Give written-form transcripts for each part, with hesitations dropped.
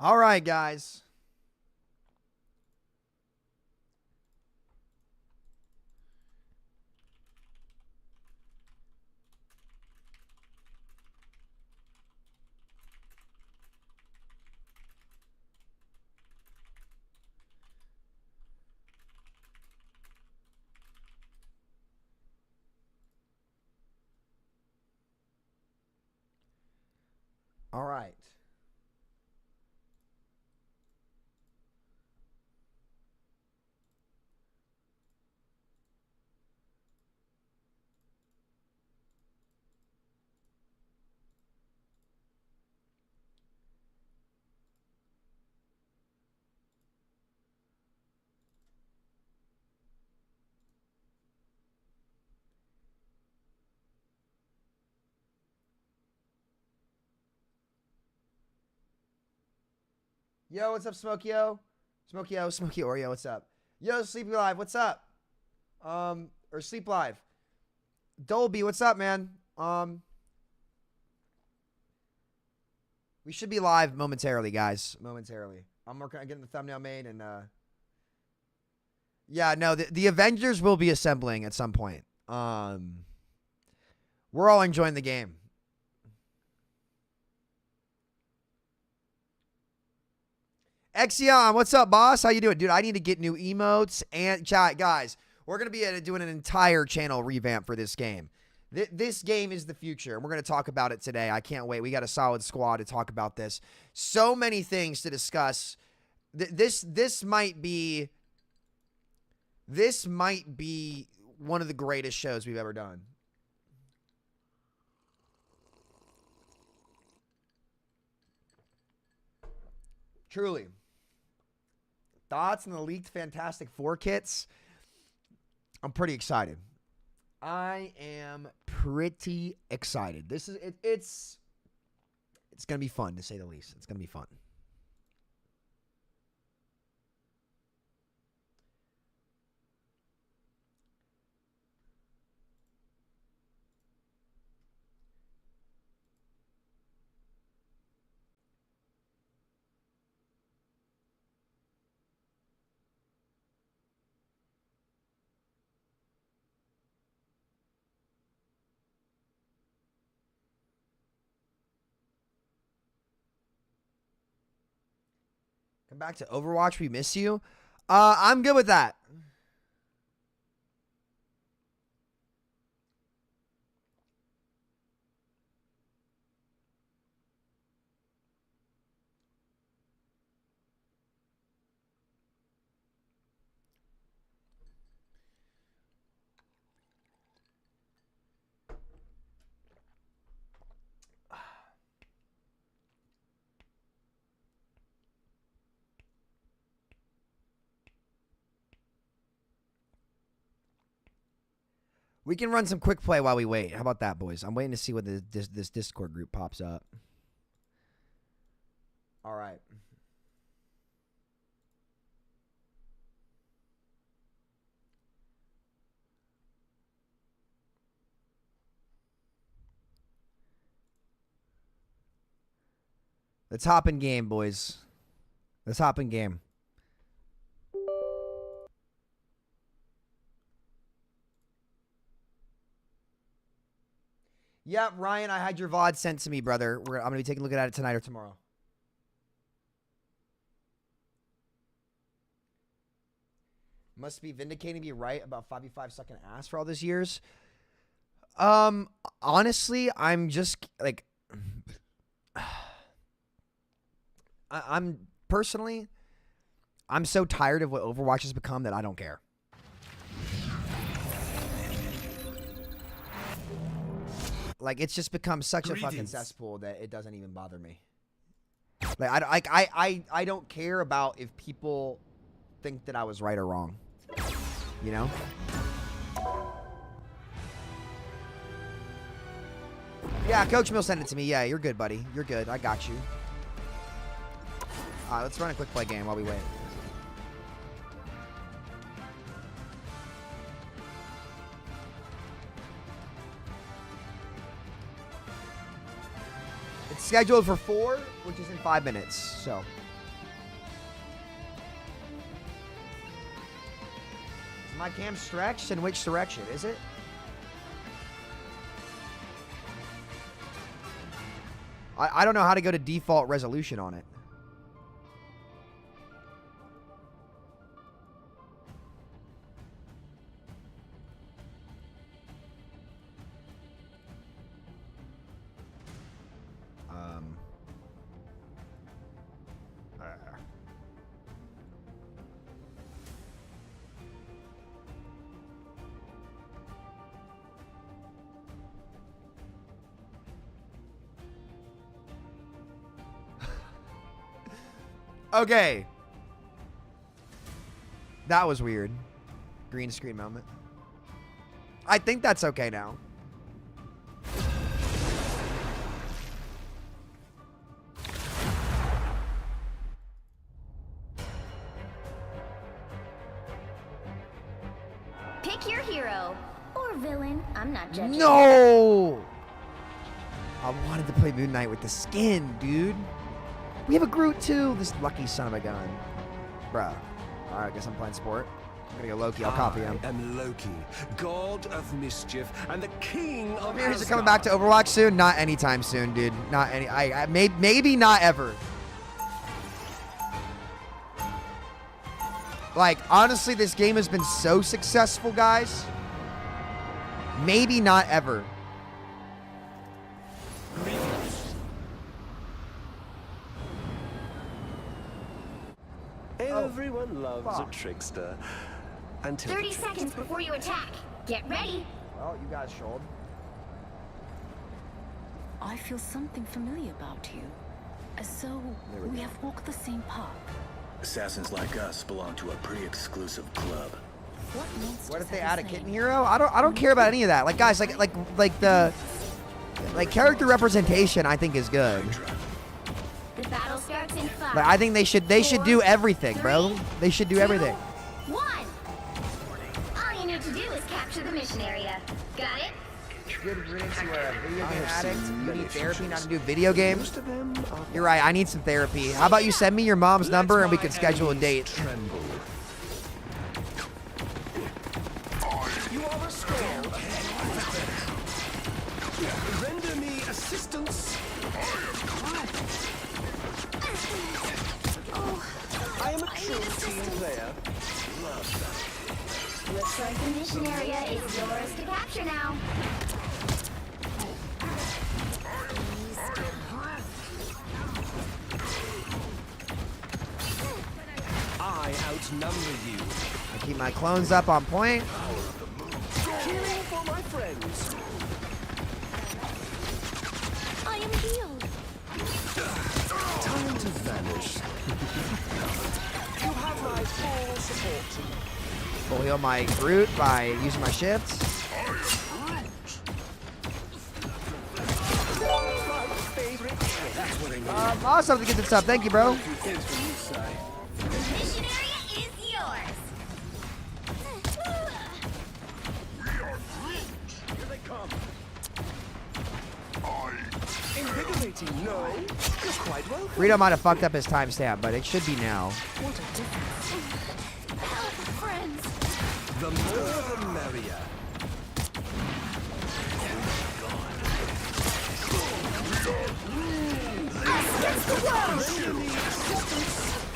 All right, guys. All right. Yo, what's up, Smokey-O? Smokey-O, Smokey Oreo, what's up? Yo, Sleepy Live, what's up? Or Sleep Live. Dolby, what's up, man? We should be live momentarily, guys. Momentarily. I'm working on getting the thumbnail made and yeah, no, the Avengers will be assembling at some point. We're all enjoying the game. Exion, what's up, boss? How you doing? Dude, I need to get new emotes and chat. Guys, we're going to be doing an entire channel revamp for this game. This game is the future, and we're going to talk about it today. I can't wait. We got a solid squad to talk about this. So many things to discuss. This might be one of the greatest shows we've ever done. Truly. Thoughts on the leaked Fantastic Four kits? I'm pretty excited. I am pretty excited. This is it's going to be fun, to say the least. It's going to be fun. Come back to Overwatch. We miss you. I'm good with that. We can run some quick play while we wait. How about that, boys? I'm waiting to see what this Discord group pops up. All right. Let's hop in game, boys. Let's hop in game. Yep, Ryan, I had your VOD sent to me, brother. I'm going to be taking a look at it tonight or tomorrow. Must be vindicating me right about 5v5 sucking ass for all these years. Honestly, I'm just like I'm so tired of what Overwatch has become that I don't care. Like, it's just become such a fucking cesspool that it doesn't even bother me. Like, I don't care about if people think that I was right or wrong. You know? Yeah, Coach Mill sent it to me. Yeah, you're good, buddy. You're good. I got you. All right, let's run a quick play game while we wait. It's scheduled for 4, which is in 5 minutes, so My cam stretched? In which direction? Is it? I don't know how to go to default resolution on it. Okay. That was weird. Green screen moment. I think that's okay now. Pick your hero or villain. I'm not judging. No! I wanted to play Moon Knight with the skin, dude. We have a Groot too. This lucky son of a gun. Bruh. Alright, I guess I'm playing sport. I'm gonna go Loki. I'll copy him. I am Loki, god of mischief and the king of Is it coming back to Overwatch soon? Not anytime soon, dude. Not any. Maybe not ever. Like, honestly, this game has been so successful, guys. Maybe not ever. Everyone loves a trickster. Until 30 seconds before you attack. Get ready. Well, you guys showed. I feel something familiar about you. As though we have walked the same path. Assassins like us belong to a pretty exclusive club. What if they add a kitten hero? I don't care about any of that. Like, guys, like the character representation I think is good. The battle starts in 5. But I think they should do everything, bro. They should do everything. 1. All you need to do is capture the mission area. Got it? Good riddance, you are a video game addict. You need therapy not to do video games. You're right, I need some therapy. How about you send me your mom's number and we can schedule a date? you are restored. Render me assistance. I am a true team player. Looks like the mission area is yours to capture now. I outnumber you. I keep my clones up on point. Killing for my friends. I am healed. Time to vanish. You have my full support. Full heal my Groot by using my shifts. Awesome to get this up. Thank you, bro. The mission area is yours. Here they come. Invigorating, no? You're quite welcome. Freedo might have fucked up his timestamp, but it should be now. What a difference. Help, friends. The more the merrier. Against the world.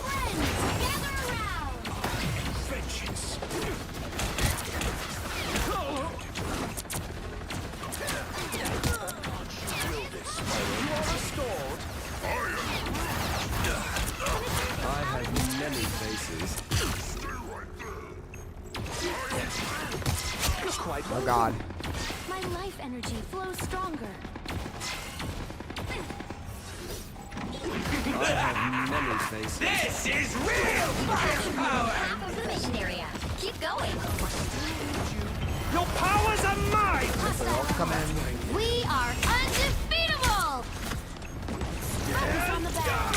Friends, gather around. Vengeance. You are restored. I have many faces. You're quite Oh, God. My life energy flows stronger. I have many faces. This is real firepower! Half of the mission area. Keep going. Your powers are mine! Come in. We are undefeatable. Focus on the battle.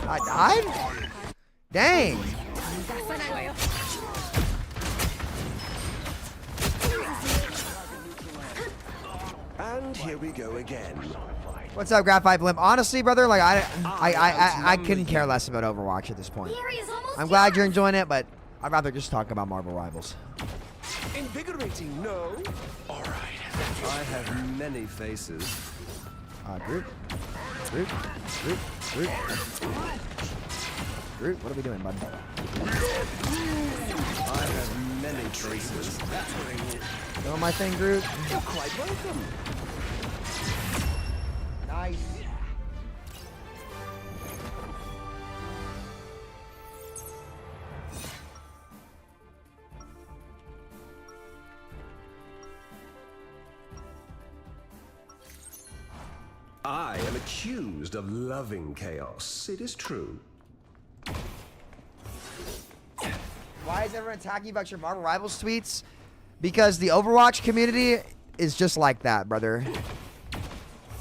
I died? Dang. And here we go again. What's up, Graphite Blimp? Honestly, brother, like I couldn't care less about Overwatch at this point. The area's almost I'm glad you're yours. enjoying it, but I'd rather just talk about Marvel Rivals. Invigorating, no? All right. I have many faces. Groot. Groot, what are we doing, bud? I have many faces. Doing my thing, Groot. You're quite welcome. Nice. I am accused of loving chaos. It is true. Why is everyone talking about your Marvel Rivals tweets? Because the Overwatch community is just like that, brother.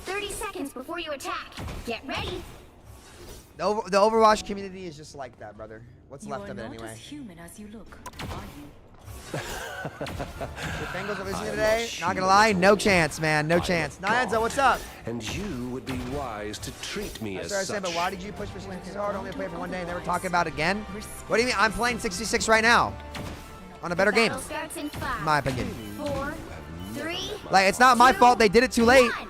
30 seconds before you attack. Get ready. The Overwatch community is just like that, brother. What's left of it You are not anyway? as human as you look, are you? The Bengals are losing today. Not gonna lie, no chance, man. No chance. Nyanza, what's up? And you would be wise to treat me That's as what I said, such. but why did you push for Slim so hard? Only play for one day and they were talking about it again? What do you mean? I'm playing 66 right now. On a better game, Battle starts in 5, in my opinion. 4, 3. Like, it's not my fault they did it too late. 1.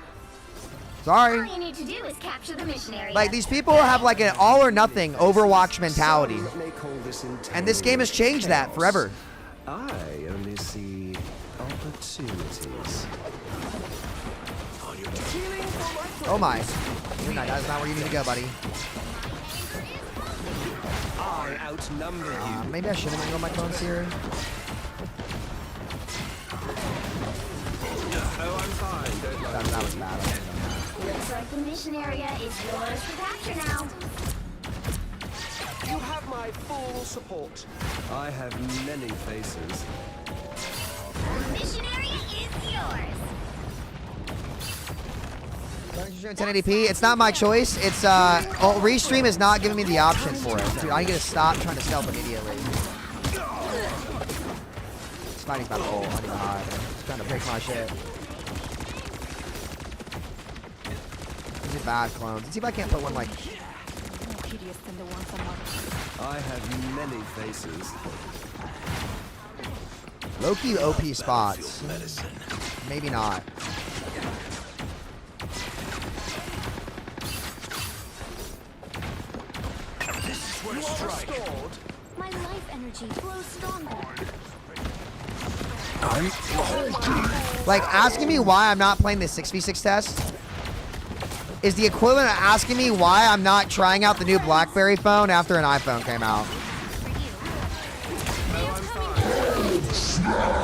Sorry. All you need to do is capture the mission area. Like, these people have like an all or nothing Overwatch mentality. Some may call this And this game has changed that chaos. forever. I only see opportunities. Oh my. That's not where you need to go, buddy. I outnumber you. Maybe I shouldn't have on my phone here. Oh, I'm fine. Don't worry. That was bad. Looks like the mission area is yours to capture now. You have my full support. I have many faces. The mission area is yours. 1080p. It's not my choice. It's Restream is not giving me the option for it. Dude, I need to stop trying to stealth immediately. It's fighting about the hole. I need to hide. It's trying to break my shit. These are bad clones. Let's see if I can't put one like. More hideous than the ones among us. I have many faces. Low-key OP spots. Maybe not. You are restored. My life energy flows stronger. Like, asking me why I'm not playing the 6v6 test is the equivalent of asking me why I'm not trying out the new BlackBerry phone after an iPhone came out.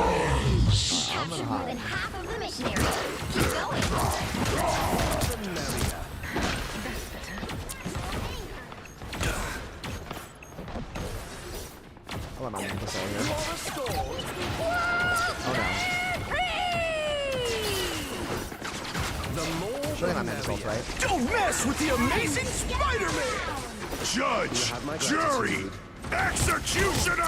Captured more than half of the mission area. Keep going. I'll let my man piss over here. You are restored. Oh The more no. Surely my the man assault, merrier. right? Don't mess with the amazing Spider-Man! Judge, have my jury, gratitude. executioner!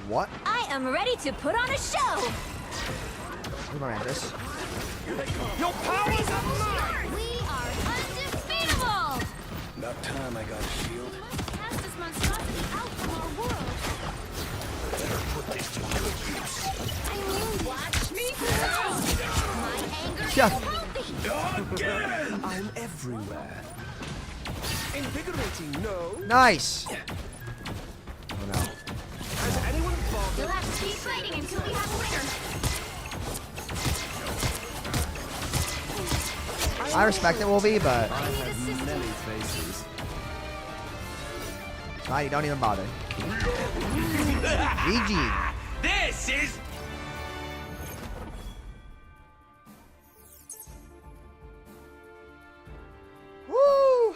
What? I am ready to put on a show. Where's my man, Chris? Your powers are mine! We are undefeatable. About time I got a shield. Cast this monstrosity out from our world. I mean, watch me grow. My anger Yeah. will be. Again! I'm everywhere. Invigorating, no? Nice. Oh no. Has anyone bothered? You'll have to keep fighting until we have a winner. I respect it, Wolvie, but I have many faces. you don't even bother. GG. This is... Woo.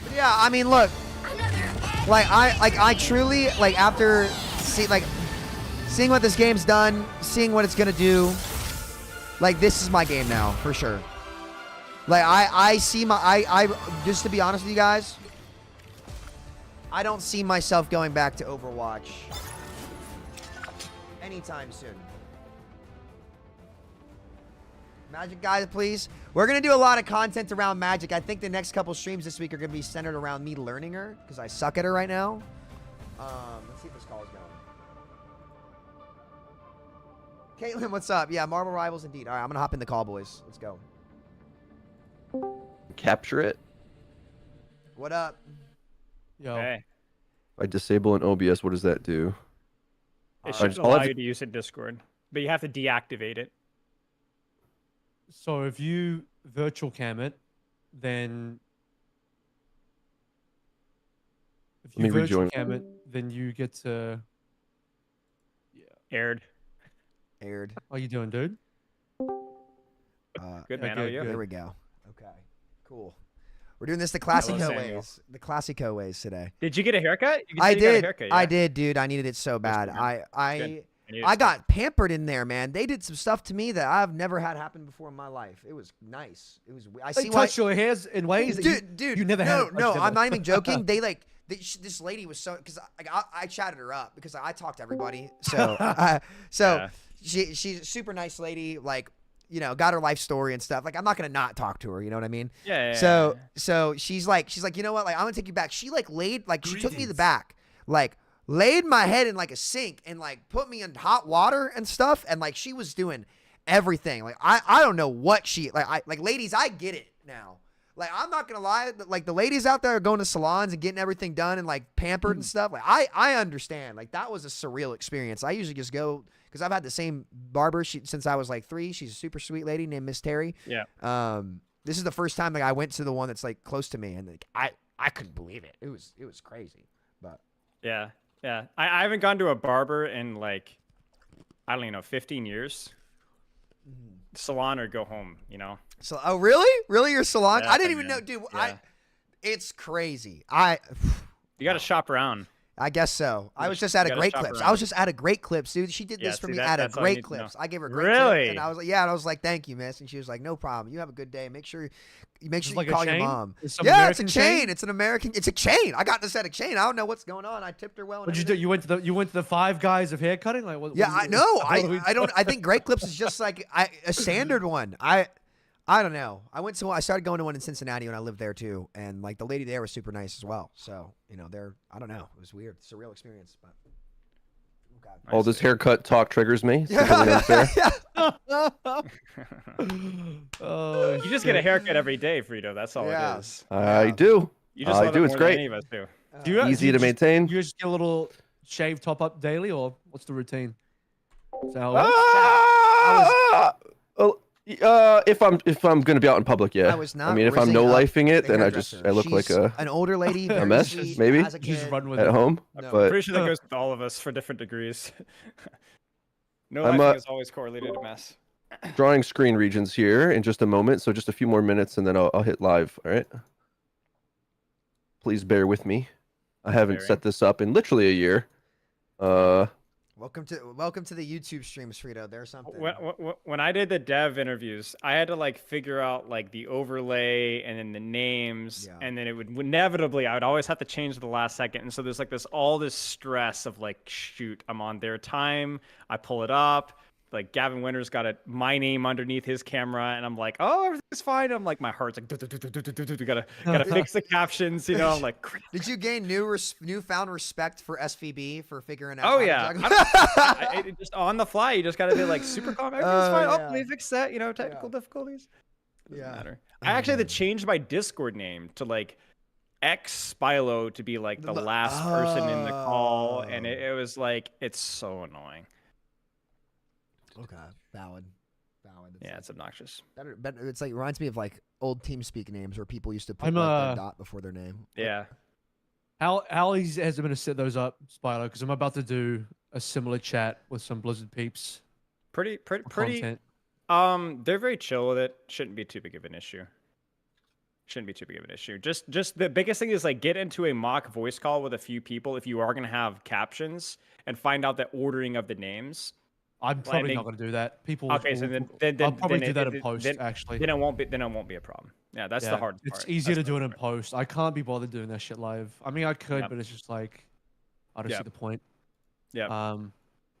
But yeah, I mean, look. I truly after seeing what this game's done, seeing what it's gonna do. Like, this is my game now for sure. Like, I see I just to be honest with you guys, I don't see myself going back to Overwatch anytime soon. Magic guys, please. We're gonna do a lot of content around Magic. I think the next couple streams this week are gonna be centered around me learning her because I suck at her right now. Let's see if this call is going. Caitlin, what's up? Yeah, Marvel Rivals indeed. All right, I'm gonna hop in the call, boys. Let's go. Capture it. What up? Yo. Hey. If I disable an OBS, what does that do? It should I'll allow have you to use it in Discord, but you have to deactivate it. So if you virtual cam it, then if Let me you virtual rejoin. cam it, then you get to. Aired. How you doing, dude? Good Yeah, man. How are you? There we go. Okay, cool. We're doing this the Classico Samuel. ways. The Classico ways today. Did you get a haircut? You I said you got a did. haircut, I yeah? did, dude. I needed it so bad. Good. I got pampered in there, man. They did some stuff to me that I've never had happen before in my life. It was nice. It was. I They see why. touch your hairs in ways that Dude, you never had. No, I'm not even joking. They like this lady was so because I chatted her up because I talked to everybody. So Yeah. she's a super nice lady. Like, you know, got her life story and stuff. Like, I'm not gonna not talk to her. You know what I mean? Yeah. So she's like, you know what? Like, I'm gonna take you back. She like laid, like, she took me to the back, like, laid my head in like a sink and like put me in hot water and stuff. And like, she was doing everything. Like, I don't know what she like. Ladies, I get it now. Like, I'm not gonna lie. Like, the ladies out there are going to salons and getting everything done and like pampered and stuff. Like, I understand. Like, that was a surreal experience. I usually just go because I've had the same barber since I was like 3. She's a super sweet lady named Miss Terry. Yeah. This is the first time like I went to the one that's like close to me, and like I couldn't believe it. It was crazy. But Yeah. I haven't gone to a barber in like, I don't even know, 15 years. Salon or go home, you know? so, oh really your salon? Yeah, I didn't even man. know, dude. Yeah. It's crazy. You got to shop around. I guess so. I was just at a gotta Great shop Clips. around. I was just at a Great Clips, dude. She did Yeah, this for see, me that- at a that's all I need Great to know. Clips. I gave her a great Really? tip, and I was like, yeah, and I was like, thank you, miss. And she was like, no problem. You have a good day. Make sure you like a call your chain? mom. It's some Yeah, it's a American chain. chain? It's an American. It's a chain. I got this at a chain. I don't know what's going on. I tipped her well. And What'd you do? everything. You went to the Five Guys of hair cutting? Like what? Yeah, I know. what are we I don't. doing? I think Great Clips is just like a standard one. I don't know. I started going to one in Cincinnati when I lived there too, and like the lady there was super nice as well. So you know, I don't know. It was weird, surreal experience, but. Oh, God. All this haircut talk triggers me. It's completely unfair. Oh, You just get a haircut every day, Frito. That's all Yeah. it is. I do. You just I love do. it It's more than great. any of us do. do you, Easy do you to just- maintain. You just get a little shave top up daily, or what's the routine? Is that how it works? If I'm gonna be out in public, yeah. I was not. I mean, if I'm rizzing no up lifing it, the then I hairdresser. look like She's a an older lady, very mess, sweet, maybe? has a You just kid. run with at it. home. No. But Pretty sure that goes with all of us for different degrees. No I'm, life is always correlated to mess. drawing screen regions here in just a moment, so just a few more minutes, and then I'll hit live. All right. Please bear with me. I haven't Bearing. set this up in literally a year. Welcome to the YouTube streams, Frito. There's something. When I did the dev interviews, I had to like figure out like the overlay and then the names, Yeah. and then it would inevitably I would always have to change the last second, and so there's like all this stress of like, shoot, I'm on their time, I pull it up. Like Gavin Winter's got my name underneath his camera, and I'm like, oh, everything's fine. I'm like, my heart's like, gotta fix the captions, you know. I'm like, crap. Did you gain newfound respect for SVB for figuring out? Oh how to yeah, juggle? I just on the fly, you just gotta be like super calm. Everything's fine. yeah. Oh, let me fix that. You know, technical difficulties. Doesn't Yeah. matter. I actually had to change my Discord name to like X Spilo to be like the last person in the call, and it was like, it's so annoying. Okay, valid. Yeah, it's obnoxious. Better. It's like reminds me of like old TeamSpeak names where people used to put I'm, like their dot before their name. Yeah. How easy has it been to set those up, Spilo? Because I'm about to do a similar chat with some Blizzard peeps. Pretty. Content. They're very chill with it. Shouldn't be too big of an issue. Just the biggest thing is like get into a mock voice call with a few people if you are gonna have captions and find out the ordering of the names. I'm probably not going to do that. People. Okay, so then I'll probably then do that in it- post. then- actually, Then it won't be a problem. Yeah, that's the hard part. It's easier That's to do it the in hard part. post. I can't be bothered doing that shit live. I mean, I could, Yep. but it's just like, I don't Yep. see the point. Yeah.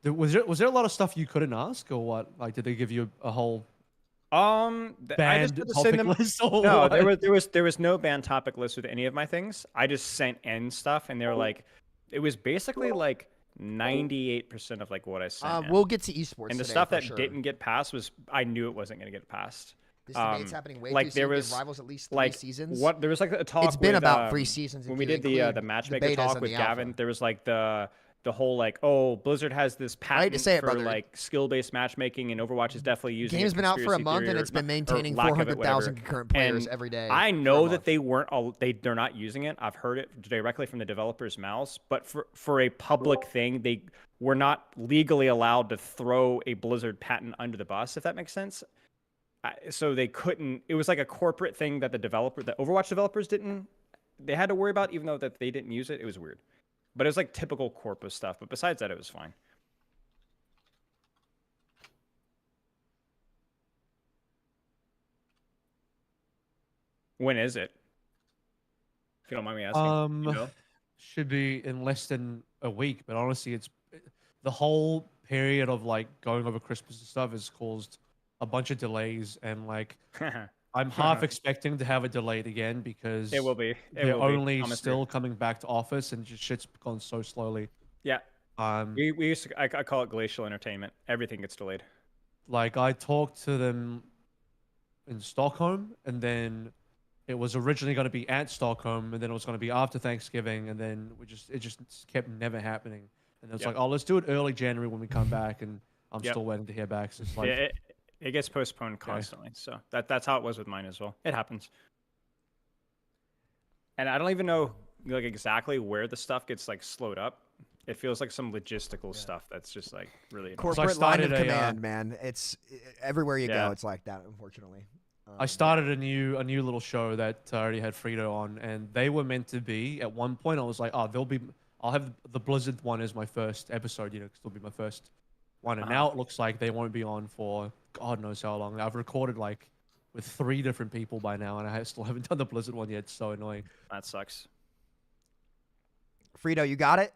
Was there a lot of stuff you couldn't ask, or what? Like, did they give you a whole I just banned had to send topic them. list or No, what? there was no banned topic list with any of my things. I just sent N stuff, and they were like, it was basically like 98% of like what I sent. We'll get to esports and the today stuff for that sure. didn't get passed was I knew it wasn't going to get passed. This debate's happening way like too there soon. was Give Rivals at least 3 like seasons. what there was like a talk. It's been with, about 3 seasons when if we you did the include matchmaker the betas talk and with the Gavin. alpha. There was like the whole like, oh, Blizzard has this patent say it, for brother. like skill-based matchmaking, and Overwatch is definitely using Game's it, been out for a conspiracy month theory and or it's been not- or maintaining lack of it, 400,000 whatever. concurrent players And every day. I for a know month. that they weren't all they're not using it. I've heard it directly from the developers' mouths, but for a public thing, they were not legally allowed to throw a Blizzard patent under the bus, if that makes sense. So they couldn't. It was like a corporate thing that the Overwatch developers didn't. They had to worry about, even though that they didn't use it. It was weird, but it was like typical corpus stuff. But besides that, it was fine. When is it? If you don't mind me asking. You know? Should be in less than a week, but honestly, it's the whole period of like going over Christmas and stuff has caused a bunch of delays, and like I'm half expecting to have it delayed again because It will be. they're only still coming back to office, and just shit's gone so slowly. Yeah. Um, We used to, I call it glacial entertainment. Everything gets delayed. like I talked to them in Stockholm, and then it was originally going to be at Stockholm, and then it was going to be after Thanksgiving, and then it just kept never happening. And it's like, oh, let's do it early January when we come back, and I'm still waiting to hear back. So it's like, Yeah, it gets postponed constantly. So that's how it was with mine as well. It happens. And I don't even know like exactly where the stuff gets like slowed up. It feels like some logistical stuff that's just like really annoying. corporate line of started a, command, man. It's everywhere you Yeah. go. It's like that, unfortunately. I started a new little show that already had Freedo on, and they were meant to be at one point. I was like, oh, I'll have the Blizzard one as my first episode, because it'll be my first one. And now it looks like they won't be on for God knows how long. I've recorded like with 3 different people by now, and I still haven't done the Blizzard one yet. It's so annoying. That sucks. Freedo, you got it?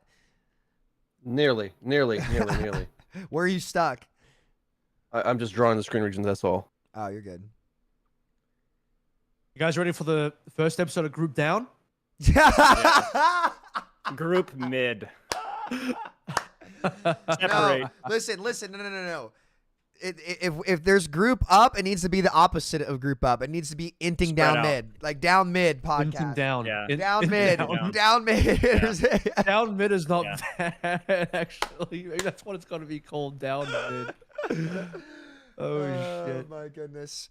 Nearly. Where are you stuck? I'm just drawing the screen regions. That's all. Oh, you're good. You guys ready for the first episode of Group Down? Group mid. No, Separate. listen. No. If there's group up, it needs to be the opposite of group up. It needs to be inting Spread down out. mid, like down mid podcast. Inting down. Yeah. Down mid, Down. down mid. Down mid is not Yeah. bad, actually. Maybe that's what it's going to be called, down mid. Oh, shit. My goodness.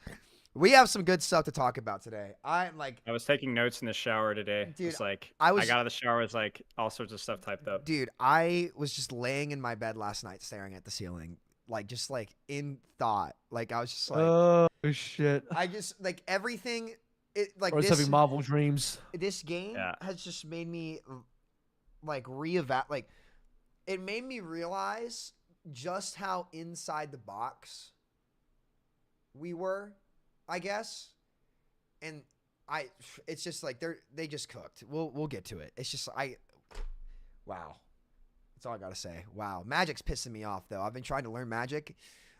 We have some good stuff to talk about today. I'm like, I was taking notes in the shower today. Dude, It's like I I was- got out of the shower, it's like all sorts of stuff typed up. dude, I was just laying in my bed last night staring at the ceiling, like just like in thought. Like I was just like, Oh, shit. I just like everything. It like Or it's this. having Marvel dreams. This game Yeah. has just made me like like it made me realize just how inside the box we were, I guess. And it's just like they just cooked. We'll get to it. It's just wow. That's all I gotta say. Wow. Magic's pissing me off though. I've been trying to learn Magic.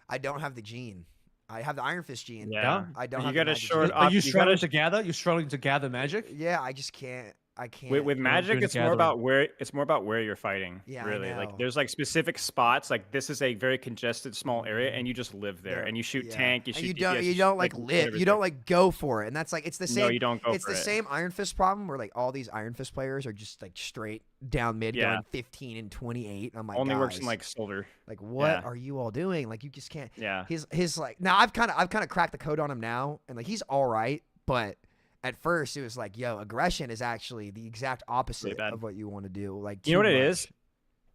I don't have the gene. I have the Iron Fist gene. Yeah. I don't You have gotta the Magic short gene. Are you you struggling gotta- to gather? You're struggling to gather magic? Yeah, I just can't. I can't. With doing Magic, the it's more about where you're fighting. Yeah, I really. know. Like there's like specific spots. Like this is a very congested small area, and you just live there, Yeah, and you shoot yeah. tank. You And shoot. you don't DPS, you don't like live. You don't everything. like go for it. And that's like it's the same. No, you don't go It's for the it. same Iron Fist problem where like all these Iron Fist players are just like straight down mid Yeah. going 15 and 28. And I'm like, Only works in guys, like silver. like what yeah. are you all doing? Like you just can't. Yeah. His like now I've kind of cracked the code on him now, and like he's all right, but at first it was like, yo, aggression is actually the exact opposite bad. of what you want to do. Like You know what too it much. is?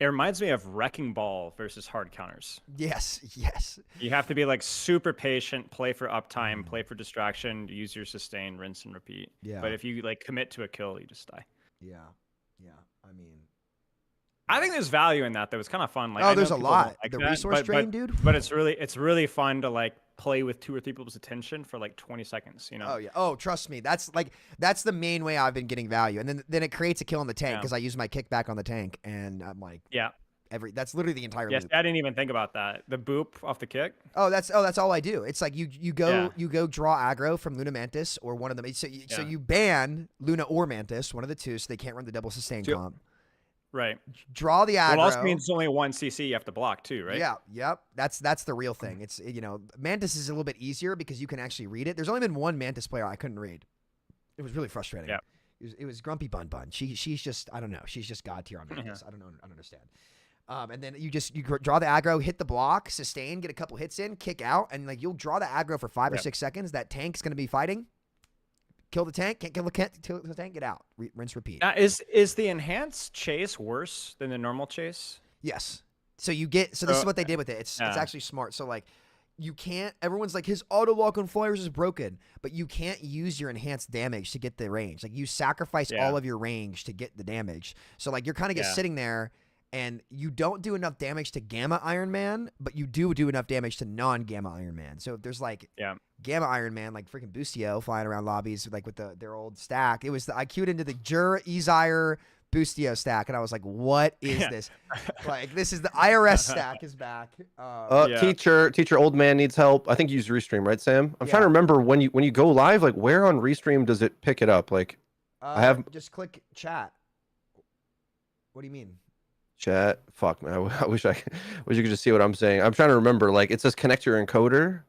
It reminds me of Wrecking Ball versus hard counters. Yes, yes. You have to be like super patient, play for uptime, play for distraction, use your sustain, rinse and repeat. Yeah. But if you like commit to a kill, you just die. Yeah. I mean, I think there's value in that though. It's kind of fun. Like, Oh, I know there's a people lot. don't like The that, resource drain, dude. But it's really fun to like play with 2 or 3 people's attention for like 20 seconds. You know. oh yeah. Oh, trust me. That's the main way I've been getting value. And then it creates a kill on the tank Yeah. because I use my kickback on the tank, and I'm like, Yeah. That's literally the entire Yes, loop. I didn't even think about that. The boop off the kick. Oh, that's all I do. It's like you go draw aggro from Luna Mantis or one of them. So you ban Luna or Mantis, one of the two, so they can't run the double sustain comp. Right. Draw the aggro. Well, it also means it's only one CC you have to block too, right? Yeah, yep. That's the real thing. It's Mantis is a little bit easier because you can actually read it. There's only been one Mantis player I couldn't read. It was really frustrating. Yeah. It was Grumpy Bun Bun. She's just I don't know. She's just god tier on Mantis. I don't understand. And then you draw the aggro, hit the block, sustain, get a couple hits in, kick out, and like you'll draw the aggro for 5 or 6 seconds. That tank's gonna be fighting. Kill the tank, can't kill the tank, get out. Rinse, repeat. Is the enhanced chase worse than the normal chase? Yes. So this is what they did with it. It's actually smart. So like you can't, everyone's like his auto lock on flyers is broken, but you can't use your enhanced damage to get the range. Like you sacrifice all of your range to get the damage. So like you're kind of just sitting there and you don't do enough damage to Gamma Iron Man, but you do enough damage to non-Gamma Iron Man. So if there's like Gamma Iron Man, like freaking Boostio flying around lobbies like with their old stack, I queued into the Jur Ezire Boostio stack, and I was like, what is this? Like, this is the IRS stack is back. Teacher, old man needs help. I think you use Restream, right, Sam? I'm trying to remember when you go live, like where on Restream does it pick it up? Like, I have just click chat. What do you mean? Chat. Fuck, man. I wish you could just see what I'm saying. I'm trying to remember. Like, it says connect your encoder.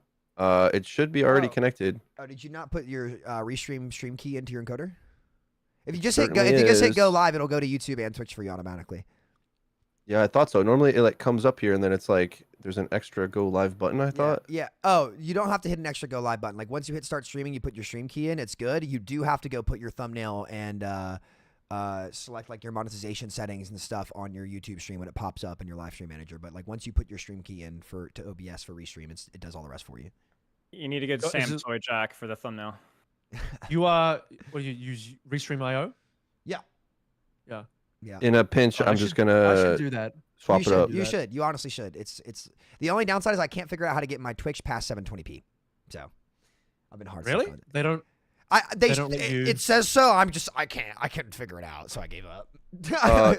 It should be already connected. Oh, did you not put your Restream stream key into your encoder? If you just hit go live, it'll go to YouTube and Twitch for you automatically. Yeah, I thought so. Normally it like comes up here and then it's like there's an extra go live button, I thought. Yeah. Oh, you don't have to hit an extra go live button. Like once you hit start streaming, you put your stream key in, it's good. You do have to go put your thumbnail and select like your monetization settings and stuff on your YouTube stream when it pops up in your live stream manager. But like once you put your stream key in to OBS for Restream, it does all the rest for you. You need to get Sam Toy Jack for the thumbnail. You use Restream.io? Yeah. In a pinch, I'm just gonna I should do that. Swap it up. You should. You honestly should. It's the only downside is I can't figure out how to get my Twitch past 720p. So I've been hard. Really? They don't. They don't let you... It says so. I couldn't figure it out, so I gave up.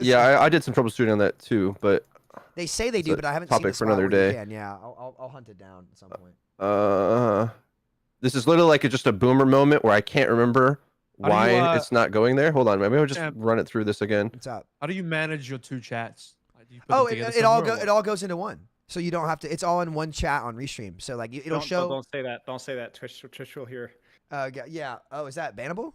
Yeah, I did some troubleshooting on that too, but they say they do, but I haven't seen topic for another day. Yeah, I'll hunt it down at some point. This is literally like just a boomer moment where I can't remember why it's not going there. Hold on, maybe I'll just run it through this again. What's up? How do you manage your two chats? It all goes into one. So you don't have to. It's all in one chat on Restream. So like it'll show. Don't say that. Don't say that. Twitch will hear. Yeah. Oh, is that bannable?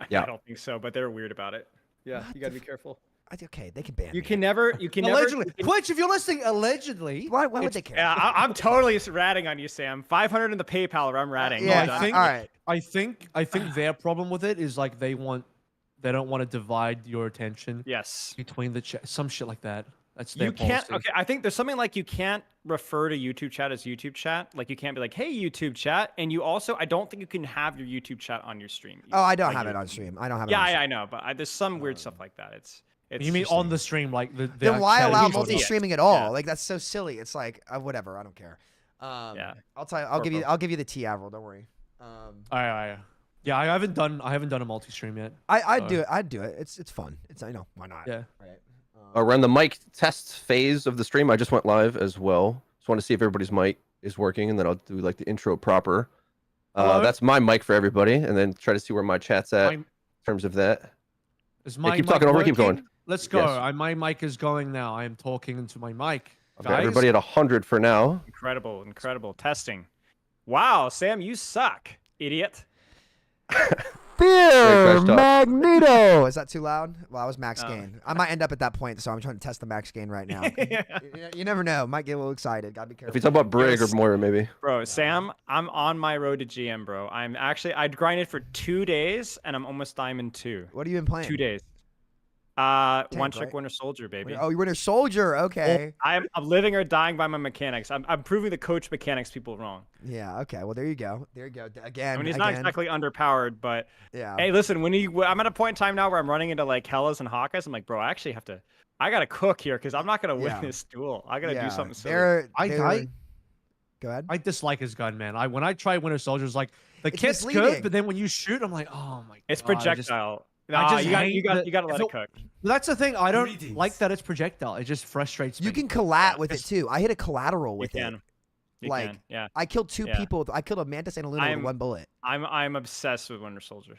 Yeah. I don't think so, but they're weird about it. Yeah, you gotta be careful. Okay, they can ban. You can never. Allegedly. Twitch, if you're listening, allegedly. Why would they care? Yeah, I'm totally ratting on you, Sam. 500 in the PayPal, or I'm ratting. I think their problem with it is like they don't want to divide your attention. Yes. Between the chat, some shit like that. That's their you can't. policy. Okay, I think there's something like you can't refer to YouTube chat as YouTube chat. Like you can't be like, "Hey, YouTube chat," and you also, I don't think you can have your YouTube chat on your stream. Oh, I don't have it on stream. I don't have it. Yeah, on stream. I know, but there's some weird stuff like that. It's you mean on the stream, like then why allow multi-streaming at all? Yeah. Like that's so silly. It's like whatever. I don't care. Yeah, I'll tell you. I'll give you the T Avril. Don't worry. Yeah, I haven't done a multi-stream yet. I'd do it. I'd do it. It's fun. Why not? Yeah. Right. We're in the mic test phase of the stream. I just went live as well. Just want to see if everybody's mic is working, and then I'll do like the intro proper. That's my mic for everybody, and then try to see where my chat's at in terms of that. Is my keep talking over. Keep going. Let's go. Yes. My mic is going now. I am talking into my mic. Okay, everybody at 100 for now. Incredible testing. Wow, Sam, you suck, idiot. Fear Magneto. Is that too loud? Well, that was max gain. I might end up at that point, so I'm trying to test the max gain right now. You never know. Might get a little excited. Gotta be careful. If you talk about Brig or Moira, maybe. Bro, Sam, I'm on my road to GM, bro. I grinded for 2 days, and I'm almost Diamond 2. What have you been playing? 2 days. One trick Winter Soldier, baby. Oh, you Winter Soldier. Okay. I'm living or dying by my mechanics. I'm proving the coach mechanics people wrong. Yeah. Okay. Well, there you go. Again. I mean, he's not exactly underpowered, but yeah. Hey, listen. I'm at a point in time now where I'm running into like Hellas and Hawkeyes. I'm like, bro, I actually have to. I gotta cook here because I'm not gonna win this duel. I gotta do something silly. Go ahead. I dislike his gun, man. When I try Winter Soldier, like the kit's good, but then when you shoot, I'm like, oh my god. It's projectile. Nah, just you got hate you got that you got to let if it cook. That's the thing. I don't Greetings. like that it's projectile. It just frustrates me. You can collat with it too. I hit a collateral with You it. can. You Like, can. Yeah. I killed two Yeah. people. I killed a Mantis and a Luna with I'm- one bullet. I'm obsessed with Winter Soldier.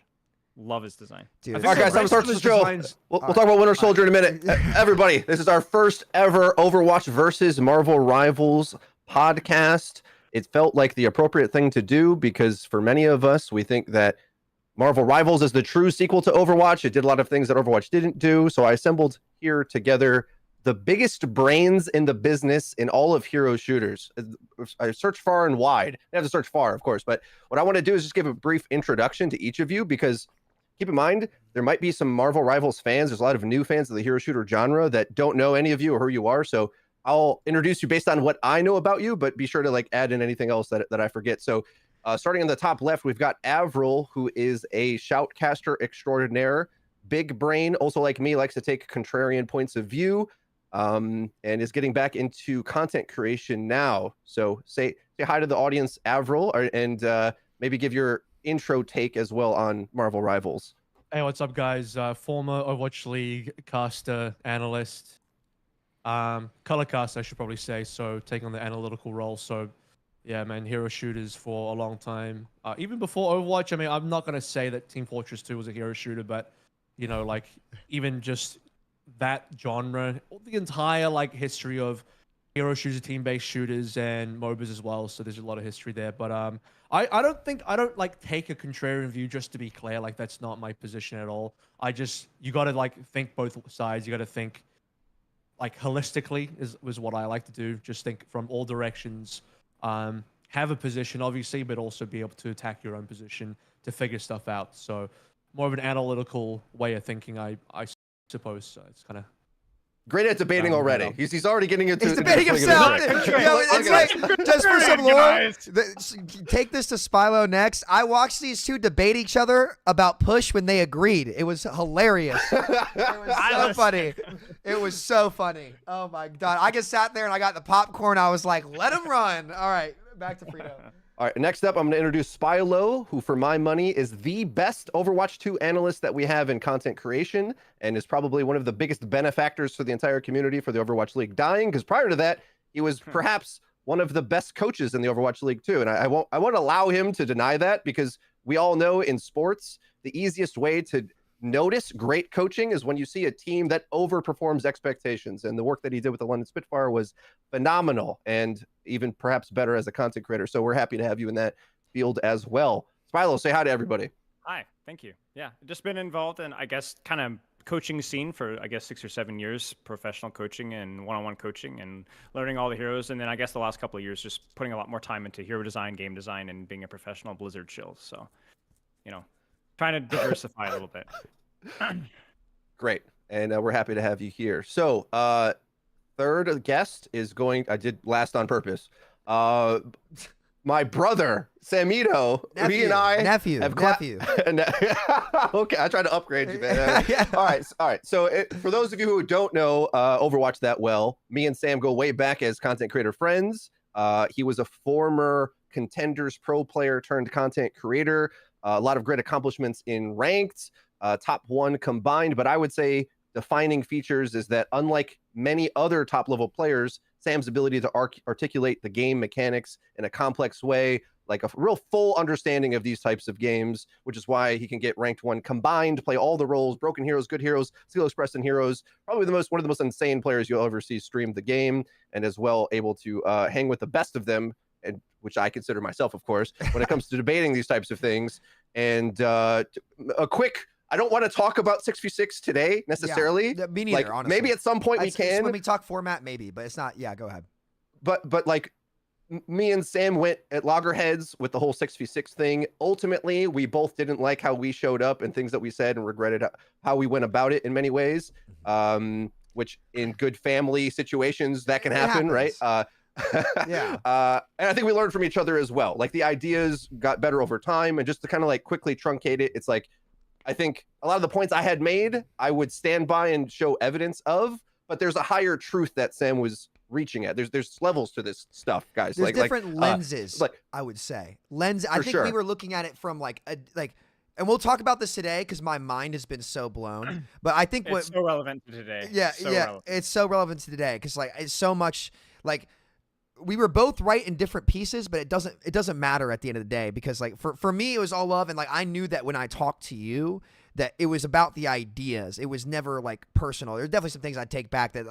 Love his design. Dude, I it's think All right, guys, the time to rest start of this his show. designs- We'll talk about Winter Soldier in a minute. Everybody, this is our first ever Overwatch versus Marvel Rivals podcast. It felt like the appropriate thing to do because for many of us, we think that Marvel Rivals is the true sequel to Overwatch. It did a lot of things that Overwatch didn't do. So I assembled here together the biggest brains in the business in all of hero shooters. I searched far and wide. You have to search far, of course. But what I want to do is just give a brief introduction to each of you because keep in mind, there might be some Marvel Rivals fans. There's a lot of new fans of the hero shooter genre that don't know any of you or who you are. So I'll introduce you based on what I know about you, but be sure to like add in anything else that I forget. So starting in the top left, we've got AVRL, who is a shoutcaster extraordinaire. Big brain, also like me, likes to take contrarian points of view, and is getting back into content creation now. So say hi to the audience, AVRL, and maybe give your intro take as well on Marvel Rivals. Hey, what's up, guys? Former Overwatch League caster, analyst, color caster, I should probably say. So taking on the analytical role. So yeah, man, hero shooters for a long time. Even before Overwatch, I mean, I'm not gonna say that Team Fortress 2 was a hero shooter, but you know, like even just that genre, the entire like history of hero shooter, team-based shooters, and MOBAs as well. So there's a lot of history there. But I don't like take a contrarian view, just to be clear. Like that's not my position at all. You got to like think both sides. You got to think like holistically is what I like to do. Just think from all directions. Have a position, obviously, but also be able to attack your own position to figure stuff out. So more of an analytical way of thinking, I suppose. So it's kind of Great at debating already. He's already getting into. He's debating himself. Yo, it's like, just for some lore, guys. take this to Spilo next. I watched these two debate each other about push when they agreed. It was hilarious. It was so funny. It was so funny. Oh my god! I just sat there and I got the popcorn. I was like, "Let him run." All right, back to Freedo. All right, next up, I'm going to introduce Spilo, who for my money is the best Overwatch 2 analyst that we have in content creation and is probably one of the biggest benefactors for the entire community for the Overwatch League dying, because prior to that, he was perhaps one of the best coaches in the Overwatch League too. And I won't allow him to deny that, because we all know in sports, the easiest way to notice great coaching is when you see a team that overperforms expectations. And the work that he did with the London Spitfire was phenomenal, and even perhaps better as a content creator. So we're happy to have you in that field as well. Spilo, say hi to everybody. Hi, thank you. Yeah, just been involved in, I guess, kind of coaching scene for, I guess, 6 or 7 years, professional coaching and one-on-one coaching and learning all the heroes. And then I guess the last couple of years, just putting a lot more time into hero design, game design, and being a professional Blizzard shill. So, you know, trying to diversify a little bit. Great. And we're happy to have you here. So third guest is I did last on purpose. My brother, Samito, he and I nephew. Okay, I tried to upgrade you, man. Yeah. All right. So for those of you who don't know Overwatch that well, me and Sam go way back as content creator friends. He was a former Contenders pro player turned content creator. A lot of great accomplishments in ranked, top 1 combined. But I would say defining features is that unlike many other top level players, Sam's ability to articulate the game mechanics in a complex way, like a real full understanding of these types of games, which is why he can get ranked 1 combined, play all the roles, broken heroes, good heroes, skill expressed in heroes, probably one of the most insane players you'll ever see stream the game, and as well able to hang with the best of them, and which I consider myself, of course, when it comes to debating these types of things. And a quick, I don't want to talk about 6v6 today necessarily. Yeah, me neither, like, honestly. maybe at some point we can. When we talk format, maybe, but it's not. Yeah, go ahead. But like me and Sam went at loggerheads with the whole 6v6 thing. Ultimately, we both didn't like how we showed up and things that we said, and regretted how we went about it in many ways. Which in good family situations that can happen, right? Yeah. And I think we learned from each other as well. Like the ideas got better over time, and just to kind of like quickly truncate it, it's like I think a lot of the points I had made, I would stand by and show evidence of, but there's a higher truth that Sam was reaching at. There's levels to this stuff, guys. There's different lenses. like I would say I think we were looking at it from like and we'll talk about this today because my mind has been so blown. But I think It's so relevant to today. yeah, So yeah, relevant. it's so relevant to today because like it's so much like we were both right in different pieces, but it doesn't matter at the end of the day because like for me it was all love, and like I knew that when I talked to you that it was about the ideas. It was never like personal. There's definitely some things I take back that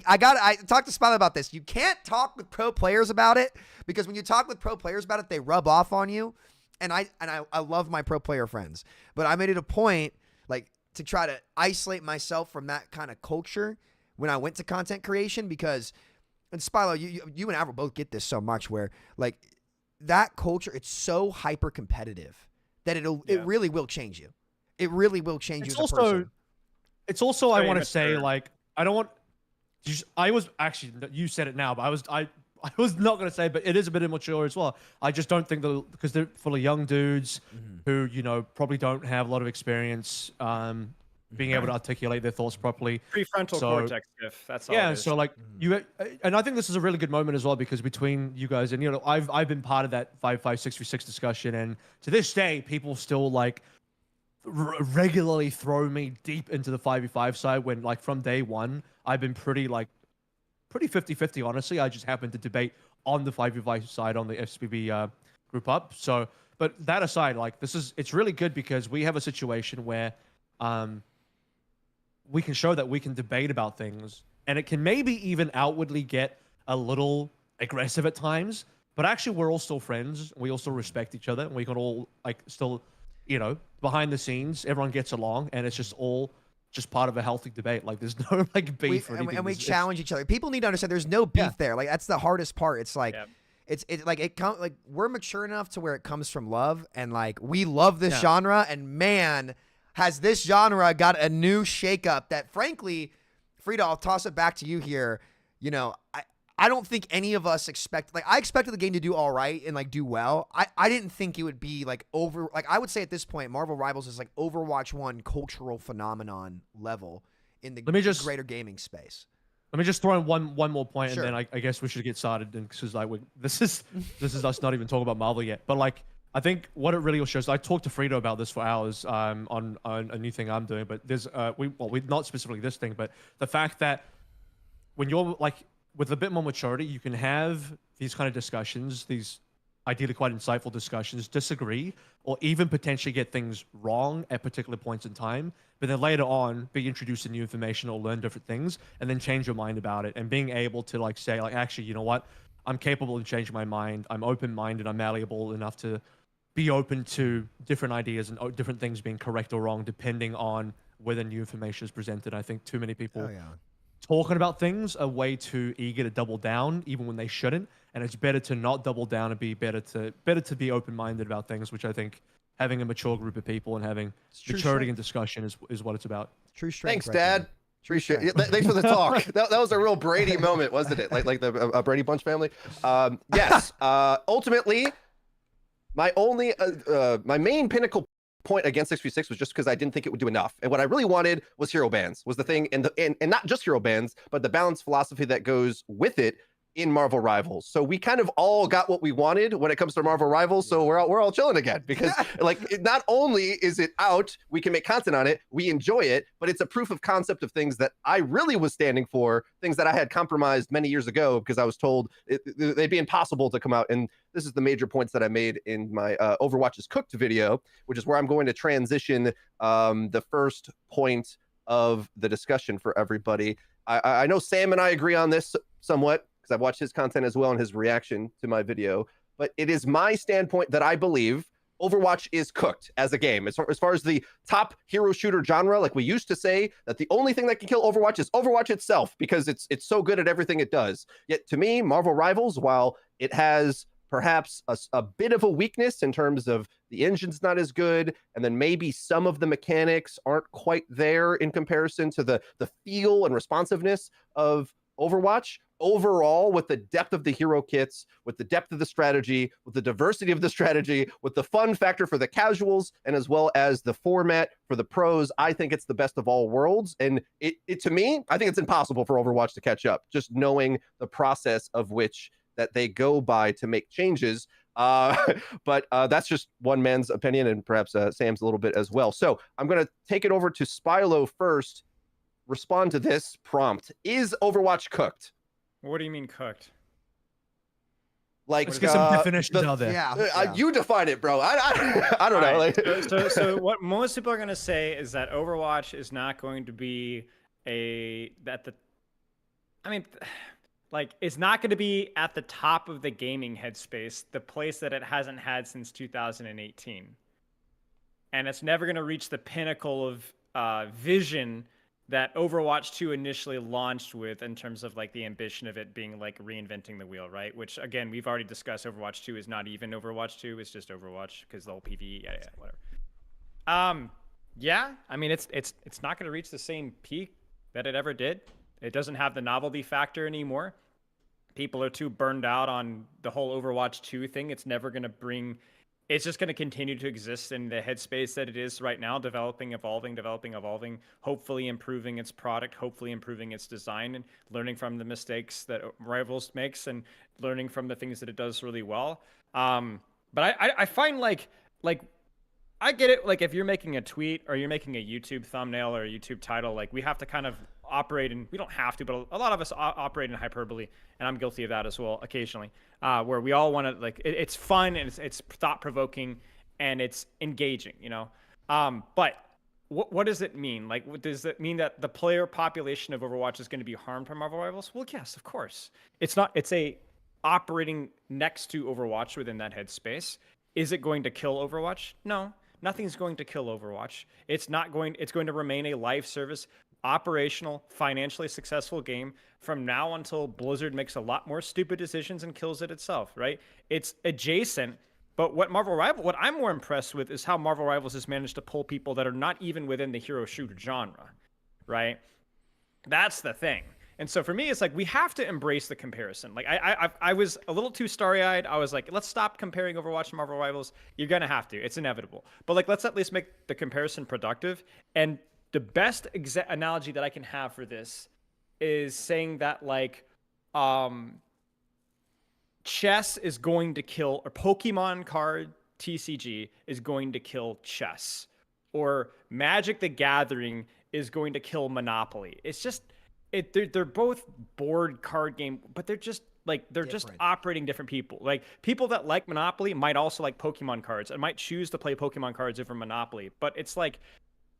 I talked to Spilo about this. You can't talk with pro players about it because when you talk with pro players about it, they rub off on you. And I love my pro player friends, but I made it a point like to try to isolate myself from that kind of culture when I went to content creation because, and Spilo, you and Avril both get this so much where like that culture, it's so hyper competitive that it really will change you. It really will change you as a person. It's also I Very want to mature. say like I don't want. I was actually you said it now, but I was not going to say, but it is a bit immature as well. I just don't think because they're full of young dudes who, probably don't have a lot of experience being able to articulate their thoughts properly. Prefrontal cortex, if that's all. Yeah, it is. so like and I think this is a really good moment as well because between you guys and, I've been part of that 5v5 6v6 discussion, and to this day, people still like regularly throw me deep into the 5v5 side when like from day one, I've been pretty 50-50, honestly. I just happened to debate on the 5v5 side on the FSPB group up. So, but that aside, like it's really good because we have a situation where we can show that we can debate about things, and it can maybe even outwardly get a little aggressive at times, but actually we're all still friends. We also respect each other, and we can all like still, behind the scenes, everyone gets along, and it's just all just part of a healthy debate. Like there's no like beef or anything. And we challenge each other. People need to understand there's no beef there. Like that's the hardest part. It's like it's like we're mature enough to where it comes from love, and like we love this genre, and man, has this genre got a new shakeup that frankly, Freedo, I'll toss it back to you here. I don't think any of us I expected the game to do all right and like do well. I didn't think it would be like I would say at this point, Marvel Rivals is like Overwatch 1 cultural phenomenon level in the greater gaming space. Let me just throw in one more point, Sure. and then I guess we should get started because like this is us not even talking about Marvel yet. But like I think what it really shows. I talked to Freedo about this for hours on a new thing I'm doing, but there's we not specifically this thing, but the fact that when you're like with a bit more maturity, you can have these kind of discussions, these ideally quite insightful discussions, disagree, or even potentially get things wrong at particular points in time, but then later on be introduced to new information or learn different things and then change your mind about it. And being able to like say, like, actually, you know what? I'm capable of changing my mind. I'm open-minded. I'm malleable enough to be open to different ideas and different things being correct or wrong, depending on whether new information is presented. I think too many people talking about things are way too eager to double down, even when they shouldn't. And it's better to not double down and be better to be open-minded about things, which I think having a mature group of people and having maturity and discussion is what it's about. True strength. Thanks, Dad. Appreciate it. Thanks for the talk. That was a real Brady moment, wasn't it? Like the Brady Bunch family. Yes. Ultimately, my main pinnacle point against 6v6 was just because I didn't think it would do enough. And what I really wanted was hero bans, was the thing, and not just hero bans, but the balanced philosophy that goes with it in Marvel Rivals. So we kind of all got what we wanted when it comes to Marvel Rivals. So we're all chilling again because not only is it out, we can make content on it, we enjoy it, but it's a proof of concept of things that I really was standing for, things that I had compromised many years ago because I was told they'd be impossible to come out. And this is the major points that I made in my Overwatch is Cooked video, which is where I'm going to transition the first point of the discussion for everybody. I know Sam and I agree on this somewhat, because I've watched his content as well and his reaction to my video. But it is my standpoint that I believe Overwatch is cooked as a game. As far as the top hero shooter genre, like we used to say that the only thing that can kill Overwatch is Overwatch itself, because it's so good at everything it does. Yet to me, Marvel Rivals, while it has perhaps a bit of a weakness in terms of the engine's not as good, and then maybe some of the mechanics aren't quite there in comparison to the feel and responsiveness of Overwatch. Overall, with the depth of the hero kits, with the depth of the strategy, with the diversity of the strategy, with the fun factor for the casuals, and as well as the format for the pros, I think it's the best of all worlds. And it to me, I think it's impossible for Overwatch to catch up, just knowing the process of which that they go by to make changes. But that's just one man's opinion, and perhaps Sam's a little bit as well. So I'm going to take it over to Spilo first. Respond to this prompt. Is Overwatch cooked? What do you mean cooked? Like, Let's get some definitions out there. Yeah. You define it, bro. I don't know. Right. Like, so what most people are going to say is that Overwatch is not going to be it's not going to be at the top of the gaming headspace, the place that it hasn't had since 2018. And it's never going to reach the pinnacle of vision that Overwatch 2 initially launched with, in terms of like the ambition of it being like reinventing the wheel, right? Which again, we've already discussed. Overwatch 2 is not even Overwatch 2; it's just Overwatch, because the whole PvE, whatever. Yeah, I mean, it's not going to reach the same peak that it ever did. It doesn't have the novelty factor anymore. People are too burned out on the whole Overwatch 2 thing. It's never going to bring. It's just going to continue to exist in the headspace that it is right now, developing, evolving, hopefully improving its product, hopefully improving its design, and learning from the mistakes that Rivals makes and learning from the things that it does really well. But I find like I get it. Like, if you're making a tweet or you're making a YouTube thumbnail or a YouTube title, like, we have to kind of operate in, we don't have to, but a lot of us operate in hyperbole, and I'm guilty of that as well occasionally, where we all want to, like, it's fun and it's thought-provoking and it's engaging, you know? But what does it mean? Like, does it mean that the player population of Overwatch is going to be harmed from Marvel Rivals? Well, yes, of course. It's not, it's a operating next to Overwatch within that headspace. Is it going to kill Overwatch? No. Nothing's going to kill Overwatch. It's going to remain a live service, operational, financially successful game from now until Blizzard makes a lot more stupid decisions and kills it itself, right? It's adjacent, but what I'm more impressed with is how Marvel Rivals has managed to pull people that are not even within the hero shooter genre, right? That's the thing. And so for me, it's like, we have to embrace the comparison. Like, I was a little too starry-eyed. I was like, let's stop comparing Overwatch to Marvel Rivals. You're going to have to. It's inevitable. But, like, let's at least make the comparison productive. And the best analogy that I can have for this is saying that, like, chess is going to kill, or Pokemon card TCG is going to kill chess. Or Magic the Gathering is going to kill Monopoly. It's just... They're both board card game, but they're just like, they're just operating different people. Like, people that like Monopoly might also like Pokemon cards and might choose to play Pokemon cards over Monopoly. But it's like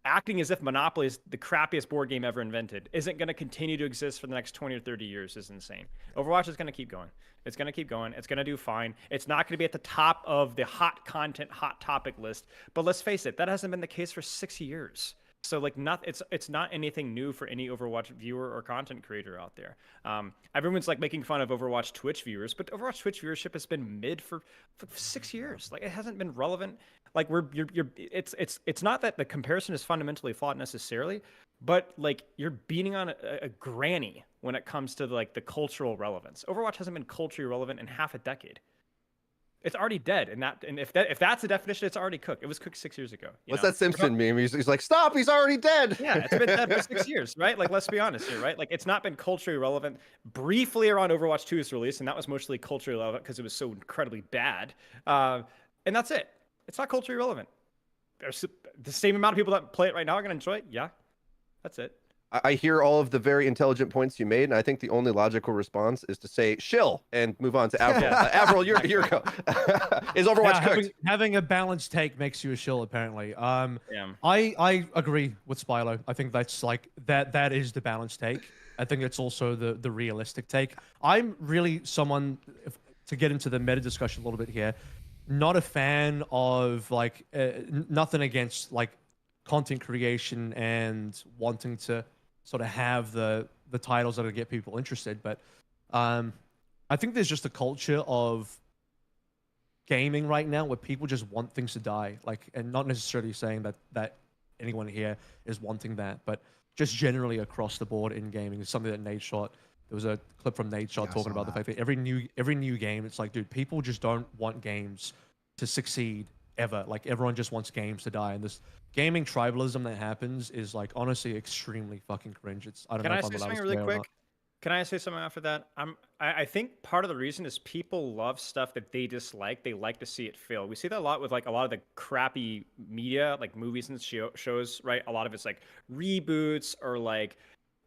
acting as if Monopoly is the crappiest board game ever invented isn't going to continue to exist for the next 20 or 30 years is insane. Overwatch is going to keep going. It's going to keep going. It's going to do fine. It's not going to be at the top of the hot content, hot topic list. But let's face it, that hasn't been the case for 6 years. So, like, it's not anything new for any Overwatch viewer or content creator out there. Everyone's like making fun of Overwatch Twitch viewers, but Overwatch Twitch viewership has been mid for 6 years. Like, it hasn't been relevant. Like, it's not that the comparison is fundamentally flawed necessarily, but like, you're beating on a granny when it comes to like the cultural relevance. Overwatch hasn't been culturally relevant in half a decade. It's already dead, and if that's the definition, it's already cooked. It was cooked 6 years ago. What's that Simpson meme? He's like, stop! He's already dead. Yeah, it's been dead for 6 years, right? Like, let's be honest here, right? Like, it's not been culturally relevant. Briefly around Overwatch 2's release, and that was mostly culturally relevant because it was so incredibly bad. And that's it. It's not culturally relevant. There's the same amount of people that play it right now are going to enjoy it. Yeah, that's it. I hear all of the very intelligent points you made, and I think the only logical response is to say shill and move on to AVRL. AVRL, your go. Is Overwatch cooked? Having a balanced take makes you a shill, apparently. Yeah. I agree with Spilo. I think that's like that is the balanced take. I think it's also the realistic take. I'm really someone, to get into the meta discussion a little bit here, not a fan of like nothing against like content creation and wanting to sort of have the titles that will get people interested, but I think there's just a culture of gaming right now where people just want things to die, like, and not necessarily saying that anyone here is wanting that, but just generally across the board in gaming. It's something that Nate shot. There was a clip from Nate shot talking about the fact that every new game, it's like, dude, people just don't want games to succeed ever. Like, everyone just wants games to die, and this gaming tribalism that happens is like honestly extremely fucking cringe. I don't know if I'm allowed to say something really quick? Can I say something after that? I think part of the reason is people love stuff that they dislike. They like to see it fail. We see that a lot with like a lot of the crappy media, like movies and shows, right? A lot of it's like reboots or like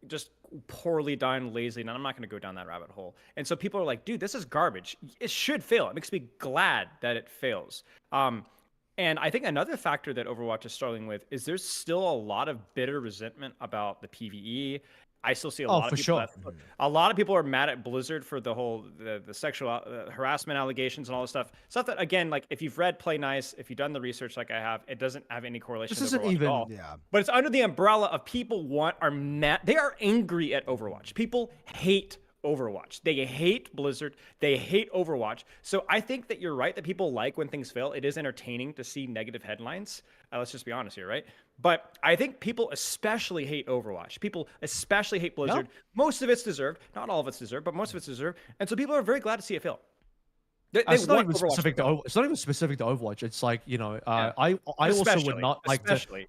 just poorly done, lazy. And I'm not going to go down that rabbit hole. And so people are like, dude, this is garbage. It should fail. It makes me glad that it fails. And I think another factor that Overwatch is struggling with is there's still a lot of bitter resentment about the PvE. I still see a lot of people. A lot of people are mad at Blizzard for the whole the sexual harassment allegations and all this stuff. Stuff that, again, like if you've read Play Nice, if you've done the research like I have, it doesn't have any correlation. This to isn't Overwatch even. at all. Yeah. But it's under the umbrella of people are mad. They are angry at Overwatch. People hate Overwatch. They hate Blizzard. They hate Overwatch. So I think that you're right that people like when things fail. It is entertaining to see negative headlines. Let's just be honest here, right? But I think people especially hate Overwatch. People especially hate Blizzard. Most of it's deserved. Not all of it's deserved, but most of it's deserved. And so people are very glad to see it fail. It's not even specific to it's not even specific to Overwatch. It's like, you know, I also would not like to.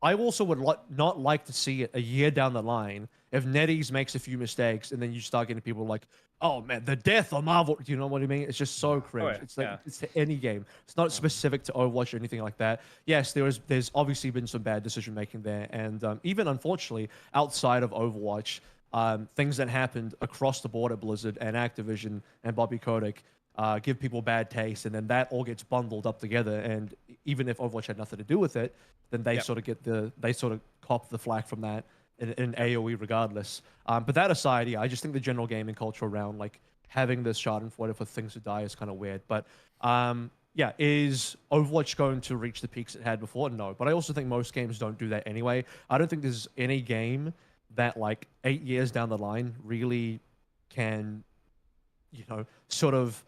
I also would not like to see it a year down the line if NetEase makes a few mistakes and then you start getting people like, oh man, the death of Marvel. Do you know what I mean? It's just so cringe. It's like it's to any game. It's not specific to Overwatch or anything like that. Yes, there's obviously been some bad decision making there, and even unfortunately outside of Overwatch, things that happened across the board at Blizzard and Activision and Bobby Kotick give people bad taste, and then that all gets bundled up together. And even if Overwatch had nothing to do with it, then they sort of cop the flack from that in AOE regardless. But that aside, yeah, I just think the general gaming culture around like having this Schadenfreude for things to die is kind of weird. But yeah, is Overwatch going to reach the peaks it had before? No. But I also think most games don't do that anyway. I don't think there's any game that like 8 years down the line really can, you know, sort of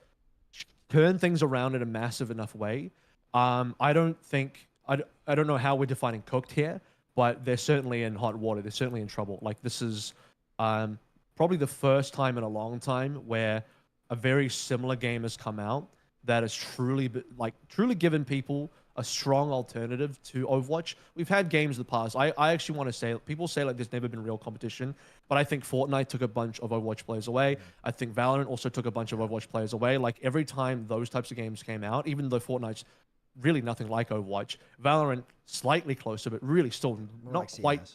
turn things around in a massive enough way. I don't know how we're defining cooked here, but they're certainly in hot water. They're certainly in trouble. Like this is probably the first time in a long time where a very similar game has come out that has truly given people a strong alternative to Overwatch. We've had games in the past. I actually want to say, people say like there's never been real competition, but I think Fortnite took a bunch of Overwatch players away. I think Valorant also took a bunch of Overwatch players away. Like every time those types of games came out, even though Fortnite's really nothing like Overwatch, Valorant slightly closer, but really still not quite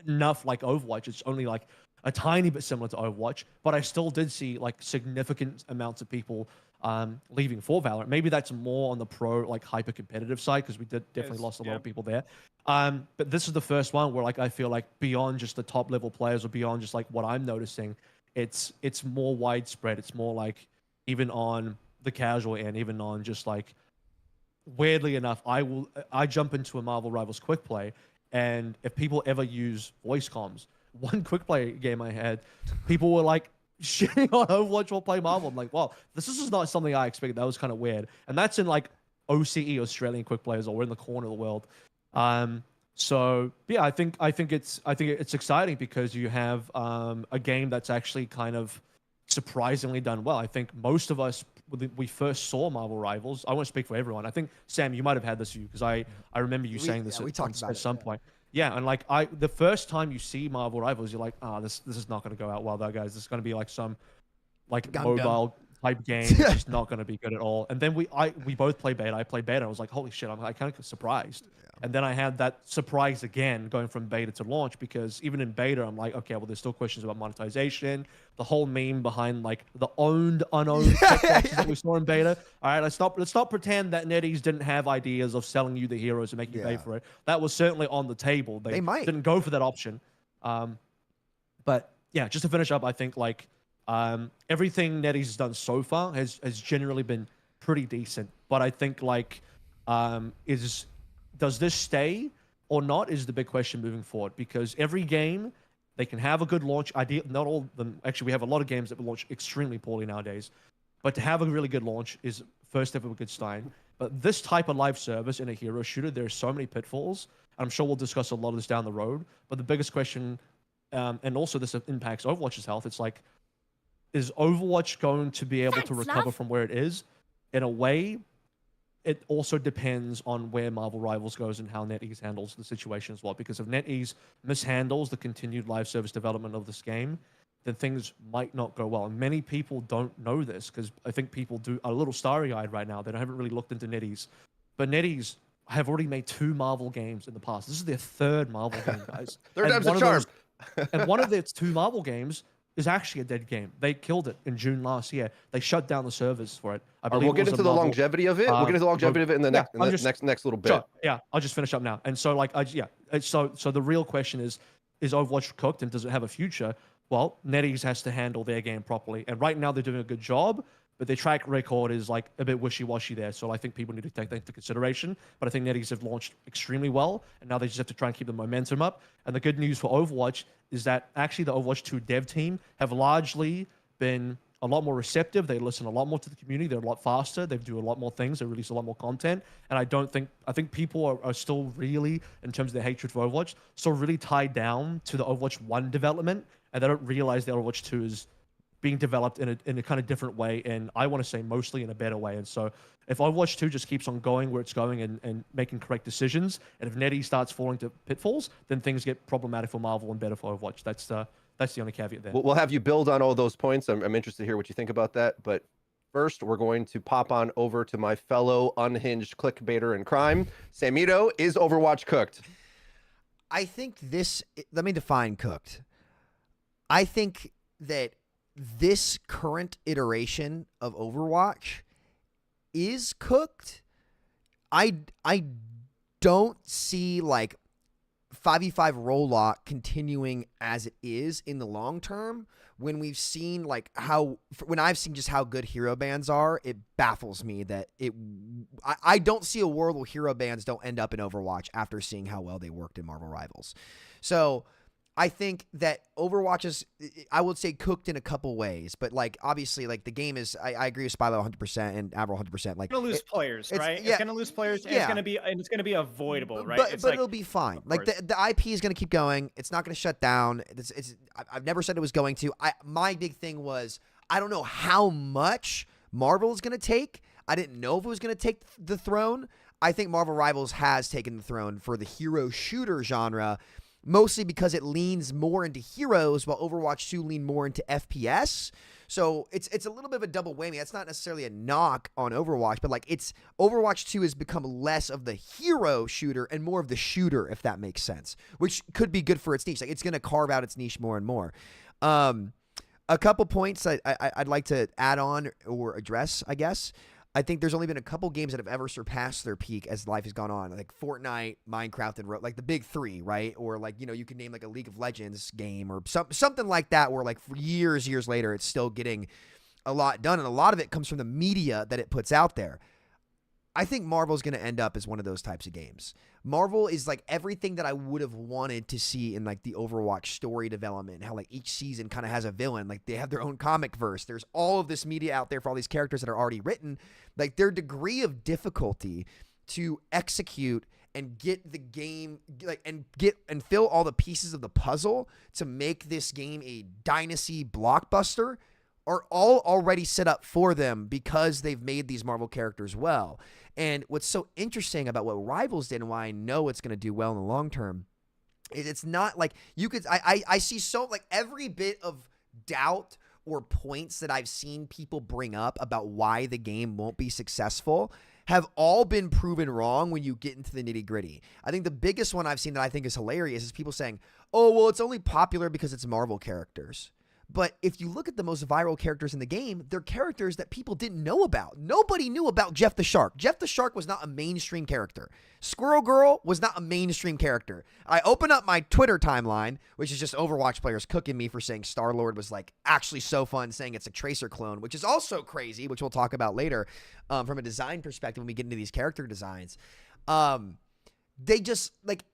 enough like Overwatch. It's only like a tiny bit similar to Overwatch, but I still did see like significant amounts of people leaving for Valorant. Maybe that's more on the pro, like hyper competitive side, because we definitely lost a lot of people there. But this is the first one where like I feel like beyond just the top level players or beyond just like what I'm noticing, it's more widespread. It's more like even on the casual end, even on just like, weirdly enough, I jump into a Marvel Rivals quick play, and if people ever use voice comms, one quick play game I had, people were like shitting on Overwatch while playing Marvel. I'm like, wow, this is not something I expected. That was kind of weird. And that's in like OCE, Australian quick players, or we're in the corner of the world. So yeah, I think it's exciting because you have a game that's actually kind of surprisingly done well. I think most of us, when we first saw Marvel Rivals, I won't speak for everyone. I think Sam, you might have had this view because I remember you saying this at some point. Yeah, and like the first time you see Marvel Rivals, you're like, this is not going to go out well, though, guys. This is going to be like some like mobile type game. It's just not going to be good at all. And then we both play beta. I played beta. I was like, holy shit, I'm kind of surprised. Yeah. And then I had that surprise again going from beta to launch, because even in beta, I'm like, okay, well, there's still questions about monetization, the whole meme behind like the unowned checkboxes that we saw in beta. All right, let's not pretend that NetEase didn't have ideas of selling you the heroes and making you pay for it. That was certainly on the table. They didn't go for that option. But yeah, just to finish up, I think like everything NetEase has done so far has generally been pretty decent. But I think like does this stay or not is the big question moving forward, because every game, they can have a good launch. Not all of them. Actually, we have a lot of games that will launch extremely poorly nowadays. But to have a really good launch is first step of a good sign. But this type of live service in a hero shooter, there's so many pitfalls. I'm sure we'll discuss a lot of this down the road. But the biggest question, and also this impacts Overwatch's health, it's like, is Overwatch going to be able to recover from where it is? In a way, it also depends on where Marvel Rivals goes and how NetEase handles the situation as well. Because if NetEase mishandles the continued live service development of this game, then things might not go well. And many people don't know this because I think people are a little starry-eyed right now. They haven't really looked into NetEase. But NetEase have already made 2 Marvel games in the past. This is their 3rd Marvel game, guys. Third time's a charm. And one of their 2 Marvel games is actually a dead game. They killed it in June last year. They shut down the servers for it. I believe We'll get into the longevity of it. We'll get into the longevity of it in the next little bit. Sure, yeah, I'll just finish up now. And so, like, so the real question is Overwatch cooked and does it have a future? Well, NetEase has to handle their game properly. And right now they're doing a good job, but their track record is like a bit wishy-washy there. So I think people need to take that into consideration. But I think NetEase have launched extremely well, and now they just have to try and keep the momentum up. And the good news for Overwatch is that actually the Overwatch 2 dev team have largely been a lot more receptive. They listen a lot more to the community. They're a lot faster. They do a lot more things. They release a lot more content. And I think people are still really, in terms of their hatred for Overwatch, still really tied down to the Overwatch 1 development. And they don't realize that Overwatch 2 is being developed in a kind of different way. And I want to say mostly in a better way. And so if Overwatch 2 just keeps on going where it's going and making correct decisions, and if NetEase starts falling to pitfalls, then things get problematic for Marvel and better for Overwatch. That's the only caveat there. We'll have you build on all those points. I'm interested to hear what you think about that. But first, we're going to pop on over to my fellow unhinged clickbaiter in crime. Samito, is Overwatch cooked? I think let me define cooked. I think that this current iteration of Overwatch is cooked. I don't see like 5v5 role lock continuing as it is in the long term. When we've seen when I've seen just how good hero bans are, it baffles me that I don't see a world where hero bans don't end up in Overwatch after seeing how well they worked in Marvel Rivals. So I think that Overwatch is, I would say, cooked in a couple ways, but like obviously, like the game is. I agree with Spilo 100% and AVRL 100%. Like, it's gonna lose players, right? Yeah, it's gonna lose players. And it's gonna be avoidable, right? But it'll be fine. Like the IP is gonna keep going. It's not gonna shut down. I've never said it was going to. My big thing was I don't know how much Marvel is gonna take. I didn't know if it was gonna take the throne. I think Marvel Rivals has taken the throne for the hero shooter genre. Mostly because it leans more into heroes, while Overwatch 2 lean more into FPS. So it's a little bit of a double whammy. That's not necessarily a knock on Overwatch, but like Overwatch 2 has become less of the hero shooter and more of the shooter, if that makes sense, which could be good for its niche. Like it's going to carve out its niche more and more. A couple points I'd like to add on or address, I guess. I think there's only been a couple games that have ever surpassed their peak as life has gone on, like Fortnite, Minecraft, and like the big 3, right? Or like, you can name like a League of Legends game or something like that, where like for years later, it's still getting a lot done, and a lot of it comes from the media that it puts out there. I think Marvel's going to end up as one of those types of games. Marvel is like everything that I would have wanted to see in like the Overwatch story development, how like each season kind of has a villain, like they have their own comic verse. There's all of this media out there for all these characters that are already written. Like their degree of difficulty to execute and get the game and fill all the pieces of the puzzle to make this game a dynasty blockbuster are all already set up for them because they've made these Marvel characters well. And what's so interesting about what Rivals did and why I know it's going to do well in the long term is it's not like I see so like every bit of doubt or points that I've seen people bring up about why the game won't be successful have all been proven wrong when you get into the nitty gritty. I think the biggest one I've seen that I think is hilarious is people saying, oh, well, it's only popular because it's Marvel characters. But if you look at the most viral characters in the game, they're characters that people didn't know about. Nobody knew about Jeff the Shark. Jeff the Shark was not a mainstream character. Squirrel Girl was not a mainstream character. I open up my Twitter timeline, which is just Overwatch players cooking me for saying Star-Lord was like actually so fun, saying it's a Tracer clone, which is also crazy, which we'll talk about later from a design perspective when we get into these character designs. They just like...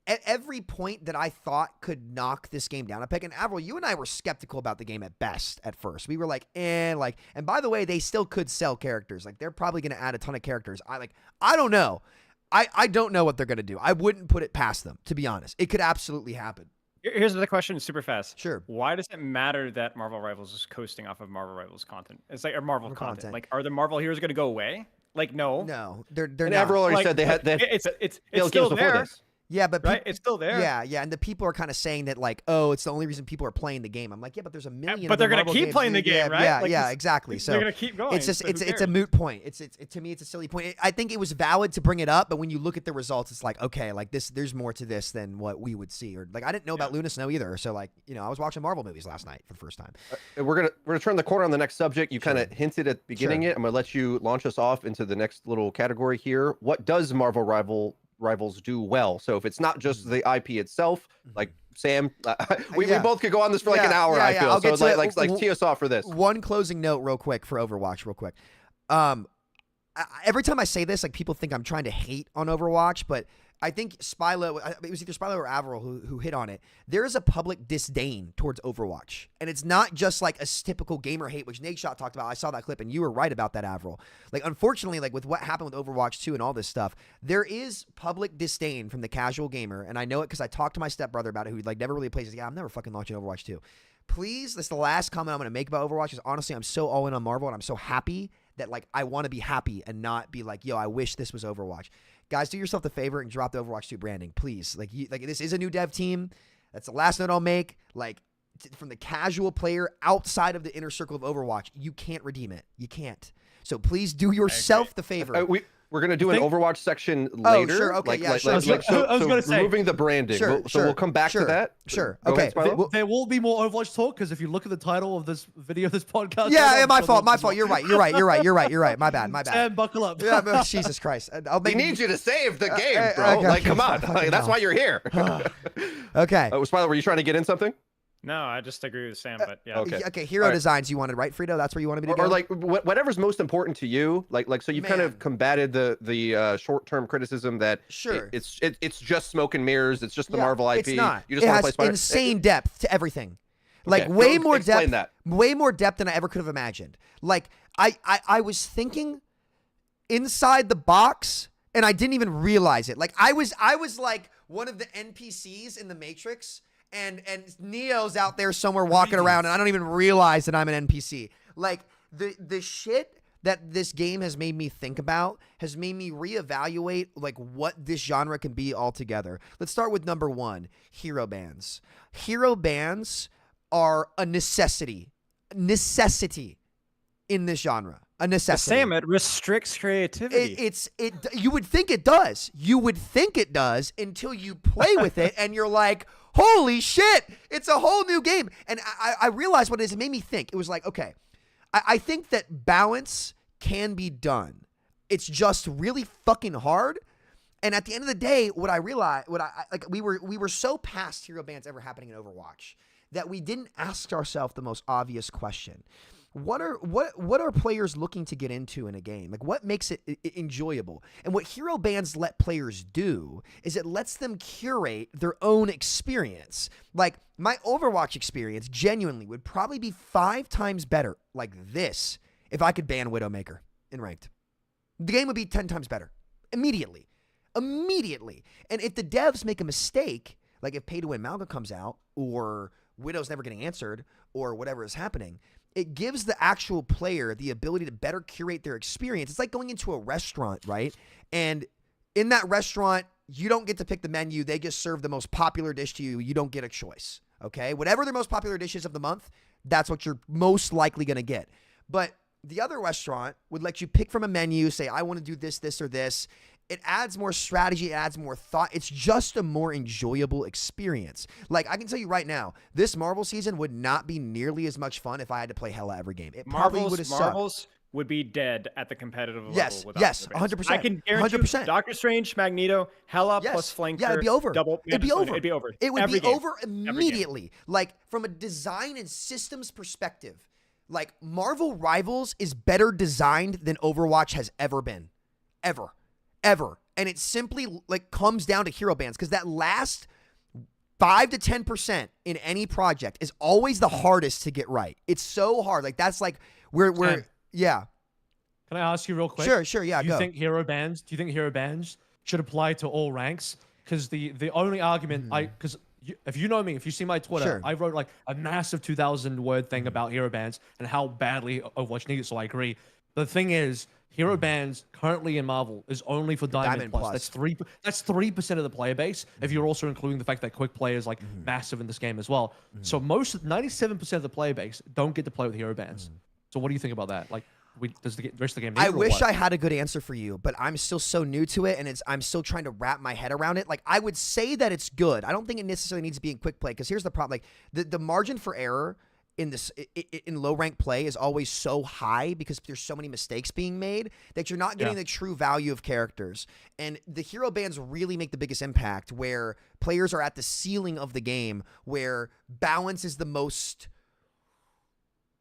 At every point that I thought could knock this game down a peg, and AVRL, you and I were skeptical about the game at best at first. We were like, and by the way, they still could sell characters. Like, they're probably going to add a ton of characters. I don't know. I don't know what they're going to do. I wouldn't put it past them, to be honest. It could absolutely happen. Here's the question, super fast. Sure. Why does it matter that Marvel Rivals is coasting off of Marvel Rivals content? It's like, or Marvel content. Like, are the Marvel heroes going to go away? Like, no. No, they're and not. AVRL already Like, said they had it's failed still games before there. this. Yeah, but right? It's still there. Yeah, and the people are kind of saying that like, oh, it's the only reason people are playing the game. I'm like, yeah, but there's a million. But they're gonna keep playing the game, right? Yeah, Like, yeah, exactly. So they're gonna keep going. It's just so it's who a cares? moot point. It's to me it's a silly point. I think it was valid to bring it up, but when you look at the results, it's like, okay, like there's more to this than what we would see. Or like I didn't know about Luna Snow either. So like I was watching Marvel movies last night for the first time. We're gonna turn the corner on the next subject. You kind of hinted at beginning it. I'm gonna let you launch us off into the next little category here. What does Marvel Rivals do well? So if it's not just the IP itself, like Sam, we both could go on this for like an hour. I feel so. Like tee us off for this. One closing note, real quick, for Overwatch, real quick. Every time I say this, like people think I'm trying to hate on Overwatch, but I think Spilo, it was either Spilo or AVRL who hit on it. There is a public disdain towards Overwatch. And it's not just like a typical gamer hate, which Nadeshot talked about. I saw that clip and you were right about that, AVRL. Like, unfortunately, like with what happened with Overwatch 2 and all this stuff, there is public disdain from the casual gamer. And I know it because I talked to my stepbrother about it, who like never really plays. He's like, yeah, I'm never fucking launching Overwatch 2. Please, this is the last comment I'm going to make about Overwatch is honestly, I'm so all in on Marvel and I'm so happy that like I want to be happy and not be like, yo, I wish this was Overwatch. Guys, do yourself the favor and drop the Overwatch 2 branding, please. Like this is a new dev team. That's the last note I'll make. Like from the casual player outside of the inner circle of Overwatch, you can't redeem it. You can't. So please do yourself the favor. We're gonna do an Overwatch section later. Oh, sure. Okay, I was gonna say, removing the branding. So we'll come back to that. Sure. Go Okay. ahead, Spilo. There will be more Overwatch talk because if you look at the title of this video, this podcast. Yeah, my fault. You're right. My bad. Sam, buckle up. Yeah, but Jesus Christ. We need you to save the game, bro. Okay, like, come on. Like, that's why you're here. Okay. Spilo, were you trying to get in something? No, I just agree with Sam, but yeah. Okay, hero designs you wanted, right, Freedo? That's where you wanted me to go? Or like whatever's most important to you. Like so you've kind of combated the short-term criticism that it's just smoke and mirrors, it's just the Marvel IP. It's not. You just want to play Spider-Man. Insane depth to everything. Like way more depth than I ever could have imagined. Like I was thinking inside the box and I didn't even realize it. Like I was like one of the NPCs in the Matrix. And Neo's out there somewhere walking around, and I don't even realize that I'm an NPC. Like, the shit that this game has made me think about has made me reevaluate, like, what this genre can be altogether. Let's start with number one, hero bands. Hero bands are a necessity in this genre. A necessity. Sam, it restricts creativity. You would think it does. You would think it does until you play with it, and you're like, holy shit, it's a whole new game. And I realized what it is. It made me think. It was like, okay, I think that balance can be done. It's just really fucking hard. And at the end of the day, what I realized, we were so past hero bans ever happening in Overwatch that we didn't ask ourselves the most obvious question. What are players looking to get into in a game? Like, what makes it enjoyable? And what hero bands let players do is it lets them curate their own experience. Like, my Overwatch experience genuinely would probably be 5 times better like this if I could ban Widowmaker in ranked. The game would be 10 times better immediately. And if the devs make a mistake, like if Pay to Win Malga comes out or Widow's never getting answered or whatever is happening, it gives the actual player the ability to better curate their experience. It's like going into a restaurant, right? And in that restaurant, you don't get to pick the menu. They just serve the most popular dish to you. You don't get a choice, okay? Whatever their most popular dish is of the month, that's what you're most likely going to get. But the other restaurant would let you pick from a menu, say, I want to do this, this, or this. It adds more strategy, it adds more thought. It's just a more enjoyable experience. Like, I can tell you right now, this Marvel season would not be nearly as much fun if I had to play Hela every game. It probably would have sucked. Marvels would be dead at the competitive level. Yes, without 100%. I can guarantee 100%. you, Doctor Strange, Magneto, Hela plus Flanker. Yeah, it'd be over. It'd be over. It would be over immediately. Like, from a design and systems perspective, like, Marvel Rivals is better designed than Overwatch has ever been. Ever. And it simply like comes down to hero bans because that last 5 to 10% in any project is always the hardest to get right. It's so hard. Like that's like we're yeah. Can I ask you real quick? Sure, yeah, do you think hero bans should apply to all ranks? Because the only argument if you know me, if you see my Twitter, I wrote like a massive 2,000 word thing about hero bans and how badly Overwatch needs it, so I agree. The thing is, hero bans currently in Marvel is only for Diamond, Plus. That's 3% of the player base. If you're also including the fact that quick play is like massive in this game as well. So 97% of the player base don't get to play with hero bans. So what do you think about that? Like, does the rest of the game need it I or wish what? I had a good answer for you, but I'm still so new to it, and I'm still trying to wrap my head around it. Like, I would say that it's good. I don't think it necessarily needs to be in quick play, because here's the problem. Like, the margin for error in low rank play is always so high because there's so many mistakes being made that you're not getting the true value of characters. And the hero bans really make the biggest impact, where players are at the ceiling of the game, where balance is the most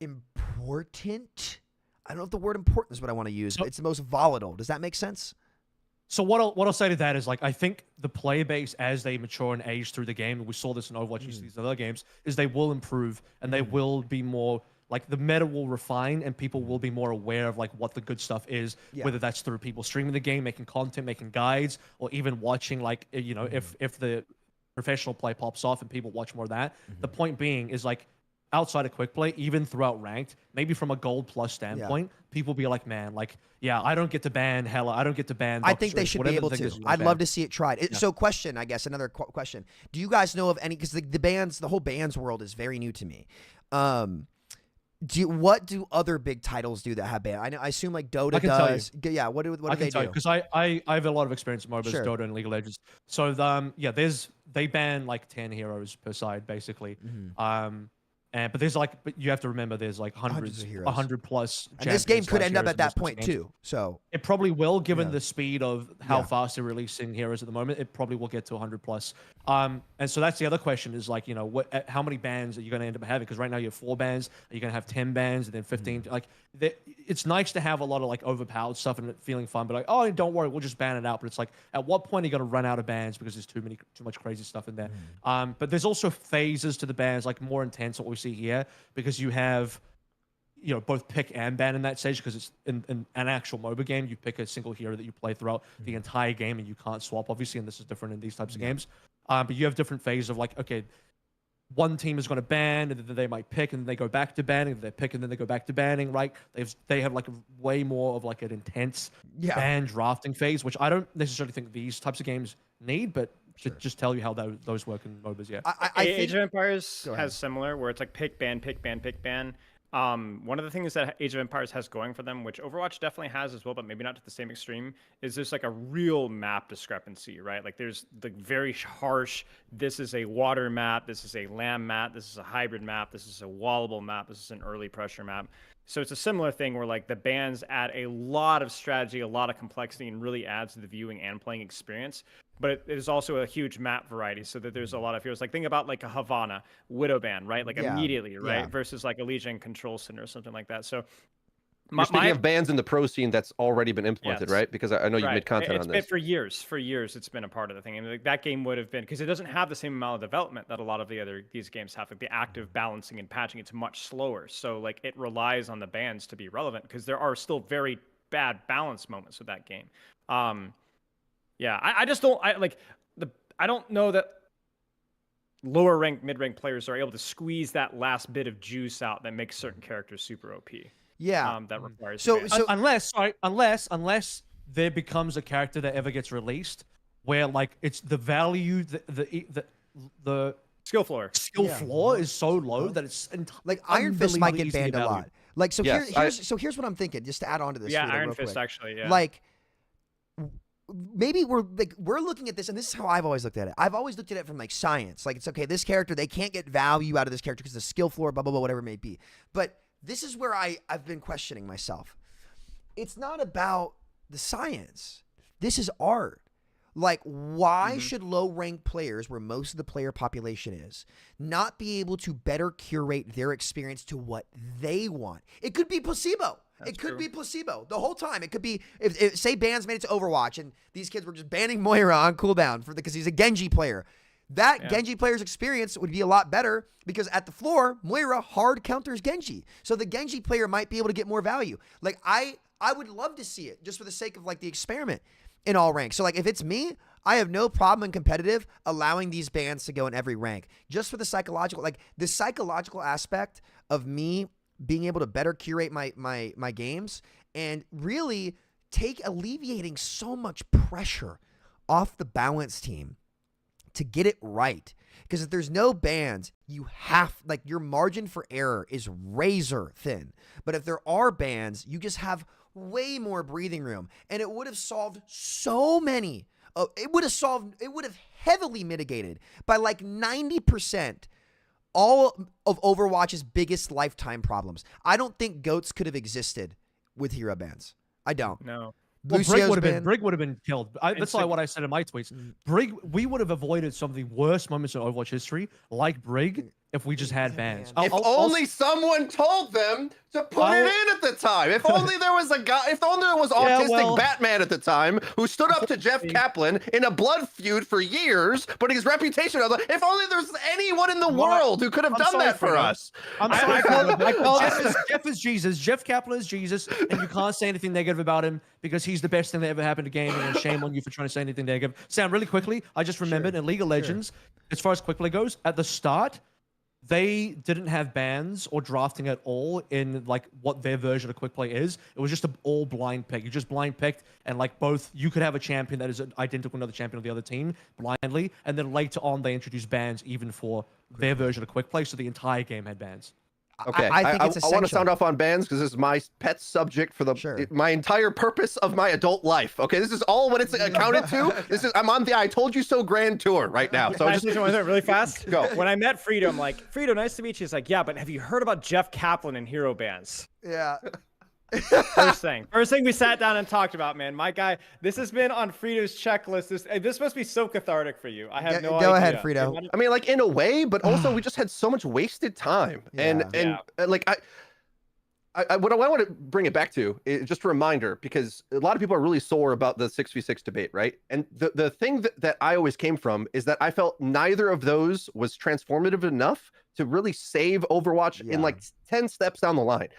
important. I don't know if the word important is what I want to use, but it's the most volatile. Does that make sense? So what I'll say to that is, like, I think the player base, as they mature and age through the game, and we saw this in Overwatch, these other games, is they will improve and they will be more, like, the meta will refine and people will be more aware of, like, what the good stuff is, whether that's through people streaming the game, making content, making guides, or even watching, like, you know, if the professional play pops off and people watch more of that. The point being is, like, outside of quick play, even throughout ranked, maybe from a gold plus standpoint, people be like, man, like, yeah, I don't get to ban Hela, I don't get to ban I think they should be able to. I'd love to see it tried. So question, I guess, another question. Do you guys know of any, because the whole bans world is very new to me. What do other big titles do that have ban? I assume like Dota does. Yeah, what do they do? Because I have a lot of experience in MOBAs, Dota and League of Legends. So they ban like 10 heroes per side basically. But you have to remember there's like hundreds of heroes, 100 plus. And this game could end up at that point too. So it probably will, given the speed of how fast they're releasing heroes at the moment. It probably will get to 100 plus. And so that's the other question is, like, you know, how many bans are you going to end up having? Because right now you have 4 bans. Are you going to have 10 bans and then 15? Like, it's nice to have a lot of like overpowered stuff and feeling fun, but like, oh, don't worry, we'll just ban it out. But it's like, at what point are you going to run out of bans because there's too much crazy stuff in there? But there's also phases to the bans, like more intense what we see here, because you have, you know, both pick and ban in that stage, because it's in an actual MOBA game, you pick a single hero that you play throughout the entire game and you can't swap, obviously, and this is different in these types of games. But you have different phases of like, okay, one team is going to ban, and then they might pick, and then they go back to banning, and they pick, and then they go back to banning, right? They have like way more of like an intense ban drafting phase, which I don't necessarily think these types of games need, but just tell you how those work in MOBAs. I think Age of Empires has similar, where it's like pick, ban, pick, ban, pick, ban. One of the things that Age of Empires has going for them, which Overwatch definitely has as well, but maybe not to the same extreme, is there's like a real map discrepancy, right? Like there's the very harsh, this is a water map, this is a land map, this is a hybrid map, this is a wallable map, this is an early pressure map. So it's a similar thing where like the bans add a lot of strategy, a lot of complexity, and really adds to the viewing and playing experience. But it is also a huge map variety, so that there's a lot of heroes. Like think about like a Havana Widow ban, right? Like immediately, right? Versus like a Legion Control Center or something like that. So speaking of bans in the pro scene, that's already been implemented, right? Because I know you made content on this. It's been for years. It's been a part of the thing, and like, that game would have been, because it doesn't have the same amount of development that a lot of these games have. Like the active balancing and patching, it's much slower. So like it relies on the bans to be relevant, because there are still very bad balance moments with that game. I just don't. I don't know that lower ranked, mid ranked players are able to squeeze that last bit of juice out that makes certain characters super OP. That requires unless there becomes a character that ever gets released where like it's the value the skill floor is so low that it's like Iron Fist might get banned a lot. Like here's what I'm thinking, just to add on to this. Iron Fist actually. Like maybe we're looking at this, and this is how I've always looked at it. I've always looked at it from like science. Like it's okay, this character, they can't get value out of this character because the skill floor, blah blah blah, whatever it may be. But this is where I've been questioning myself. It's not about the science. This is art. Like, why should low-ranked players, where most of the player population is, not be able to better curate their experience to what they want? It could be placebo. It could be placebo the whole time. It could be, if say bans made it to Overwatch and these kids were just banning Moira on cooldown because he's a Genji player. That Genji player's experience would be a lot better, because at the floor, Moira hard counters Genji. So the Genji player might be able to get more value. Like, I would love to see it just for the sake of like the experiment in all ranks. So like if it's me, I have no problem in competitive allowing these bans to go in every rank, just for the psychological, like the psychological aspect of me being able to better curate my games and really alleviating so much pressure off the balance team to get it right. Because if there's no bans, you have, like, your margin for error is razor thin. But if there are bans, you just have way more breathing room. And it would have solved so many. It would have heavily mitigated by like 90% all of Overwatch's biggest lifetime problems. I don't think GOATs could have existed with hero bans. I don't. No. Well, Lucio's Brig would have been killed. That's like what I said in my tweets. Brig, we would have avoided some of the worst moments in Overwatch history, like Brig, if we just had bans. If only someone told them to put it in at the time. If only there was a guy, if only there was autistic Batman at the time who stood up to Jeff Kaplan in a blood feud for years, putting his reputation on. If only there's anyone in the world who could have done that for us. I'm sorry. Jeff is Jesus. Jeff Kaplan is Jesus, and you can't say anything negative about him because he's the best thing that ever happened to gaming, and shame on you for trying to say anything negative. Sam, really quickly, I just remembered in League of Legends, as far as quickplay goes, at the start, they didn't have bans or drafting at all in like what their version of quick play is. It was just an all blind pick. You just blind picked, and like both, you could have a champion that is identical to another champion of the other team blindly, and then later on they introduced bans even for their version of quick play, so the entire game had bans. Okay, I think it's essential. I want to sound off on bans because this is my pet subject for my entire purpose of my adult life. Okay, this is all what it's accounted to. This is I'm on the I told you so grand tour right now. So I just want to really fast. Go. When I met Freedo, I'm like, Freedo, nice to meet you. He's like, yeah, but have you heard about Jeff Kaplan and hero bans? Yeah. First thing we sat down and talked about, man. My guy, this has been on Freedo's checklist. This must be so cathartic for you. I have no idea. Go ahead, Freedo. I mean, like in a way, but also we just had so much wasted time, and like what I want to bring it back to is just a reminder, because a lot of people are really sore about the 6v6 debate, right? And the thing that I always came from is that I felt neither of those was transformative enough to really save Overwatch in like 10 steps down the line.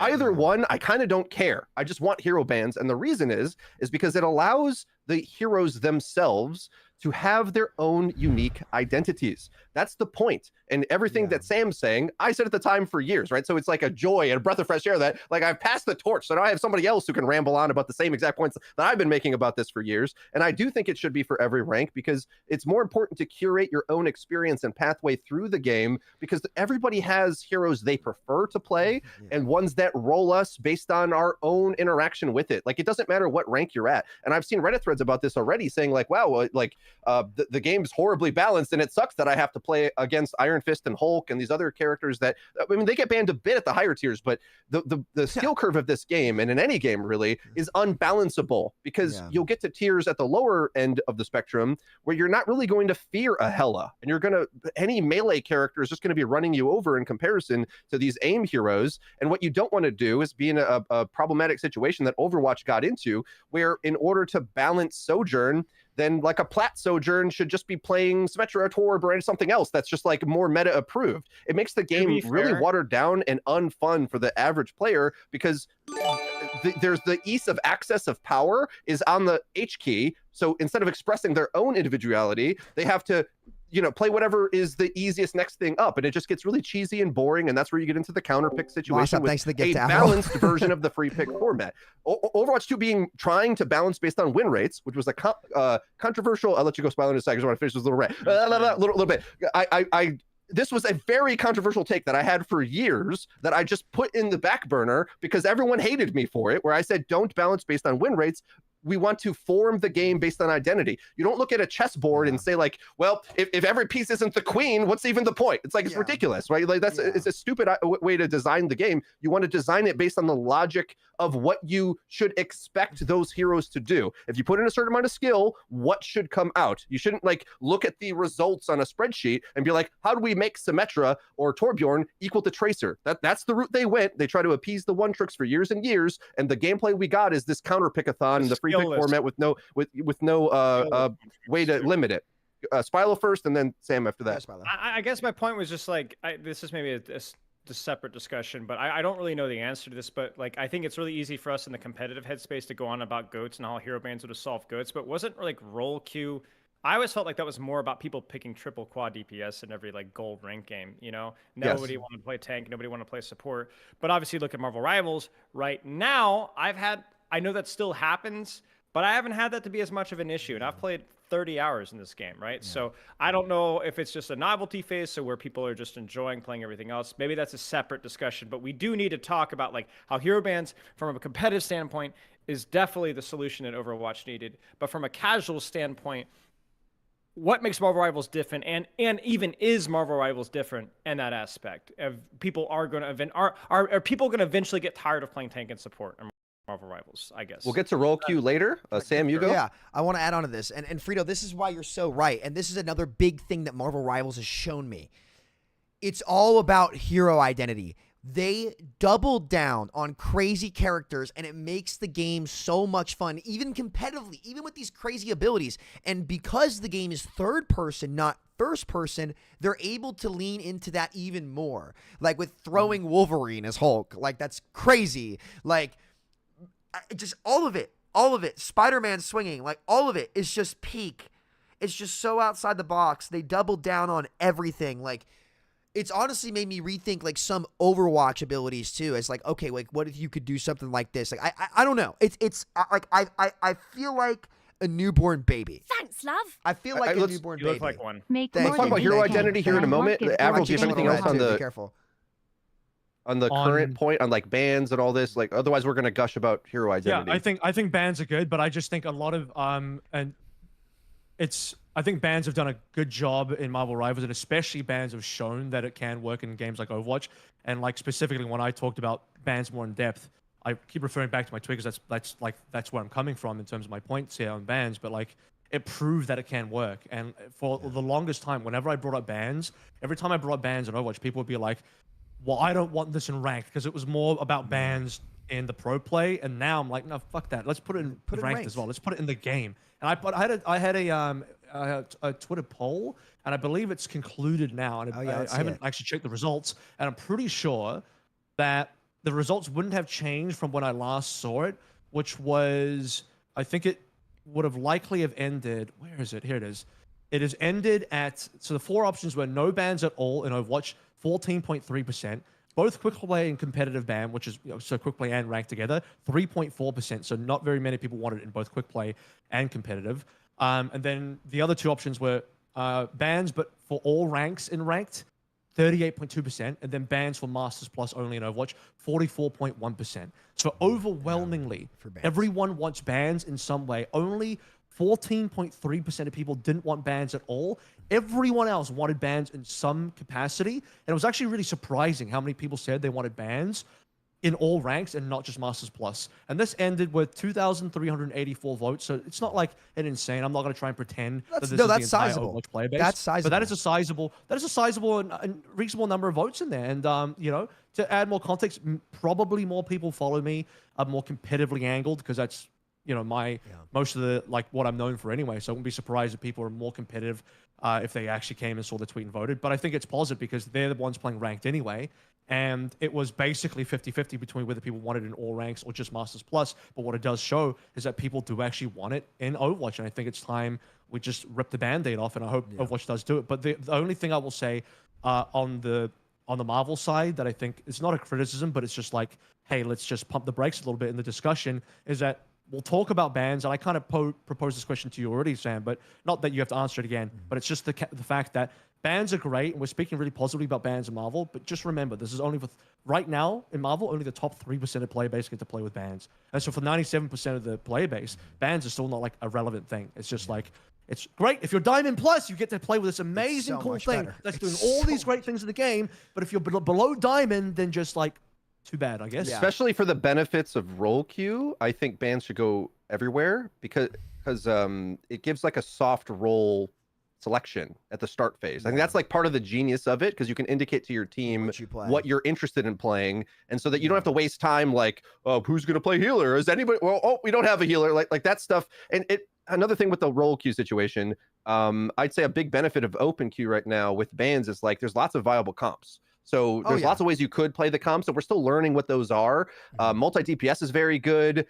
Either one, I kind of don't care. I just want hero bans, and the reason is because it allows the heroes themselves to have their own unique identities. That's the point. And everything that Sam's saying, I said at the time for years, right? So it's like a joy and a breath of fresh air that like I've passed the torch. So now I have somebody else who can ramble on about the same exact points that I've been making about this for years. And I do think it should be for every rank, because it's more important to curate your own experience and pathway through the game, because everybody has heroes they prefer to play and ones that roll us based on our own interaction with it. Like, it doesn't matter what rank you're at. And I've seen Reddit threads about this already saying like, wow, like the game's horribly balanced and it sucks that I have to play against Iron Fist and Hulk and these other characters that, I mean, they get banned a bit at the higher tiers, but the skill curve of this game, and in any game really, is unbalanceable, because you'll get to tiers at the lower end of the spectrum where you're not really going to fear a Hela, and any melee character is just going to be running you over in comparison to these aim heroes. And what you don't want to do is be in a problematic situation that Overwatch got into, where in order to balance Sojourn, then like a Plat Sojourn should just be playing Symmetra or Torb or something else that's just like more meta approved. It makes the game really watered down and unfun for the average player, because there's the ease of access of power is on the H key. So instead of expressing their own individuality, they have to play whatever is the easiest next thing up, and it just gets really cheesy and boring, and that's where you get into the counter pick situation with a balanced version of the free pick format. Overwatch 2 trying to balance based on win rates, which was a controversial. I'll let you go, Spilo, in a second. I just want to finish this little bit. This was a very controversial take that I had for years that I just put in the back burner because everyone hated me for it, where I said, don't balance based on win rates. We want to form the game based on identity. You don't look at a chessboard and say like, well, if every piece isn't the queen, what's even the point? It's like, it's ridiculous, right? Like it's a stupid way to design the game. You want to design it based on the logic of what you should expect those heroes to do. If you put in a certain amount of skill, what should come out? You shouldn't like look at the results on a spreadsheet and be like, how do we make Symmetra or Torbjorn equal to Tracer? That's the route they went. They try to appease the one tricks for years and years, and the gameplay we got is this counter pickathon and the free pick format with no way to limit it. Spilo first, and then Sam after that. I guess my point was just like, this is maybe a separate discussion, but I don't really know the answer to this. But like, I think it's really easy for us in the competitive headspace to go on about goats and how hero bans would have solved goats. But wasn't like roll queue I always felt like that was more about people picking triple quad DPS in every like gold rank game. You know, Yes. nobody wanted to play tank, nobody wanted to play support. But obviously, look at Marvel Rivals right now. I know that still happens, but I haven't had that to be as much of an issue, and I've played 30 hours in this game, right? So I don't know if it's just a novelty phase, so where people are just enjoying playing everything else. Maybe that's a separate discussion, but we do need to talk about like how hero bans from a competitive standpoint is definitely the solution that Overwatch needed. But from a casual standpoint, what makes Marvel Rivals different, and even is Marvel Rivals different in that aspect? Of people are going to are people going to eventually get tired of playing tank and support in Marvel Rivals? I guess We'll get to roll queue later. Sam, you go. Yeah, I want to add on to this. And Freedo, this is why you're so right. And this is another big thing that Marvel Rivals has shown me. It's all about hero identity. They doubled down on crazy characters, and it makes the game so much fun, even competitively, even with these crazy abilities. And because the game is third person, not first person, they're able to lean into that even more. Like with throwing Wolverine as Hulk. Like, that's crazy. Like, just all of it. Spider-Man swinging, like all of it is just peak. It's just so outside the box. They doubled down on everything. Like, it's honestly made me rethink like some Overwatch abilities too. It's like, okay, like what if you could do something like this? Like, I don't know. It's like I feel like a newborn baby. Thanks, love. I feel like a let's- newborn you baby. look like one. Make Thank Let's talk you. about hero Thank you. identity here in a moment. Avril, do you have anything else on Be the careful. current point on like bans and all this? Like, otherwise we're gonna gush about hero identity. Yeah, I think bans are good, but I just think a lot of I think bans have done a good job in Marvel Rivals, and especially bans have shown that it can work in games like Overwatch. And like specifically when I talked about bans more in depth, I keep referring back to my tweet because that's where I'm coming from in terms of my points here on bans. But like, it proved that it can work. And for the longest time, whenever I brought up bans, every time I brought bans in Overwatch, people would be like, well, I don't want this in ranked, because it was more about bans in the pro play. And now I'm like, no, fuck that. Let's put it in ranked as well. Let's put it in the game. And I had a Twitter poll, and I believe it's concluded now. And I haven't actually checked the results, and I'm pretty sure that the results wouldn't have changed from when I last saw it, which was, I think it would have likely have ended. Where is it? Here it is. It has ended at, so the four options were no bans at all in Overwatch, 14.3%. Both quick play and competitive ban, which is, so quick play and ranked together, 3.4%. So not very many people wanted it in both quick play and competitive. And then the other two options were bans, but for all ranks in ranked, 38.2%, and then bans for Masters Plus only in Overwatch, 44.1%. So overwhelmingly, everyone wants bans in some way. Only 14.3% of people didn't want bans at all. Everyone else wanted bans in some capacity. And it was actually really surprising how many people said they wanted bans in all ranks and not just Masters Plus. And this ended with 2,384 votes. So it's not like an insane. I'm not going to try and pretend that this is the entire sizable. Overwatch player base. That's sizable. But that is a sizable and reasonable number of votes in there. And to add more context, probably more people follow me, are more competitively angled, because that's most of the what I'm known for anyway. So I wouldn't be surprised if people are more competitive if they actually came and saw the tweet and voted. But I think it's positive because they're the ones playing ranked anyway. And it was basically 50-50 between whether people wanted it in all ranks or just Masters Plus. But what it does show is that people do actually want it in Overwatch. And I think it's time we just rip the Band-Aid off, and I hope Overwatch does do it. But the only thing I will say on the Marvel side that I think is not a criticism, but it's just like, hey, let's just pump the brakes a little bit in the discussion, is that we'll talk about bans. And I kind of proposed this question to you already, Sam, but not that you have to answer it again. But it's just the fact that bans are great, and we're speaking really positively about bans in Marvel, but just remember, this is only for, right now, in Marvel, only the top 3% of player base get to play with bans. And so for 97% of the player base, bans are still not like a relevant thing. It's just like, it's great. If you're Diamond Plus, you get to play with this amazing, cool thing that's doing all these great things in the game, but if you're below Diamond, then just like, too bad, I guess. Especially for the benefits of role queue, I think bans should go everywhere because it gives like a soft role selection at the start phase. I think that's like part of the genius of it, because you can indicate to your team what you're interested in playing, and so that you don't have to waste time like, oh, who's gonna play healer? Is anybody? Well, oh, we don't have a healer. Like that stuff. And another thing with the role queue situation, I'd say a big benefit of open queue right now with bans is like there's lots of viable comps. So there's lots of ways you could play the comps, and we're still learning what those are. Multi DPS is very good.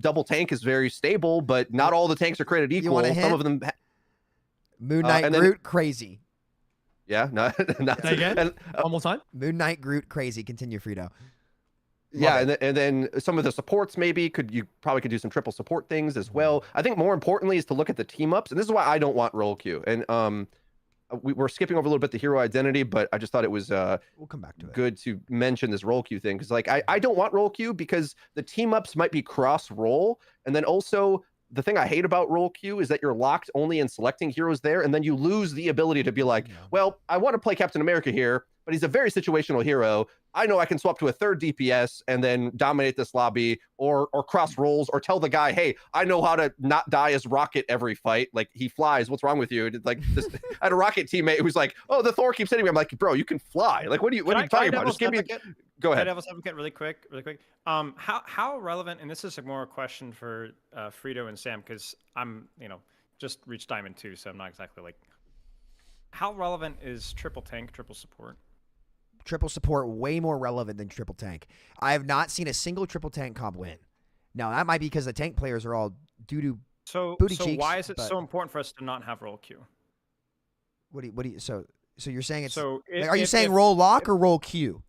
Double tank is very stable, but not all the tanks are created equal. Some of them. Moon Knight and then- Groot crazy. Yeah, no, Say again? and, One more time. Moon Knight Groot crazy. Continue, Freedo. yeah, and then some of the supports maybe you probably could do some triple support things as well. I think more importantly is to look at the team ups, and this is why I don't want roll queue. And we're skipping over a little bit the hero identity, but I just thought it was We'll come back to it. good to mention this roll queue thing because like I don't want roll queue because the team ups might be cross roll, and then also the thing I hate about roll queue is that you're locked only in selecting heroes there, and then you lose the ability to be like, well, I want to play Captain America here, but he's a very situational hero. I know I can swap to a third DPS and then dominate this lobby, or cross rolls, or tell the guy, hey, I know how to not die as Rocket every fight. Like he flies. What's wrong with you? And like this, I had a Rocket teammate who's like, oh, the Thor keeps hitting me. I'm like, bro, you can fly. Like, what are you talking about? Just give me. Go ahead. Devil's advocate, really quick. How relevant? And this is more a question for Freedo and Sam because I'm just reached Diamond 2, so I'm not exactly like. How relevant is triple tank, triple support? Triple support way more relevant than triple tank. I have not seen a single triple tank comp win. Now that might be because the tank players are all doo-doo booty cheeks. Why is it so important for us to not have roll queue? What do you so you're saying it's so are you saying roll lock or roll Q?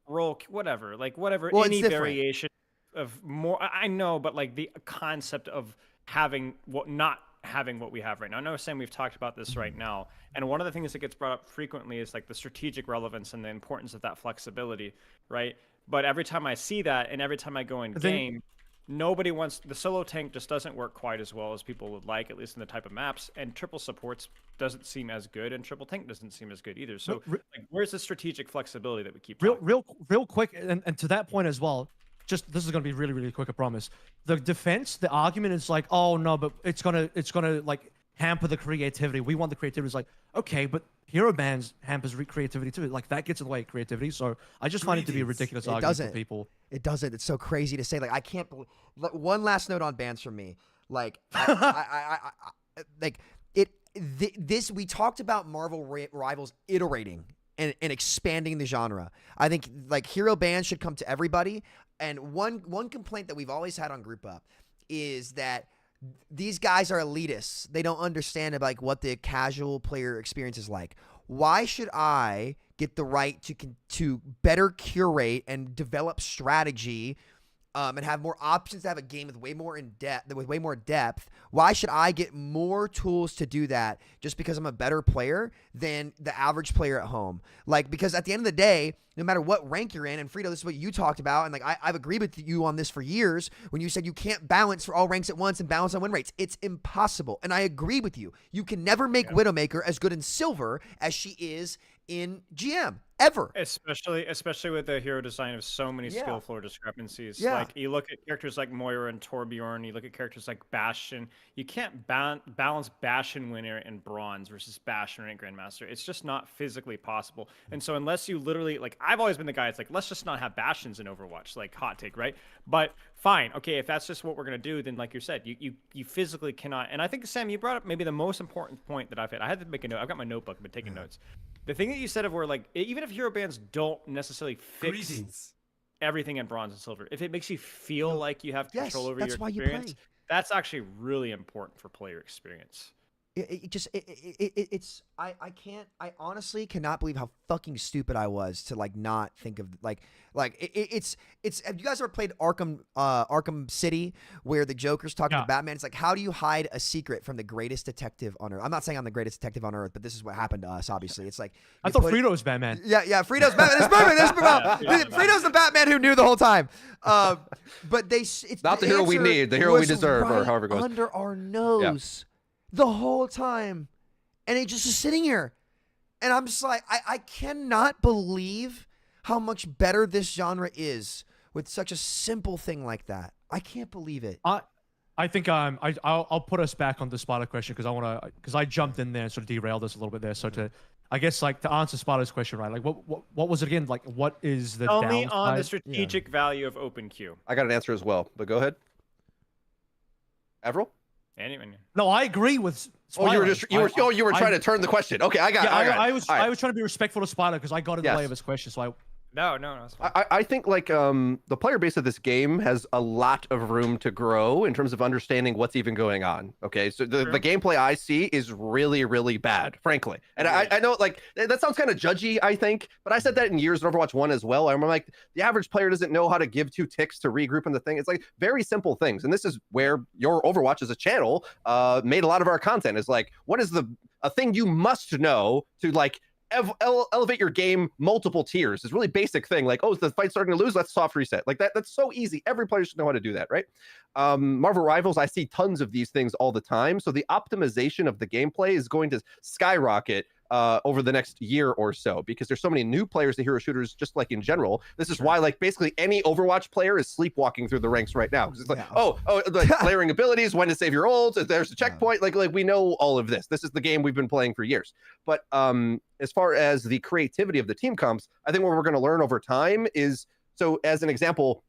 Roll whatever Well, any it's different. variation of more. I know, but like the concept of having not having what we have right now. I know, Sam, we've talked about this right now, and one of the things that gets brought up frequently is like the strategic relevance and the importance of that flexibility, right? But every time I see that, and every time I go in game, nobody wants the solo tank just doesn't work quite as well as people would like, at least in the type of maps, and triple supports doesn't seem as good, and triple tank doesn't seem as good either. So like, where's the strategic flexibility that we keep real quick, and to that point as well, just this is going to be really, really quick, I promise. The defense, the argument is like, oh no, but it's gonna like hamper the creativity. We want the creativity. It's like, okay, but hero bans hampers creativity too. Like that gets in the way of creativity. So I just find it to be a ridiculous argument for people. It doesn't. It's so crazy to say. Like I can't believe. One last note on bans from me. Like this. We talked about Marvel Rivals iterating and expanding the genre. I think like hero bans should come to everybody. And one complaint that we've always had on Group Up is that these guys are elitists. They don't understand like what the casual player experience is like. Why should I get the right to better curate and develop strategy and have more options to have a game with way more depth? Why should I get more tools to do that just because I'm a better player than the average player at home? Like, because at the end of the day, no matter what rank you're in, and Freedo, this is what you talked about, and like I've agreed with you on this for years when you said you can't balance for all ranks at once and balance on win rates. It's impossible. And I agree with you. You can never make Widowmaker as good in silver as she is in GM ever. Especially with the hero design of so many skill floor discrepancies. Like you look at characters like Moira and Torbjorn, you look at characters like Bastion. You can't balance Bastion winner in bronze versus Bastion rank Grandmaster. It's just not physically possible. And so unless you literally like, I've always been the guy. It's like, let's just not have Bastions in Overwatch. Like hot take, right? But fine, okay, if that's just what we're gonna do, then like you said, you physically cannot. And I think Sam, you brought up maybe the most important point that I've had. I had to make a note. I've got my notebook. I've been taking notes. The thing that you said of where like even if hero bans don't necessarily fix everything in bronze and silver, if it makes you feel like you have control over your experience, that's actually really important for player experience. I honestly cannot believe how fucking stupid I was to like not think of it's have you guys ever played Arkham City where the Joker's talking to Batman? It's like, how do you hide a secret from the greatest detective on earth? I'm not saying I'm the greatest detective on earth, but this is what happened to us, obviously. It's like I thought Freedo was Batman. Yeah, Freedo's Batman. Freedo's the Batman who knew the whole time. But it's not the hero we need, the hero we deserve, or however it goes. Under our nose. The whole time, and it just is sitting here, and I'm just like, I cannot believe how much better this genre is with such a simple thing like that. I can't believe it. I think I'll put us back on the Spilo question because I jumped in there and sort of derailed us a little bit there. So I guess like to answer Spilo's question, right? Like what was it again? Like what is the Tell me on the strategic value of open queue. I got an answer as well, but go ahead. AVRL? No, I agree with Spilo. You were trying to turn the question. Okay, I got it. I was trying to be respectful to Spilo because I got in the way of his question. So No, it's fine. I think like the player base of this game has a lot of room to grow in terms of understanding what's even going on. Okay, so the gameplay I see is really, really bad, frankly. And I know like that sounds kind of judgy, I think, but I said that in years in Overwatch 1 as well. I'm like, the average player doesn't know how to give 2 ticks to regroup in the thing. It's like very simple things. And this is where your Overwatch as a channel made a lot of our content, is like, what is a thing you must know to like elevate your game multiple tiers. It's really basic thing, like, oh, is the fight starting to lose, let's soft reset. Like that's so easy. Every player should know how to do that, right? Marvel Rivals, I see tons of these things all the time, so the optimization of the gameplay is going to skyrocket over the next year or so, because there's so many new players to hero shooters, just like in general. This is why like basically any Overwatch player is sleepwalking through the ranks right now. It's like, like layering abilities, when to save your ults, there's a checkpoint, like we know all of this. This is the game we've been playing for years. But as far as the creativity of the team comps, I think what we're going to learn over time is, so as an example,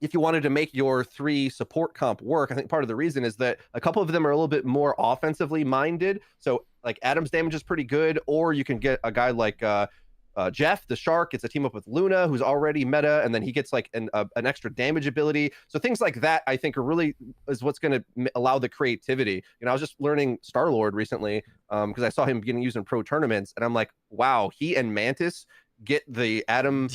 if you wanted to make your 3 support comp work, I think part of the reason is that a couple of them are a little bit more offensively minded. So like Adam's damage is pretty good, or you can get a guy like Jeff, the Shark. It's a team up with Luna, who's already meta, and then he gets like an extra damage ability. So things like that, I think, are really is what's going to allow the creativity. You know, I was just learning Star-Lord recently because I saw him getting used in pro tournaments, and I'm like, wow, he and Mantis get the Adam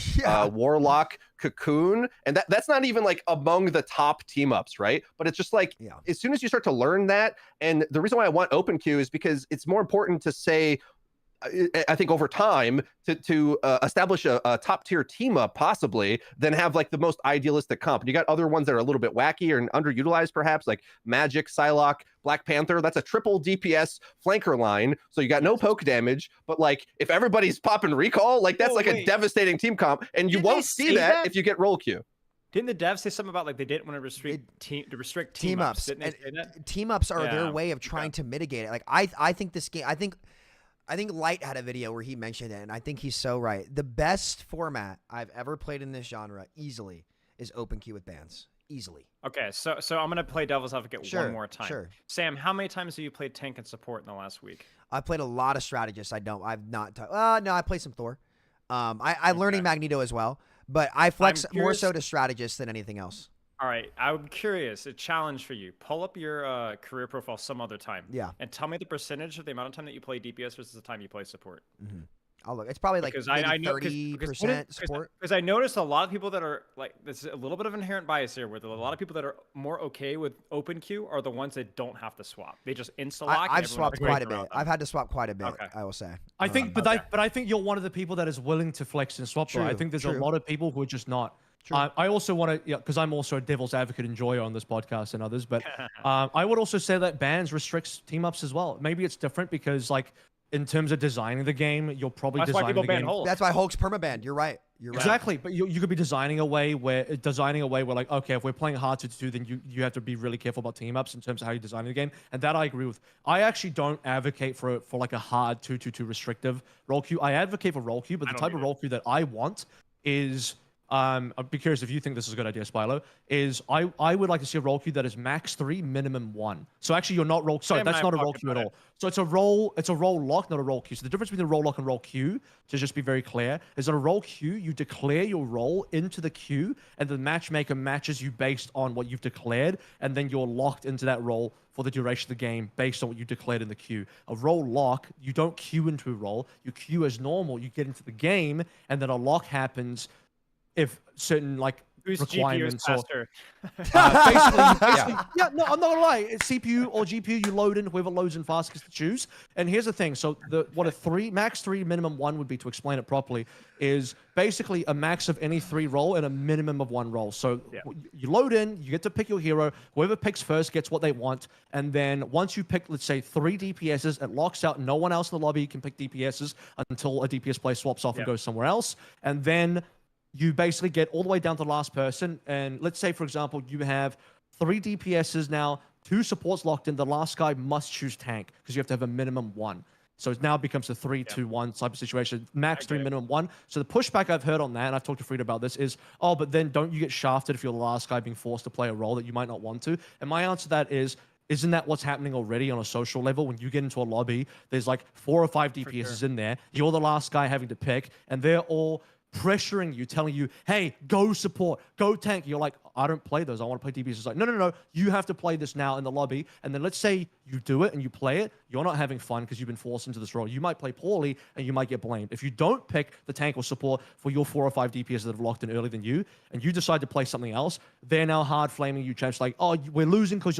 Warlock Cocoon, and that's not even like among the top team ups, right? But it's just like as soon as you start to learn that, and the reason why I want open queue is because it's more important to say, I think over time to establish a top tier team up possibly than have like the most idealistic comp. And you got other ones that are a little bit wacky and underutilized perhaps, like Magic, Psylocke, Black Panther. That's a triple DPS flanker line, so you got no poke damage, but like if everybody's popping recall, like that's a devastating team comp, and you won't see that if you get roll queue. Didn't the devs say something about like they didn't want to restrict team ups? Team ups are their way of trying to mitigate it. Like I think this game, I think Light had a video where he mentioned it, and I think he's so right. The best format I've ever played in this genre, easily, is open queue with bans. Easily. Okay, so I'm going to play devil's advocate one more time. Sure. Sam, how many times have you played tank and support in the last week? I've played a lot of strategists. I've not... no, I played some Thor. I'm learning Magneto as well, but I flex more so to strategists than anything else. All right, I'm curious. A challenge for you. Pull up your career profile some other time. Yeah. And tell me the percentage of the amount of time that you play DPS versus the time you play support. Mm-hmm. I'll look. It's probably like 30% support. Because I noticed a lot of people that are like, there's a little bit of inherent bias here, where a lot of people that are more okay with open queue are the ones that don't have to swap. They just insta-lock. I've swapped quite a bit. I've had to swap quite a bit, I will say. I think, but I think you're one of the people that is willing to flex and swap. I think there's a lot of people who are just not. I also want to, because I'm also a devil's advocate enjoyer on this podcast and others, but I would also say that bans restricts team ups as well. Maybe it's different because, like, in terms of designing the game, you're probably designing the game. That's why Hulk's permabanned. You're right. Exactly, but you could be designing a way where like, okay, if we're playing hard to do, then you have to be really careful about team ups in terms of how you design the game, and that I agree with. I actually don't advocate for like a hard 2-2-2 restrictive role queue. I advocate for role queue, but the type of role queue that I want is. I'd be curious if you think this is a good idea, Spilo. Is I would like to see a role queue that is max 3, minimum 1. So actually, you're not roll. Sorry, that's not a role queue at all. So it's a roll lock, not a role queue. So the difference between a roll lock and roll queue, to just be very clear, is that a roll queue, you declare your role into the queue, and the matchmaker matches you based on what you've declared, and then you're locked into that role for the duration of the game based on what you declared in the queue. A role lock, you don't queue into a role. You queue as normal. You get into the game, and then a lock happens if certain like requirements or basically, no, I'm not gonna lie. It's CPU or GPU, you load in whoever loads in fast gets to choose. And here's the thing: so what a max 3, minimum 1 would be, to explain it properly, is basically a max of any 3 roll and a minimum of 1 roll. So you load in, you get to pick your hero. Whoever picks first gets what they want. And then once you pick, let's say 3 DPSs, it locks out. No one else in the lobby can pick DPSs until a DPS player swaps off and goes somewhere else. And then you basically get all the way down to the last person. And let's say, for example, you have 3 DPSs now, 2 supports locked in. The last guy must choose tank because you have to have a minimum 1. So it now becomes a 3-2-1 type of situation. Max 3, minimum 1. So the pushback I've heard on that, and I've talked to Freedo about this, is, oh, but then don't you get shafted if you're the last guy being forced to play a role that you might not want to? And my answer to that is, isn't that what's happening already on a social level? When you get into a lobby, there's like 4 or 5 DPSs in there. You're the last guy having to pick, and they're all pressuring you, telling you, hey, go support, go tank. You're like, I don't play those. I want to play DPS. It's like, no. You have to play this now in the lobby. And then let's say you do it and you play it. You're not having fun because you've been forced into this role. You might play poorly and you might get blamed. If you don't pick the tank or support for your 4 or 5 DPS that have locked in earlier than you, and you decide to play something else, they're now hard flaming you, just like, oh, we're losing because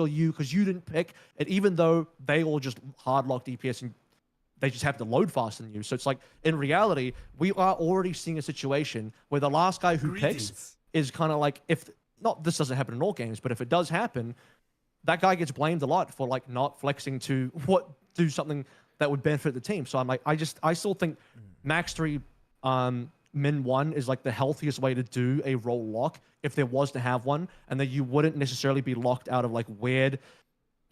you didn't pick. And even though they all just hard lock DPS and they just have to load faster than you. So it's like, in reality, we are already seeing a situation where the last guy who picks is kind of like, if not, this doesn't happen in all games, but if it does happen, that guy gets blamed a lot for like not flexing to do something that would benefit the team. So I'm like, I still think Max 3 Min 1 is like the healthiest way to do a role lock if there was to have one, and that you wouldn't necessarily be locked out of like weird.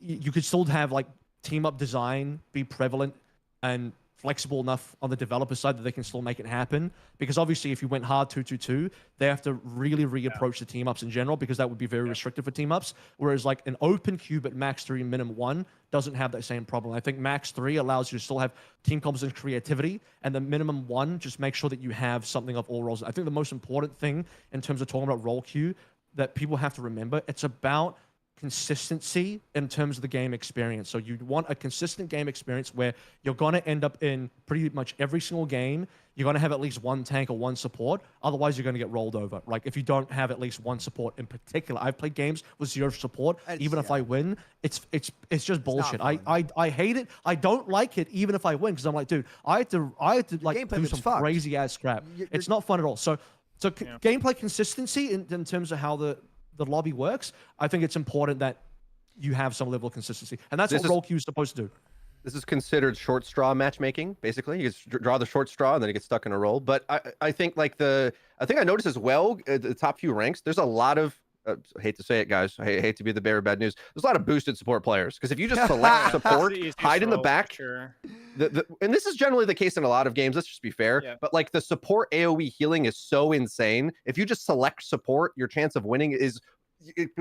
You could still have like team up design be prevalent and flexible enough on the developer side that they can still make it happen. Because obviously, if you went hard 2-2-2, they have to really reapproach the team ups in general, because that would be very restrictive for team ups. Whereas like an open cube at Max 3 Minimum 1 doesn't have that same problem. I think Max 3 allows you to still have team comps and creativity, and the Minimum 1 just makes sure that you have something of all roles. I think the most important thing in terms of talking about role queue that people have to remember, it's about consistency in terms of the game experience. So you want a consistent game experience where you're going to end up in pretty much every single game, you're going to have at least one tank or one support. Otherwise, you're going to get rolled over. Like if you don't have at least one support in particular. I've played games with 0 support. Even if I win, it's just bullshit. I hate it. I don't like it even if I win, because I'm like, dude, I had to like do some crazy ass crap. It's not fun at all. So gameplay consistency in terms of how the lobby works, I think it's important that you have some level of consistency. And that's what role queue is supposed to do. This is considered short straw matchmaking, basically. You just draw the short straw and then it gets stuck in a role. But I think like I think I noticed as well, the top few ranks, there's a lot of, I hate to say it, guys. I hate to be the bearer of bad news. There's a lot of boosted support players. Because if you just select support, hide in the back, sure. And this is generally the case in a lot of games, let's just be fair. Yeah. But like the support AoE healing is so insane. If you just select support, your chance of winning is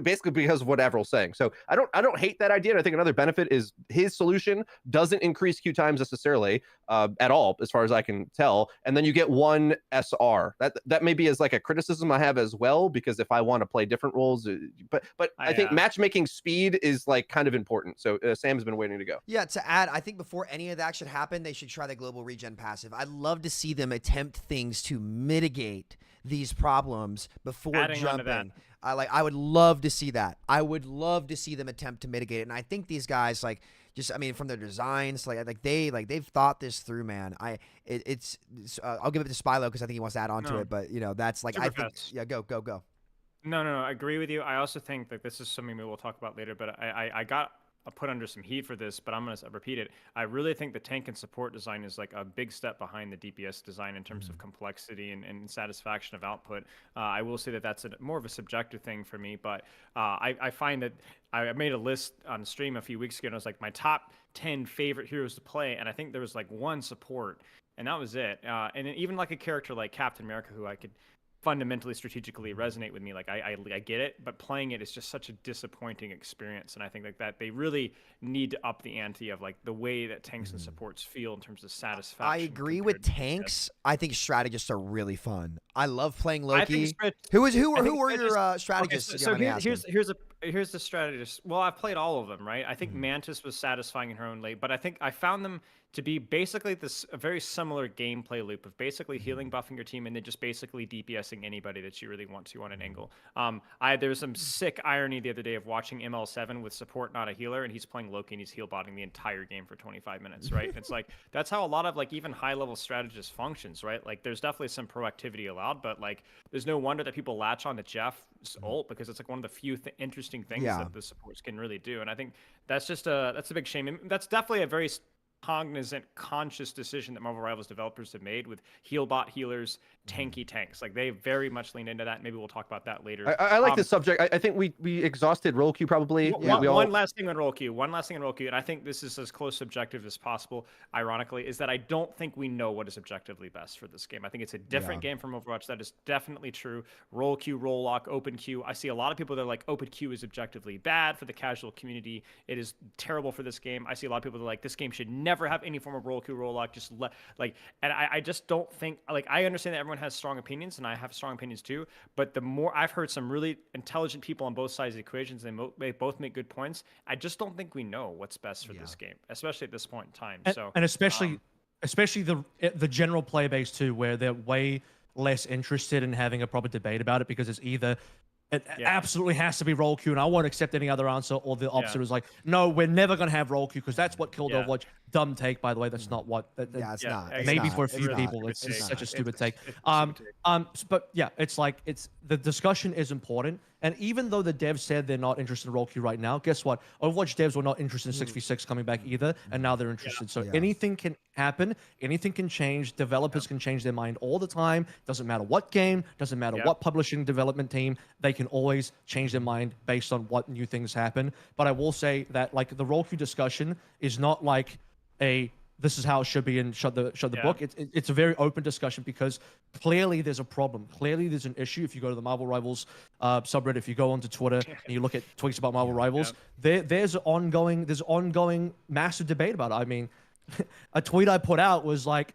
basically because of what Avril's saying. So I don't hate that idea. And I think another benefit is his solution doesn't increase queue times necessarily at all, as far as I can tell. And then you get one SR. That maybe is like a criticism I have as well, because if I want to play different roles, but I think matchmaking speed is like kind of important. So Sam's been waiting to go. Yeah, to add, I think before any of that should happen, they should try the global regen passive. I'd love to see them attempt things to mitigate these problems before jumping. I would love to see that. I would love to see them attempt to mitigate it. And I think these guys, like, just, I mean, from their designs, they've thought this through, man. I'll give it to Spilo because I think he wants to add on to it. But you know, that's like, I think, yeah, go. No, I agree with you. I also think that this is something maybe we'll talk about later. But I got put under some heat for this, but I'm going to repeat it. I really think the tank and support design is like a big step behind the DPS design in terms of complexity and satisfaction of output. I will say that that's more of a subjective thing for me, but I find that I made a list on stream a few weeks ago, and it was like my top 10 favorite heroes to play, and I think there was like one support, and that was it. And even like a character like Captain America, who I could fundamentally strategically resonate with me, like I get it, but playing it is just such a disappointing experience. And I think like that they really need to up the ante of like the way that tanks and supports feel in terms of satisfaction. I agree with tanks. I think strategists are really fun. I love playing Loki. Who were your strategists? Okay, so here's the strategist. Well, I've played all of them, right? I think Mantis was satisfying in her own way, but I think I found them to be basically a very similar gameplay loop of basically healing, buffing your team, and then just basically DPSing anybody that you really want to on an angle. There was some sick irony the other day of watching ML7 with support, not a healer, and he's playing Loki and he's heal botting the entire game for 25 minutes, right? It's like, that's how a lot of like even high level strategists functions, right? Like there's definitely some proactivity allowed, but like there's no wonder that people latch on to Jeff's ult, because it's like one of the few interesting things that the supports can really do. And I think that's just that's a big shame. And that's definitely a very cognizant, conscious decision that Marvel Rivals developers have made with healbot healers, tanky tanks. Like they very much lean into that. Maybe we'll talk about that later. I like this subject. I think we exhausted role queue probably. One last thing on role queue. And I think this is as close objective as possible, ironically, is that I don't think we know what is objectively best for this game. I think it's a different game from Overwatch. That is definitely true. Role queue, role lock, open queue. I see a lot of people that are like, open queue is objectively bad for the casual community. It is terrible for this game. I see a lot of people that are like, this game should never never have any form of roll queue, roll lock. Just and I just don't think like I understand that everyone has strong opinions, and I have strong opinions too. But the more I've heard some really intelligent people on both sides of the equations, they both make good points. I just don't think we know what's best for this game, especially at this point in time. And especially the general player base too, where they're way less interested in having a proper debate about it because it's either it absolutely has to be roll queue and I won't accept any other answer, or the opposite is like, no, we're never going to have roll queue because that's what killed Overwatch. Dumb take, by the way. That's not what. It's not. Maybe It's for a not. few It's people, not. it's just such a stupid It's take. a stupid take. But yeah, it's like the discussion is important. And even though the devs said they're not interested in roll queue right now, guess what? Overwatch devs were not interested in 6v6 coming back either, and now they're interested. So anything can happen, anything can change. Developers can change their mind all the time. Doesn't matter what game, doesn't matter what publishing development team, they can always change their mind based on what new things happen. But I will say that like the roll queue discussion is not like this is how it should be and shut the book. It's a very open discussion because clearly there's a problem. Clearly there's an issue. If you go to the Marvel Rivals subreddit, if you go onto Twitter and you look at tweets about Marvel Rivals, there's ongoing massive debate about it. I mean, a tweet I put out was like,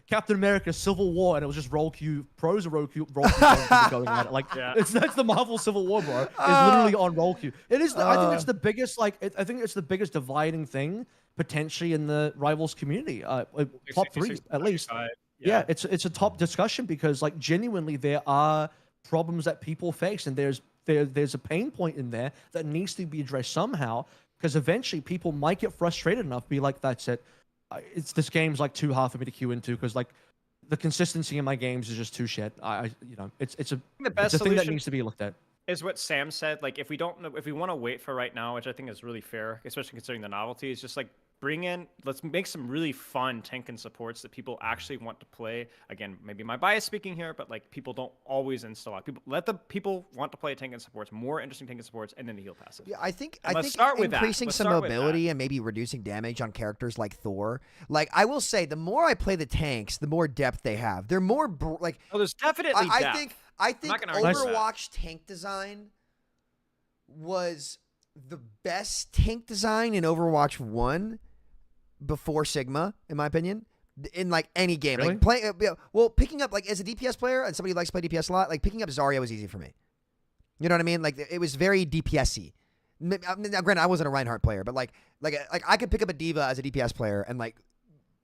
Captain America Civil War, and it was just roll queue pros or roll queue going at it. Like that's the Marvel Civil War, bro. It's literally on roll queue. It is. I think it's the biggest. I think it's the biggest dividing thing potentially in the Rivals community. Top 3 at least. Yeah, it's a top discussion because like genuinely there are problems that people face, and there's a pain point in there that needs to be addressed somehow. Because eventually people might get frustrated enough, be like, that's it. This game's like too hard for me to queue into because like the consistency in my games is just too shit. It's a thing that needs to be looked at. Is what Sam said. Like if we want to wait for right now, which I think is really fair, especially considering the novelty, is just like let's make some really fun tank and supports that people actually want to play. Again, maybe my bias speaking here, but like people don't always install it. Let the people want to play tank and supports, more interesting tank and supports, and then the heal passive. Yeah, I think start with increasing some mobility and maybe reducing damage on characters like Thor. Like I will say, the more I play the tanks, the more depth they have. They're more like. Oh, there's definitely depth. I think Overwatch tank design was the best tank design in Overwatch 1 before Sigma, in my opinion, in like any game. Really? Like picking up like as a DPS player and somebody who likes to play DPS a lot, like picking up Zarya was easy for me. You know what I mean? Like it was very DPS-y. Now, granted, I wasn't a Reinhardt player, but like I could pick up a diva as a DPS player and like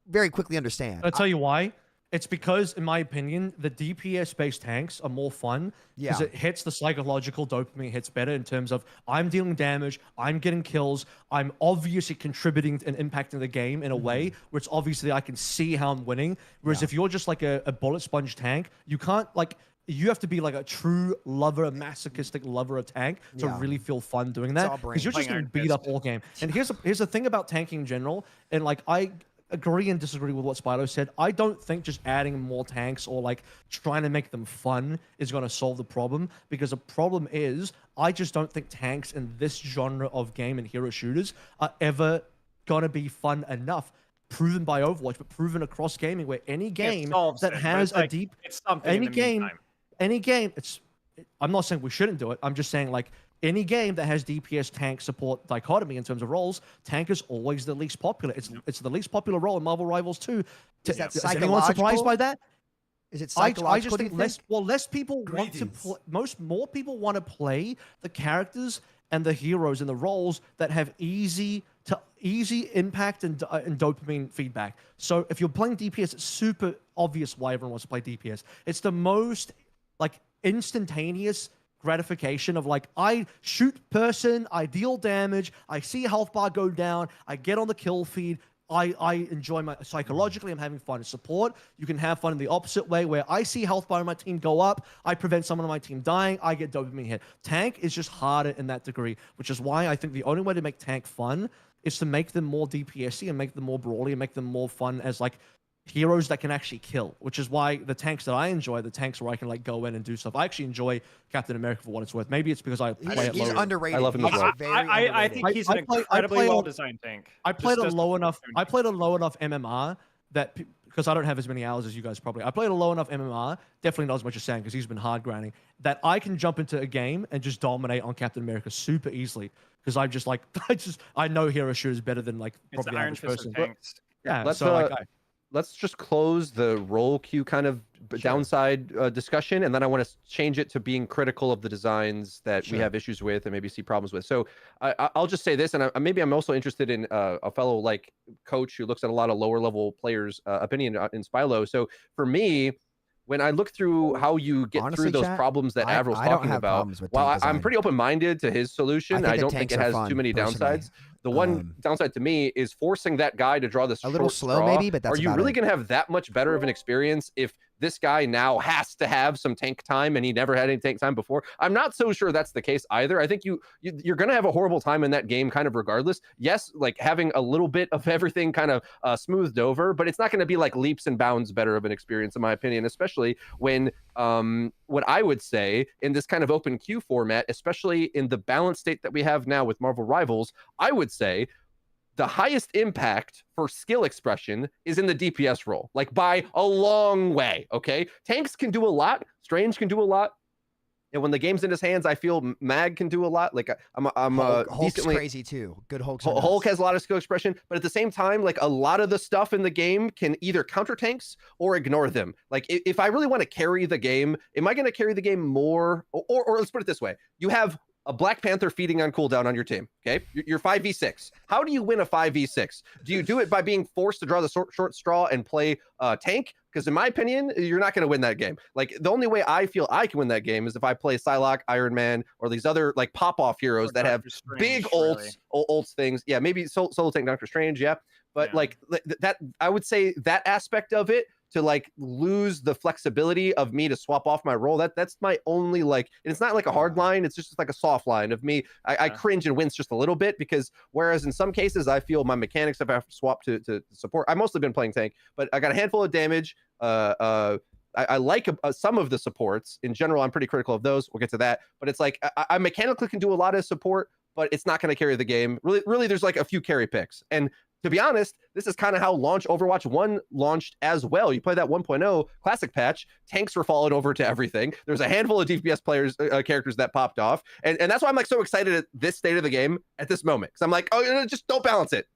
very quickly understand. I'll tell you why. It's because, in my opinion, the DPS-based tanks are more fun because it hits the psychological dopamine hits better in terms of I'm dealing damage, I'm getting kills, I'm obviously contributing and impacting the game in a way where it's obviously I can see how I'm winning. Whereas if you're just like a bullet sponge tank, you can't like. You have to be like a true lover, a masochistic lover of tank to really feel fun doing that because you're just getting beat up all game. And here's the thing about tanking in general, and like I agree and disagree with what Spilo said. I don't think just adding more tanks or like trying to make them fun is going to solve the problem, because the problem is I just don't think tanks in this genre of game and hero shooters are ever going to be fun enough. Proven by Overwatch, but proven across gaming, where any game that has a deep, any game, I'm not saying we shouldn't do it. I'm just saying like any game that has DPS tank support dichotomy in terms of roles, tank is always the least popular. It's the least popular role in Marvel Rivals 2. Is that Is anyone surprised by that? Is it psychological? I just think less people want to play. More people want to play the characters and the heroes and the roles that have easy impact and dopamine feedback. So if you're playing DPS, it's super obvious why everyone wants to play DPS. It's the most like instantaneous gratification of like, I shoot person, I deal damage, I see health bar go down, I get on the kill feed, I enjoy psychologically, I'm having fun. Support, you can have fun in the opposite way, where I see health bar in my team go up, I prevent someone on my team dying, I get dopamine hit. Tank is just harder in that degree, which is why I think the only way to make tank fun is to make them more DPS-y and make them more brawly and make them more fun as like heroes that can actually kill, which is why the tanks that I enjoy, the tanks where I can like go in and do stuff. I actually enjoy Captain America for what it's worth. Maybe it's because I play it low. He's underrated. I love him as well. I think he's an incredibly well-designed tank. I played a low enough MMR that because I don't have as many hours as you guys probably. I played a low enough MMR, definitely not as much as Sam because he's been hard grinding, that I can jump into a game and just dominate on Captain America super easily because I just like I know hero shooters better than like It's probably the the Iron average Fist of person. tanks. Yeah, Let's so like let's just close the role queue kind of downside discussion, and then I want to change it to being critical of the designs that we have issues with and maybe see problems with. So I'll just say this, and maybe I'm also interested in a fellow like coach who looks at a lot of lower level players' opinion in Spilo. So for me, when I look through how you get Honestly, through those chat, problems that I Avril's don't talking have about, problems with while tank I'm design. pretty open-minded to his solution, I I think don't the think tanks it are has fun, too many personally. downsides. The one downside to me is forcing that guy to draw the A little short slow, straw. maybe, but that's Are you about really it. going to have that much better of an experience if this guy now has to have some tank time and he never had any tank time before? I'm not so sure that's the case either. I think you're going to have a horrible time in that game kind of regardless. Yes, like having a little bit of everything kind of smoothed over, but it's not going to be like leaps and bounds better of an experience in my opinion, especially when what I would say in this kind of open queue format, especially in the balance state that we have now with Marvel Rivals, I would say the highest impact for skill expression is in the DPS role, like by a long way. Okay, tanks can do a lot, Strange can do a lot, and when the game's in his hands, I feel Mag can do a lot. Like I'm Hulk's decently crazy too. Good Hulk's. Hulk has a lot of skill expression, but at the same time, like a lot of the stuff in the game can either counter tanks or ignore them. Like if I really want to carry the game, am I going to carry the game more? Or let's put it this way: you have a Black Panther feeding on cooldown on your team. Okay, you're 5v6. How do you win a 5v6? Do you do it by being forced to draw the short straw and play tank? Because in my opinion, you're not going to win that game. Like the only way I feel I can win that game is if I play Psylocke, Iron Man, or these other like pop-off heroes that have big ults things. Yeah, maybe solo tank Doctor Strange. Yeah, but like that, I would say that aspect of it, to like lose the flexibility of me to swap off my role. That's my only like, and it's not like a hard line. It's just like a soft line of me. I cringe and wince just a little bit because whereas in some cases I feel my mechanics if I have to swap to support. I've mostly been playing tank, but I got a handful of damage. I like some of the supports. In general, I'm pretty critical of those. We'll get to that. But it's like I mechanically can do a lot of support, but it's not going to carry the game. Really, there's like a few carry picks. And to be honest, this is kind of how Overwatch 1 launched as well. You play that 1.0 classic patch, tanks were falling over to everything. There's a handful of DPS players, characters that popped off. And that's why I'm like so excited at this state of the game at this moment. Because I'm like, oh, just don't balance it.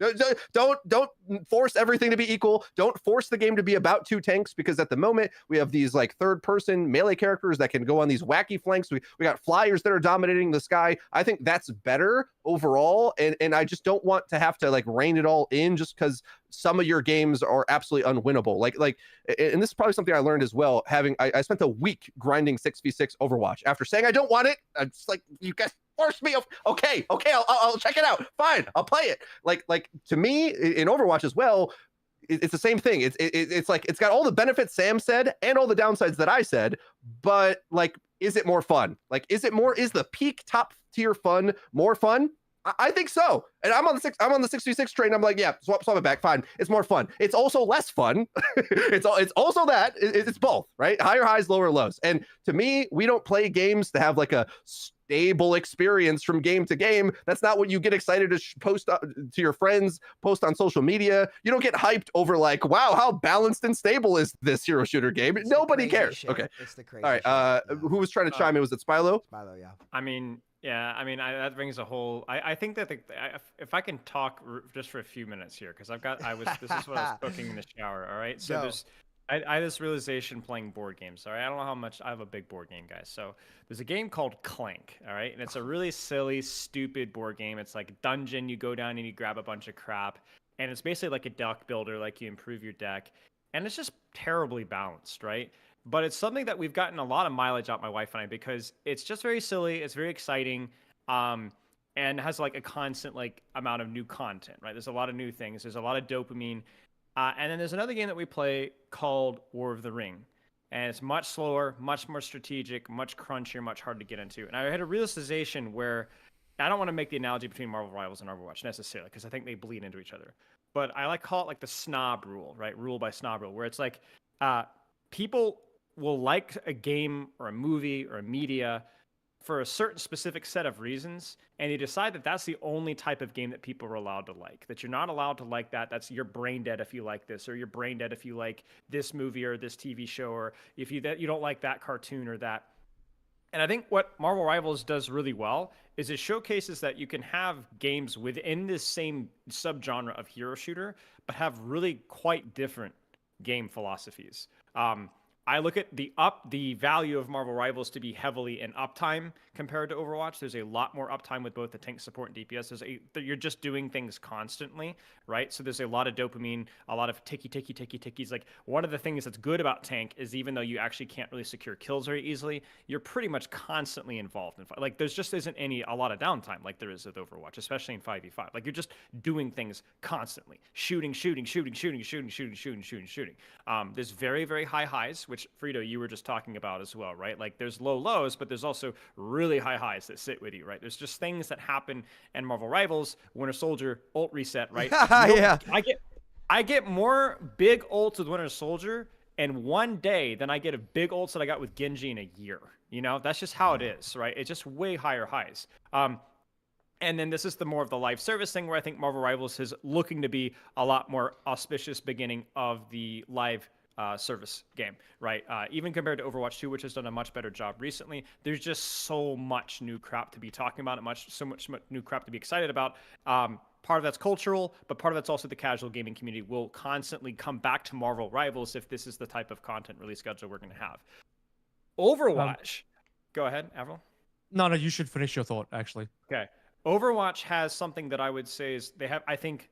Don't force everything to be equal. Don't force the game to be about two tanks, because at the moment we have these like third person melee characters that can go on these wacky flanks. We got flyers that are dominating the sky. I think that's better overall. And I just don't want to have to like rein it all in just because some of your games are absolutely unwinnable. Like, and this is probably something I learned as well. I spent a week grinding 6v6 Overwatch after saying I don't want it. I'm just like, you guys forced me. Okay, I'll check it out. Fine, I'll play it. Like to me in Overwatch as well, it's the same thing. It's like it's got all the benefits Sam said and all the downsides that I said, but like, is it more fun? Like, is the peak top tier fun more fun? I think so. And I'm on the 6v6 train. I'm like, yeah, swap it back. Fine. It's more fun. It's also less fun. It's also that. It's both, right? Higher highs, lower lows. And to me, we don't play games to have like a stable experience from game to game. That's not what you get excited to post to your friends, post on social media. You don't get hyped over like, wow, how balanced and stable is this hero shooter game? Nobody cares. Shit. Okay. It's the crazy All right. Who was trying to chime in? Was it Spilo? Spilo, yeah. I mean, that brings a whole. I think that if I can talk just for a few minutes here, because this is what I was cooking in the shower. All right, so I had this realization playing board games. All right, I don't know how much I have a big board game, guys. So there's a game called Clank. All right, and it's a really silly, stupid board game. It's like a dungeon. You go down and you grab a bunch of crap, and it's basically like a deck builder. Like you improve your deck, and it's just terribly balanced, right? But it's something that we've gotten a lot of mileage out, my wife and I, because it's just very silly. It's very exciting, and has like a constant like amount of new content, right? There's a lot of new things. There's a lot of dopamine. And then there's another game that we play called War of the Ring. And it's much slower, much more strategic, much crunchier, much harder to get into. And I had a realization where I don't want to make the analogy between Marvel Rivals and Overwatch necessarily, because I think they bleed into each other. But I call it like the snob rule, right? Rule by snob rule, where it's like people will like a game or a movie or a media for a certain specific set of reasons, and they decide that that's the only type of game that people are allowed to like, that you're not allowed to like that. That's you're brain dead if you like this, or you're brain dead if you like this movie or this TV show, or if you don't like that cartoon or that. And I think what Marvel Rivals does really well is it showcases that you can have games within this same subgenre of hero shooter, but have really quite different game philosophies. I look at the value of Marvel Rivals to be heavily in uptime compared to Overwatch. There's a lot more uptime with both the tank support and DPS. You're just doing things constantly, right? So there's a lot of dopamine, a lot of tickies. Like, one of the things that's good about tank is even though you actually can't really secure kills very easily, you're pretty much constantly involved in fight. Like, there's just isn't a lot of downtime like there is with Overwatch, especially in 5v5. Like, you're just doing things constantly, shooting. There's very, very high highs, which Freedo, you were just talking about as well, right? Like, there's low lows, but there's also really high highs that sit with you, right? There's just things that happen in Marvel Rivals. Winter Soldier, ult reset, right? Yeah. I get more big ults with Winter Soldier in one day than I get a big ults that I got with Genji in a year. You know, that's just how it is, right? It's just way higher highs. And then this is the more of the live service thing where I think Marvel Rivals is looking to be a lot more auspicious beginning of the live service game, right? Even compared to Overwatch 2, which has done a much better job recently, there's just so much new crap to be talking about, and so much new crap to be excited about. Part of that's cultural, but part of that's also the casual gaming community will constantly come back to Marvel Rivals if this is the type of content release schedule we're going to have. Overwatch. Go ahead, Avril. No, you should finish your thought, actually. Okay. Overwatch has something that I would say is they have, I think,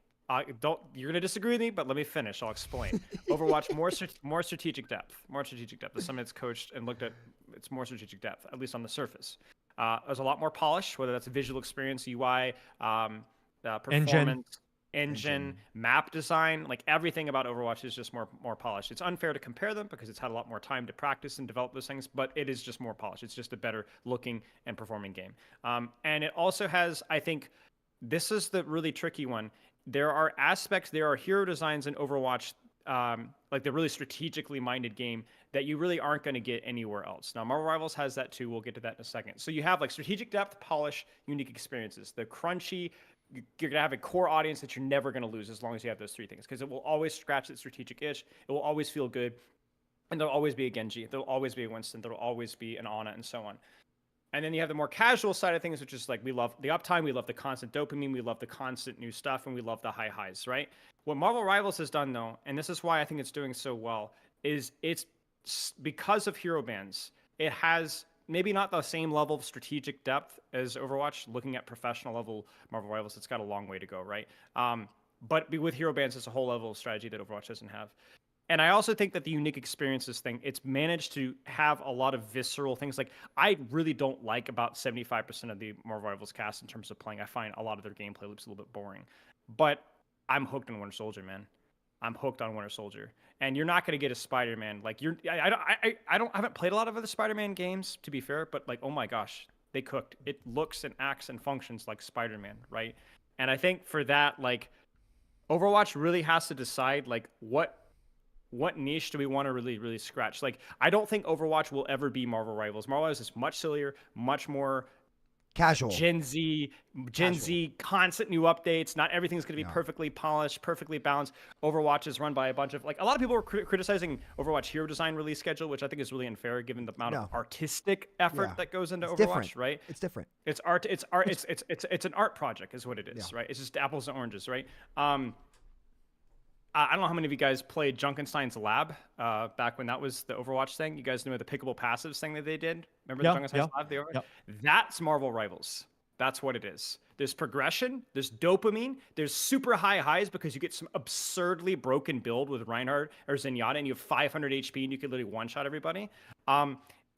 you're going to disagree with me, but let me finish. I'll explain. Overwatch, more strategic depth. As someone that's coached and looked at, it's more strategic depth, at least on the surface. There's a lot more polish, whether that's a visual experience, UI, performance, engine, map design. Like, everything about Overwatch is just more polished. It's unfair to compare them because it's had a lot more time to practice and develop those things, but it is just more polished. It's just a better looking and performing game. And it also has, I think, this is the really tricky one. There are hero designs in Overwatch, like the really strategically minded game, that you really aren't going to get anywhere else. Now, Marvel Rivals has that too. We'll get to that in a second. So you have like strategic depth, polish, unique experiences. The crunchy, you're going to have a core audience that you're never going to lose as long as you have those three things, because it will always scratch that strategic itch. It will always feel good. And there'll always be a Genji. There'll always be a Winston. There'll always be an Ana, and so on. And then you have the more casual side of things, which is like, we love the uptime, we love the constant dopamine, we love the constant new stuff, and we love the high highs, right? What Marvel Rivals has done, though, and this is why I think it's doing so well, is it's because of hero bans, it has maybe not the same level of strategic depth as Overwatch. Looking at professional level Marvel Rivals, it's got a long way to go, right? But with hero bans, it's a whole level of strategy that Overwatch doesn't have. And I also think that the unique experiences thing, it's managed to have a lot of visceral things. Like, I really don't like about 75% of the Marvel Rivals cast in terms of playing. I find a lot of their gameplay loops a little bit boring. But I'm hooked on Winter Soldier, man. I'm hooked on Winter Soldier. And you're not going to get a Spider-Man. Like, I haven't played a lot of other Spider-Man games, to be fair, but like, oh my gosh, they cooked. It looks and acts and functions like Spider-Man, right? And I think for that, like, Overwatch really has to decide, like, what niche do we want to really scratch? Like, I don't think Overwatch will ever be Marvel Rivals. Marvel Rivals is much sillier, much more casual. Gen Z, constant new updates. Not everything's going to be perfectly polished, perfectly balanced. Overwatch is run by a bunch of, like, a lot of people were criticizing Overwatch hero design release schedule, which I think is really unfair given the amount of artistic effort that goes into Overwatch, different. right? It's different. It's art. It's art. It's an art project, is what it is, right? It's just apples and oranges, right? I don't know how many of you guys played Junkenstein's Lab back when that was the Overwatch thing. You guys know the pickable passives thing that they did? Remember the Junkenstein's Lab? That's Marvel Rivals. That's what it is. There's progression, there's dopamine, there's super high highs because you get some absurdly broken build with Reinhardt or Zenyatta, and you have 500 HP and you can literally one-shot everybody.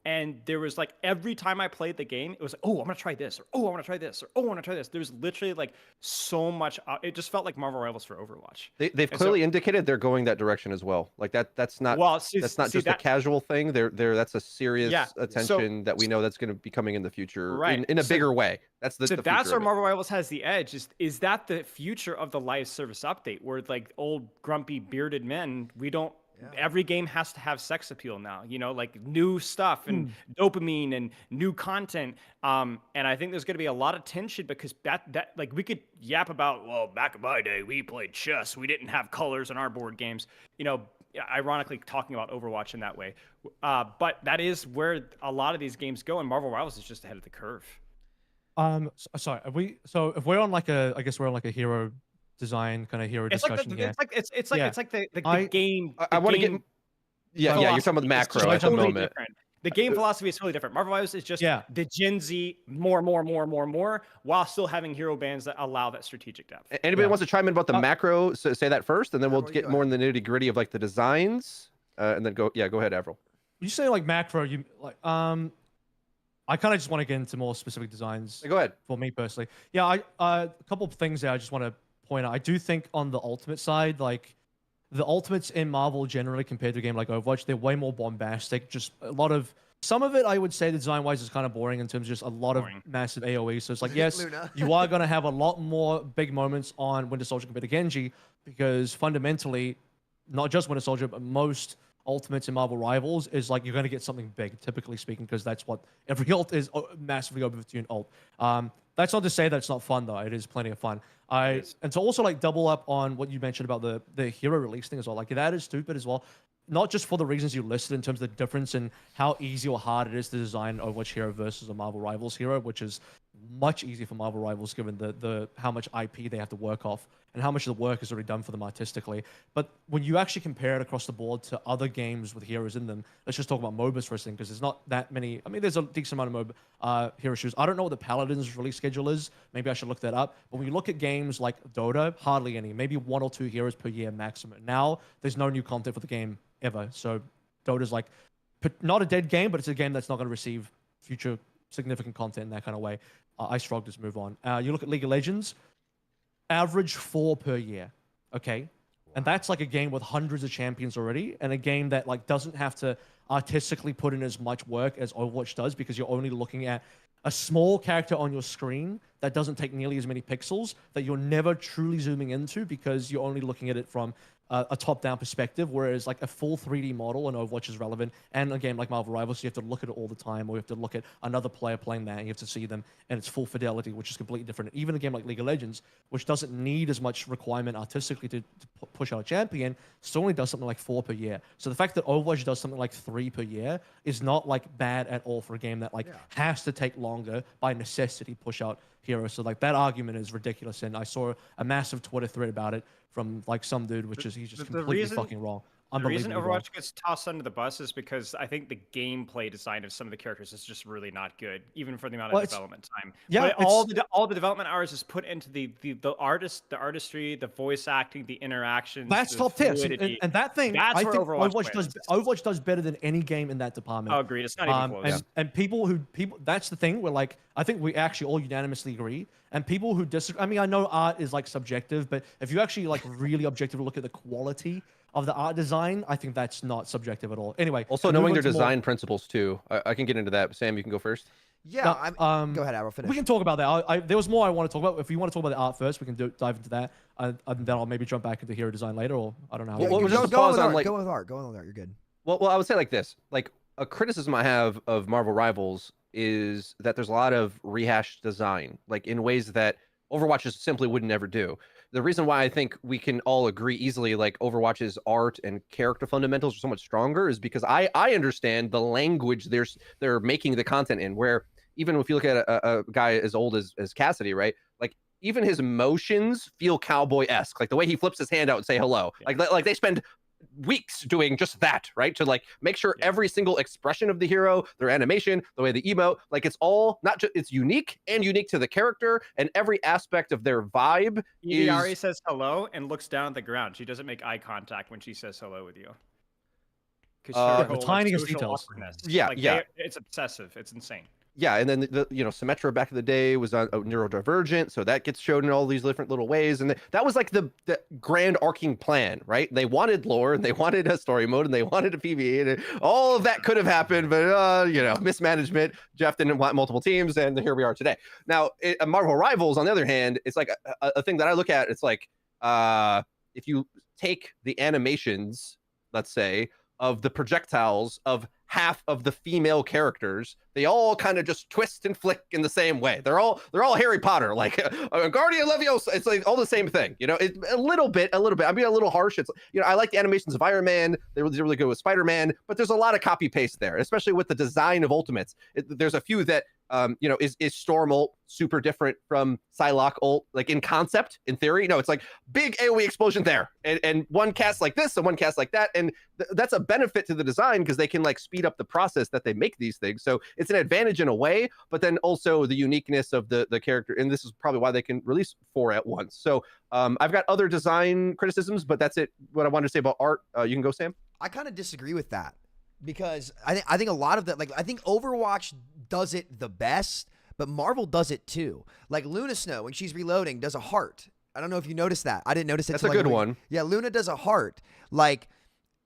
And there was, like, every time I played the game, it was like, oh, I'm going to try this, or oh, I want to try this, or oh, I want to try this. There's literally, like, so much. It just felt like Marvel Rivals for Overwatch. They've clearly indicated they're going that direction as well. Like, that's not just a casual thing. That's a serious attention that we know that's going to be coming in the future in a bigger way. That's the that's where Marvel Rivals has the edge. Is that the future of the live service update, where, like, old grumpy bearded men, we don't every game has to have sex appeal now, you know, like new stuff and dopamine and new content. And I think there's going to be a lot of tension because that like we could yap about, well, back in my day, we played chess. We didn't have colors in our board games, you know, ironically talking about Overwatch in that way. But that is where a lot of these games go, and Marvel Rivals is just ahead of the curve. Sorry, if we're on like I guess we're on like a hero design kind of hero discussion here. It's like the game. I want to get. Yeah, you're talking about the macro at the moment. Different. The game philosophy is totally different. Marvel Rivals is just the Gen Z more, while still having hero bands that allow that strategic depth. Anybody wants to chime in about the macro? So say that first, and then we'll get more in the nitty gritty of like the designs, and then go ahead, Avril. You say like macro, you like I kind of just want to get into more specific designs. Go ahead. For me personally, yeah, a couple of things there I just want to point out. I do think on the ultimate side, like the ultimates in Marvel generally compared to a game like Overwatch, they're way more bombastic. Just a lot of some of it, I would say, design-wise, is kind of boring in terms of just a lot of massive AOE. So it's like, yes, you are going to have a lot more big moments on Winter Soldier compared to Genji, because fundamentally, not just Winter Soldier, but most ultimates in Marvel Rivals is like you're going to get something big, typically speaking, because that's what every ult is, massively overtuned ult. That's not to say that it's not fun, though. It is plenty of fun. And to also like double up on what you mentioned about the hero release thing as well, like that is stupid as well. Not just for the reasons you listed in terms of the difference in how easy or hard it is to design Overwatch hero versus a Marvel Rivals hero, which is much easier for Marvel Rivals given the how much IP they have to work off and how much of the work is already done for them artistically. But when you actually compare it across the board to other games with heroes in them, let's just talk about MOBAs for a second, because there's not that many. I mean, there's a decent amount of MOBA hero shoes. I don't know what the Paladins release schedule is. Maybe I should look that up. But when you look at games like Dota, hardly any. Maybe 1 or 2 heroes per year maximum. Now, there's no new content for the game ever. So Dota's like not a dead game, but it's a game that's not going to receive future significant content in that kind of way. I struggle to move on. You look at League of Legends, average 4 per year. Okay. And that's like a game with hundreds of champions already, and a game that like doesn't have to artistically put in as much work as Overwatch does, because you're only looking at a small character on your screen that doesn't take nearly as many pixels, that you're never truly zooming into because you're only looking at it from a top-down perspective, whereas like a full 3D model in Overwatch is relevant, and a game like Marvel Rivals, you have to look at it all the time, or you have to look at another player playing that, and you have to see them, and it's full fidelity, which is completely different. Even a game like League of Legends, which doesn't need as much requirement artistically to push out a champion, still only does something like 4 per year. So the fact that Overwatch does something like 3 per year is not like bad at all for a game that like has to take longer by necessity push out heroes. So like that argument is ridiculous, and I saw a massive Twitter thread about it from like some dude, which is he's just completely fucking wrong. The reason Overwatch gets tossed under the bus is because I think the gameplay design of some of the characters is just really not good, even for the amount of development time. Yeah, but all the development hours is put into the artistry, the voice acting, the interactions. That's top tips, and that thing. That's I where think Overwatch Overwatch does better than any game in that department. Oh, agreed. It's not even close. And people that's the thing where like I think we actually all unanimously agree. And people who disagree, I mean, I know art is like subjective, but if you actually like really objectively look at the quality of the art design, I think that's not subjective at all. Anyway, also knowing their design principles too. I can get into that. Sam, you can go first. Yeah, go ahead, Avril. Finish. We can talk about that. There was more I want to talk about. If you want to talk about the art first, we can dive into that, and then I'll maybe jump back into hero design later, or I don't know. Yeah, go with art. Go with art. You're good. Well, I would say like this. Like a criticism I have of Marvel Rivals is that there's a lot of rehashed design, like in ways that Overwatch just simply would never do. The reason why I think we can all agree easily, like Overwatch's art and character fundamentals are so much stronger, is because I understand the language they're making the content in. Where even if you look at a guy as old as Cassidy, right? Like even his motions feel cowboy-esque, like the way he flips his hand out and say hello. Yeah. Like they spend weeks doing just that, right? To like make sure every single expression of the hero, their animation, the way they emote, like it's all not just it's unique to the character, and every aspect of their vibe. Ari says hello and looks down at the ground. She doesn't make eye contact when she says hello with you. The tiniest details. It's obsessive. It's insane. Yeah, and then the Symmetra back in the day was on neurodivergent, so that gets shown in all these different little ways, and that was like the grand arcing plan, right? They wanted lore, and they wanted a story mode, and they wanted a PvE, and all of that could have happened, but mismanagement. Jeff didn't want multiple teams, and here we are today. Now, Marvel Rivals, on the other hand, it's like a thing that I look at. It's like if you take the animations let's say, of the projectiles of half of the female characters, they all kind of just twist and flick in the same way. They're all Harry Potter, like Guardian Leviosa. It's like all the same thing, you know. It's a little bit. I'm being a little harsh. It's, you know, I like the animations of Iron Man. They're really good with Spider-Man, but there's a lot of copy paste there, especially with the design of Ultimates. There's a few that you know, is Storm ult super different from Psylocke ult, like in concept, in theory? No, it's like big AoE explosion there, and one cast like this and one cast like that, and that's a benefit to the design because they can like speed up the process that they make these things. So it's an advantage in a way, but then also the uniqueness of the character, and this is probably why they can release 4 at once. So I've got other design criticisms, but that's it. What I wanted to say about art. You can go, Sam. I kind of disagree with that because I think a lot of that, like, I think Overwatch does it the best, but Marvel does it too. Like Luna Snow, when she's reloading, does a heart. I don't know if you noticed that. I didn't notice it. That's a good one. Yeah, Luna does a heart. Like,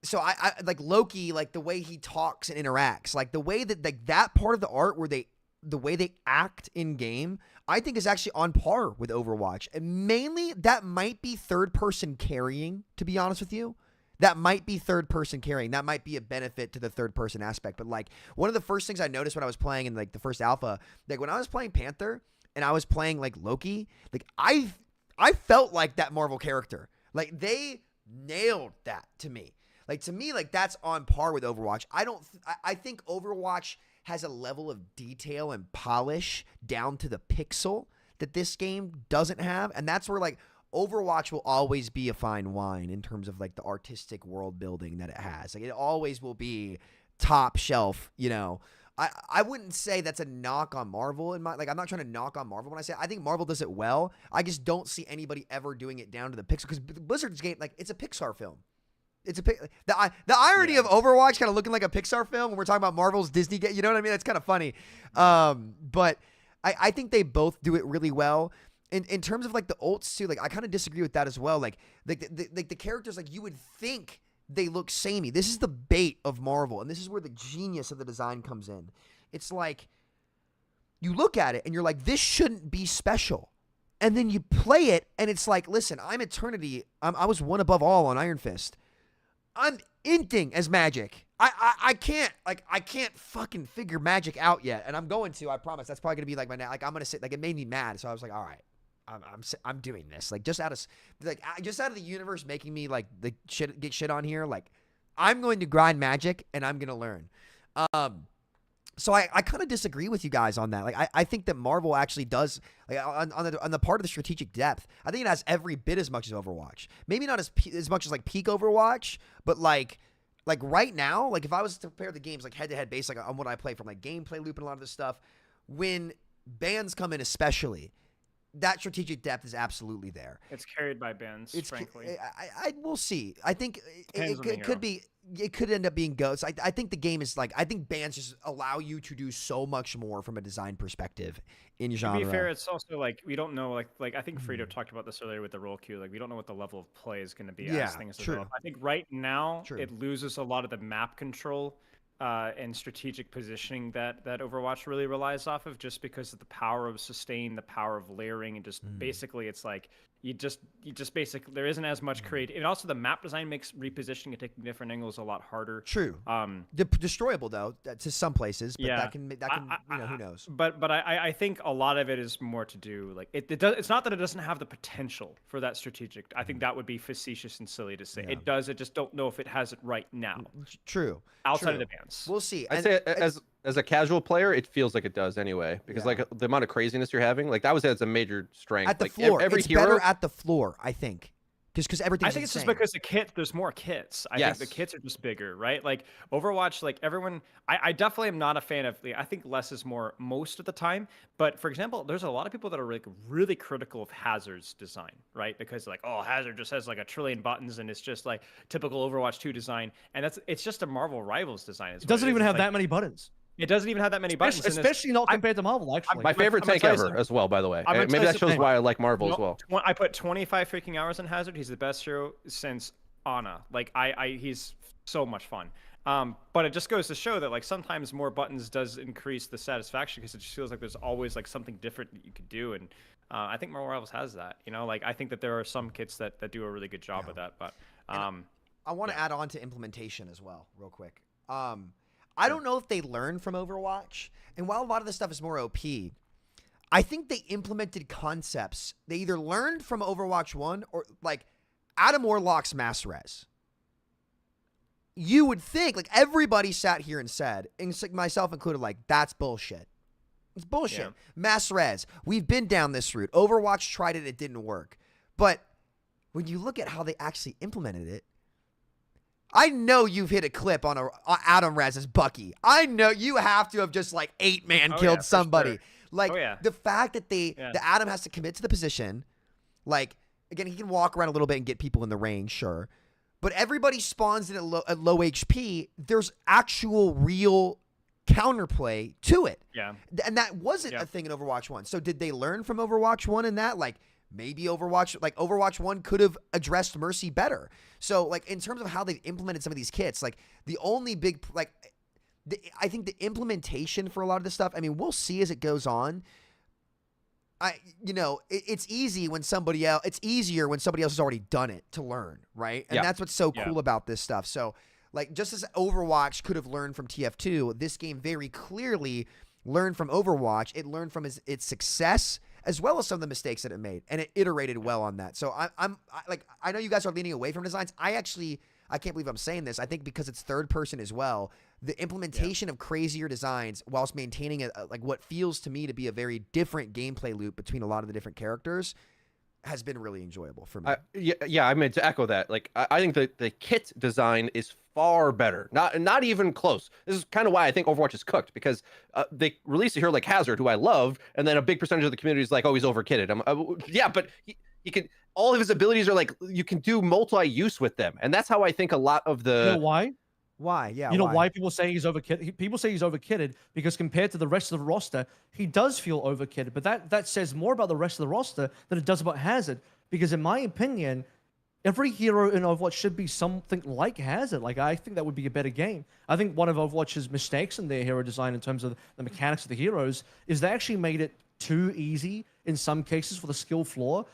so I like Loki, like the way he talks and interacts, like the way that, like, that part of the art where the way they act in game, I think is actually on par with Overwatch. And mainly that might be third person carrying, to be honest with you. That might be third person carrying. That might be a benefit to the third person aspect. But like one of the first things I noticed when I was playing in like the first alpha, like when I was playing Panther and I was playing like Loki, like I felt like that Marvel character. Like they nailed that to me. Like to me, like that's on par with Overwatch. I think Overwatch has a level of detail and polish down to the pixel that this game doesn't have. And that's where like Overwatch will always be a fine wine in terms of like the artistic world building that it has. Like it always will be top shelf, you know. I wouldn't say that's a knock on Marvel in my, like, I'm not trying to knock on Marvel when I say I think Marvel does it well. I just don't see anybody ever doing it down to the pixel because Blizzard's game, like, it's a Pixar film. It's the irony of Overwatch kind of looking like a Pixar film when we're talking about Marvel's Disney game. You know what I mean? That's kind of funny. But I think they both do it really well. In terms of like the ults too, like I kind of disagree with that as well. Like the characters, like you would think they look samey. This is the bait of Marvel, and this is where the genius of the design comes in. It's like you look at it and you're like, this shouldn't be special. And then you play it and it's like, listen, I'm Eternity. I was one above all on Iron Fist. I'm inting as Magic. I can't fucking figure Magic out yet, and I'm going to. I promise. That's probably gonna be like I'm gonna sit. Like it made me mad, so I was like, all right, I'm doing this. Like just out of the universe making me like get shit on here. Like I'm going to grind Magic and I'm gonna learn. So I kind of disagree with you guys on that. Like I think that Marvel actually does, like on the part of the strategic depth, I think it has every bit as much as Overwatch. Maybe not as much as like peak Overwatch, but like right now, like if I was to compare the games like head to head based like on what I play from like gameplay loop and a lot of this stuff, when bans come in especially, that strategic depth is absolutely there. It's carried by bans, frankly. I will see. I think it could be. It could end up being ghosts. I think the game is like, I think bans just allow you to do so much more from a design perspective in genre. To be fair, it's also like we don't know, like I think Freedo talked about this earlier with the roll queue. Like we don't know what the level of play is going to be as things develop. I think right now it loses a lot of the map control and strategic positioning that Overwatch really relies off of, just because of the power of sustain, the power of layering, and just basically it's like you just basically there isn't as much creative. And also the map design makes repositioning and taking different angles a lot harder. True. Destroyable though to some places, but that can you know, who knows. But I think a lot of it is more to do like it does. It's not that it doesn't have the potential for that strategic. I think that would be facetious and silly to say. It does. I just don't know if it has it right now. True. Outside of the bans, we'll see. I'd say as a casual player, it feels like it does anyway, because like the amount of craziness you're having, like that was a major strength. At the like, floor, every it's hero... better at the floor, I think. Because everything's I think it's just because the kit, there's more kits. I think the kits are just bigger, right? Like Overwatch, like everyone, I definitely am not a fan of I think less is more most of the time. But for example, there's a lot of people that are like really critical of Hazard's design, right? Because like, oh, Hazard just has like a trillion buttons and it's just like typical Overwatch 2 design. And it's just a Marvel Rivals design. It doesn't even have that many buttons. It doesn't even have that many buttons. Especially not compared to Marvel, actually. My favorite tank ever as well, by the way. Maybe that shows why I like Marvel as well. I put 25 freaking hours in Hazard. He's the best hero since Ana. Like, he's so much fun. But it just goes to show that like sometimes more buttons does increase the satisfaction, because it just feels like there's always like something different that you could do. And I think Marvel Rivals has that. You know, like I think that there are some kits that do a really good job with that. But I want to add on to implementation as well, real quick. I don't know if they learned from Overwatch, and while a lot of this stuff is more OP, I think they implemented concepts. They either learned from Overwatch 1 or like Adam Warlock's mass res. You would think, like, everybody sat here and said, and myself included, like, that's bullshit. It's bullshit. Yeah. Mass res. We've been down this route. Overwatch tried it. It didn't work. But when you look at how they actually implemented it, I know you've hit a clip on Adam Rez's Bucky. I know you have to have just, like, 8-man killed somebody. Sure. Like, Oh, the fact that the Adam has to commit to the position, like, again, he can walk around a little bit and get people in the range, sure. But everybody spawns in at low HP. There's actual real counterplay to it. Yeah. And that wasn't a thing in Overwatch 1. So did they learn from Overwatch 1 in that? Like, maybe Overwatch 1 could have addressed Mercy better. So, like, in terms of how they've implemented some of these kits, like, the only big, like, I think the implementation for a lot of this stuff, I mean, we'll see as it goes on. It's easier when somebody else has already done it to learn, right? And that's what's so cool about this stuff. So, like, just as Overwatch could have learned from TF2, this game very clearly learned from Overwatch. It learned from its success as well as some of the mistakes that it made, and it iterated well on that. So I know you guys are leaning away from designs. I can't believe I'm saying this. I think because it's third person as well, the implementation of crazier designs whilst maintaining like what feels to me to be a very different gameplay loop between a lot of the different characters has been really enjoyable for me. I meant to echo that. Like, I think that the kit design is far better. Not even close. This is kind of why I think Overwatch is cooked, because they release a hero like Hazard, who I love, and then a big percentage of the community is like, oh, he's overkitted. But he can. All of his abilities are like, you can do multi-use with them, and that's how I think a lot of the. You know why? Why? Yeah. You know why people say he's overkitted? People say he's overkitted because compared to the rest of the roster, he does feel overkitted. But that says more about the rest of the roster than it does about Hazard. Because in my opinion, every hero in Overwatch should be something like Hazard. Like, I think that would be a better game. I think one of Overwatch's mistakes in their hero design in terms of the mechanics of the heroes is they actually made it too easy in some cases for the skill floor.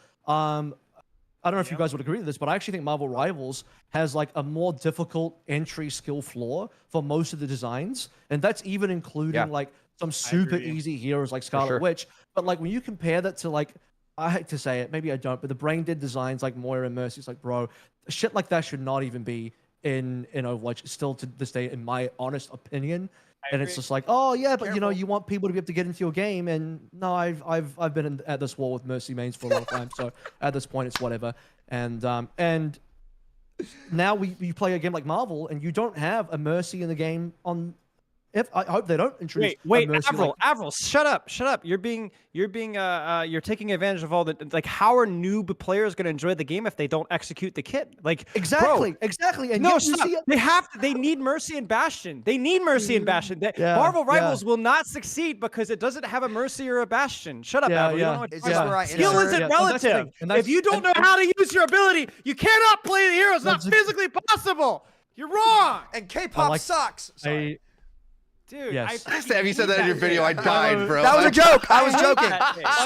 I don't know if you guys would agree with this, but I actually think Marvel Rivals has like a more difficult entry skill floor for most of the designs. And that's even including like some super easy heroes like Scarlet Witch. But like when you compare that to, like, I hate to say it, maybe I don't, but the brain dead designs like Moira and Mercy, it's like, bro, shit like that should not even be in Overwatch still to this day, in my honest opinion. And it's just like, oh yeah, but you want people to be able to get into your game, and no, I've been at this war with Mercy mains for a long time, so at this point it's whatever. And now we play a game like Marvel, and you don't have a Mercy in the game on. I hope they don't introduce. Wait, Avril, shut up. You're taking advantage of all the, like, how are noob players going to enjoy the game if they don't execute the kit? Like, exactly. And no, they need Mercy and Bastion. Marvel Rivals will not succeed because it doesn't have a Mercy or a Bastion. Shut up, Avril. You don't know what It's just where I skill isn't relative. If you don't know how to use your ability, you cannot play the hero. It's not physically possible. You're wrong. And K-pop sucks. Sorry. Dude, yes. Have you said that in your video? I died, bro. That was a joke. I was joking.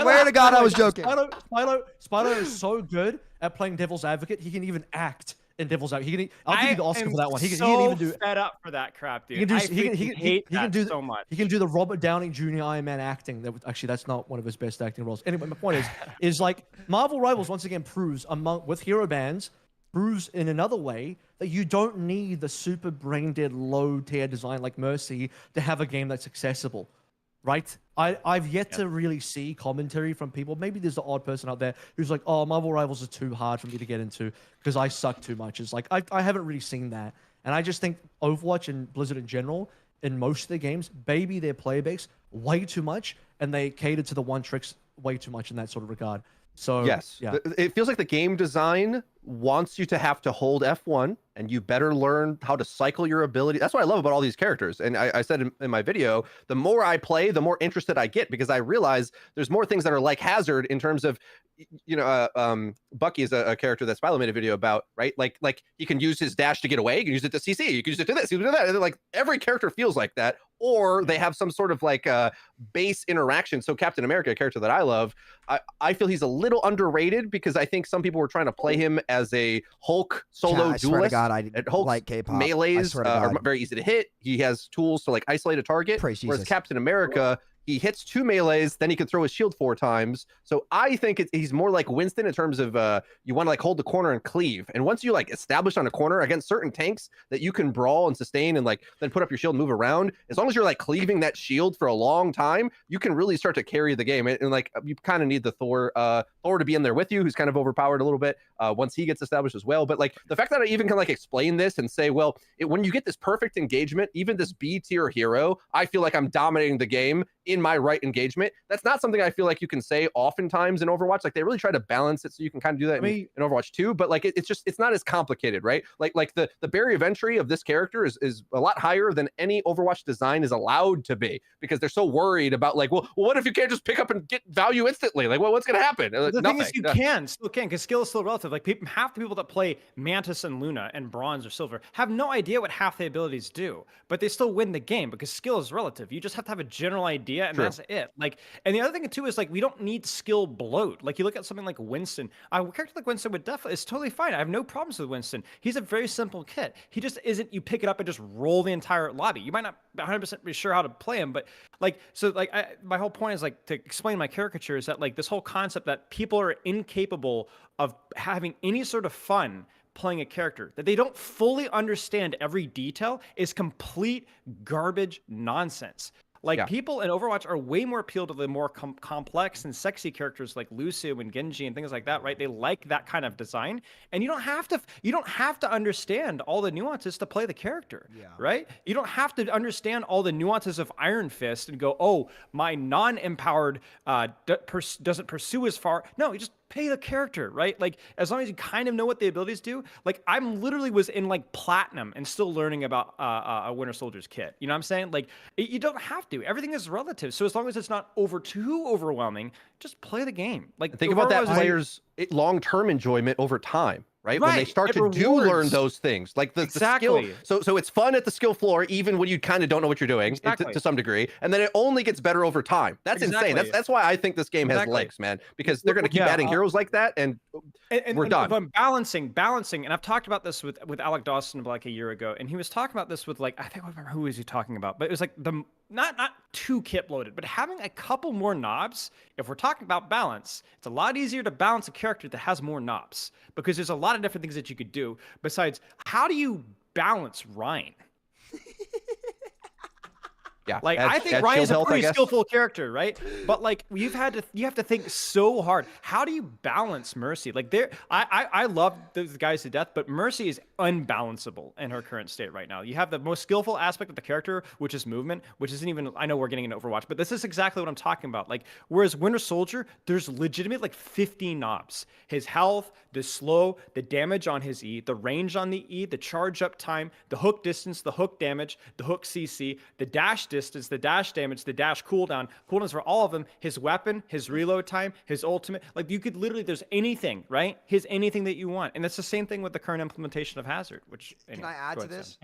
Swear to God, I was joking. Spilo is so good at playing Devil's Advocate. He can even act in Devil's Advocate. I'll give you the Oscar for that one. He can even do. Fed up for that crap, dude. He can do so much. He can do the Robert Downey Jr. Iron Man acting. Actually, that's not one of his best acting roles. Anyway, my point is like Marvel Rivals once again proves with hero bans. Proves in another way that you don't need the super brain dead low tier design like Mercy to have a game that's accessible, right? I've yet to really see commentary from people. Maybe there's the odd person out there who's like, oh, Marvel Rivals is too hard for me to get into because I suck too much. It's like I haven't really seen that, and I just think Overwatch and Blizzard in general in most of their games baby their player base way too much, and they cater to the one tricks way too much in that sort of regard. So yes, it feels like the game design wants you to have to hold F1, and you better learn how to cycle your ability. That's what I love about all these characters. And I said in my video, the more I play, the more interested I get, because I realize there's more things that are like Hazard in terms of, Bucky is a character that Spilo made a video about, right? Like he can use his dash to get away. You can use it to CC. You can use it to this. You can do that. And like every character feels like that. or they have some sort of like base interaction. So Captain America, a character that I love, I feel he's a little underrated because I think some people were trying to play him as a Hulk solo I swear to duelist. God, I Hulk's like K-pop. I melees swear to are God. very easy to hit. He has tools to like isolate a target. Praise Whereas Jesus. Captain America, he hits 2 melees, then he can throw his shield 4 times. So I think he's more like Winston in terms of you want to like hold the corner and cleave. And once you like establish on a corner against certain tanks that you can brawl and sustain and like then put up your shield and move around, as long as you're like cleaving that shield for a long time, you can really start to carry the game. And like you kind of need the Thor to be in there with you, who's kind of overpowered a little bit once he gets established as well. But like the fact that I even can like explain this and say, well, when you get this perfect engagement, even this B tier hero, I feel like I'm dominating the game in my right engagement. That's not something I feel like you can say oftentimes in Overwatch. Like they really try to balance it so you can kind of do that in Overwatch 2, but like it's not as complicated, right? Like the barrier of entry of this character is a lot higher than any Overwatch design is allowed to be, because they're so worried about like, well, what if you can't just pick up and get value instantly? Like, well, what's gonna happen? The thing is, you still can, because skill is still relative. Like half the people that play Mantis and Luna and Bronze or Silver have no idea what half the abilities do, but they still win the game because skill is relative. You just have to have a general idea, and that's it. Like, and the other thing too is like we don't need skill bloat. Like you look at something like Winston. A character like Winston would definitely is totally fine. I have no problems with Winston. He's a very simple kit. He just isn't. You pick it up and just roll the entire lobby. You might not 100% be sure how to play him, but like so like my whole point is like to explain my caricature is that like this whole concept that people are incapable of having any sort of fun playing a character, that they don't fully understand every detail, is complete garbage nonsense. Like people in Overwatch are way more appealed to the more complex and sexy characters like Lucio and Genji and things like that, right? They like that kind of design, and you don't have to understand all the nuances to play the character, right? You don't have to understand all the nuances of Iron Fist and go, oh, my non-empowered doesn't pursue as far. No, you just pay the character, right? Like as long as you kind of know what the abilities do. Like I'm literally was in like platinum and still learning about a Winter Soldier's kit. You know what I'm saying? Like you don't have to. Everything is relative. So as long as it's not too overwhelming, just play the game. Like think about that player's long-term enjoyment over time. Right? When they start to learn those things, like the skill. So it's fun at the skill floor, even when you kind of don't know what you're doing to some degree. And then it only gets better over time. That's insane. That's why I think this game has legs, man, because they're going to keep adding heroes like that. And we're done. I'm balancing. And I've talked about this with Alec Dawson like a year ago. And he was talking about this with like, I think I remember who was he talking about, but it was like not too kit loaded, but having a couple more knobs. If we're talking about balance, it's a lot easier to balance a character that has more knobs, because there's a lot of different things that you could do. Besides, how do you balance Ryan? Yeah, like I think Ryan's a pretty skillful character, right? But like you have to think so hard. How do you balance Mercy? Like I love those guys to death, but Mercy is unbalanceable in her current state right now. You have the most skillful aspect of the character, which is movement, which isn't even. I know we're getting into Overwatch, but this is exactly what I'm talking about. Like whereas Winter Soldier, there's legitimate like 50 knobs. His health, the slow, the damage on his E, the range on the E, the charge up time, the hook distance, the hook damage, the hook CC, the dash distance, the dash damage, the dash cooldowns for all of them, his weapon, his reload time, his ultimate. Like you could literally, there's anything, right? His anything that you want. And that's the same thing with the current implementation of Hazard, which Can I add to this?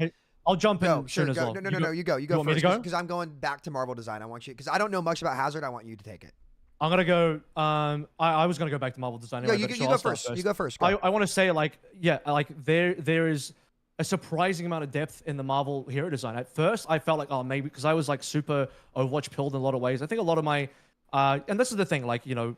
I'll jump in soon as well. No, you go first, because I'm going back to Marvel design. I want you, because I don't know much about Hazard. I want you to take it. I'm gonna go. I was gonna go back to Marvel design. Anyway, you go first. You go first. Go. I want to say like there is a surprising amount of depth in the Marvel hero design. At first, I felt like maybe because I was like super Overwatch pilled in a lot of ways. I think a lot of my and this is the thing, like you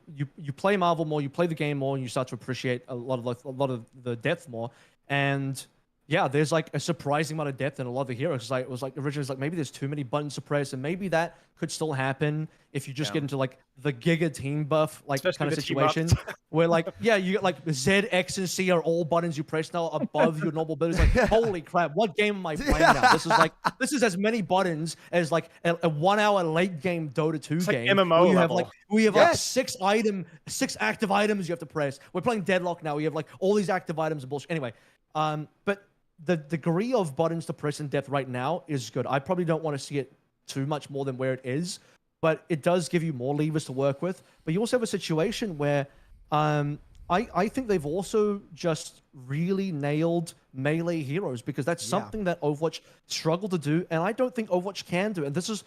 play Marvel more, you play the game more, and you start to appreciate a lot of the depth more. And yeah, there's like a surprising amount of depth in a lot of the heroes. It was like originally like maybe there's too many buttons to press, and maybe that could still happen if you just get into like the Giga team buff like kind of situation where like you get like Z, X, and C are all buttons you press now above your normal buttons. Like holy crap, what game am I playing now? This is as many buttons as like a 1 hour late game Dota 2 it's game. Like MMO level. We have like six active items you have to press. We're playing Deadlock now. We have like all these active items and bullshit. Anyway, but the degree of buttons to press in depth right now is good. I probably don't want to see it too much more than where it is, but it does give you more levers to work with. But you also have a situation where I think they've also just really nailed melee heroes because that's something that Overwatch struggled to do, and I don't think Overwatch can do. And this is,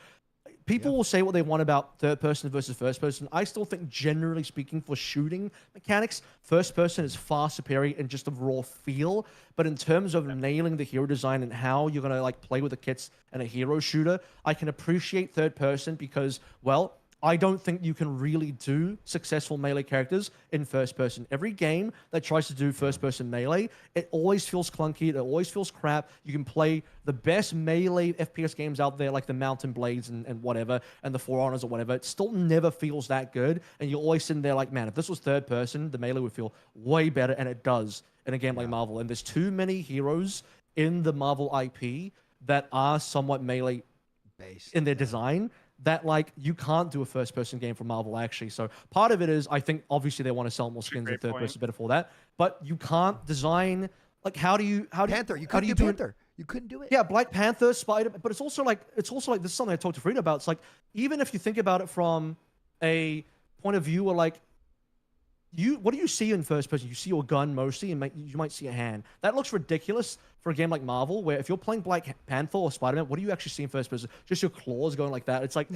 people will say what they want about third person versus first person. I still think, generally speaking, for shooting mechanics, first person is far superior in just a raw feel. But in terms of nailing the hero design and how you're gonna like play with the kits and a hero shooter, I can appreciate third person because, well, I don't think you can really do successful melee characters in first person. Every game that tries to do first person melee, it always feels clunky, it always feels crap. You can play the best melee FPS games out there, like the Mountain Blades and whatever, and the For Honors or whatever. It still never feels that good. And you're always sitting there like, man, if this was third person, the melee would feel way better, and it does in a game like Marvel. And there's too many heroes in the Marvel IP that are somewhat melee based in their design, that like you can't do a first person game for Marvel actually. So part of it is, I think obviously they want to sell more skins and third person better for that, but you can't design, like how do you Panther, you couldn't do Panther. You couldn't do it. Yeah, Black Panther, Spider, but it's also like this is something I talked to Freedo about. It's like, even if you think about it from a point of view where like what do you see in first person? You see your gun mostly, and you might see a hand. That looks ridiculous for a game like Marvel, where if you're playing Black Panther or Spider-Man, what do you actually see in first person? Just your claws going like that. It's like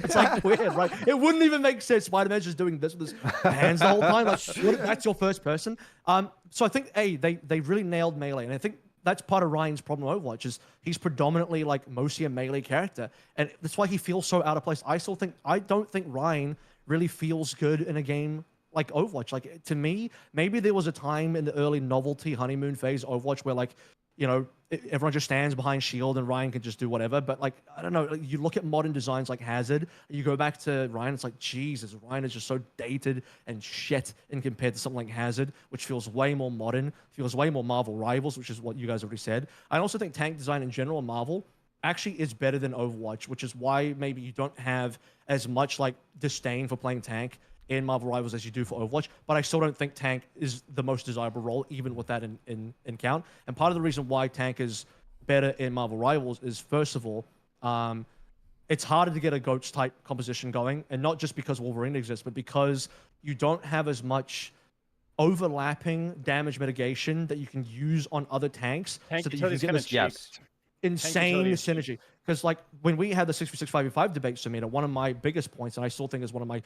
weird, right? It wouldn't even make sense. Spider-Man's just doing this with his hands the whole time. Like, that's your first person. So I think they really nailed melee, and I think that's part of Ryan's problem with Overwatch is he's predominantly like mostly a melee character, and that's why he feels so out of place. I don't think Ryan really feels good in a game like Overwatch. Like, to me, maybe there was a time in the early novelty honeymoon phase of Overwatch where, like, you know, everyone just stands behind shield and Ryan can just do whatever. But like, I don't know, you look at modern designs like Hazard, you go back to Ryan, it's like, Jesus, Ryan is just so dated and shit in compared to something like Hazard, which feels way more modern, feels way more Marvel Rivals, which is what you guys already said. I also think tank design in general in Marvel actually is better than Overwatch, which is why maybe you don't have as much like disdain for playing tank in Marvel Rivals as you do for Overwatch, but I still don't think tank is the most desirable role, even with that in count. And part of the reason why tank is better in Marvel Rivals is, first of all, it's harder to get a GOATS type composition going, and not just because Wolverine exists, but because you don't have as much overlapping damage mitigation that you can use on other tanks, so that you can get this insane synergy. Because like when we had the 6v6 5v5 debate, Samito, one of my biggest points, and I still think is one of my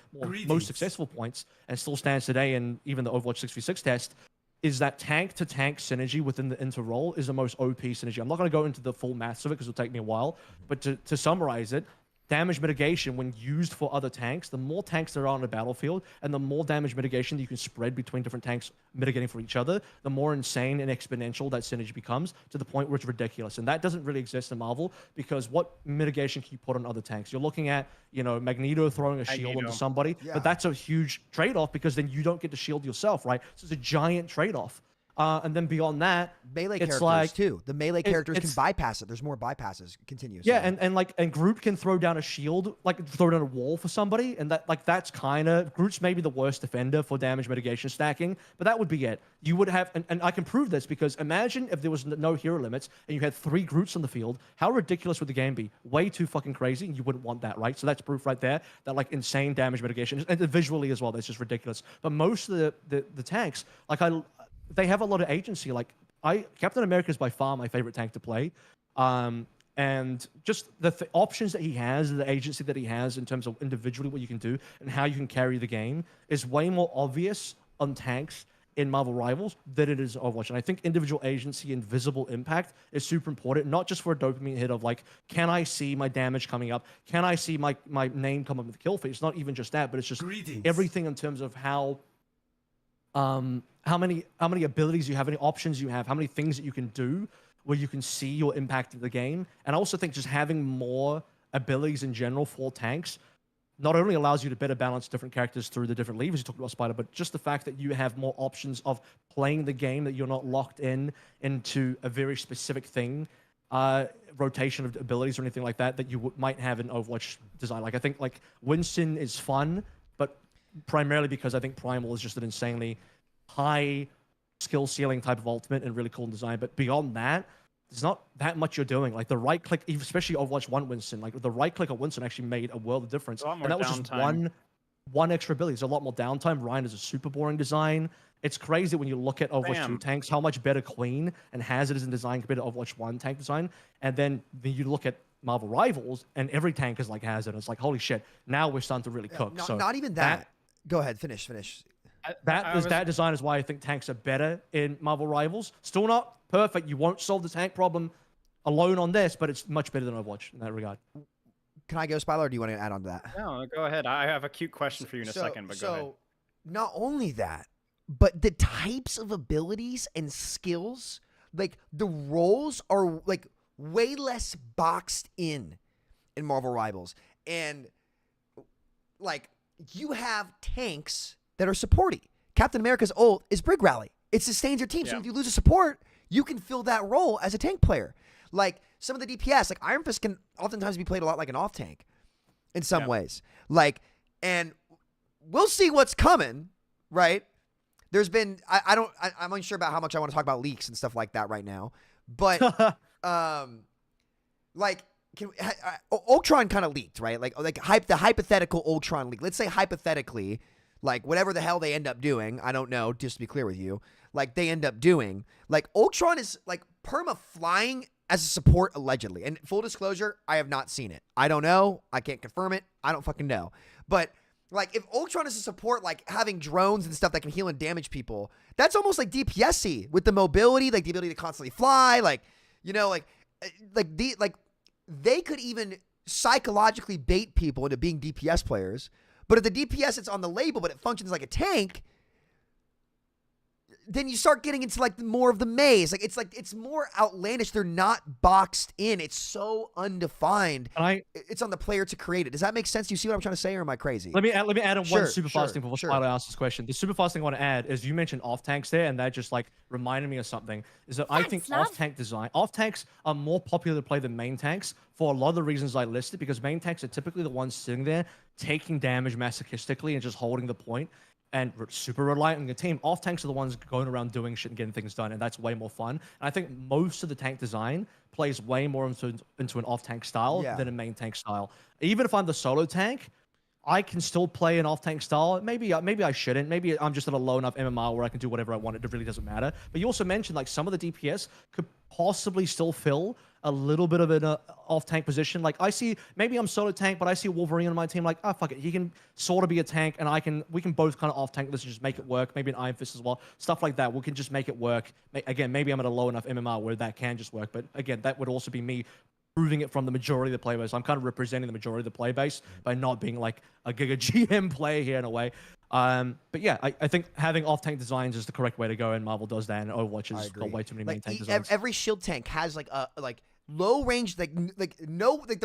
most successful points, and still stands today in even the Overwatch 6v6 test, is that tank to tank synergy within the inter role is the most OP synergy. I'm not going to go into the full maths of it because it'll take me a while, but to summarize it, damage mitigation, when used for other tanks, the more tanks there are on the battlefield, and the more damage mitigation you can spread between different tanks mitigating for each other, the more insane and exponential that synergy becomes, to the point where it's ridiculous. And that doesn't really exist in Marvel, because what mitigation can you put on other tanks? You're looking at, you know, Magneto throwing a shield onto somebody, but that's a huge trade-off, because then you don't get to shield yourself, right? So it's a giant trade-off. And then beyond that, melee characters like, too. The melee characters can bypass it. There's more bypasses. Continue. Yeah, and Groot can throw down a shield, like throw down a wall for somebody, and that's kind of, Groot's maybe the worst defender for damage mitigation stacking, but that would be it. You would have, and I can prove this, because imagine if there was no hero limits and you had 3 Groots on the field. How ridiculous would the game be? Way too fucking crazy, and you wouldn't want that, right? So that's proof right there that like insane damage mitigation, and visually as well, that's just ridiculous. But most of the tanks, like they have a lot of agency. Like Captain America is by far my favorite tank to play. And just the options that he has, the agency that he has in terms of individually what you can do and how you can carry the game is way more obvious on tanks in Marvel Rivals than it is Overwatch. And I think individual agency and visible impact is super important, not just for a dopamine hit of like, can I see my damage coming up? Can I see my name come up with the kill feed? It's not even just that, but it's just everything in terms of how many abilities you have, how many options you have, how many things that you can do where you can see your impact of the game. And I also think just having more abilities in general for tanks not only allows you to better balance different characters through the different levers you talked about, Spider, but just the fact that you have more options of playing the game, that you're not locked into a very specific thing, rotation of abilities or anything like that you might have in Overwatch design. Like, I think like Winston is fun, but primarily because I think Primal is just an insanely high skill ceiling type of ultimate and really cool in design. But beyond that, there's not that much you're doing. Like the right click, especially Overwatch 1 Winston, like the right click of Winston actually made a world of difference. And that was just one extra ability. There's a lot more downtime. Ryan is a super boring design. It's crazy when you look at Overwatch 2 Bam. tanks, how much better clean and Hazard is in design compared to Overwatch 1 tank design. And then you look at Marvel Rivals, and every tank is like Hazard. It's like, holy shit, now we're starting to really cook. Not even that. Go ahead, finish. That design is why I think tanks are better in Marvel Rivals. Still not perfect. You won't solve the tank problem alone on this, but it's much better than Overwatch in that regard. Can I go, Spilo, or do you want to add on to that? No, go ahead. I have a cute question for you in a second, but go ahead. Not only that, but the types of abilities and skills, like the roles are like way less boxed in Marvel Rivals. And like you have tanks that are supporty. Captain America's ult is Brig Rally. It sustains your team. So if you lose a support, you can fill that role as a tank player. Like some of the DPS, like Iron Fist can oftentimes be played a lot like an off tank in some ways. Like, and we'll see what's coming, right? There's been, I'm unsure about how much I want to talk about leaks and stuff like that right now. But, like, Ultron kind of leaked, right? Like the hypothetical Ultron leak. Let's say hypothetically, like whatever the hell they end up doing, I don't know, just to be clear with you, like they end up doing, like Ultron is like perma flying as a support allegedly. And full disclosure, I have not seen it. I don't know. I can't confirm it. I don't fucking know. But like if Ultron is a support, like having drones and stuff that can heal and damage people, that's almost like DPS-y with the mobility, like the ability to constantly fly, like, you know, like they could even psychologically bait people into being DPS players. But if the DPS it's on the label, but it functions like a tank, then you start getting into like more of the maze. Like it's more outlandish. They're not boxed in. It's so undefined. It's on the player to create it. Does that make sense? Do you see what I'm trying to say, or am I crazy? Let me add on one super fast thing before sure. Spilo asks this question. The super fast thing I want to add is you mentioned off tanks there, and that just like reminded me of something. Is that I think off tanks are more popular to play than main tanks for a lot of the reasons I listed, because main tanks are typically the ones sitting there taking damage masochistically and just holding the point and super reliant on your team. Off tanks are the ones going around doing shit and getting things done, and that's way more fun. And I think most of the tank design plays way more into an off tank style than a main tank style. Even if I'm the solo tank, I can still play an off tank style. Maybe I shouldn't. Maybe I'm just at a low enough MMR where I can do whatever I want. It really doesn't matter. But you also mentioned like some of the DPS could possibly still fill a little bit of an off tank position. Like I see, maybe I'm solo tank, but I see Wolverine on my team. Like, oh fuck it, he can sort of be a tank, and we can both kind of off tank this and just make it work. Maybe an Iron Fist as well, stuff like that. We can just make it work. Again, maybe I'm at a low enough MMR where that can just work. But again, that would also be me proving it from the majority of the player base. I'm kind of representing the majority of the player base by not being like a Giga GM player here in a way. But yeah, I think having off-tank designs is the correct way to go, and Marvel does that, and Overwatch has got way too many main tank designs. Every shield tank has like a low range, the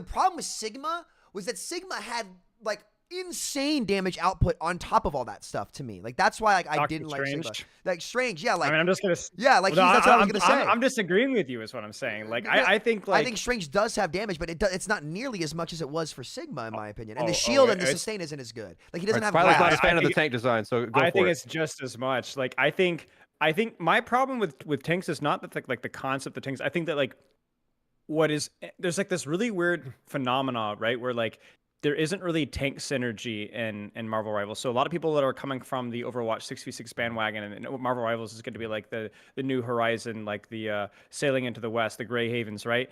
problem with Sigma was that Sigma had like insane damage output on top of all that stuff to me. Like that's why I didn't like Sigma. Like Strange, yeah. Like I mean, I'm just gonna. Like that's what I was gonna say. I'm disagreeing with you, is what I'm saying. Like I think Strange does have damage, but it's not nearly as much as it was for Sigma, in my opinion. And the shield and the sustain isn't as good. Like he doesn't have. Spilo's not a fan of the tank design, so go I think for it. it's just as much. Like I think my problem with tanks is not that like the concept of tanks. I think that like there's like this really weird phenomena, right, where like there isn't really tank synergy in Marvel Rivals. So a lot of people that are coming from the Overwatch 6v6 bandwagon, and Marvel Rivals is going to be like the new horizon, like the sailing into the west, the Grey Havens, right?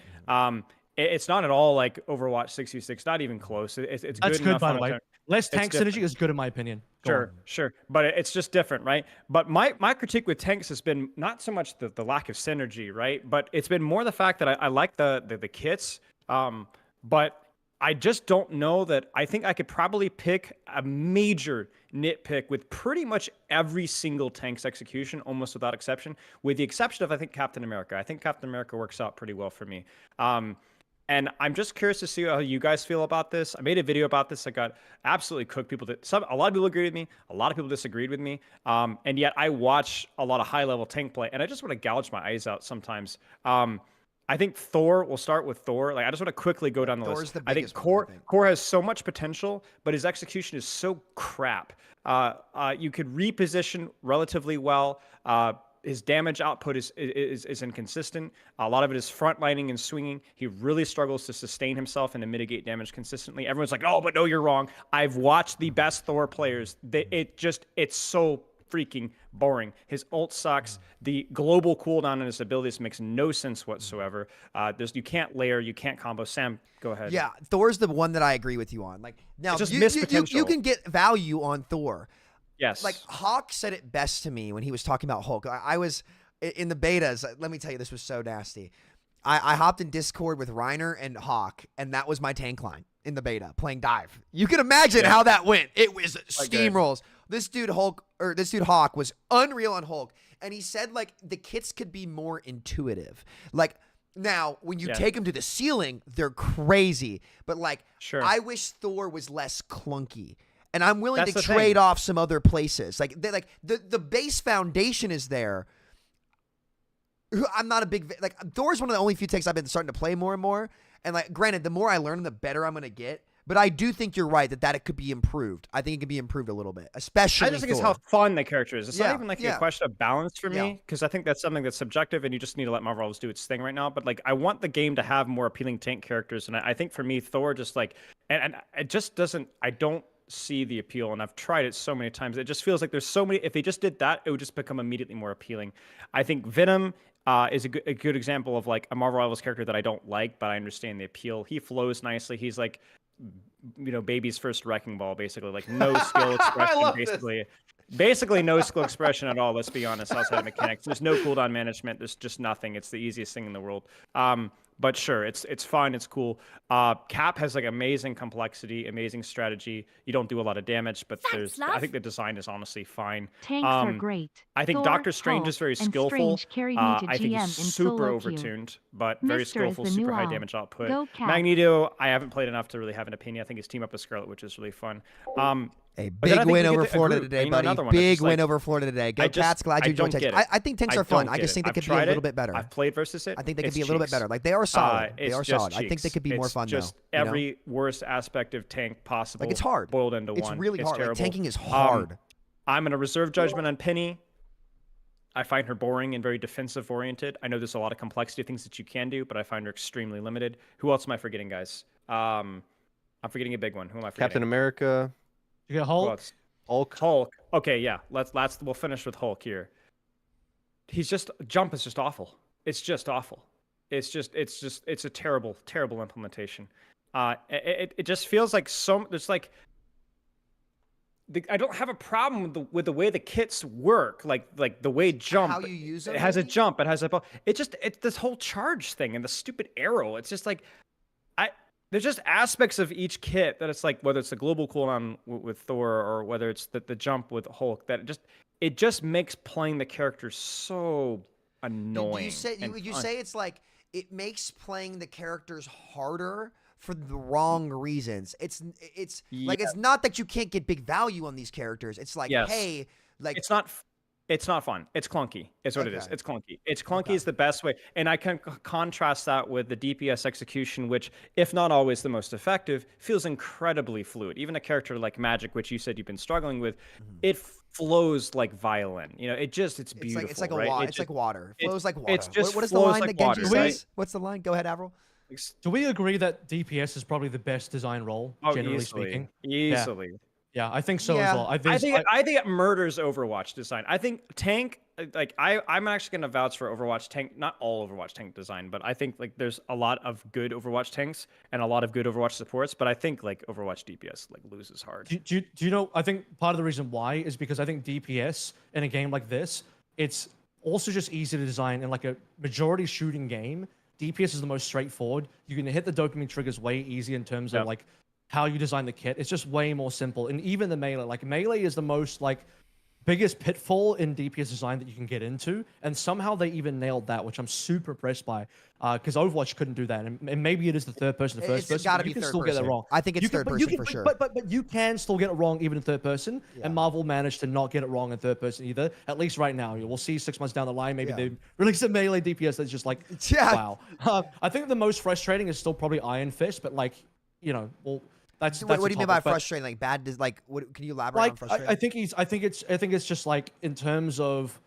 It's not at all like Overwatch 6v6, not even close. It's That's good enough, by the way. Less tank different. synergy is good in my opinion. Sure. But it's just different, right? But my critique with tanks has been not so much the lack of synergy, right? But it's been more the fact that I like the kits, but I just don't know that. I think I could probably pick a major nitpick with pretty much every single tank's execution, almost without exception, with the exception of, I think, Captain America. I think Captain America works out pretty well for me. And I'm just curious to see how you guys feel about this. I made a video about this. I got absolutely cooked. A lot of people agreed with me. A lot of people disagreed with me. And yet I watch a lot of high-level tank play, and I just want to gouge my eyes out sometimes. I think Thor, we'll start with Thor. Like, I just want to quickly go down the list. I think Core has so much potential, but his execution is so crap. You could reposition relatively well. His damage output is inconsistent. A lot of it is frontlining and swinging. He really struggles to sustain himself and to mitigate damage consistently. Everyone's like, oh, but no, you're wrong. I've watched the best Thor players. It's so freaking boring. His ult sucks. The global cooldown on his abilities makes no sense whatsoever. You can't layer, you can't combo. Sam, go ahead. Yeah, Thor's the one that I agree with you on. Like now, It's just missed you potential. can get value on Thor. Yes. Like Hawk said it best to me when he was talking about Hulk. I was in the betas. Let me tell you, this was so nasty. I hopped in Discord with Reiner and Hawk, and that was my tank line in the beta playing dive. You can imagine how that went. It was steamrolls. This dude Hawk was unreal on Hulk, and he said like the kits could be more intuitive. Like now, when you take them to the ceiling, they're crazy. But like, I wish Thor was less clunky. And I'm willing to trade off some other places. Like the base foundation is there. I'm not a big like Thor's one of the only few tanks I've been starting to play more and more. And like, granted, the more I learn, the better I'm gonna get. But I do think you're right that it could be improved. I think it could be improved a little bit, especially. I just think it's how fun the character is. It's not even like a question of balance for me, Yeah. because I think that's something that's subjective, and you just need to let Marvel Rivals do its thing right now. But like, I want the game to have more appealing tank characters, and I think for me, Thor just like, and it just doesn't. I don't see the appeal, and I've tried it so many times. It just feels like there's so many. If they just did that, it would just become immediately more appealing. I think Venom is a good example of like a Marvel Rivals character that I don't like, but I understand the appeal. He flows nicely. He's like, baby's first wrecking ball, basically. Like no skill expression, basically no skill expression at all. Let's be honest, outside of mechanics. There's no cooldown management. There's just nothing. It's the easiest thing in the world. But sure, it's fun. It's cool. Cap has like amazing complexity, amazing strategy. You don't do a lot of damage, but I think the design is honestly fine. Tanks are great. I think Thor, Doctor Strange Hulk, is very and skillful. Strange carried me to I think GM he's in super solo queue. overtuned, but very Mister is skillful, the super new high owl. damage output. Go Cap. Magneto, I haven't played enough to really have an opinion. I think his team up with Scarlet Witch is really fun. A But then I big think win we over get to Florida agree. today, You know, buddy. another one, it's Big just win like, over Florida today. Go I just- Cats. Glad I you enjoyed don't Texas. get it. I think tanks are I fun. don't I get just it. think they I've could be a tried little it. bit better. I've played versus it. I think they could It's be a little bit cheeks. better. Like they are solid. They It's are just solid. I think they cheeks. could be more It's fun just though. you know? every worst aspect of tank possible. Like it's hard. Boiled into It's one. really hard. Like, Terrible. tanking is hard. I'm gonna reserve judgment on Penny. I find her boring and very defensive oriented. I know there's a lot of complexity of things that you can do, but I find her extremely limited. Who else am I forgetting, guys? I'm forgetting a big one. Who am I forgetting? Captain America. You get Who Hulk. else? Hulk. Hulk. Okay, yeah. We'll finish with Hulk here. Jump is just awful. It's just awful. It's a terrible implementation. It just feels like there's like I don't have a problem with the way the kits work, like the way jump. How you use them, It has a maybe? jump. It has a. It's this whole charge thing and the stupid arrow. It's just like there's just aspects of each kit that it's like, whether it's the global cooldown with Thor or whether it's the jump with Hulk, that it just makes playing the character so annoying. You say it's like it makes playing the characters harder for the wrong reasons. It's like it's not that you can't get big value on these characters. It's like, hey, like it's not fun. It's clunky. It's what it is. Okay. It's clunky. It's clunky is the best way. And I can contrast that with the DPS execution, which, if not always the most effective, feels incredibly fluid. Even a character like Magic, which you said you've been struggling with, it flows like violin. It's beautiful. It's like right? it's like water. It flows like water. It's just what is the flows line like that Genji water, right? says? What's the line? Go ahead, Avril. Do we agree that DPS is probably the best design role, generally speaking? Easily. Yeah, I think so as well. I think it murders Overwatch design. I think tank, like I'm actually gonna vouch for Overwatch tank, not all Overwatch tank design, but I think like there's a lot of good Overwatch tanks and a lot of good Overwatch supports. But I think like Overwatch DPS like loses hard. Do you know? I think part of the reason why is because I think DPS in a game like this, it's also just easy to design in like a majority shooting game. DPS is the most straightforward. You can hit the dopamine triggers way easy in terms of like how you design the kit. It's just way more simple. And even the melee, like melee is the most like biggest pitfall in DPS design that you can get into. And somehow they even nailed that, which I'm super impressed by. Because Overwatch couldn't do that. And maybe it is the third person to first person. It's got to be you can third still person. get it wrong. I think it's third person for sure. But you can still get it wrong even in third person. Yeah. And Marvel managed to not get it wrong in third person either. At least right now. We'll see 6 months down the line. Maybe they release a melee DPS that's just like, wow. I think the most frustrating is still probably Iron Fist. But like, well, that's what do you mean by topic, frustrating? Like bad? Like what? Can you elaborate on frustrating? I think it's just like in terms of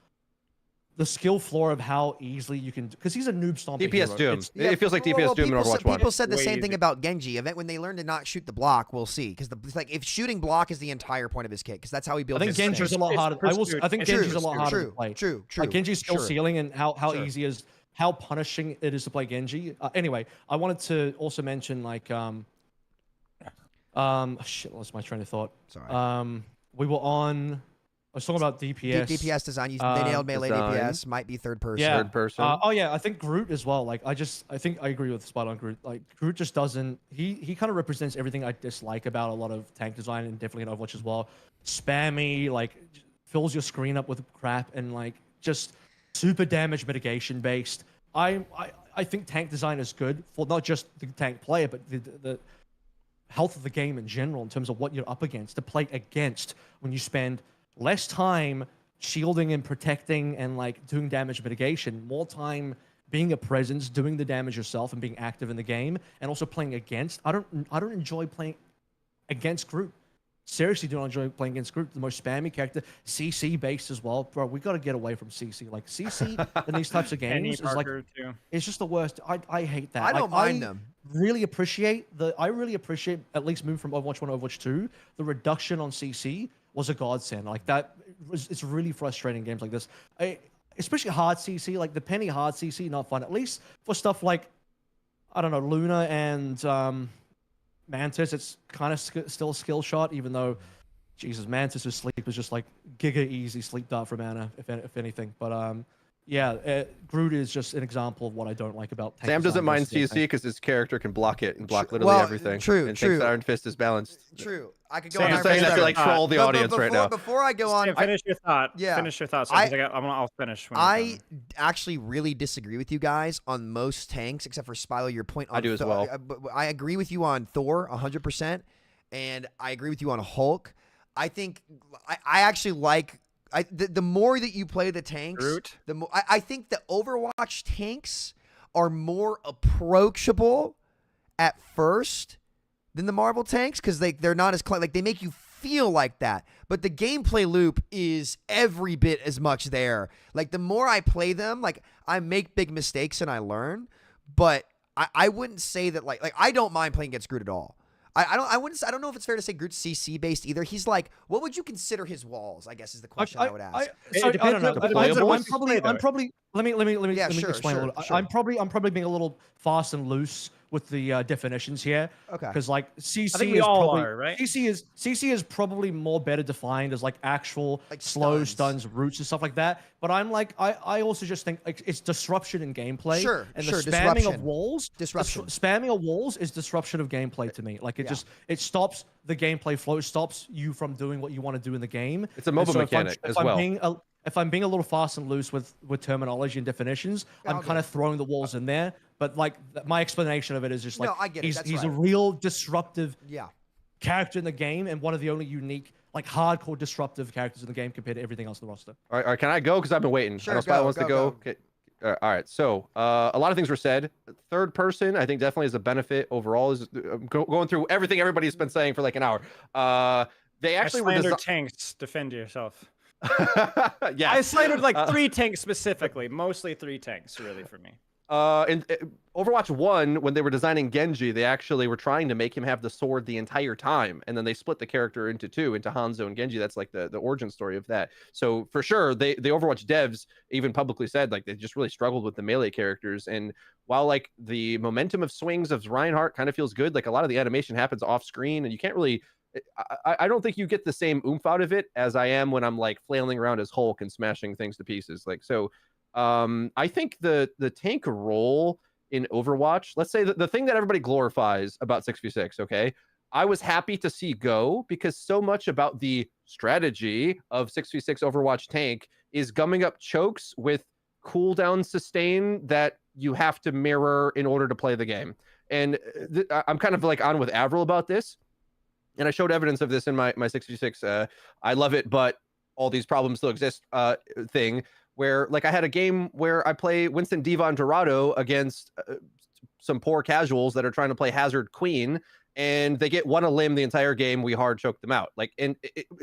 the skill floor of how easily you can, because he's a noob stomping DPS hero. Doom. It feels like DPS Doom in Overwatch 1. People said the Way same thing easier. about Genji. When they learn to not shoot the block, we'll see. Because like if shooting block is the entire point of his kit, because that's how he I builds. think his Genji's a thing. lot harder. I think True, Genji's a lot harder true, to play. True. Like Genji's skill Sure. ceiling and how Sure. easy is, how punishing it is to play Genji. Anyway, I wanted to also mention like shit, lost my train of thought. Sorry. We were on. I was talking about DPS. DPS design. They nailed melee design. DPS. Might be third person. Yeah. Third person. Oh yeah, I think Groot as well. Like I think I agree with Spilo on Groot. Like Groot just doesn't. He kind of represents everything I dislike about a lot of tank design and definitely in Overwatch as well. Spammy, like fills your screen up with crap and like just super damage mitigation based. I think tank design is good for not just the tank player, but the health of the game in general in terms of what you're up against. To play against when you spend less time shielding and protecting and like doing damage mitigation, more time being a presence, doing the damage yourself and being active in the game, and also playing against. I don't enjoy playing against Groot. Seriously, do not enjoy playing against Groot. The most spammy character, CC based as well, bro. We got to get away from CC. Like CC in these types of games is like it's just the worst. I hate that. I don't mind them. Really appreciate at least moving from Overwatch 1 to Overwatch 2. The reduction on CC was a godsend. Like that, it's really frustrating in games like this. Especially hard CC, like the penny hard CC, not fun. At least for stuff like, I don't know, Luna and Mantis, it's kind of still a skill shot, even though, Jesus, Mantis' sleep is just like giga easy sleep dart from Ana, if anything. But yeah, Groot is just an example of what I don't like about tank Sam doesn't design mind versus CC because his character can block it and block literally Well, everything. true, And true. thinks Iron Fist is balanced. True. I could go Sam, on. I'm saying that to like troll the audience right now. Before I go on, Finish your thought. Yeah. Finish your thoughts. I'll finish. When I you're done. actually really disagree with you guys on most tanks, except for Spilo. Your point on I do as well. But I agree with you on Thor 100%, and I agree with you on Hulk. I think I actually like. The more that you play the tanks, Groot. the more I think the Overwatch tanks are more approachable at first than the Marvel tanks because they're not as like they make you feel like that. But the gameplay loop is every bit as much there. Like the more I play them, like I make big mistakes and I learn, but I wouldn't say that like I don't mind playing against Groot at all. I don't know if it's fair to say Groot's CC based either. He's like, what would you consider his walls? I guess is the question I would ask. I don't know. I'm probably. Let me Yeah, sure, explain a little. sure. I'm probably being a little fast and loose with the definitions here. Okay. Because like CC I think we is all probably are, right? CC is probably more better defined as like actual Like slow stuns. stuns, roots and stuff like that. But I'm like I also just think like it's disruption in gameplay. Sure, And sure, the spamming disruption. of walls. Disruption. Spamming of walls is disruption of gameplay to me. Like it just it stops the gameplay flow, stops you from doing what you want to do in the game. It's a And mobile so mechanic as well. If I'm being a little fast and loose with terminology and definitions, I'm kind of throwing the walls in there. But like my explanation of it is just like No, I get it. That's he's a right. real disruptive Yeah. character in the game and one of the only unique, like hardcore disruptive characters in the game compared to everything else in the roster. All right, can I go? Because I've been waiting. Sure, I know Spilo wants to go. go. Okay. All right. So a lot of things were said. Third person, I think definitely is a benefit overall. Is going through everything everybody's been saying for like an hour. They actually were slandered tanks. Defend yourself. Yeah. I slandered like 3 tanks specifically, mostly 3 tanks, really, for me. In Overwatch 1, when they were designing Genji, they actually were trying to make him have the sword the entire time, and then they split the character into 2, into Hanzo and Genji. That's like the origin story of that. So for sure, the Overwatch devs even publicly said like they just really struggled with the melee characters. And while like the momentum of swings of Reinhardt kind of feels good, like a lot of the animation happens off screen, and you can't really. I don't think you get the same oomph out of it as I am when I'm like flailing around as Hulk and smashing things to pieces. Like so. I think the tank role in Overwatch, let's say the thing that everybody glorifies about 6v6, okay? I was happy to see go because so much about the strategy of 6v6 Overwatch tank is gumming up chokes with cooldown sustain that you have to mirror in order to play the game. And I'm kind of like on with AVRL about this. And I showed evidence of this in my 6v6 I love it, but all these problems still exist thing. Where like I had a game where I play Winston, Diva, and Dorado against some poor casuals that are trying to play Hazard Queen, and they get one a limb the entire game, we hard choke them out. Like, and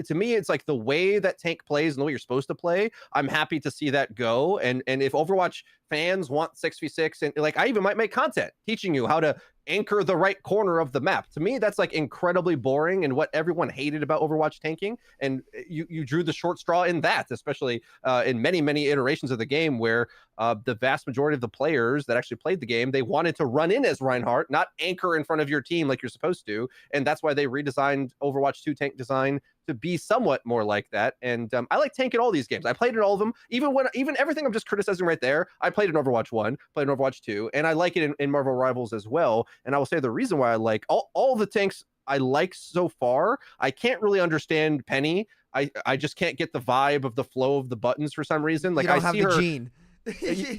to me, it's like the way that tank plays and the way you're supposed to play. I'm happy to see that go. And if Overwatch fans want 6v6, and like I even might make content teaching you how to anchor the right corner of the map. To me, that's like incredibly boring and what everyone hated about Overwatch tanking. And you drew the short straw in that, especially in many iterations of the game where the vast majority of the players that actually played the game, they wanted to run in as Reinhardt, not anchor in front of your team like you're supposed to. And that's why they redesigned Overwatch 2 tank design to be somewhat more like that. And I like tank in all these games. I played in all of them. Even everything I'm just criticizing right there, I played in Overwatch 1, played in Overwatch 2, and I like it in Marvel Rivals as well. And I will say the reason why I like all the tanks I like so far, I can't really understand Penny. I just can't get the vibe of the flow of the buttons for some reason. Like, you don't I have see the her gene.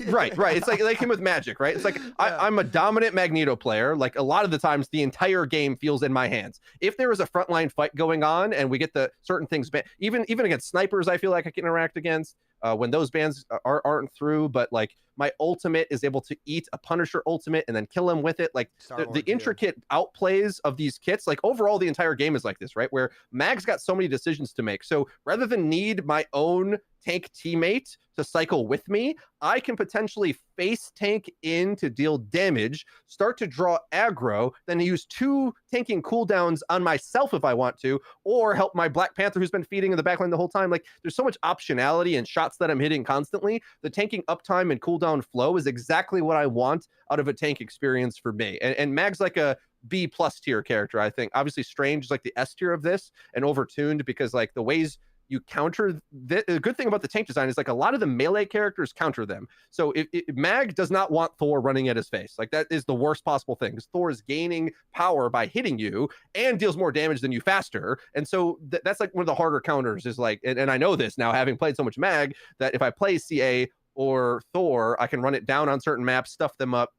right. It's like him with Magic, right? It's like I'm a dominant Magneto player. Like a lot of the times, the entire game feels in my hands. If there is a frontline fight going on and we get the certain things, even against snipers, I feel like I can interact against when those bans aren't through. But like my ultimate is able to eat a Punisher ultimate and then kill him with it. Like the intricate outplays of these kits, like overall the entire game is like this, right? Where Mag's got so many decisions to make. So rather than need my own tank teammate to cycle with me, I can potentially face tank in to deal damage, start to draw aggro, then use 2 tanking cooldowns on myself if I want to, or help my Black Panther who's been feeding in the backline the whole time. Like there's so much optionality and shots that I'm hitting constantly. The tanking uptime and cooldown flow is exactly what I want out of a tank experience for me. And Mag's like a B+ tier character, I think. Obviously Strange is like the S tier of this and overtuned because like the ways you counter the good thing about the tank design is like a lot of the melee characters counter them. So if Mag does not want Thor running at his face. Like that is the worst possible thing because Thor is gaining power by hitting you and deals more damage than you faster. And so that's like one of the harder counters is like, and I know this now having played so much Mag, that if I play CA or Thor, I can run it down on certain maps, stuff them up,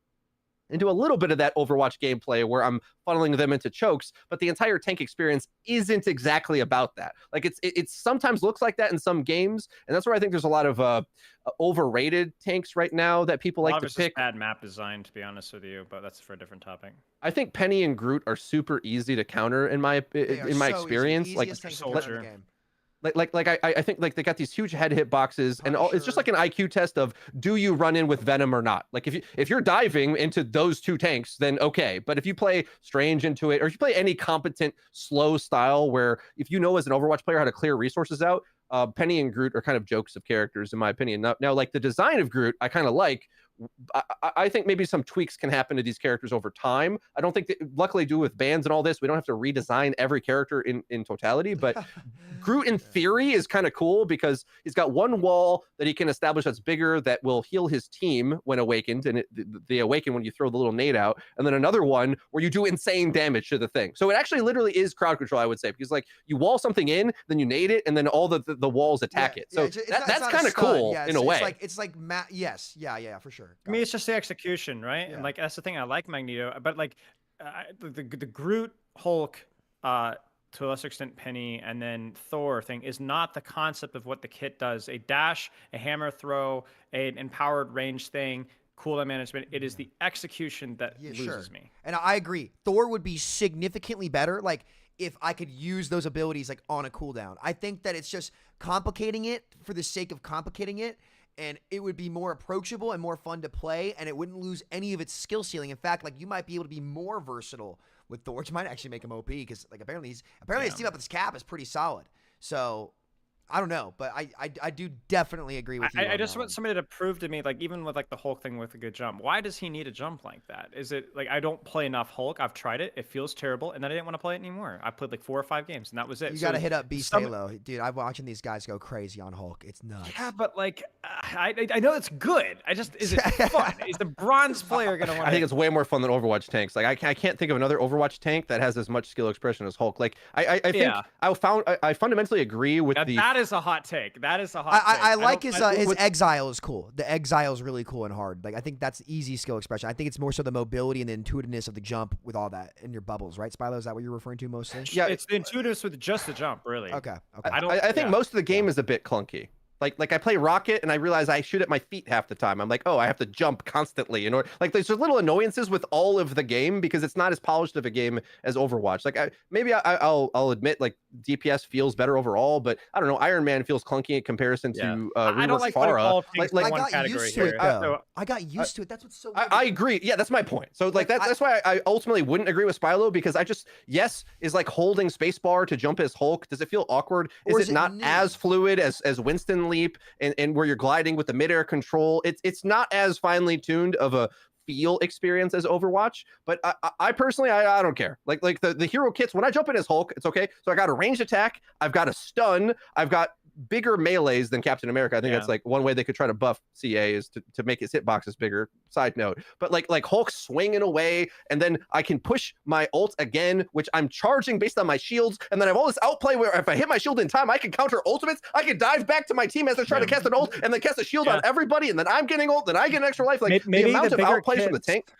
and do a little bit of that Overwatch gameplay where I'm funneling them into chokes, but the entire tank experience isn't exactly about that. Like it sometimes looks like that in some games, and that's where I think there's a lot of overrated tanks right now that people like to pick. Just bad map design, to be honest with you, but that's for a different topic. I think Penny and Groot are super easy to counter in my experience. Easy. Like I think like they got these huge head hit boxes and it's just like an IQ test of do you run in with Venom or not? Like if you're diving into those 2 tanks, then okay. But if you play Strange into it, or if you play any competent slow style where if you know as an Overwatch player how to clear resources out, Penny and Groot are kind of jokes of characters in my opinion. Now like the design of Groot, I kind of like. I think maybe some tweaks can happen to these characters over time. I don't think that, luckily due with bans and all this, we don't have to redesign every character in totality, but Groot in theory is kind of cool because he's got one wall that he can establish that's bigger that will heal his team when awakened, and they awaken when you throw the little nade out, and then another one where you do insane damage to the thing. So it actually literally is crowd control, I would say, because like you wall something in, then you nade it, and then all the walls attack it. So that's kind of cool in a way. It's like yes, yeah, for sure. I mean, it's just the execution, right? Yeah. And like that's the thing I like Magneto, but like the Groot, Hulk, to a lesser extent Penny, and then Thor thing is not the concept of what the kit does. A dash, a hammer throw, an empowered range thing, cooldown management. It is the execution that loses me. And I agree. Thor would be significantly better. Like if I could use those abilities like on a cooldown. I think that it's just complicating it for the sake of complicating it. And it would be more approachable and more fun to play, and it wouldn't lose any of its skill ceiling. In fact, like you might be able to be more versatile with Thor, which might actually make him OP because like apparently his team up with his cap is pretty solid. So I don't know, but I do definitely agree with you. I just want somebody to prove to me, like even with like the Hulk thing with a good jump, why does he need a jump like that? Is it like I don't play enough Hulk? I've tried it, it feels terrible, and then I didn't want to play it anymore. I played like 4 or 5 games, and that was it. You got to hit up Beast Halo, dude. I'm watching these guys go crazy on Hulk. It's nuts. Yeah, but like I know it's good. Is it fun? Is the bronze player gonna want? I think it's way more fun than Overwatch tanks. Like I can't think of another Overwatch tank that has as much skill expression as Hulk. Like I think I fundamentally agree with that is a hot take. That is a hot take. I like his exile is cool. The exile is really cool and hard. Like I think that's easy skill expression. I think it's more so the mobility and the intuitiveness of the jump with all that in your bubbles, right, Spilo? Is that what you're referring to mostly? Yeah, it's the intuitiveness with just the jump, really. Okay. I think most of the game is a bit clunky. Like I play Rocket and I realize I shoot at my feet half the time. I'm like, oh, I have to jump constantly in order. Like there's just little annoyances with all of the game because it's not as polished of a game as Overwatch. Like I'll admit like DPS feels better overall, but I don't know. Iron Man feels clunky in comparison to I don't like Farah. like I one got category used to it, here. though. I got used to it. That's what's so weird. I agree. Yeah, that's my point. So like that's why I ultimately wouldn't agree with Spilo because I just is like holding spacebar to jump as Hulk. Does it feel awkward? Is it not as fluid as Winston Leap and where you're gliding with the midair control? It's not as finely tuned of a feel experience as Overwatch, but I personally I don't care. Like the hero kits, when I jump in as Hulk, it's okay. So I got a ranged attack, I've got a stun, I've got bigger melees than Captain America. I think that's like one way they could try to buff CA is to make his hitboxes bigger. Side note, but like Hulk swinging away, and then I can push my ult again, which I'm charging based on my shields, and then I have all this outplay where if I hit my shield in time, I can counter ultimates. I can dive back to my team as they're trying to cast an ult, and then cast a shield on everybody, and then I'm getting ult, then I get an extra life. Like maybe the amount of outplays from the kits... tank.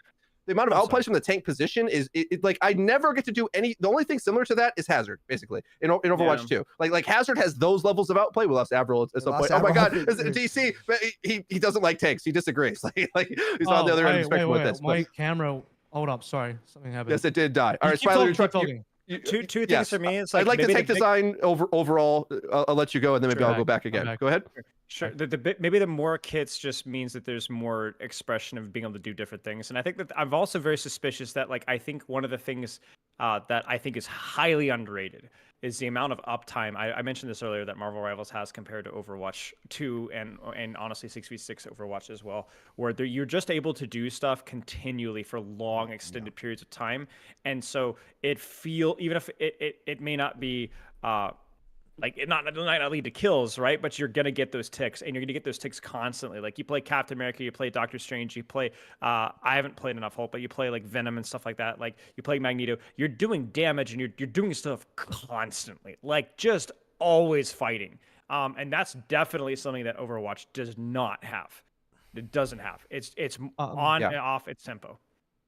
The amount of outplays from the tank position is like I never get to do any. The only thing similar to that is Hazard, basically in Overwatch 2. Like Hazard has those levels of outplay. We lost AVRL at some point. Oh my God, DC, but he doesn't like tanks. He disagrees. Like he's on the other end of the spectrum with this. My camera. Hold up, sorry, something happened. Yes, it did die. All right, Spilo, you're talking. Two things for me. It's like I'd like to take design overall. I'll let you go, and then maybe I'll go back again. Go ahead. Sure. Maybe the more kits just means that there's more expression of being able to do different things. And I think that I'm also very suspicious that like I think one of the things that I think is highly underrated is the amount of uptime. I mentioned this earlier that Marvel Rivals has compared to Overwatch 2 and honestly 6v6 Overwatch as well, where you're just able to do stuff continually for long extended periods of time. And so even if it may not be like it might not lead to kills, right? But you're gonna get those ticks, and you're gonna get those ticks constantly. Like you play Captain America, you play Doctor Strange, you play. I haven't played enough Hulk, but you play like Venom and stuff like that. Like you play Magneto, you're doing damage and you're doing stuff constantly, like just always fighting. And that's definitely something that Overwatch does not have. It doesn't have. It's on and off its tempo.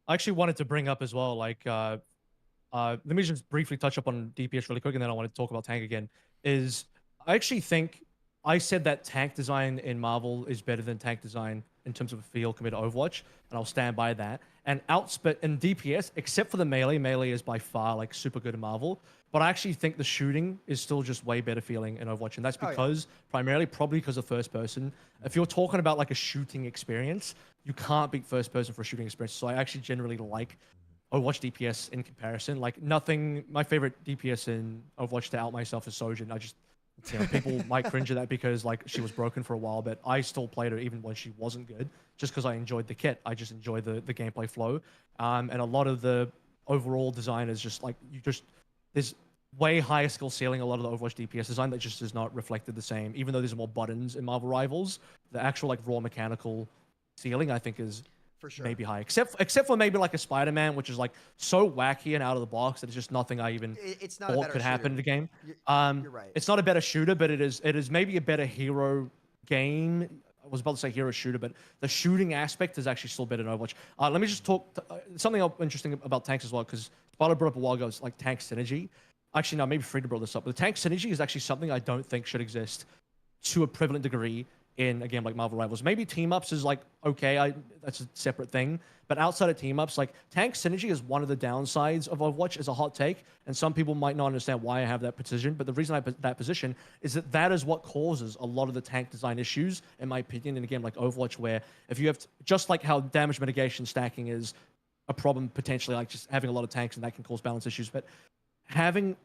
I actually wanted to bring up as well, like. Let me just briefly touch up on DPS really quick, and then I want to talk about tank again. I actually think I said that tank design in Marvel is better than tank design in terms of feel compared to Overwatch, and I'll stand by that. And in DPS, except for the melee is by far like super good in Marvel, but I actually think the shooting is still just way better feeling in Overwatch, and that's because probably because of first person. If you're talking about like a shooting experience, you can't beat first person for a shooting experience. So I actually generally like Overwatch DPS in comparison. Like my favorite DPS in Overwatch to out myself is Sojin. I just, people might cringe at that because like she was broken for a while, but I still played her even when she wasn't good, just because I enjoyed the kit. I just enjoy the gameplay flow. And a lot of the overall design is just like, there's way higher skill ceiling. A lot of the Overwatch DPS design that just is not reflected the same, even though there's more buttons in Marvel Rivals. The actual like raw mechanical ceiling, I think, is for sure maybe high, except for maybe like a Spider-Man, which is like so wacky and out of the box that it's just nothing I even thought could happen in the game. You're right. It's not a better shooter, but it is maybe a better hero game. I was about to say hero shooter, but the shooting aspect is actually still better than Overwatch. Let me just talk something interesting about tanks as well, because Spilo brought up a while ago. It's like tank synergy. Actually, no, maybe Freedo brought this up, but the tank synergy is actually something I don't think should exist to a prevalent degree in a game like Marvel Rivals. Maybe team-ups is like, okay, that's a separate thing. But outside of team-ups, like tank synergy is one of the downsides of Overwatch, is a hot take. And some people might not understand why I have that position. But the reason I put that position is that is what causes a lot of the tank design issues, in my opinion, in a game like Overwatch, where if you have, just like how damage mitigation stacking is a problem potentially, like just having a lot of tanks and that can cause balance issues. But having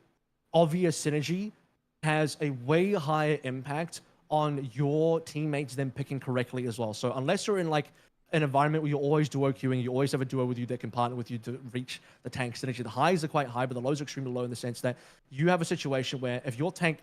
obvious synergy has a way higher impact on your teammates then picking correctly as well. So unless you're in like an environment where you're always duo queuing, you always have a duo with you that can partner with you to reach the tank synergy. The highs are quite high, but the lows are extremely low in the sense that you have a situation where if your team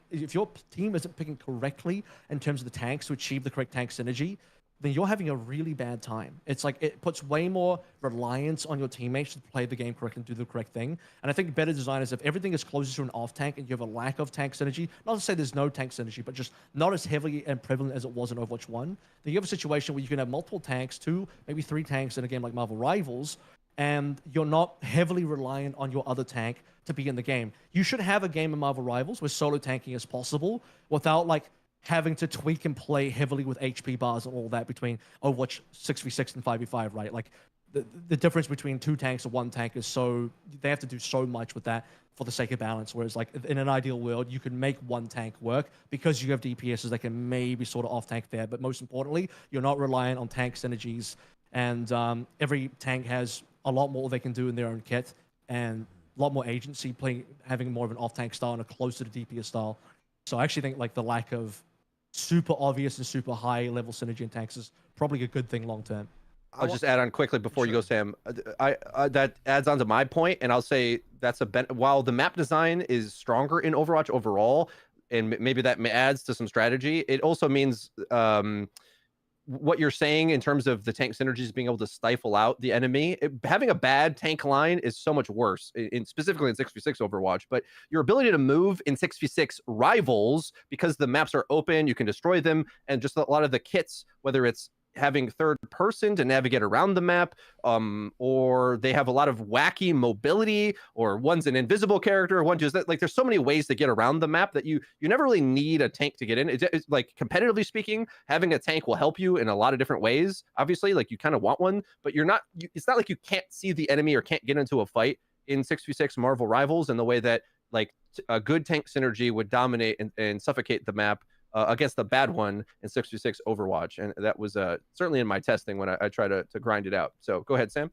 isn't picking correctly in terms of the tanks to achieve the correct tank synergy, then you're having a really bad time. It's like it puts way more reliance on your teammates to play the game correctly and do the correct thing. And I think better design is if everything is closer to an off tank and you have a lack of tank synergy, not to say there's no tank synergy, but just not as heavily and prevalent as it was in Overwatch 1, then you have a situation where you can have multiple tanks, 2, maybe 3 tanks in a game like Marvel Rivals, and you're not heavily reliant on your other tank to be in the game. You should have a game in Marvel Rivals where solo tanking is possible without like having to tweak and play heavily with HP bars and all that between Overwatch 6v6 and 5v5, right? Like the difference between 2 tanks and 1 tank is so they have to do so much with that for the sake of balance. Whereas like in an ideal world, you can make 1 tank work because you have DPSs that can maybe sort of off tank there. But most importantly, you're not reliant on tank synergies, and every tank has a lot more they can do in their own kit and a lot more agency, having more of an off tank style and a closer to DPS style. So I actually think like the lack of super obvious and super high level synergy in tanks is probably a good thing long term. I'll just add on quickly before you go, Sam. I that adds on to my point, and I'll say that's while the map design is stronger in Overwatch overall, and maybe that adds to some strategy, it also means what you're saying in terms of the tank synergies being able to stifle out the enemy. Having a bad tank line is so much worse, specifically in 6v6 Overwatch, but your ability to move in 6v6 rivals, because the maps are open, you can destroy them, and just a lot of the kits, whether it's having third person to navigate around the map, or they have a lot of wacky mobility, or one's an invisible character, one just like there's so many ways to get around the map that you never really need a tank to get in. It's like, competitively speaking, having a tank will help you in a lot of different ways. Obviously, like you kind of want one, but it's not like you can't see the enemy or can't get into a fight in 6v6 Marvel Rivals in the way that like a good tank synergy would dominate and suffocate the map against the bad one in 6v6 Overwatch. And that was certainly in my testing when I try to grind it out. So go ahead, Sam.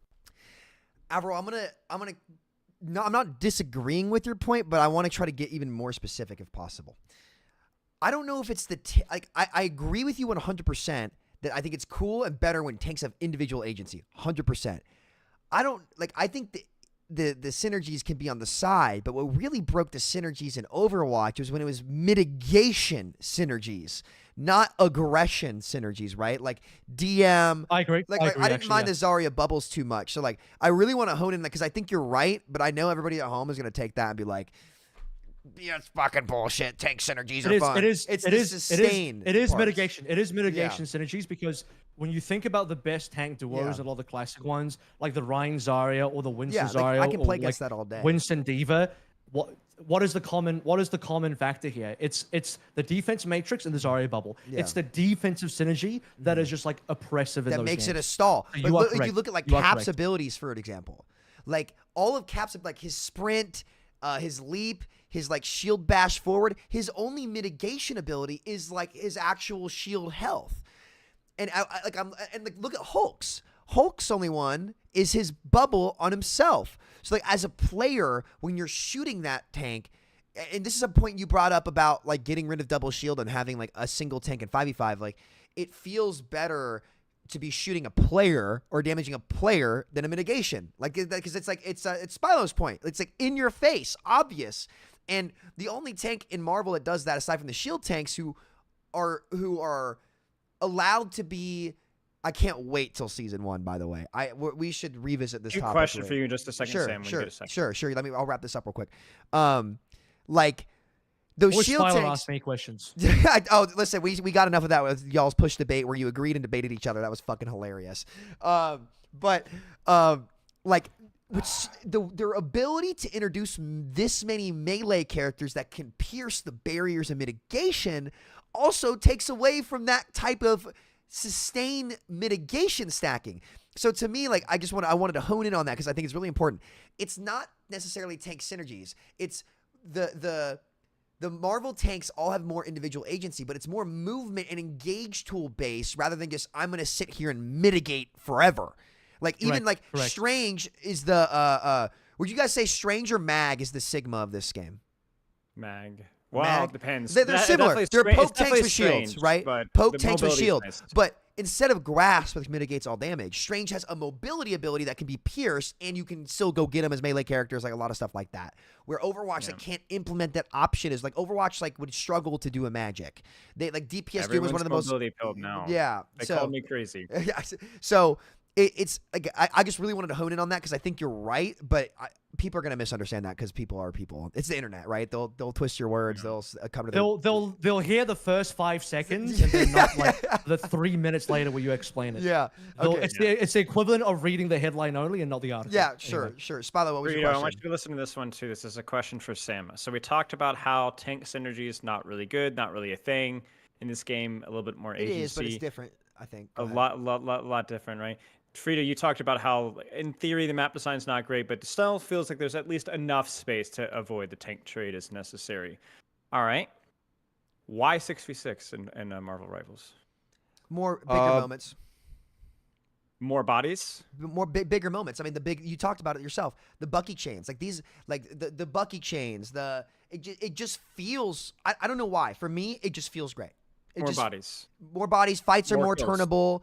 AVRL, I'm not disagreeing with your point, but I want to try to get even more specific if possible. I don't know if it's I agree with you 100% that I think it's cool and better when tanks have individual agency, 100%. I think the synergies can be on the side, but what really broke the synergies in Overwatch was when it was mitigation synergies, not aggression synergies, right? Like DM. I agree. I didn't mind the Zarya bubbles too much. So like, I really want to hone in that because I think you're right, but I know everybody at home is going to take that and be like, yeah, it's fucking bullshit. Tank synergies are fun. It is mitigation. It is mitigation synergies, because when you think about the best tank duos, a lot of the classic ones, like the Ryan Zarya or the Winston Zarya, I can play against like that all day. Winston Diva. What is the common factor here? It's the defense matrix and the Zarya bubble. Yeah. It's the defensive synergy that is just like oppressive in that those makes games. it a stall. So But if you look at like Cap's abilities, for an example, like all of Cap's, like his sprint, his leap, his like shield bash forward, his only mitigation ability is like his actual shield health. And look at Hulk's. Hulk's only one is his bubble on himself. So like as a player, when you're shooting that tank, and this is a point you brought up about like getting rid of double shield and having like a single tank in 5v5, like it feels better to be shooting a player or damaging a player than a mitigation. Like, because it's Spilo's point. It's like in your face, obvious. And the only tank in Marvel that does that, aside from the shield tanks, who are allowed to be. I can't wait till season 1. By the way, we should revisit this topic. Question later. for you in just a second, Sure, Sam. When you get a second. Sure. I'll wrap this up real quick. Like those shield Spilo tanks. asked me questions. Listen, we got enough of that with y'all's push debate where you agreed and debated each other. That was fucking hilarious. Like. Their ability to introduce this many melee characters that can pierce the barriers of mitigation also takes away from that type of sustained mitigation stacking. So to me, like I wanted to hone in on that because I think it's really important. It's not necessarily tank synergies. It's the Marvel tanks all have more individual agency, but it's more movement and engage tool based rather than just I'm going to sit here and mitigate forever. Like even Correct. Strange is the would you guys say Strange or Mag is the Sigma of this game? Mag. Well, Mag. it depends. They're similar. They're poke tanks with shields, strange, right? but Poke the tanks with mobility is shield. nice. But instead of grasp, which mitigates all damage, Strange has a mobility ability that can be pierced, and you can still go get them as melee characters, like a lot of stuff like that. Where Overwatch like can't implement that option is like Overwatch like would struggle to do a magic. They like DPS Doom was one of the most mobility pilled now. Yeah, They called me crazy. Yeah, so. It's like I just really wanted to hone in on that because I think you're right, but people are gonna misunderstand that because people are people. It's the internet, right? They'll twist your words. They'll come to They'll hear the first 5 seconds and then not like the 3 minutes later where you explain it. Yeah, okay. It's the equivalent of reading the headline only and not the article. Yeah, sure. Spilo, what was your Freedo, question? I want you to listen to this one too. This is a question for Sam. So we talked about how tank synergy is not really good, not really a thing in this game, a little bit more It agency. is, but it's different, I think. Go A ahead. lot different, right? Freedo, you talked about how, in theory, the map design's not great, but still feels like there's at least enough space to avoid the tank trade as necessary. All right. Why 6v6 in Marvel Rivals? More bigger moments. More bodies? More bigger moments. I mean, you talked about it yourself. The Bucky chains, like these, like the Bucky chains. It just feels. I don't know why. For me, it just feels great. Bodies. More bodies. Fights are more kills. turnable.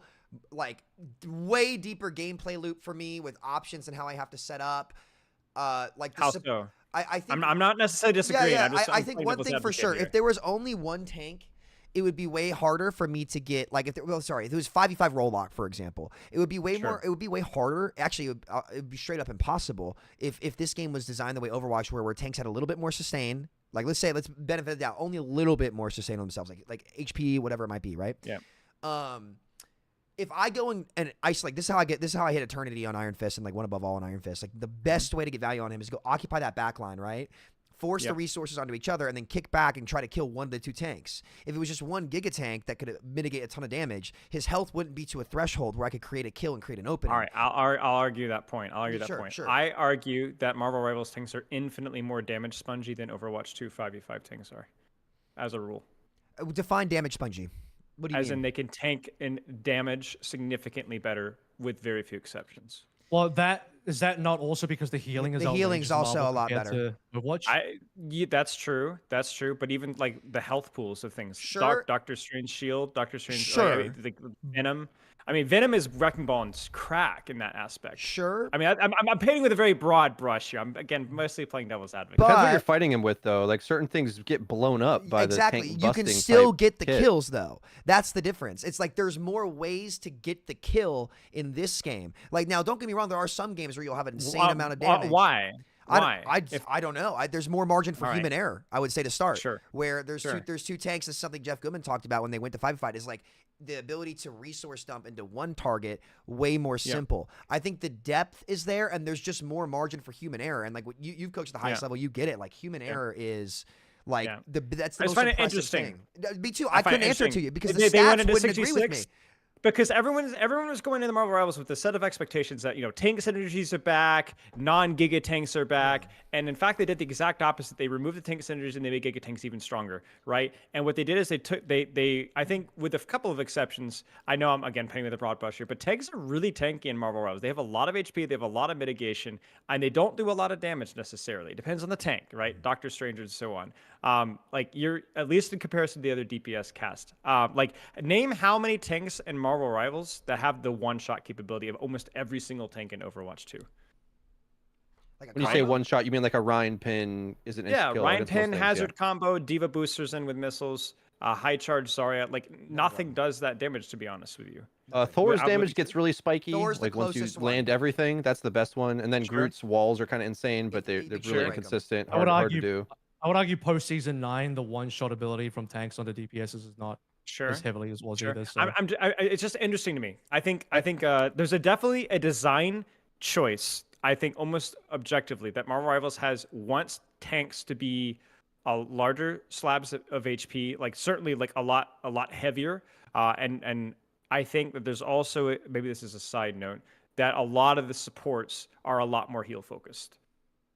Like way deeper gameplay loop for me with options and how I have to set up. Like How so? I think I'm not necessarily disagreeing. Yeah, I'm I think one thing for sure. If there was only one tank, it would be way harder for me to get, like, if it was 5v5 roll lock, for example, it would be way more. It would be way harder. Actually, it would be straight up impossible if this game was designed the way Overwatch, where tanks had a little bit more sustain. Like, let's benefit the doubt, only a little bit more sustain on themselves, like HP, whatever it might be, right? Yeah. If I go and ice, like, this is how I hit Eternity on Iron Fist and like one above all on Iron Fist. Like, the best way to get value on him is go occupy that back line, right? Force the resources onto each other and then kick back and try to kill one of the two tanks. If it was just one Giga tank that could mitigate a ton of damage, his health wouldn't be to a threshold where I could create a kill and create an opening. All right, I'll argue that point. Sure. I argue that Marvel Rivals tanks are infinitely more damage spongy than Overwatch 2 5v5 tanks are, as a rule. Define damage spongy. What do you mean? As in, they can tank and damage significantly better with very few exceptions. Well, is that not also because the healing is the healing's outrageous also Marvel a lot compared better. to Overwatch? Yeah, that's true. But even like the health pools of things, Sure. Doctor Strange shield, Doctor Strange, Sure. Venom. I mean, Venom is Wrecking Ball and crack in that aspect. Sure. I mean, I'm painting with a very broad brush here. I'm again mostly playing devil's advocate. But- Depends what you're fighting him with, though. Like, certain things get blown up by the tank busting. You can still type get the kit. kills, though. That's the difference. It's like there's more ways to get the kill in this game. Like, now, don't get me wrong. There are some games where you'll have an insane amount of damage. Why? I don't know. There's more margin for human error, I would say, to start. Sure. Where there's two tanks. That's something Jeff Goodman talked about when they went to 5v5 is like the ability to resource dump into one target way more simple. I think the depth is there, and there's just more margin for human error. And like you've coached at the highest level, you get it. Like human error is like that's the most impressive thing. Me too. I couldn't answer it to you because the stats wouldn't agree with me. Because everyone was going into Marvel Rivals with a set of expectations that, tank synergies are back, non-giga tanks are back, and in fact they did the exact opposite. They removed the tank synergies and they made giga tanks even stronger, right? And what they did is they I think with a couple of exceptions, I know I'm again painting with a broad brush here, but tanks are really tanky in Marvel Rivals. They have a lot of HP, they have a lot of mitigation, and they don't do a lot of damage necessarily. It depends on the tank, right? Doctor Strange and so on. Like you're at least in comparison to the other DPS cast. Like name how many tanks in Marvel Rivals that have the one-shot capability of almost every single tank in Overwatch 2. Like when you say one shot, you mean like a Ryan Pin is an Ryan Pin, Hazard combo, Diva boosters in with missiles, high charge Zarya. Like nothing does that damage, to be honest with you. Thor's damage gets really spiky. Thor's the like once you closest land everything, that's the best one. And then Groot's walls are kind of insane, but they're really inconsistent. Hard to do. I would argue post season 9, the one-shot ability from tanks onto DPS is not as heavily as was either. So. It's just interesting to me. I think there's definitely a design choice. I think almost objectively that Marvel Rivals wants tanks to be larger slabs of HP, like certainly like a lot heavier. And I think that there's also, maybe this is a side note, that a lot of the supports are a lot more heal focused.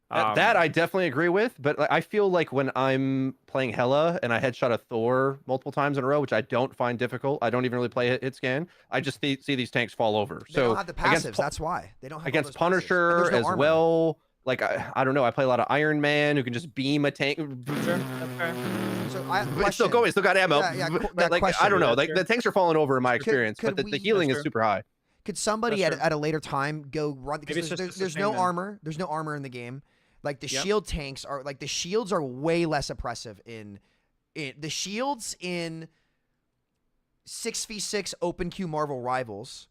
That I definitely agree with, but I feel like when I'm playing Hela and I headshot a Thor multiple times in a row, which I don't find difficult, I don't even really play hit scan. I just see these tanks fall over. They don't have the passives. That's why they don't have against all those Punisher no as armor. well. Like I don't know. I play a lot of Iron Man who can just beam a tank. So It's still going. Still got ammo. Like I don't know. Like the tanks are falling over in my experience, but the healing is super high. Could somebody at a later time go run? Because there's no armor. There's no armor in the game. Like the shield tanks are like the shields are way less oppressive in the shields in 6v6 open queue Marvel Rivals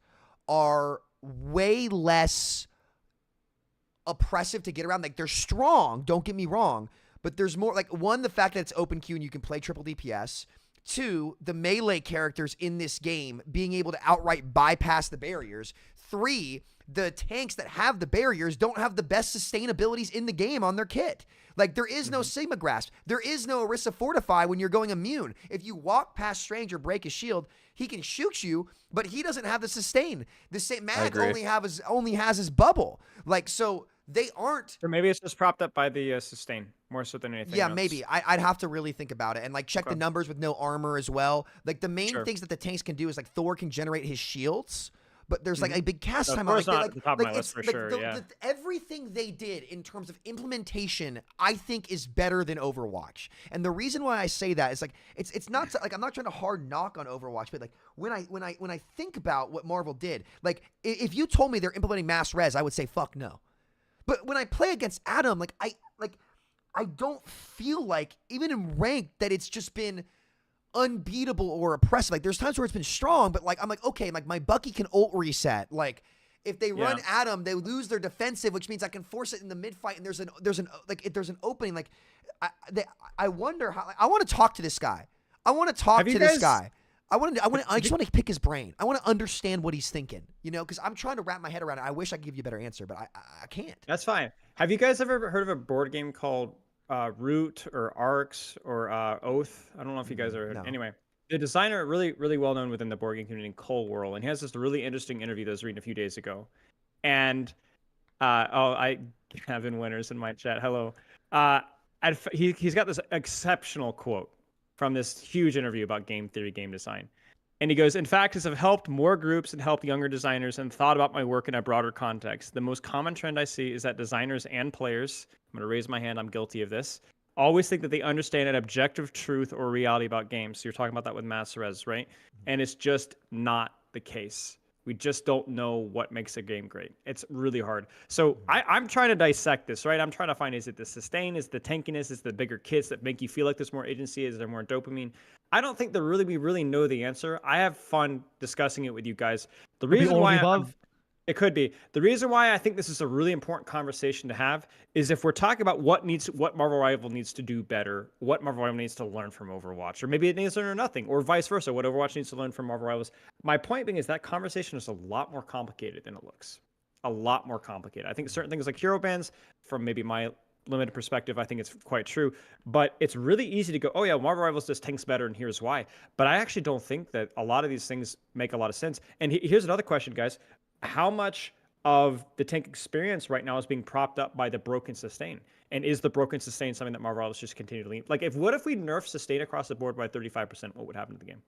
are way less oppressive to get around. Like they're strong, don't get me wrong, but there's more like one, the fact that it's open queue and you can play triple DPS. Two, the melee characters in this game being able to outright bypass the barriers. 3, the tanks that have the barriers don't have the best sustainabilities in the game on their kit. Like, there is no Sigma Grasp. There is no Orisa Fortify when you're going immune. If you walk past Strange or break his shield, he can shoot you, but he doesn't have the sustain. The same Mag only has his bubble. Like, so they aren't. Or maybe it's just propped up by the sustain more so than anything else. Maybe. I'd have to really think about it and like check the numbers with no armor as well. Like, the main things that the tanks can do is like Thor can generate his shields. But there's like a big cast time on it. Everything they did in terms of implementation, I think, is better than Overwatch. And the reason why I say that is like it's not like I'm not trying to hard knock on Overwatch, but like when I think about what Marvel did, like if you told me they're implementing mass res, I would say fuck no. But when I play against Adam, I don't feel like even in ranked that it's just been unbeatable or oppressive. Like, there's times where it's been strong, but like I'm like, okay, like my Bucky can ult reset. Like, if they run Adam, they lose their defensive, which means I can force it in the mid fight, and there's an opening. Like, I wonder how. I want to talk to this guy. I want to talk to this guy. I just want to pick his brain. I want to understand what he's thinking, you know, because I'm trying to wrap my head around it. I wish I could give you a better answer, but I can't. That's fine. Have you guys ever heard of a board game called Root or Arcs or Oath? I don't know if you guys are. No. Anyway, the designer, really well known within the board game community, Cole Worrell, and he has this really interesting interview that I was reading a few days ago. And Kevin Winters in my chat. Hello. He's got this exceptional quote from this huge interview about game theory, game design. And he goes, in fact, as I've helped more groups and helped younger designers and thought about my work in a broader context, the most common trend I see is that designers and players, I'm going to raise my hand, I'm guilty of this, always think that they understand an objective truth or reality about games. So you're talking about that with mass res, right? And it's just not the case. We just don't know what makes a game great. It's really hard. So I'm trying to dissect this, right? I'm trying to find, is it the sustain? Is it the tankiness? Is it the bigger kits that make you feel like there's more agency? Is there more dopamine? I don't think we really know the answer. I have fun discussing it with you guys. The reason why it could be. The reason why I think this is a really important conversation to have is if we're talking about what Marvel Rival needs to do better, what Marvel Rival needs to learn from Overwatch, or maybe it needs to learn nothing, or vice versa, what Overwatch needs to learn from Marvel Rivals. My point being is that conversation is a lot more complicated than it looks. A lot more complicated. I think certain things like hero bans, from maybe my limited perspective, I think it's quite true. But it's really easy to go, oh yeah, Marvel Rivals just tanks better, and here's why. But I actually don't think that a lot of these things make a lot of sense. And here's another question, guys. How much of the tank experience right now is being propped up by the broken sustain? And is the broken sustain something that Marvel Rivals just continue to lean? Like, what if we nerf sustain across the board by 35%? What would happen to the game?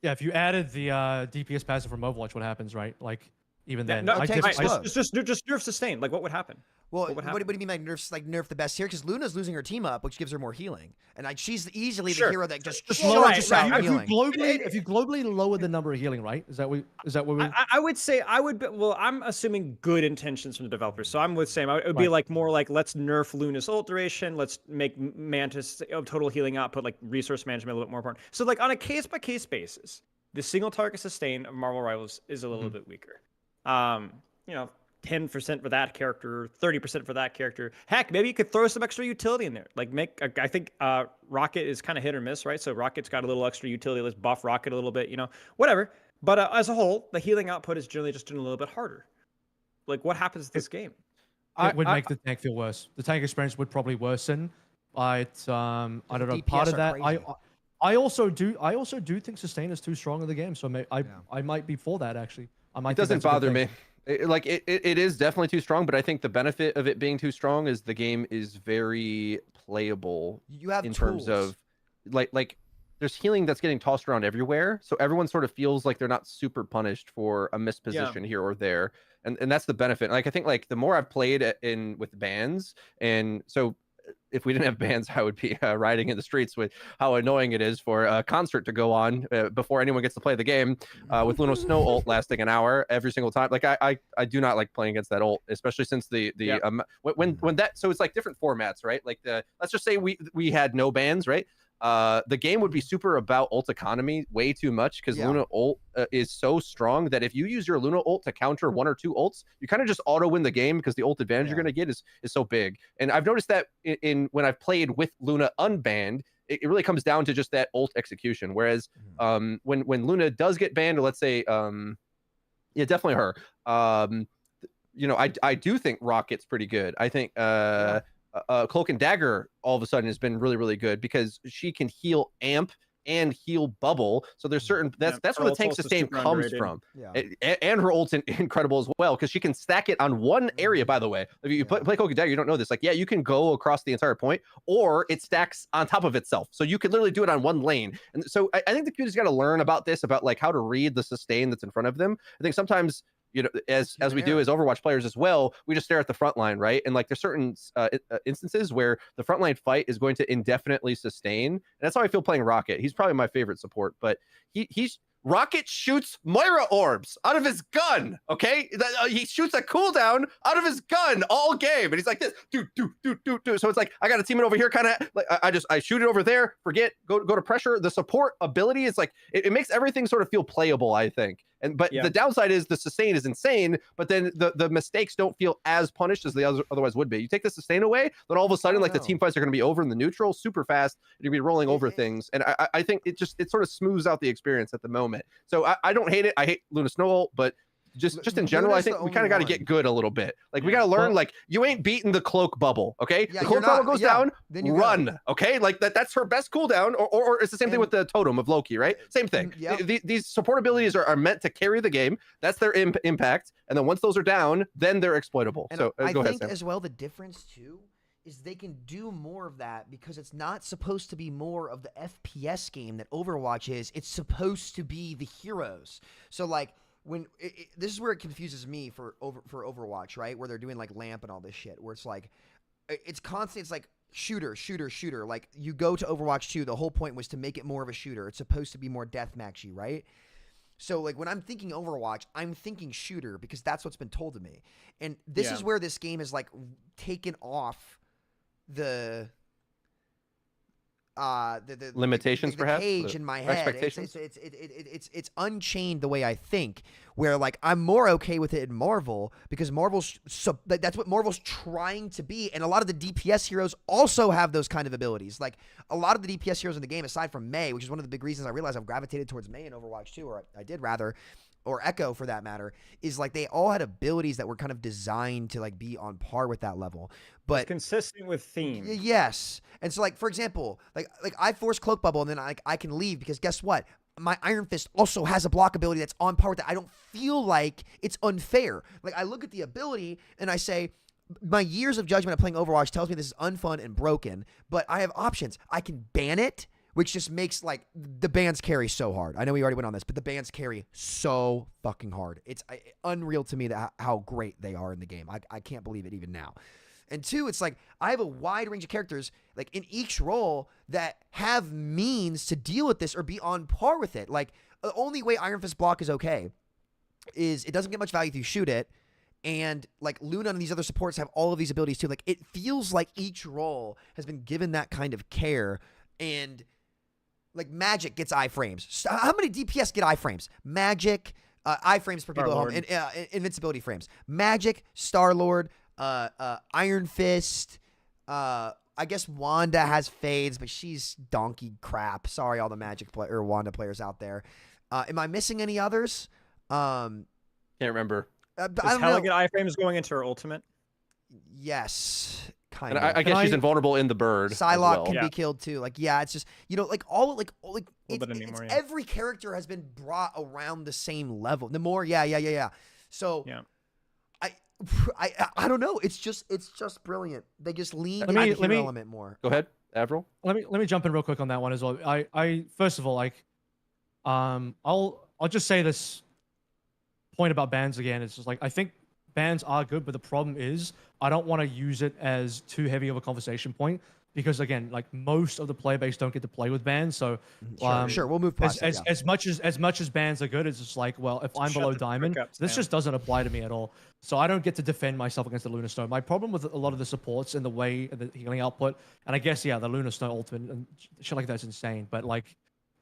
Yeah, if you added the DPS passive from Overwatch, what happens, right? Like, even then, just nerf sustain. Like, what would happen? Well, what do you mean by nerf the best here? Because Luna's losing her team up, which gives her more healing, and she's easily the hero that just charges out healing. If you globally lower the number of healing, right? Is that what we? I would say well, I'm assuming good intentions from the developers, so I'm with Sam. It would be like more like, let's nerf Luna's ult duration, let's make Mantis total healing output, like resource management, a little bit more important. So like on a case by case basis, the single target sustain of Marvel Rivals is a little bit weaker. 10% for that character, 30% for that character. Heck, maybe you could throw some extra utility in there. Like I think Rocket is kind of hit or miss, right? So Rocket's got a little extra utility. Let's buff Rocket a little bit, whatever. But as a whole, the healing output is generally just doing a little bit harder. Like, what happens to this game? It would make the tank feel worse. The tank experience would probably worsen. But I don't know. Part of that, I also do think sustain is too strong in the game. So I might be for that actually. It doesn't bother me. It is definitely too strong, but I think the benefit of it being too strong is the game is very playable. You have in tools. terms of like there's healing that's getting tossed around everywhere, so everyone sort of feels like they're not super punished for a missed position here or there, and that's the benefit. Like I think like the more I've played with bans, and so if we didn't have bans, I would be riding in the streets with how annoying it is for a concert to go on before anyone gets to play the game with Luno Snow ult lasting an hour every single time. Like I do not like playing against that ult, especially since when that, so it's like different formats, right? Like let's just say we had no bans, right? The game would be super about ult economy way too much because Luna ult is so strong that if you use your Luna ult to counter one or two ults, you kind of just auto win the game because the ult advantage you're going to get is so big. And I've noticed that in when I've played with Luna unbanned, it really comes down to just that ult execution. Whereas when Luna does get banned, or let's say Yeah, definitely her. You know, I do think Rocket's pretty good. I think Cloak and Dagger all of a sudden has been really, really good because she can heal Amp and heal Bubble. So there's certain that's where the tank sustain comes from. And her ult's incredible as well because she can stack it on one area. By the way, if you play Cloak and Dagger, you don't know this. Like, yeah, you can go across the entire point, or it stacks on top of itself. So you could literally do it on one lane. And so I think the community's got to learn about this, about like how to read the sustain that's in front of them. I think sometimes, you know, as we do as Overwatch players as well, we just stare at the front line, right? And like there's certain instances where the front line fight is going to indefinitely sustain. And that's how I feel playing Rocket. He's probably my favorite support, but he's Rocket shoots Moira orbs out of his gun. Okay, he shoots a cooldown out of his gun all game, and he's like this, do. So it's like I got to team it over here, kind of like I shoot it over there. Forget go to pressure. The support ability is like it makes everything sort of feel playable, I think. But the downside is the sustain is insane, but then the mistakes don't feel as punished as they otherwise would be. You take the sustain away, then all of a sudden, like the team fights are going to be over in the neutral super fast. You're going to be rolling over things. And I think it sort of smooths out the experience at the moment. So I don't hate it. I hate Luna Snow, but just in general, I think we kind of got to get good a little bit. Like we got to learn, like you ain't beating the cloak bubble, okay? The cloak bubble goes down, then you run, okay? Like that's her best cooldown, or it's the same thing with the totem of Loki, right? Same thing. These support abilities are meant to carry the game. That's their impact, and then once those are down, then they're exploitable. And so I go ahead, think Sam. as well the difference too is they can do more of that because it's not supposed to be more of the FPS game that Overwatch is. It's supposed to be the heroes. So like when this is where it confuses me for Overwatch, right? Where they're doing like lamp and all this shit, where it's like it's constant. It's like shooter. Like you go to Overwatch 2, the whole point was to make it more of a shooter. It's supposed to be more deathmatchy, right? So like when I'm thinking Overwatch, I'm thinking shooter because that's what's been told to me. And this is where this game is like taken off the limitations, perhaps cage in my head. Expectations. It's unchained the way I think. Where like I'm more okay with it in Marvel because Marvel's that's what Marvel's trying to be, and a lot of the DPS heroes also have those kind of abilities. Like a lot of the DPS heroes in the game, aside from Mei, which is one of the big reasons I realized I've gravitated towards Mei in Overwatch 2, or I did rather. Or Echo for that matter, is like they all had abilities that were kind of designed to like be on par with that level. But it's consistent with theme. Yes. And so like for example, like I force Cloak Bubble and then I can leave because guess what? My Iron Fist also has a block ability that's on par with that. I don't feel like it's unfair. Like I look at the ability and I say, my years of judgment of playing Overwatch tells me this is unfun and broken, but I have options. I can ban it, which just makes like the bans carry so hard. I know we already went on this, but the bans carry so fucking hard. It's unreal to me that how great they are in the game. I can't believe it even now. And two, it's like I have a wide range of characters like in each role that have means to deal with this or be on par with it. Like the only way Iron Fist block is okay is it doesn't get much value if you shoot it. And like Luna and these other supports have all of these abilities too. Like it feels like each role has been given that kind of care. And like Magic gets iframes. How many DPS get iframes? Magic, iframes for people at home, and invincibility frames. Magic, Star-Lord, Iron Fist. I guess Wanda has fades, but she's donkey crap. Sorry, all the Magic or Wanda players out there. Am I missing any others? Can't remember. Does Hela get iframes going into her ultimate? Yes. And I guess she's invulnerable in the bird. Psylocke can be killed too. Like, yeah, it's just like all every character has been brought around the same level. The more, yeah. So I don't know. It's just brilliant. They just lean into the element more. Go ahead, AVRL. Let me jump in real quick on that one as well. I first of all, like, I'll just say this point about bans again. It's just like I think bans are good, but the problem is I don't want to use it as too heavy of a conversation point because again, like most of the player base don't get to play with bans. So sure, we'll move past as much as bans are good, it's just like, well, if I'm below diamond, this just doesn't apply to me at all. So I don't get to defend myself against the Lunar Stone. My problem with a lot of the supports and the way the healing output, and I guess the Lunar Stone ultimate and shit like that's insane. But like,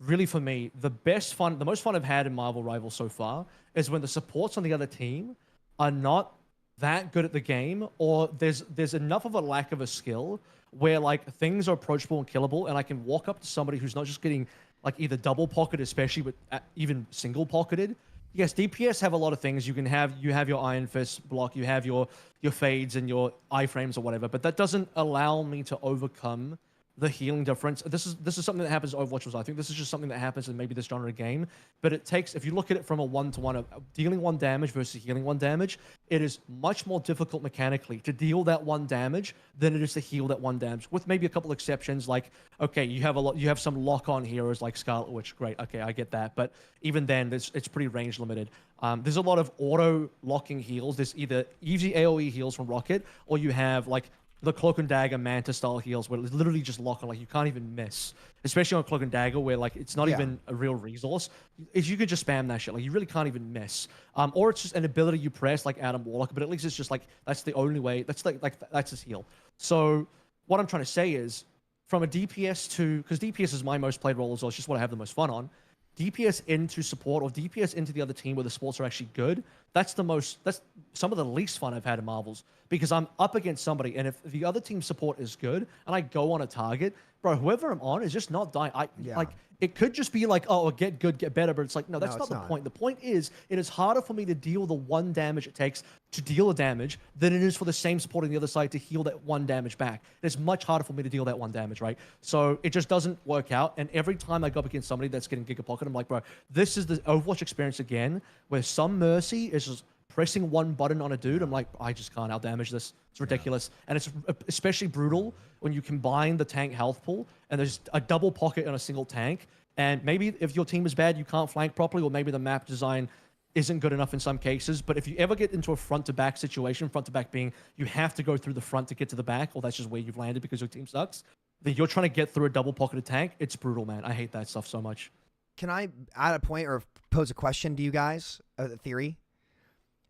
really for me, the most fun I've had in Marvel Rivals so far is when the supports on the other team are not that good at the game, or there's enough of a lack of a skill where like things are approachable and killable, and I can walk up to somebody who's not just getting like either double pocketed, especially with even single pocketed, yes, DPS have a lot of things. You have your Iron Fist block, you have your fades and your iframes or whatever, but that doesn't allow me to overcome the healing difference. This is something that happens in Overwatch as well. I think this is just something that happens in maybe this genre of game, but it takes, if you look at it from a 1-to-1 of dealing 1 damage versus healing 1 damage, it is much more difficult mechanically to deal that 1 damage than it is to heal that 1 damage, with maybe a couple exceptions. Like, okay, you have some lock-on heroes like Scarlet Witch, great, okay, I get that, but even then, it's pretty range limited. There's a lot of auto-locking heals. There's either easy AoE heals from Rocket, or you have like the Cloak and Dagger Manta style heals where it's literally just lock on, like you can't even miss. Especially on Cloak and Dagger where like it's not even a real resource. If you could just spam that shit, like you really can't even miss. Or it's just an ability you press like Adam Warlock, but at least it's just like that's the only way. That's like that's his heal. So what I'm trying to say is from a DPS to, because DPS is my most played role as well, it's just what I have the most fun on. DPS into support or DPS into the other team where the supports are actually good, that's some of the least fun I've had in Marvels, because I'm up against somebody, and if the other team's support is good and I go on a target, bro, whoever I'm on is just not dying. Like it could just be like, oh, get good, get better, but it's like, no, that's not the point. The point is, it is harder for me to deal the 1 damage it takes to deal a damage than it is for the same support on the other side to heal that 1 damage back. It's much harder for me to deal that 1 damage, right? So it just doesn't work out. And every time I go up against somebody that's getting Giga Pocket, I'm like, bro, this is the Overwatch experience again, where some Mercy is just pressing 1 button on a dude. I'm like, I just can't outdamage this. It's ridiculous. And it's especially brutal when you combine the tank health pool and there's a double pocket in a single tank. And maybe if your team is bad, you can't flank properly, or maybe the map design isn't good enough in some cases. But if you ever get into a front-to-back situation, front-to-back being you have to go through the front to get to the back, or that's just where you've landed because your team sucks, then you're trying to get through a double-pocketed tank. It's brutal, man. I hate that stuff so much. Can I add a point or pose a question to you guys, a theory?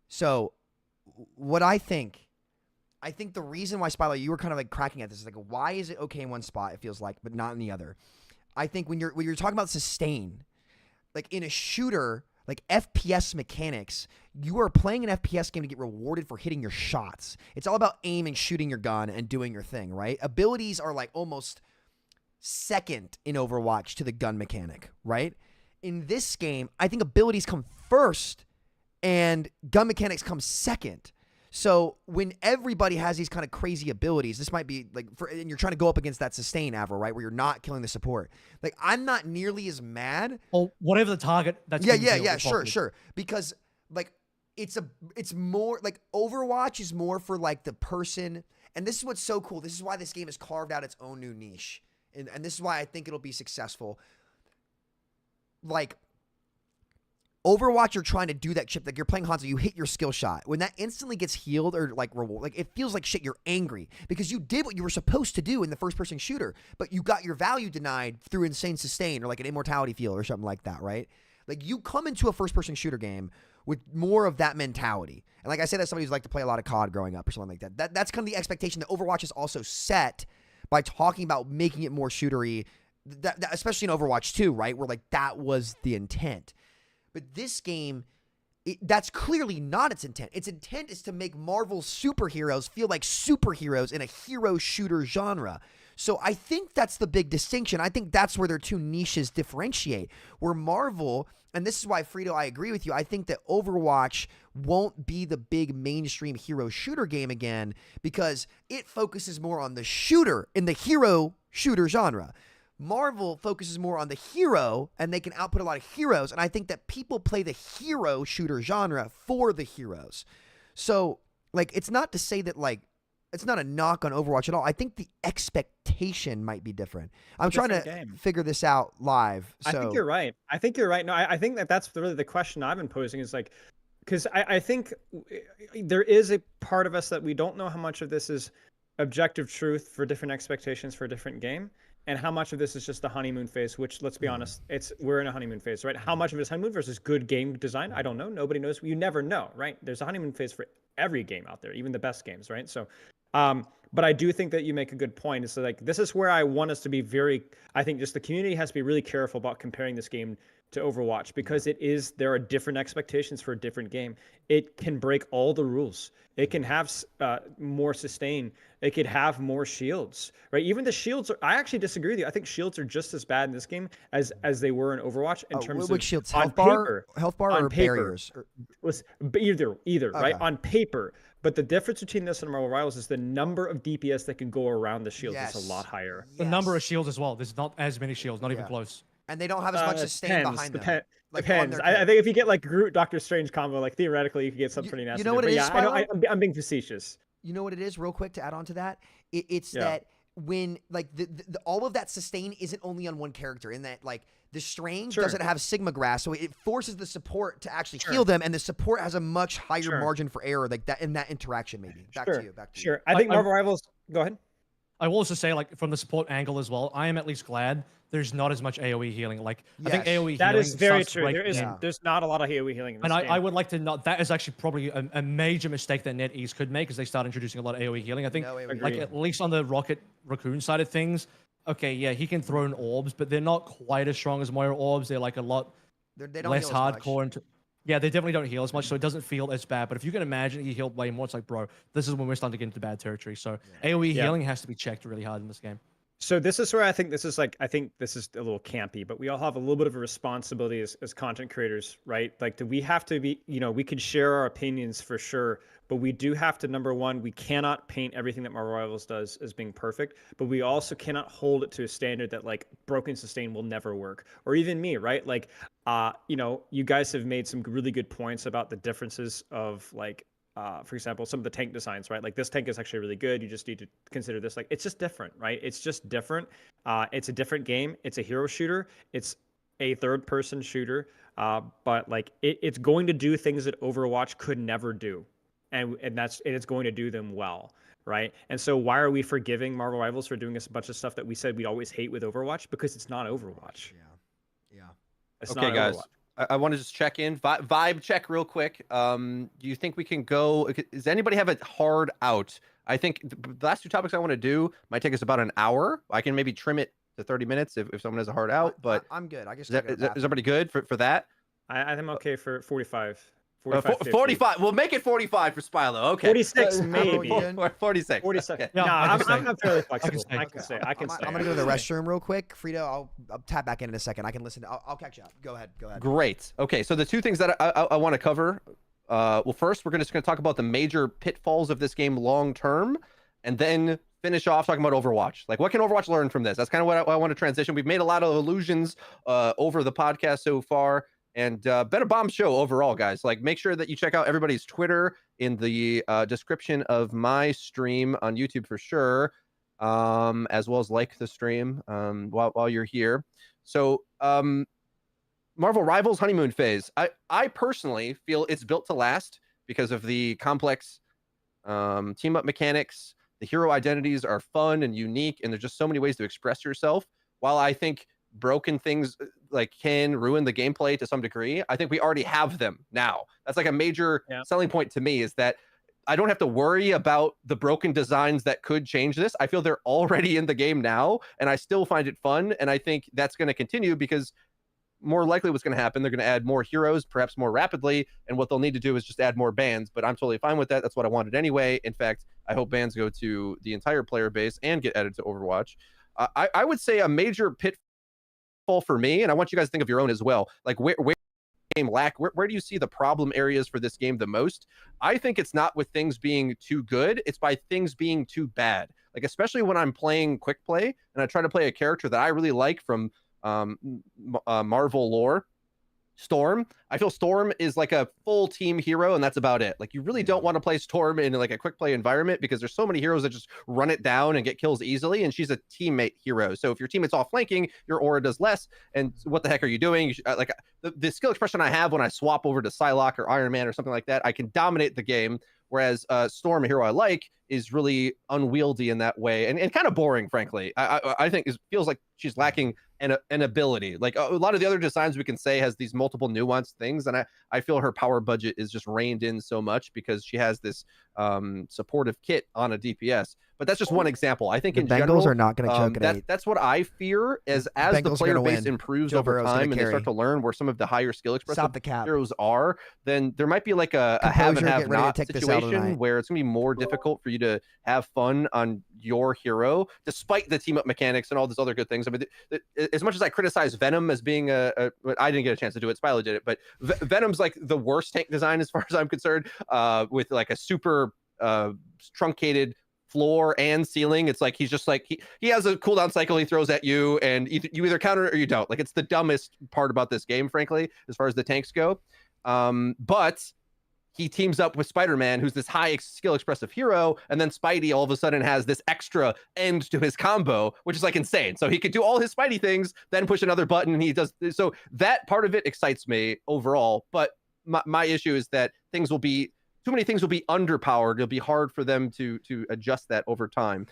So what I think the reason why, Spilo, you were kind of like cracking at this is like, why is it okay in one spot, it feels like, but not in the other? I think when you're talking about sustain, like in a shooter, like FPS mechanics, you are playing an FPS game to get rewarded for hitting your shots. It's all about aim and shooting your gun and doing your thing, right? Abilities are like almost second in Overwatch to the gun mechanic, right? In this game, I think abilities come first and gun mechanics come second. So when everybody has these kind of crazy abilities, this might be like, and you're trying to go up against that sustain, Avro, right? Where you're not killing the support. Like, I'm not nearly as mad. Or whatever the target. That's sure. Because like, it's more like Overwatch is more for like the person. And this is what's so cool. This is why this game has carved out its own new niche. And this is why I think it'll be successful. Like, Overwatch, you're trying to do that chip. Like, you're playing Hanzo, you hit your skill shot. When that instantly gets healed or like reward, like it feels like shit. You're angry because you did what you were supposed to do in the first-person shooter, but you got your value denied through insane sustain or like an immortality field or something like that, right? Like, you come into a first-person shooter game with more of that mentality. And like I said, that's somebody who's like to play a lot of COD growing up or something like that. That's kind of the expectation that Overwatch is also set by talking about making it more shootery, that especially in Overwatch 2, right? Where like that was the intent. But this game, that's clearly not its intent. Its intent is to make Marvel's superheroes feel like superheroes in a hero shooter genre. So I think that's the big distinction. I think that's where their two niches differentiate. Where Marvel, and this is why, Freedo, I agree with you, I think that Overwatch won't be the big mainstream hero shooter game again because it focuses more on the shooter in the hero shooter genre. Marvel focuses more on the hero, and they can output a lot of heroes, and I think that people play the hero shooter genre for the heroes. So, like, it's not to say that, like, it's not a knock on Overwatch at all. I think the expectation might be different. I'm trying to figure this out live. So. I think you're right. No, I think that's really the question I've been posing is, like, because I think there is a part of us that we don't know how much of this is objective truth for different expectations for a different game. And how much of this is just the honeymoon phase, which, let's be honest, we're in a honeymoon phase, right? How much of it is honeymoon versus good game design? I don't know. Nobody knows. You never know, right? There's a honeymoon phase for every game out there, even the best games, right? So, but I do think that you make a good point. It's like, this is where I want us to be I think just the community has to be really careful about comparing this game to Overwatch because there are different expectations for a different game. It can break all the rules. It can have more sustain. It could have more shields, right? Even the shields I actually disagree with you. I think shields are just as bad in this game as they were in Overwatch in terms of shields, on health bar, paper, or barriers. Either, okay. right? On paper. But the difference between this and Marvel Rivals is the number of DPS that can go around the shields is a lot higher. The number of shields as well. There's not as many shields, not even close. And they don't have as much sustain behind them. Depends. I think if you get like Groot Doctor Strange combo, like theoretically you could get something pretty nasty. You know what it is, I'm being facetious. You know what it is, real quick, to add on to that? It's that when like the all of that sustain isn't only on one character, in that like the Strange doesn't have Sigma Grass, so it forces the support to actually heal them, and the support has a much higher margin for error, like that in that interaction. Maybe back to you. Sure. I think Marvel Rivals. Go ahead. I will also say, like, from the support angle as well, I am at least glad there's not as much AoE healing. Like, I think AoE that healing is very true. There There's not a lot of AoE healing in this game. I would like to not. That is actually probably a major mistake that NetEase could make, as they start introducing a lot of AoE healing. I think, like, at least on the Rocket Raccoon side of things, okay, yeah, he can throw in orbs, but they're not quite as strong as Moira orbs. They're like a lot less hardcore. Yeah, they definitely don't heal as much, so it doesn't feel as bad. But if you can imagine he healed way more, it's like, bro, this is when we're starting to get into bad territory. So AoE healing has to be checked really hard in this game. So this is where I think this is a little campy, but we all have a little bit of a responsibility as content creators, right? Like, we have to be, we can share our opinions for sure, but we do have to, number one, we cannot paint everything that Marvel Rivals does as being perfect, but we also cannot hold it to a standard that like broken sustain will never work. Or even me, right? Like, you guys have made some really good points about the differences of like, for example, some of the tank designs, right? Like, this tank is actually really good. You just need to consider this. Like, it's just different, right? It's just different. It's a different game. It's a hero shooter. It's a third-person shooter. But like, it's going to do things that Overwatch could never do, and it's going to do them well, right? And so, why are we forgiving Marvel Rivals for doing a bunch of stuff that we said we'd always hate with Overwatch? Because it's not Overwatch. Yeah. It's okay, not guys. Overwatch. I want to just check in, vibe check real quick. Do you think we can go? Does anybody have a hard out? I think the last two topics I want to do might take us about an hour. I can maybe trim it to 30 minutes if someone has a hard out. But I'm good. I guess is everybody good for that? I'm okay for 45. 45. We'll make it 45 for Spilo. Okay. 46 maybe. 46. 46. Okay. No, I'm fairly flexible. I can stay. I'm gonna go to the restroom real quick. Freedo, I'll tap back in a second. I can listen. I'll catch you up. Go ahead. Great. Okay. So the two things that I want to cover. Well, first we're just gonna talk about the major pitfalls of this game long term, and then finish off talking about Overwatch. Like, what can Overwatch learn from this? That's kind of what I want to transition. We've made a lot of allusions over the podcast so far. And been a bomb show overall, guys. Like, make sure that you check out everybody's Twitter in the description of my stream on YouTube for sure, as well as like the stream while you're here. So Marvel Rivals honeymoon phase. I personally feel it's built to last because of the complex team up mechanics. The hero identities are fun and unique, and there's just so many ways to express yourself. While I think broken things like can ruin the gameplay to some degree, I think we already have them now. That's like a major selling point to me, is that I don't have to worry about the broken designs that could change this. I feel they're already in the game now, and I still find it fun. And I think that's going to continue, because more likely what's going to happen, they're going to add more heroes, perhaps more rapidly. And what they'll need to do is just add more bans, but I'm totally fine with that. That's what I wanted anyway. In fact, I hope bans go to the entire player base and get added to Overwatch. I would say a major pitfall for me, and I want you guys to think of your own as well, like where game lack, where do you see the problem areas for this game the most? I think it's not with things being too good, it's by things being too bad. Like, especially when I'm playing quick play and I try to play a character that I really like from Marvel lore, Storm. I feel Storm is like a full team hero, and that's about it. Like, you really don't want to play Storm in like a quick play environment, because there's so many heroes that just run it down and get kills easily, and she's a teammate hero. So if your teammate's all flanking, your aura does less, and what the heck are you doing? Like, the skill expression I have when I swap over to Psylocke or Iron Man or something like that, I can dominate the game, whereas Storm, a hero I like, is really unwieldy in that way, and kind of boring, frankly. I think it feels like she's lacking an ability. Like, a lot of the other designs we can say has these multiple nuanced things, and I feel her power budget is just reined in so much because she has this supportive kit on a DPS. But that's just one example. I think The in Bengals general, are not going to choke at 8. that's what I fear as the Bengals are player gonna base win. improves Joe over Burrow's gonna time and they start to carry. learn where some of the higher skill expressive Stop the cap. heroes are, then there might be like a have and Composure, have get ready to not take this out of the situation night. where it's gonna be more difficult for you to have fun on your hero, despite the team up mechanics and all these other good things. I mean, as much as I criticize Venom as being I didn't get a chance to do it, Spilo did it, but Venom's like the worst tank design as far as I'm concerned, with like a super truncated floor and ceiling. It's like he's just like he has a cooldown cycle he throws at you, and you either counter it or you don't. Like, it's the dumbest part about this game, frankly, as far as the tanks go. But he teams up with Spider-Man, who's this high skill expressive hero, and then Spidey all of a sudden has this extra end to his combo, which is like insane. So he could do all his Spidey things, then push another button, and he does. So that part of it excites me overall. But my issue is that too many things will be underpowered. It'll be hard for them to adjust that over time.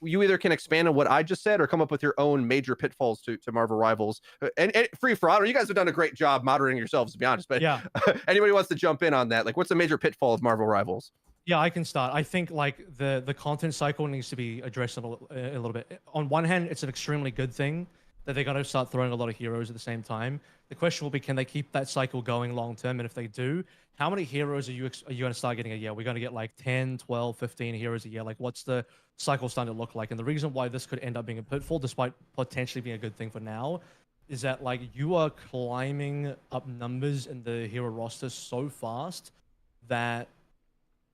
You either can expand on what I just said or come up with your own major pitfalls to Marvel Rivals. And Free for Honor, you guys have done a great job moderating yourselves, to be honest. But yeah, anybody wants to jump in on that? Like, what's a major pitfall of Marvel Rivals? yeah, I can start. I think like the content cycle needs to be addressed a little bit. On one hand, it's an extremely good thing that they're going to start throwing a lot of heroes at the same time. The question will be, can they keep that cycle going long term? And if they do, how many heroes are you going to start getting a year? We're going to get like 10, 12, 15 heroes a year. Like, what's the cycle starting to look like? And the reason why this could end up being a pitfall, despite potentially being a good thing for now, is that like you are climbing up numbers in the hero roster so fast that,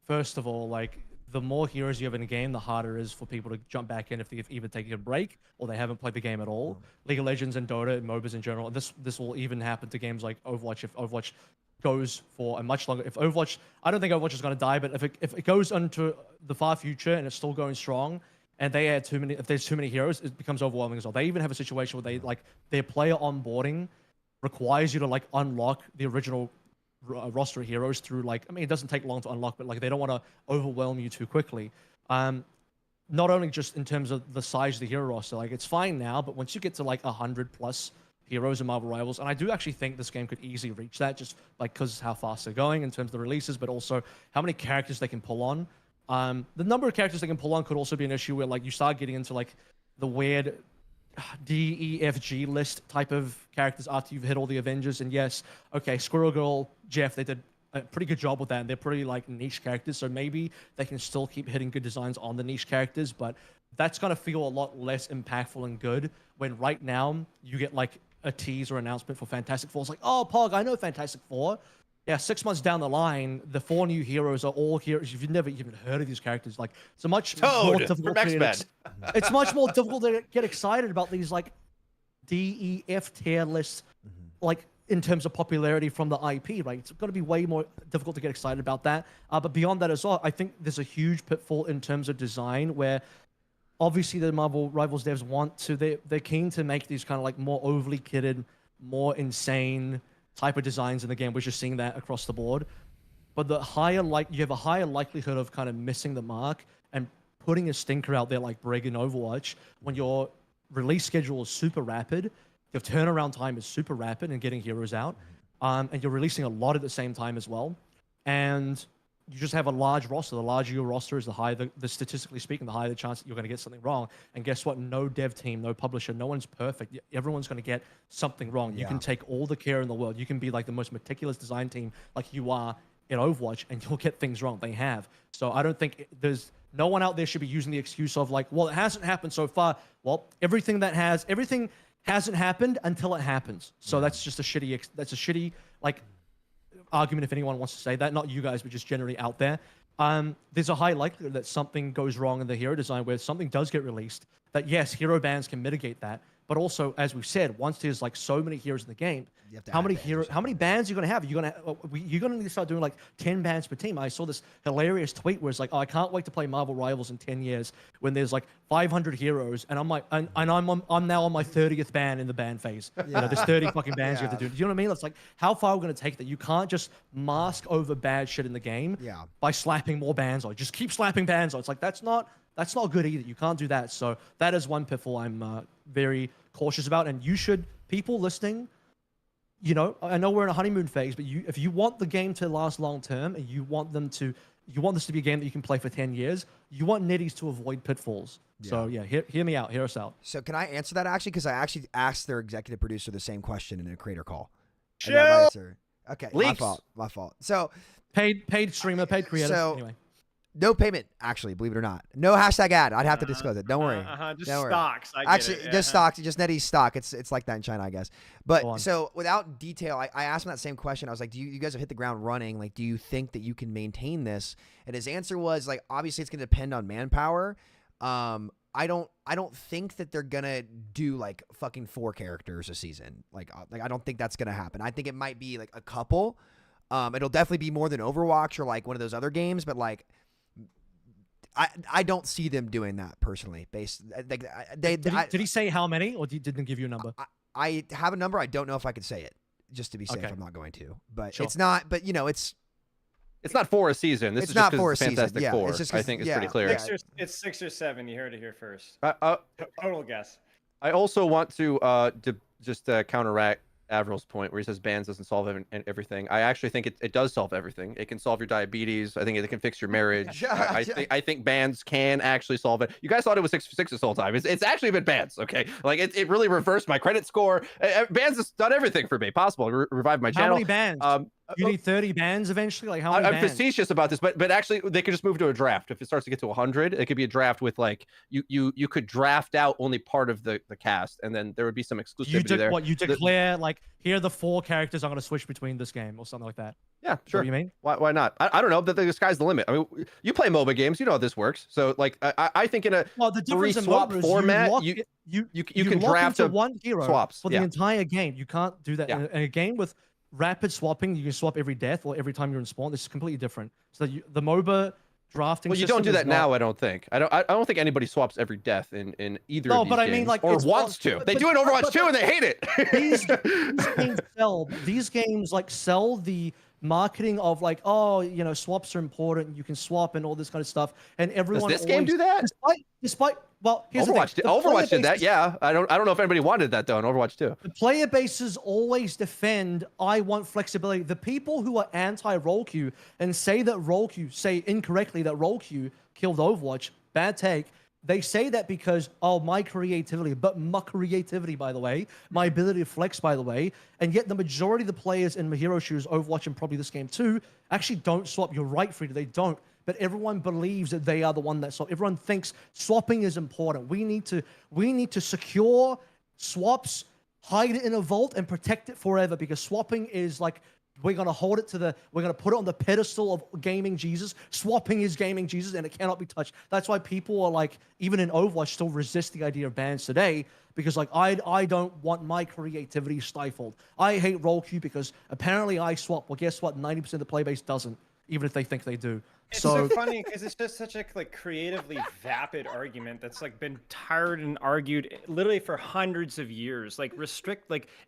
first of all, like, the more heroes you have in a game, the harder it is for people to jump back in if they've even taken a break or they haven't played the game at all. League of Legends and Dota and MOBAs in general, this will even happen to games like Overwatch. If Overwatch goes for a much longer, I don't think Overwatch is going to die, but if it goes into the far future and it's still going strong, and they add if there's too many heroes, it becomes overwhelming as well. They even have a situation where their player onboarding requires you to like unlock the original roster of heroes through it doesn't take long to unlock, but like they don't want to overwhelm you too quickly. Not only just in terms of the size of the hero roster, like it's fine now, but once you get to like 100+ heroes in Marvel Rivals, and I do actually think this game could easily reach that, just like because how fast they're going in terms of the releases, but also how many characters they can pull on. The number of characters they can pull on could also be an issue where like you start getting into like the weird D, E, F, G list type of characters after you've hit all the Avengers. And yes, okay, Squirrel Girl, Jeff, they did a pretty good job with that, and they're pretty like niche characters, so maybe they can still keep hitting good designs on the niche characters, but that's going to feel a lot less impactful and good when right now you get like a tease or announcement for Fantastic Four. It's like, oh, Pog, I know Fantastic Four. Yeah, 6 months down the line, the 4 new heroes are all heroes. You've never even heard of these characters. Like, it's a much more difficult. It's much more difficult to get excited about these like D, E, F tier lists, like in terms of popularity from the IP. Right, it's going to be way more difficult to get excited about that. But beyond that as well, I think there's a huge pitfall in terms of design where obviously the Marvel Rivals devs they're keen to make these kind of like more overly kitted, more insane type of designs in the game. We're just seeing that across the board. But you have a higher likelihood of kind of missing the mark and putting a stinker out there like Brig in Overwatch when your release schedule is super rapid, your turnaround time is super rapid and getting heroes out, and you're releasing a lot at the same time as well. And you just have a large roster. The larger your roster is, the higher, statistically speaking, the higher the chance that you're going to get something wrong. And guess what? No dev team, no publisher, no one's perfect. Everyone's going to get something wrong. You can take all the care in the world. You can be like the most meticulous design team like you are in Overwatch, and you'll get things wrong. They have. So I don't think there's no one out there should be using the excuse of like, well, it hasn't happened so far. Well, everything hasn't happened until it happens. So that's just a shitty like argument if anyone wants to say that. Not you guys, but just generally out there. There's a high likelihood that something goes wrong in the hero design where something does get released. That yes, hero bans can mitigate that, but also, as we've said, once there's like so many heroes in the game, how many bans are you gonna have? You're gonna need to start doing like 10 bans per team. I saw this hilarious tweet where it's like, oh, I can't wait to play Marvel Rivals in 10 years when there's like 500 heroes, and I'm like, and I'm now on my 30th ban in the ban phase. You know, there's 30 fucking bans you have to do. Do you know what I mean? It's like, how far are we gonna take that? You can't just mask over bad shit in the game by slapping more bans on. Just keep slapping bans on. It's like that's not good either. You can't do that. So that is one pitfall I'm very cautious about. And you should, people listening, you know, I know we're in a honeymoon phase, but if you want the game to last long term and you want them to, You want this to be a game that you can play for 10 years. You want netties to avoid pitfalls. So yeah, hear me out. Hear us out. So can I answer that actually? Because I actually asked their executive producer the same question in a creator call. Chill. Okay, Leaks. my fault. So Paid streamer, paid creator. So- Anyway. no payment, actually, believe it or not. No hashtag ad. I'd have to disclose it. Don't worry. Just Don't worry. stocks. I get Actually, it. just stocks, just NetEase stock. It's like that in China, I guess. Go on. But so without detail, I asked him that same question. I was like, you guys have hit the ground running. Like, do you think that you can maintain this? And his answer was like, obviously, it's going to depend on manpower. I don't think that they're gonna do like fucking 4 characters a season. Like I don't think that's gonna happen. I think it might be like a couple. It'll definitely be more than Overwatch or like one of those other games, but like. I don't see them doing that personally. Did he say how many, or didn't give you a number? I have a number. I don't know if I could say it. Just to be safe, Okay. I'm not going to. But Sure. it's not. But you know, it's It's not 4 a season. This It's is just not 'cause 4 a it's season. Fantastic Yeah, 4. it's just I 'cause- think it's yeah. pretty clear. It's 6 or 7. You heard it here first. Total guess. I also want to just counteract Avril's point where he says bans doesn't solve everything. I actually think it does solve everything. It can solve your diabetes. I think it can fix your marriage. Yeah, I think bans can actually solve it. You guys thought it was 6 this whole time. It's actually been bans. Okay, like it really reversed my credit score. Bans has done everything for me possible. Revived my How channel. many bans? You need 30 bans eventually? Like how many I'm bans? facetious about this, but actually they could just move to a draft. If it starts to get to 100, it could be a draft with like you could draft out only part of the cast, and then there would be some exclusivity there. You declare like here are the 4 characters I'm going to switch between this game or something like that. Yeah, Is that sure. what you mean? Why not? I don't know. The sky's the limit. I mean, you play MOBA games, you know how this works. So like I think in a Well, the difference in swap MOBA is format, you can lock draft into a one hero swaps. for the Yeah. entire game. You can't do that Yeah. in a game with rapid swapping. You can swap every death or every time you're in spawn. This is completely different. So the MOBA drafting. Well, you don't do system that is not- now. I don't think. I don't think anybody swaps every death in either. No, of these but I games, mean, like, or it's wants one- to. but- They but- do in Overwatch but- 2, and they hate it. these games sell. These games like sell the marketing of like, oh, you know, swaps are important. You can swap and all this kind of stuff. And everyone. Does this game do that? Despite well, here's Overwatch the did, thing. Overwatch did that. Yeah, I don't know if anybody wanted that though in Overwatch 2. The player bases always defend, I want flexibility. The people who are anti-roll queue and say that roll queue, say incorrectly that roll queue killed Overwatch, bad take. They say that because, oh, my creativity, but my creativity, by the way, my ability to flex, by the way, and yet the majority of the players in my hero shooters, Overwatch and probably this game too, actually don't swap. You're right, Freedo, they don't. But everyone believes that they are the one that swap. Everyone thinks swapping is important. We need to secure swaps, hide it in a vault, and protect it forever because swapping is like we're gonna hold it to we're gonna put it on the pedestal of gaming Jesus. Swapping is gaming Jesus, and it cannot be touched. That's why people are like, even in Overwatch, still resist the idea of bans today because like I don't want my creativity stifled. I hate roll queue because apparently I swap. Well, guess what? 90% of the play base doesn't, even if they think they do. It's so funny because it's just such a like creatively vapid argument that's like been tired and argued literally for hundreds of years. Like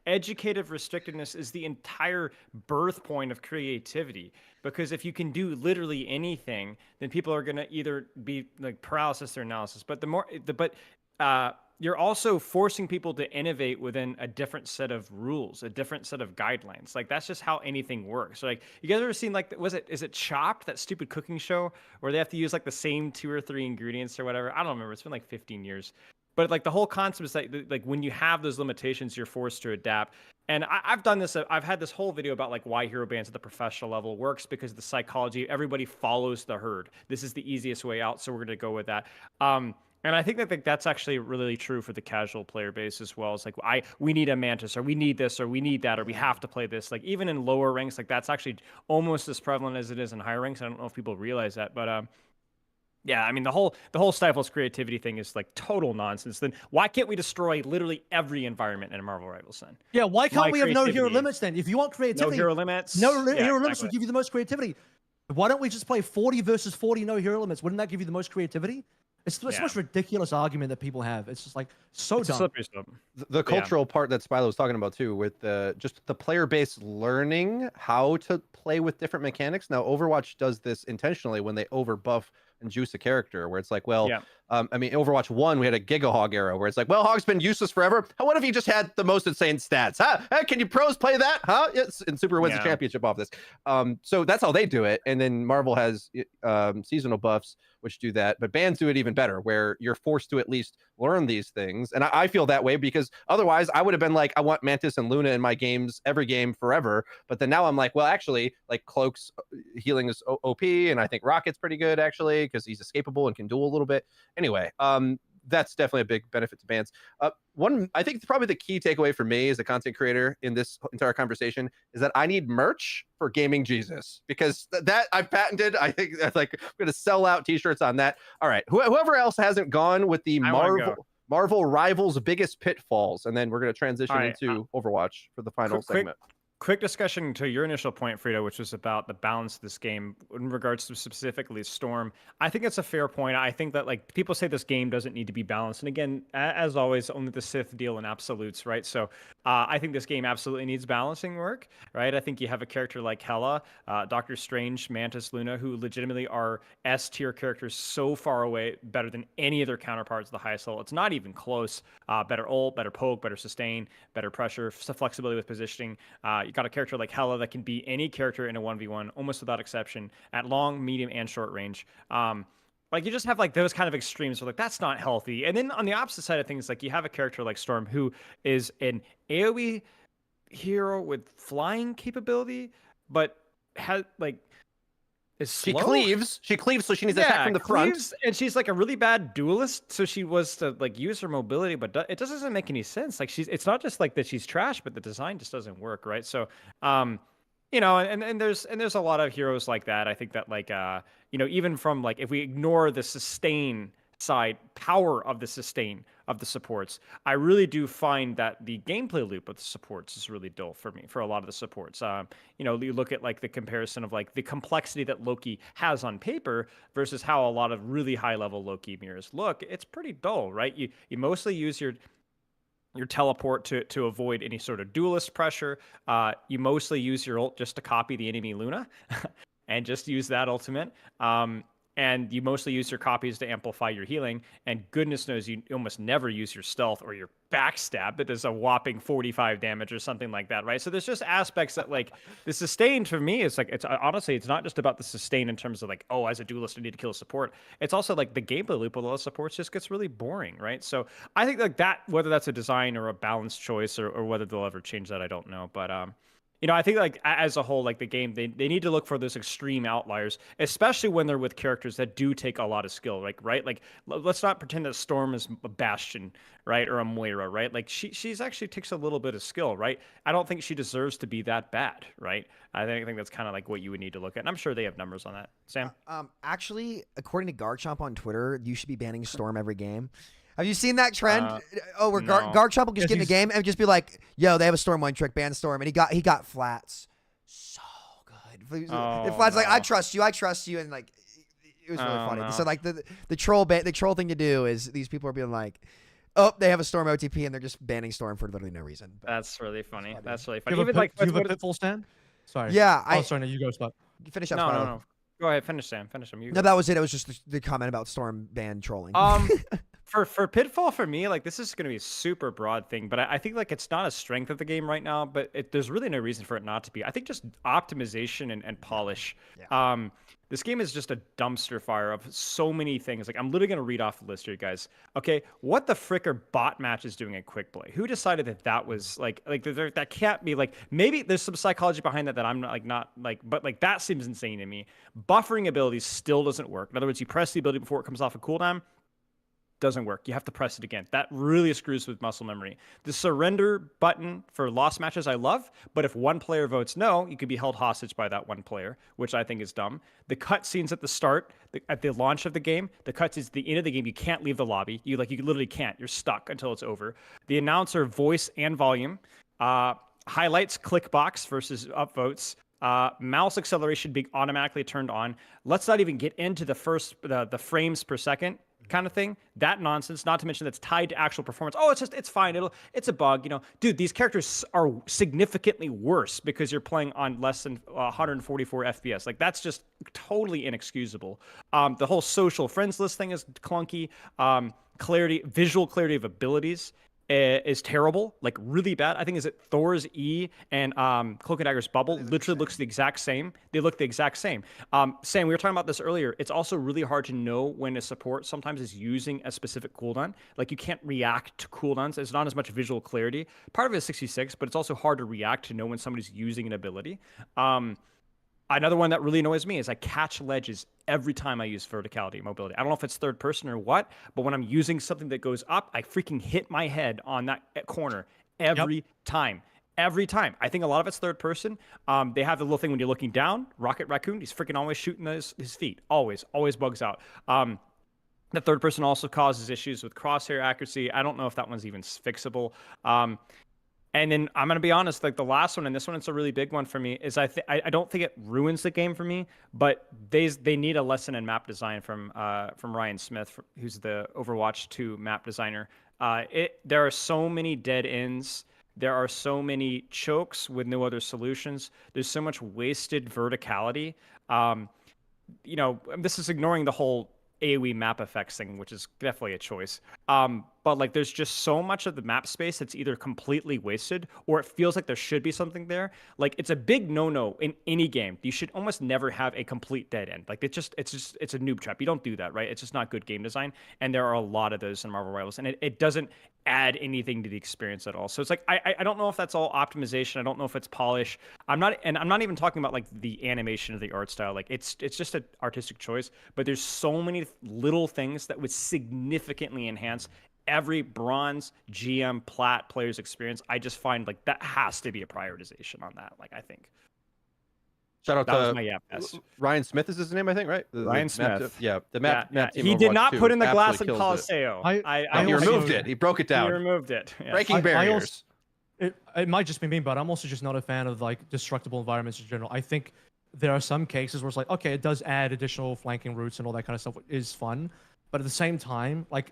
educative restrictedness is the entire birth point of creativity. Because if you can do literally anything, then people are gonna either be like paralysis or analysis. But you're also forcing people to innovate within a different set of rules, a different set of guidelines. Like that's just how anything works. So, like you guys ever seen like is it Chopped, that stupid cooking show where they have to use like the same 2 or 3 ingredients or whatever? I don't remember. It's been like 15 years. But like the whole concept is like when you have those limitations, you're forced to adapt. And I've done this. I've had this whole video about like why hero bans at the professional level works because of the psychology. Everybody follows the herd. This is the easiest way out, so we're gonna go with that. And I think that that's actually really true for the casual player base as well. It's like we need a Mantis, or we need this, or we need that, or we have to play this. Like even in lower ranks, like that's actually almost as prevalent as it is in higher ranks. I don't know if people realize that, but yeah, I mean the whole stifles creativity thing is like total nonsense. Then why can't we destroy literally every environment in a Marvel Rivals then? Yeah, why can't we have no hero limits then? If you want creativity, no hero limits. Hero limits would give you the most creativity. Why don't we just play 40 versus 40 no hero limits? Wouldn't that give you the most creativity? It's the most ridiculous argument that people have. It's just like so dumb. The cultural part that Spilo was talking about too, with just the player base learning how to play with different mechanics. Now, Overwatch does this intentionally when they overbuff and juice a character, where it's like, well, I mean, Overwatch 1, we had a Giga Hog era where it's like, well, Hog's been useless forever. What if he just had the most insane stats? Huh? Can you pros play that? Huh? Yes, and Super wins the championship off this. So that's how they do it. And then Marvel has seasonal buffs, which do that. But bans do it even better, where you're forced to at least learn these things. And I feel that way because otherwise I would have been like, I want Mantis and Luna in my games, every game forever. But then now I'm like, well, actually, like Cloak's healing is OP. And I think Rocket's pretty good, actually, because he's escapable and can duel a little bit. Anyway, that's definitely a big benefit to bans. I think probably the key takeaway for me as a content creator in this entire conversation is that I need merch for Gaming Jesus, because that I've patented. I think that's like, I'm going to sell out t-shirts on that. All right. Whoever else hasn't gone with the Marvel Rivals biggest pitfalls, and then we're going to transition into Overwatch for the final segment. Quick discussion to your initial point, Freedo, which was about the balance of this game in regards to specifically Storm. I think it's a fair point. I think that like people say this game doesn't need to be balanced. And again, as always, only the Sith deal in absolutes, right? So I think this game absolutely needs balancing work, right? I think you have a character like Hela, Doctor Strange, Mantis, Luna, who legitimately are S-tier characters so far away, better than any of their counterparts at the highest level. It's not even close. Better ult, better poke, better sustain, better pressure, flexibility with positioning. You got a character like Hela that can be any character in a 1v1 almost without exception at long, medium, and short range. Like you just have like those kind of extremes where like that's not healthy. And then on the opposite side of things, like you have a character like Storm who is an AoE hero with flying capability, but has like is slow. She cleaves, so she needs to attack from the front. And she's like a really bad duelist, so she was to like use her mobility, but it just doesn't make any sense. Like it's not just like that she's trash, but the design just doesn't work, right? So you know, and there's a lot of heroes like that. I think that like you know, even from like if we ignore the sustain side power of the sustain of the supports, I really do find that the gameplay loop of the supports is really dull for me for a lot of the supports. You know, you look at like the comparison of like the complexity that Loki has on paper versus how a lot of really high level Loki mirrors look. It's pretty dull, right? You mostly use your teleport to avoid any sort of duelist pressure. You mostly use your ult just to copy the enemy Luna and just use that ultimate. And you mostly use your copies to amplify your healing. And goodness knows you almost never use your stealth or your backstab that does a whopping 45 damage or something like that, right? So there's just aspects that like the sustain for me is like, it's honestly, it's not just about the sustain in terms of like, oh, as a duelist, I need to kill a support. It's also like the gameplay loop of those supports just gets really boring, right? So I think like that, whether that's a design or a balanced choice or whether they'll ever change that, I don't know. But you know, I think like as a whole, like the game, they need to look for those extreme outliers, especially when they're with characters that do take a lot of skill, like, right? Like, let's not pretend that Storm is a Bastion, right? Or a Moira, right? Like she's actually takes a little bit of skill, right? I don't think she deserves to be that bad, right? I think that's kind of like what you would need to look at. And I'm sure they have numbers on that. Sam? Actually, according to Garchomp on Twitter, you should be banning Storm every game. Have you seen that trend? Where no. Garchomp will just get in the game and just be like, "Yo, they have a Storm one trick, ban Storm," and he got flats so good. Flats like, "I trust you," and like it was really funny. No. So like the troll thing to do is these people are being like, "Oh, they have a Storm OTP," and they're just banning Storm for literally no reason. But That's really funny. That's really Do funny. you have a pitfall stand? Sorry. Yeah. Sorry, no, you go, Spot. Finish up. No. Go ahead, finish Sam. Finish him. No, that was it. It was just the comment about Storm ban trolling. For Pitfall, for me, like this is going to be a super broad thing, but I think like it's not a strength of the game right now, but there's really no reason for it not to be. I think just optimization and polish. Yeah. This game is just a dumpster fire of so many things. Like I'm literally going to read off the list here, guys. Okay, what the frick are bot matches doing at Quick Play? Who decided that was like that can't be like, maybe there's some psychology behind that I'm not like, but like that seems insane to me. Buffering abilities still doesn't work. In other words, you press the ability before it comes off a cooldown. Doesn't work. You have to press it again. That really screws with muscle memory. The surrender button for lost matches I love, but if one player votes no, you could be held hostage by that one player, which I think is dumb. The cutscenes at the start, at the launch of the game, the cutscenes at the end of the game, you can't leave the lobby. You literally can't. You're stuck until it's over. The announcer voice and volume, highlights click box versus upvotes. Mouse acceleration being automatically turned on. Let's not even get into the frames per second. kind of thing. That nonsense, not to mention that's tied to actual performance. Oh, it's fine. It's a bug. Dude, these characters are significantly worse because you're playing on less than 144 FPS. Like, that's just totally inexcusable. The whole social friends list thing is clunky. Visual clarity of abilities is terrible, like really bad. I think is it Thor's E and Cloak and Dagger's bubble literally looks the exact same. They look the exact same. Sam, we were talking about this earlier. It's also really hard to know when a support sometimes is using a specific cooldown. Like you can't react to cooldowns. It's not as much visual clarity. Part of it is 66, but it's also hard to react to know when somebody's using an ability. Another one that really annoys me is I catch ledges every time I use verticality mobility. I don't know if it's third person or what, but when I'm using something that goes up, I freaking hit my head on that corner every time. Every time. I think a lot of it's third person. They have the little thing when you're looking down. Rocket Raccoon, he's freaking always shooting his feet. Always bugs out. The third person also causes issues with crosshair accuracy. I don't know if that one's even fixable. And then I'm going to be honest, like the last one, and this one, it's a really big one for me, is I don't think it ruins the game for me, but they need a lesson in map design from Ryan Smith, who's the Overwatch 2 map designer. There are so many dead ends. There are so many chokes with no other solutions. There's so much wasted verticality. This is ignoring the whole AoE map effects thing, which is definitely a choice. But like there's just so much of the map space that's either completely wasted or it feels like there should be something there. Like it's a big no-no in any game. You should almost never have a complete dead end. Like it's a noob trap. You don't do that, right? It's just not good game design. And there are a lot of those in Marvel Rivals, and it doesn't add anything to the experience at all. So it's like I don't know if that's all optimization. I don't know if it's polish. I'm not even talking about like the animation of the art style. Like it's just an artistic choice, but there's so many little things that would significantly enhance every bronze GM plat player's experience. I just find like that has to be a prioritization on that. Like I think. Shout out that to Ryan Smith is his name, I think, right? Ryan Smith. The map team. He did not put in the glass in Colosseo. He removed it. He broke it down. He removed it. Yeah. Breaking barriers. It might just be me, but I'm also just not a fan of like destructible environments in general. I think there are some cases where it's like, okay, it does add additional flanking routes and all that kind of stuff is fun, but at the same time, like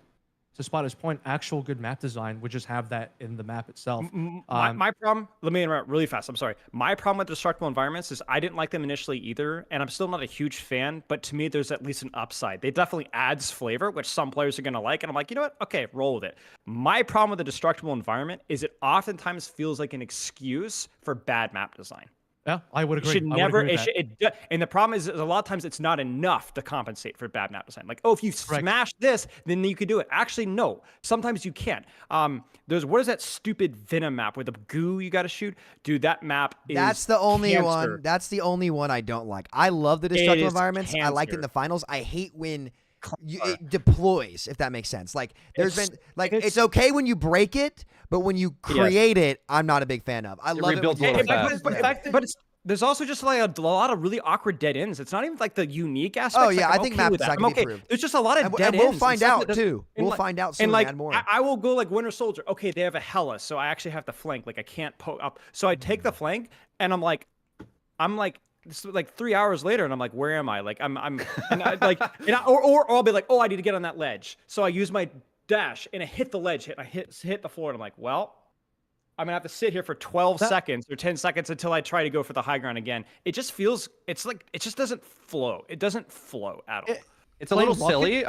to Spilo's point, actual good map design would just have that in the map itself. My problem, let me interrupt really fast. I'm sorry. My problem with destructible environments is I didn't like them initially either, and I'm still not a huge fan, but to me, there's at least an upside. They definitely adds flavor, which some players are going to like, and I'm like, you know what? Okay, roll with it. My problem with the destructible environment is it oftentimes feels like an excuse for bad map design. Yeah, I would agree. It should never. And the problem is, a lot of times it's not enough to compensate for bad map design. Like, oh, if you smash this, then you could do it. Actually, no. Sometimes you can't. What is that stupid Venom map with the goo you got to shoot? Dude, that map is That's the only cancer. one. That's the only one I don't like. I love the destructible environments. I liked it in the finals. I hate when it deploys, if that makes sense. Like it's okay when you break it, but when you create it, I'm not a big fan of. I love it. But there's also just like a lot of really awkward dead ends. It's not even like the unique aspect. Oh yeah, I think map design can be improved. There's just a lot of dead ends. We'll find out too. We'll find out soon. And like, add more. I will go like Winter Soldier. Okay, they have a Hela, so I actually have to flank. Like I can't poke up. So I take the flank, and I'm like. This is like 3 hours later, and I'm like, where am I? Like, or I'll be like, oh, I need to get on that ledge. So I use my dash, and I hit the ledge, I hit the floor, and I'm like, well, I'm gonna have to sit here for 12 seconds or 10 seconds until I try to go for the high ground again. It just feels, it's like, it just doesn't flow. It doesn't flow at all. It's a little silly.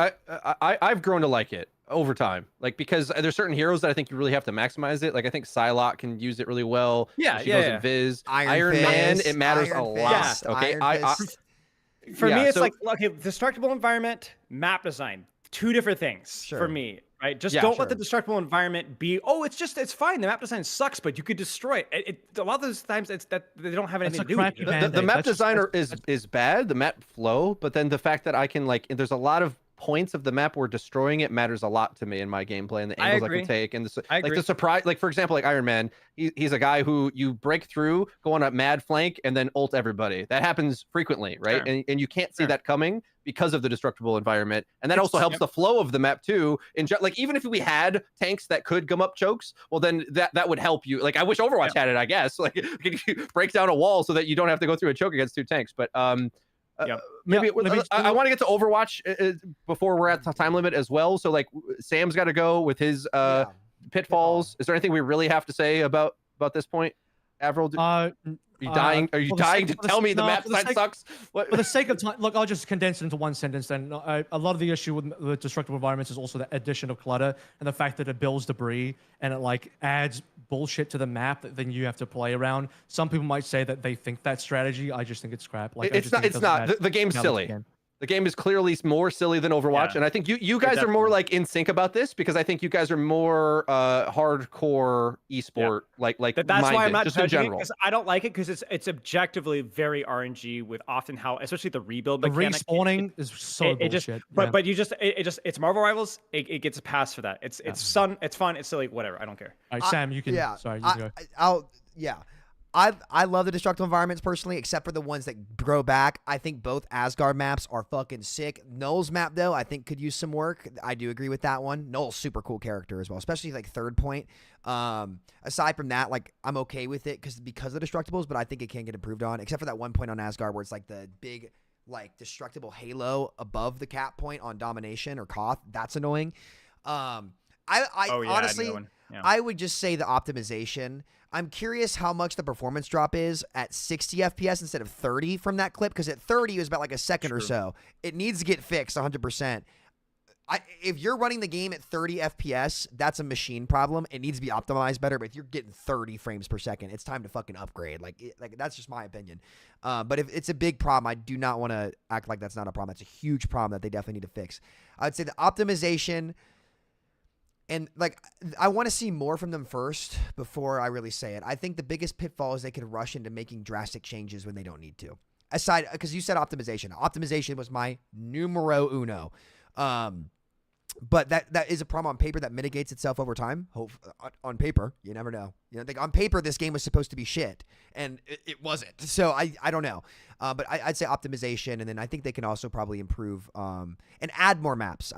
I've grown to like it over time, like because there's certain heroes that I think you really have to maximize it. Like I think Psylocke can use it really well. Yeah, she goes in Viz. Iron Man, it matters a lot. Okay, for me, it's like okay, destructible environment, map design, two different things for me. Right? Just don't let the destructible environment be. Oh, it's fine. The map design sucks, but you could destroy it. A lot of those times, it's that they don't have anything to do with it. The map designer is bad. The map flow, but then the fact that I can there's a lot of points of the map where destroying it matters a lot to me in my gameplay and the angles I can take and the surprise. Like for example, like Iron Man, he's a guy who you break through, go on a mad flank, and then ult everybody. That happens frequently, right? Sure. And you can't see that coming because of the destructible environment, and that also helps the flow of the map too. Like even if we had tanks that could gum up chokes, well then that would help you. Like I wish Overwatch had it, I guess. Like you break down a wall so that you don't have to go through a choke against two tanks. But Maybe Yeah, let me- I want to get to Overwatch before we're at the time limit as well. So like Sam's got to go with his pitfalls. Is there anything we really have to say about this point? AVRL, are you dying? Are you dying to tell me the map design sucks? What? For the sake of time, look, I'll just condense it into one sentence. Then a lot of the issue with the destructible environments is also the addition of clutter and the fact that it builds debris and it like adds bullshit to the map that then you have to play around. Some people might say that they think that's strategy. I just think it's crap. Like it's not. It's not. The game's silly. The game is clearly more silly than Overwatch, and I think you guys are more like in sync about this because I think you guys are more hardcore esport like that's minded, why I'm not just in judging it general. because I don't like it because it's objectively very RNG with often how especially the rebuild mechanic. Respawning is so bullshit. But you just it's Marvel Rivals. It gets a pass for that. It's fun. It's fun. It's silly. Whatever. I don't care. All right, Sam, you can. Yeah, sorry, you can go. I love the destructible environments personally, except for the ones that grow back. I think both Asgard maps are fucking sick. Null's map, though, I think could use some work. I do agree with that one. Null's super cool character as well, especially like third point. Aside from that, like I'm okay with it because of the destructibles, but I think it can get improved on, except for that one point on Asgard where it's like the big like destructible halo above the cap point on Domination or Koth. That's annoying. Honestly, I would just say the optimization. I'm curious how much the performance drop is at 60 FPS instead of 30 from that clip, because at 30 it was about like a second or so. It needs to get fixed 100%. If you're running the game at 30 FPS, that's a machine problem. It needs to be optimized better, but if you're getting 30 frames per second, it's time to fucking upgrade. Like that's just my opinion. But if it's a big problem, I do not want to act like that's not a problem. That's a huge problem that they definitely need to fix. I'd say the optimization... And, like, I want to see more from them first before I really say it. I think the biggest pitfall is they could rush into making drastic changes when they don't need to. Aside, because you said optimization. Optimization was my numero uno. But that is a problem on paper that mitigates itself over time. On paper, you never know. Like on paper, this game was supposed to be shit, and it wasn't. So I don't know. But I'd say optimization, and then I think they can also probably improve and add more maps.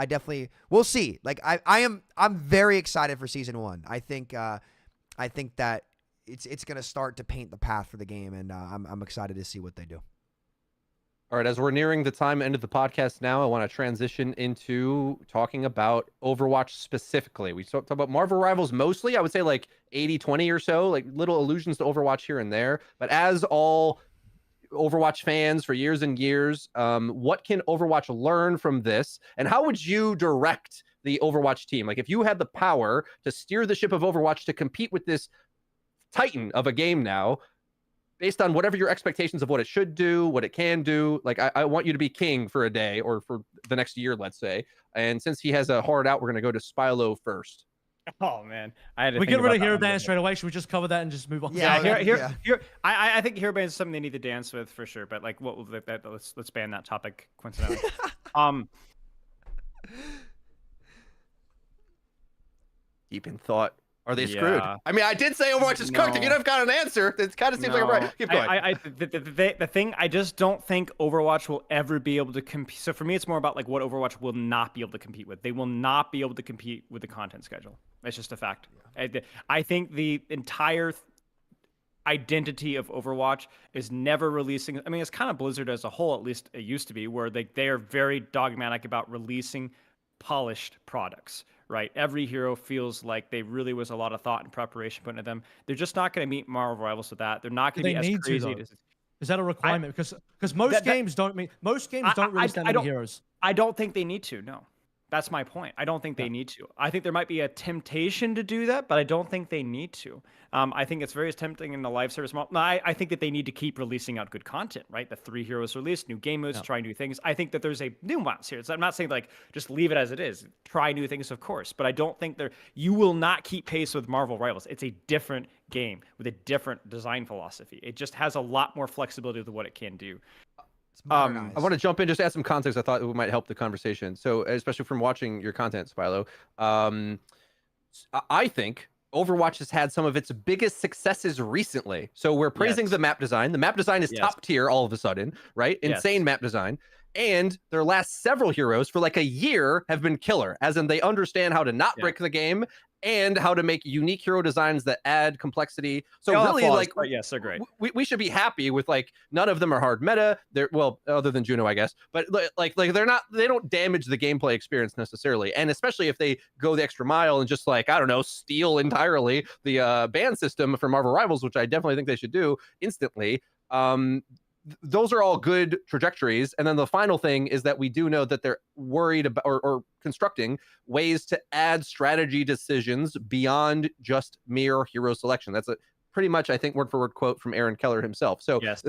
We'll see. Like I'm very excited for season 1. I think that it's gonna start to paint the path for the game, and I'm excited to see what they do. All right, as we're nearing the time end of the podcast now, I want to transition into talking about Overwatch specifically. We talked about Marvel Rivals mostly. I would say like 80-20 or so, like little allusions to Overwatch here and there. But as all Overwatch fans for years and years, what can Overwatch learn from this? And how would you direct the Overwatch team? Like if you had the power to steer the ship of Overwatch to compete with this titan of a game now, based on whatever your expectations of what it should do, what it can do, like I want you to be king for a day or for the next year, let's say. And since he has a hard out, we're going to go to Spilo first. Oh man, I had to we think get rid of about Hero that Band straight away. Should we just cover that and just move on? I think Hero Band is something they need to dance with for sure. But like, let's ban that topic coincidentally. Deep in thought. Are they screwed? I mean, I did say Overwatch is cooked. If you don't got an answer, it kind of seems like a right. Keep going. The thing, I just don't think Overwatch will ever be able to compete. So for me, it's more about like what Overwatch will not be able to compete with. They will not be able to compete with the content schedule. It's just a fact. I think the entire identity of Overwatch is never releasing. I mean, it's kind of Blizzard as a whole, at least it used to be, where they are very dogmatic about releasing polished products. Right, every hero feels like they really was a lot of thought and preparation put into them. They're just not going to meet Marvel Rivals with that. They're not going to be as crazy. Is that a requirement? Because most games don't release that many heroes. I don't think they need to. No, that's my point. I don't think they need to. I think there might be a temptation to do that, but I don't think they need to. I think it's very tempting in the live service model. I think that they need to keep releasing out good content, right? The 3 heroes released, new game modes, try new things. I think that there's a nuance here. So I'm not saying like just leave it as it is. Try new things, of course, but I don't think you will not keep pace with Marvel Rivals. It's a different game with a different design philosophy. It just has a lot more flexibility to what it can do. I want to jump in, just add some context. I thought it might help the conversation. So, especially from watching your content, Spilo, I think Overwatch has had some of its biggest successes recently. So we're praising the map design. The map design is top tier all of a sudden, right? Insane map design. and their last several heroes for like a year have been killer, as in they understand how to not break the game and how to make unique hero designs that add complexity. So They all have really, flaws, like, but yes, they're great. we should be happy with, like, none of them are hard meta. They're, well, other than Juno, I guess, but like they're not, they don't damage the gameplay experience necessarily. And especially if they go the extra mile and just, like, I don't know, steal entirely the ban system for Marvel Rivals, which I definitely think they should do instantly. Those are all good trajectories. And then the final thing is that we do know that they're worried about or constructing ways to add strategy decisions beyond just mere hero selection. That's a pretty much, I think, word for word quote from Aaron Keller himself. So Yes.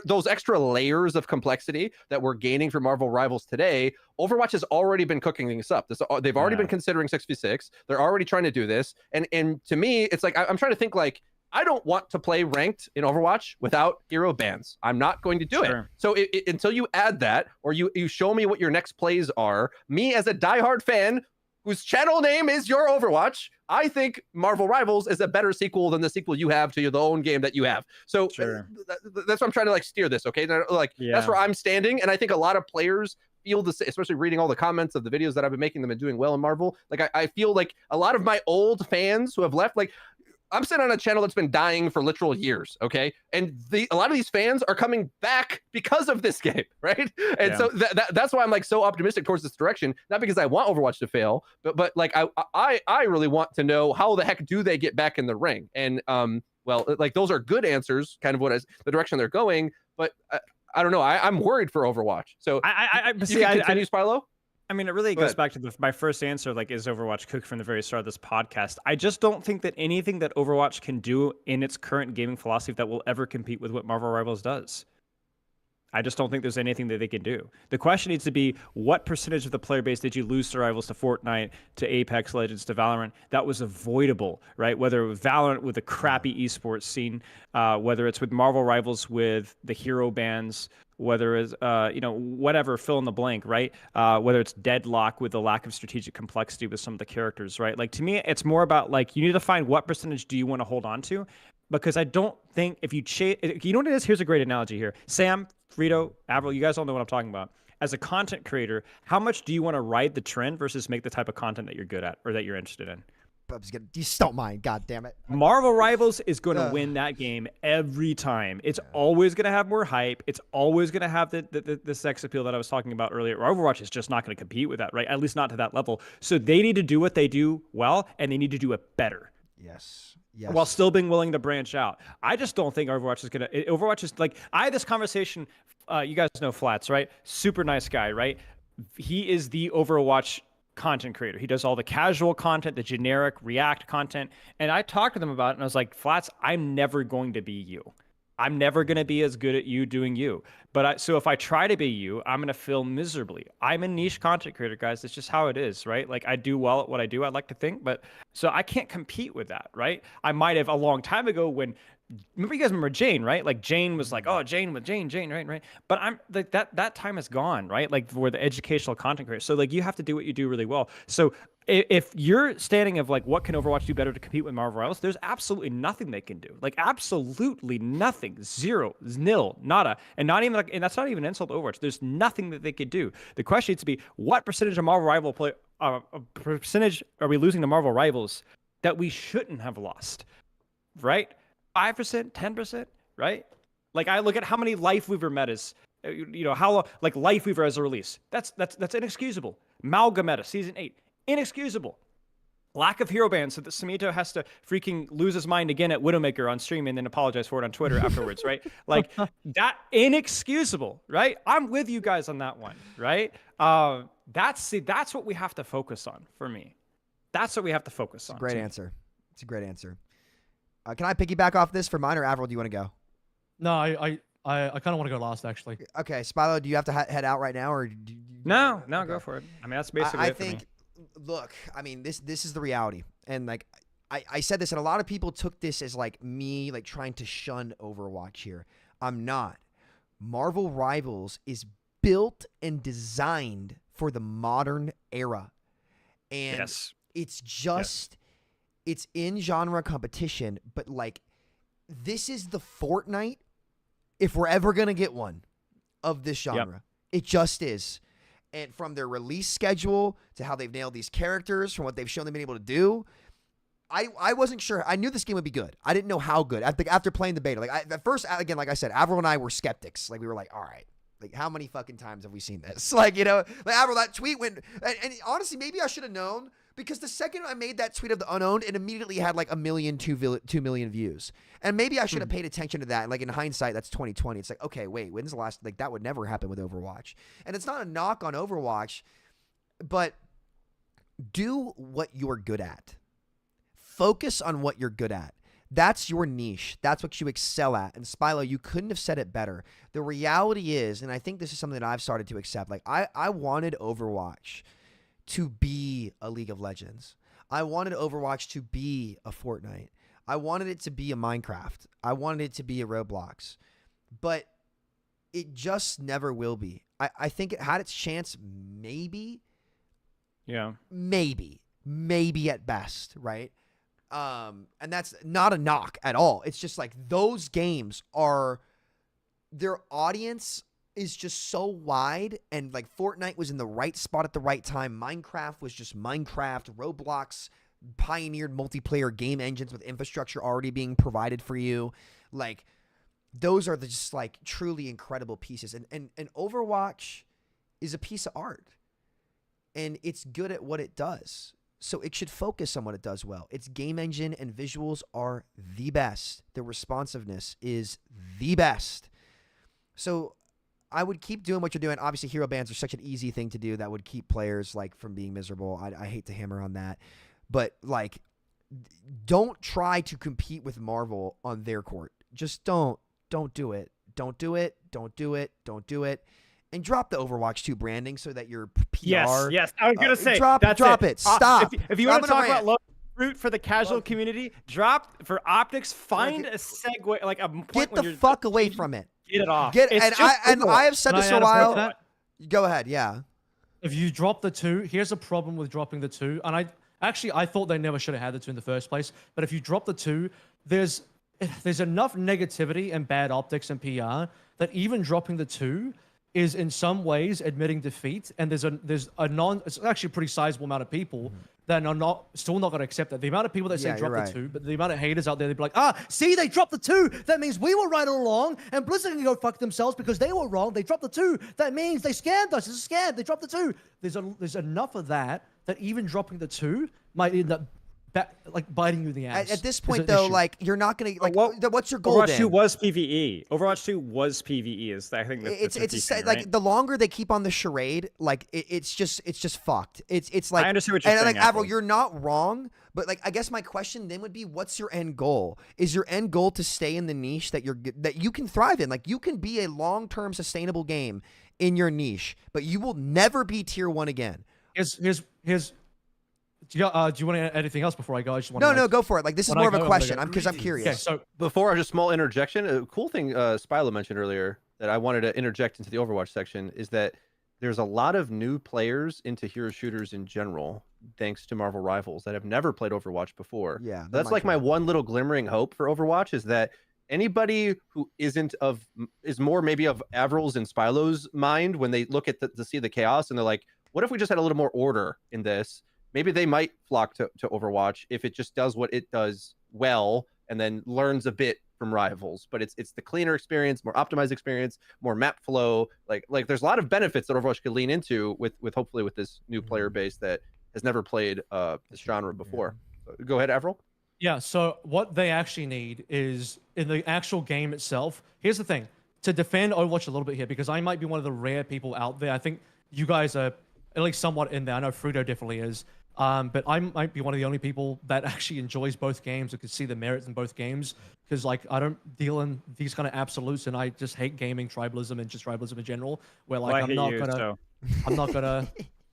Those extra layers of complexity that we're gaining from Marvel Rivals today, Overwatch has already been cooking things up. They've already been considering 6v6. They're already trying to do this. And to me, it's like, I'm trying to think, like, I don't want to play ranked in Overwatch without hero bans. I'm not going to do it. So until you add that, or you show me what your next plays are, me as a diehard fan whose channel name is Your Overwatch, I think Marvel Rivals is a better sequel than the sequel you have to the own game that you have. So that's what I'm trying to, like, steer this. Okay, like, that's where I'm standing, and I think a lot of players feel the same, especially reading all the comments of the videos that I've been making them and doing well in Marvel. Like, I feel like a lot of my old fans who have left, like, I'm sitting on a channel that's been dying for literal years, okay? And a lot of these fans are coming back because of this game, right? And so that's why I'm, like, so optimistic towards this direction. Not because I want Overwatch to fail, but like I really want to know how the heck do they get back in the ring? And well, like, those are good answers, kind of the direction they're going. But I don't know. I'm worried for Overwatch. So I continue, Spilo? I mean, it really goes back to my first answer, like, is Overwatch cooked from the very start of this podcast? I just don't think that anything that Overwatch can do in its current gaming philosophy that will ever compete with what Marvel Rivals does. I just don't think there's anything that they can do. The question needs to be, what percentage of the player base did you lose to Rivals, to Fortnite, to Apex Legends, to Valorant? That was avoidable, right? Whether it was Valorant with a crappy esports scene, whether it's with Marvel Rivals with the hero bans, whether it's, whatever, fill in the blank, right? Whether it's Deadlock with the lack of strategic complexity with some of the characters, right? Like, to me, it's more about, like, you need to find what percentage do you want to hold on to, because I don't think if you you know what it is? Here's a great analogy here. Sam, Freedo, AVRL, you guys all know what I'm talking about. As a content creator, how much do you want to ride the trend versus make the type of content that you're good at or that you're interested in? You stole mine, god damn it. Marvel Rivals is going to win that game every time. It's always going to have more hype. It's always going to have the sex appeal that I was talking about earlier. Overwatch is just not going to compete with that, right? At least not to that level. So they need to do what they do well, and they need to do it better. Yes. While still being willing to branch out. I just don't think Overwatch is going to... Overwatch is, like... I had this conversation... you guys know Flats, right? Super nice guy, right? He is the Overwatch content creator. He does all the casual content, the generic React content. And I talked to them about it, and I was like, Flats, I'm never going to be you. I'm never going to be as good at you doing you. But so if I try to be you, I'm going to fail miserably. I'm a niche content creator, guys. It's just how it is, right? Like, I do well at what I do, I'd like to think. But so I can't compete with that, right? I might have a long time ago when... you guys remember Jane, right? Like, Jane was like, oh, Jane, right? But I'm like, that time is gone, right? Like, for the educational content creator. So, like, you have to do what you do really well. So if you're standing of, like, what can Overwatch do better to compete with Marvel Rivals, there's absolutely nothing they can do. Like, absolutely nothing. Zero, nil, nada. And not even, like, and that's not even an insult to Overwatch. There's nothing that they could do. The question needs to be, what percentage of Marvel Rival play, percentage are we losing to Marvel Rivals that we shouldn't have lost, right? 5%, 10%, right? Like, I look at how many Lifeweaver metas, how, like, Lifeweaver as a release. That's inexcusable. Malga meta, Season 8, inexcusable. Lack of hero bans so that Samito has to freaking lose his mind again at Widowmaker on stream and then apologize for it on Twitter afterwards, right? Like, that, inexcusable, right? I'm with you guys on that one, right? That's what we have to focus on for me. That's what we have to focus on. Great answer. It's a great answer. Can I piggyback off this for mine, or AVRL, do you want to go? No, I kind of want to go last, actually. Okay, Spilo, do you have to head out right now, or No, go for it. I mean, that's basically I it think, for me. Look, I mean, this is the reality, and, like, I said this, and a lot of people took this as, like, me, like, trying to shun Overwatch here. I'm not. Marvel Rivals is built and designed for the modern era, and it's just. It's in genre competition, but, like, this is the Fortnite, if we're ever going to get one, of this genre. It just is. And from their release schedule to how they've nailed these characters, from what they've shown they've been able to do, I wasn't sure. I knew this game would be good. I didn't know how good. After playing the beta, like at first, again, like I said, Avril and I were skeptics. Like we were like, all right, like how many fucking times have we seen this? Like, you know, like Avril, that tweet went, and honestly, maybe I should have known, because the second I made that tweet of the unowned, it immediately had like 2 million views. And maybe I should have paid attention to that. And like in hindsight, that's 2020. It's like, okay, wait, when's the last, like that would never happen with Overwatch. And it's not a knock on Overwatch, but do what you're good at. Focus on what you're good at. That's your niche. That's what you excel at. And Spilo, you couldn't have said it better. The reality is, and I think this is something that I've started to accept, like I wanted Overwatch to be a League of Legends. I wanted Overwatch to be a Fortnite. I wanted it to be a Minecraft. I wanted it to be a Roblox. But it just never will be. I think it had its chance, maybe. Yeah. Maybe at best, right? And that's not a knock at all. It's just like those games are, their audience is just so wide, and like Fortnite was in the right spot at the right time. Minecraft was just Minecraft. Roblox pioneered multiplayer game engines with infrastructure already being provided for you. Like those are the just like truly incredible pieces. And Overwatch is a piece of art, and it's good at what it does. So it should focus on what it does well. Its game engine and visuals are the best. The responsiveness is the best. So I would keep doing what you're doing. Obviously, hero bans are such an easy thing to do that would keep players like from being miserable. I hate to hammer on that. But like, don't try to compete with Marvel on their court. Just don't do it. Don't do it. Don't do it. Don't do it. And drop the Overwatch 2 branding so that your PR. Yes. I was gonna say drop it. Stop. If you want to talk about low fruit for the casual community, drop for optics. Find a segue, like a point. Get the fuck away from it. Get it off. I have said this for a while. Go ahead. Yeah. If you drop the 2, here's a problem with dropping the 2. And I thought they never should have had the 2 in the first place. But if you drop the 2, there's enough negativity and bad optics and PR that even dropping the 2 is in some ways admitting defeat, and it's actually a pretty sizable amount of people that are still not going to accept that. The amount of people that say drop the 2, but the amount of haters out there, they'd be like, see, they dropped the 2. That means we were right all along, and Blizzard can go fuck themselves because they were wrong. They dropped the 2. That means they scammed us. It's a scam. They dropped the 2. There's enough of that even dropping the 2 might end up biting you in the ass. At this point, though, like you're not gonna like. What's your goal? Overwatch 2 was PVE. Overwatch 2 was PVE. Is I think it's like right? the longer they keep on the charade, like it's just fucked. It's like I understand what you're saying. Like Avril, you're not wrong, but like I guess my question then would be, what's your end goal? Is your end goal to stay in the niche that you can thrive in? Like you can be a long-term sustainable game in your niche, but you will never be tier 1 again. Here's. Do you want to add anything else before I go? I just want no, go for it. Like this is more of a question. I'm curious. Okay, so before just small interjection, a cool thing Spilo mentioned earlier that I wanted to interject into the Overwatch section is that there's a lot of new players into hero shooters in general, thanks to Marvel Rivals, that have never played Overwatch before. Yeah, that's like my one little glimmering hope for Overwatch is that anybody who is more maybe of Avril's and Spilo's mind when they look at to see the chaos and they're like, what if we just had a little more order in this? Maybe they might flock to Overwatch if it just does what it does well and then learns a bit from Rivals. But it's the cleaner experience, more optimized experience, more map flow. Like there's a lot of benefits that Overwatch could lean into with hopefully with this new player base that has never played this genre before. So, go ahead, Avril. Yeah, so what they actually need is in the actual game itself. Here's the thing. To defend Overwatch a little bit here, because I might be one of the rare people out there. I think you guys are at least somewhat in there. I know Freedo definitely is. But I might be one of the only people that actually enjoys both games and can see the merits in both games. Because like I don't deal in these kind of absolutes, and I just hate gaming tribalism and just tribalism in general. Where like I'm not gonna.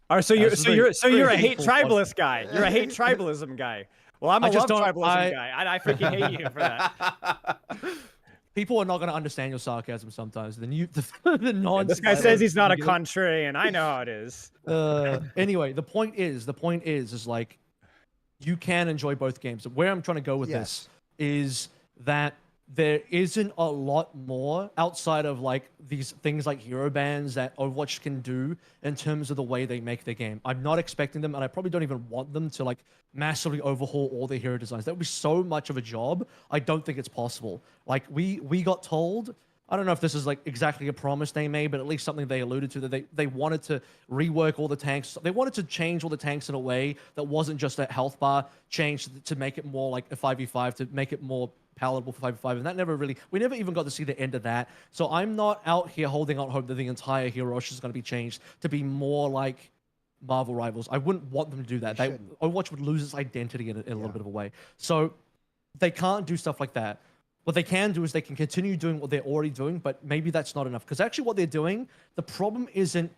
All right, so you're a hate tribalist guy. You're a hate tribalism guy. Well, I'm a love tribalism guy. I freaking hate you for that. People are not going to understand your sarcasm sometimes. The non. This guy says he's not a contrarian. I know how it is. Anyway, the point is like you can enjoy both games. Where I'm trying to go with this is that there isn't a lot more outside of like these things like hero bans that Overwatch can do in terms of the way they make their game. I'm not expecting them, and I probably don't even want them to like massively overhaul all their hero designs. That would be so much of a job. I don't think it's possible. Like we got told, I don't know if this is like exactly a promise they made, but at least something they alluded to, that they wanted to rework all the tanks. They wanted to change all the tanks in a way that wasn't just a health bar change to make it more like a 5v5, to make it more palatable for 5v5, and that we never even got to see the end of that. So I'm not out here holding out hope that the entire hero roster is going to be changed to be more like Marvel Rivals. I wouldn't want them to do that. Overwatch would lose its identity in a little bit of a way. So they can't do stuff like that. What they can do is they can continue doing what they're already doing, but maybe that's not enough. Because actually what they're doing, the problem isn't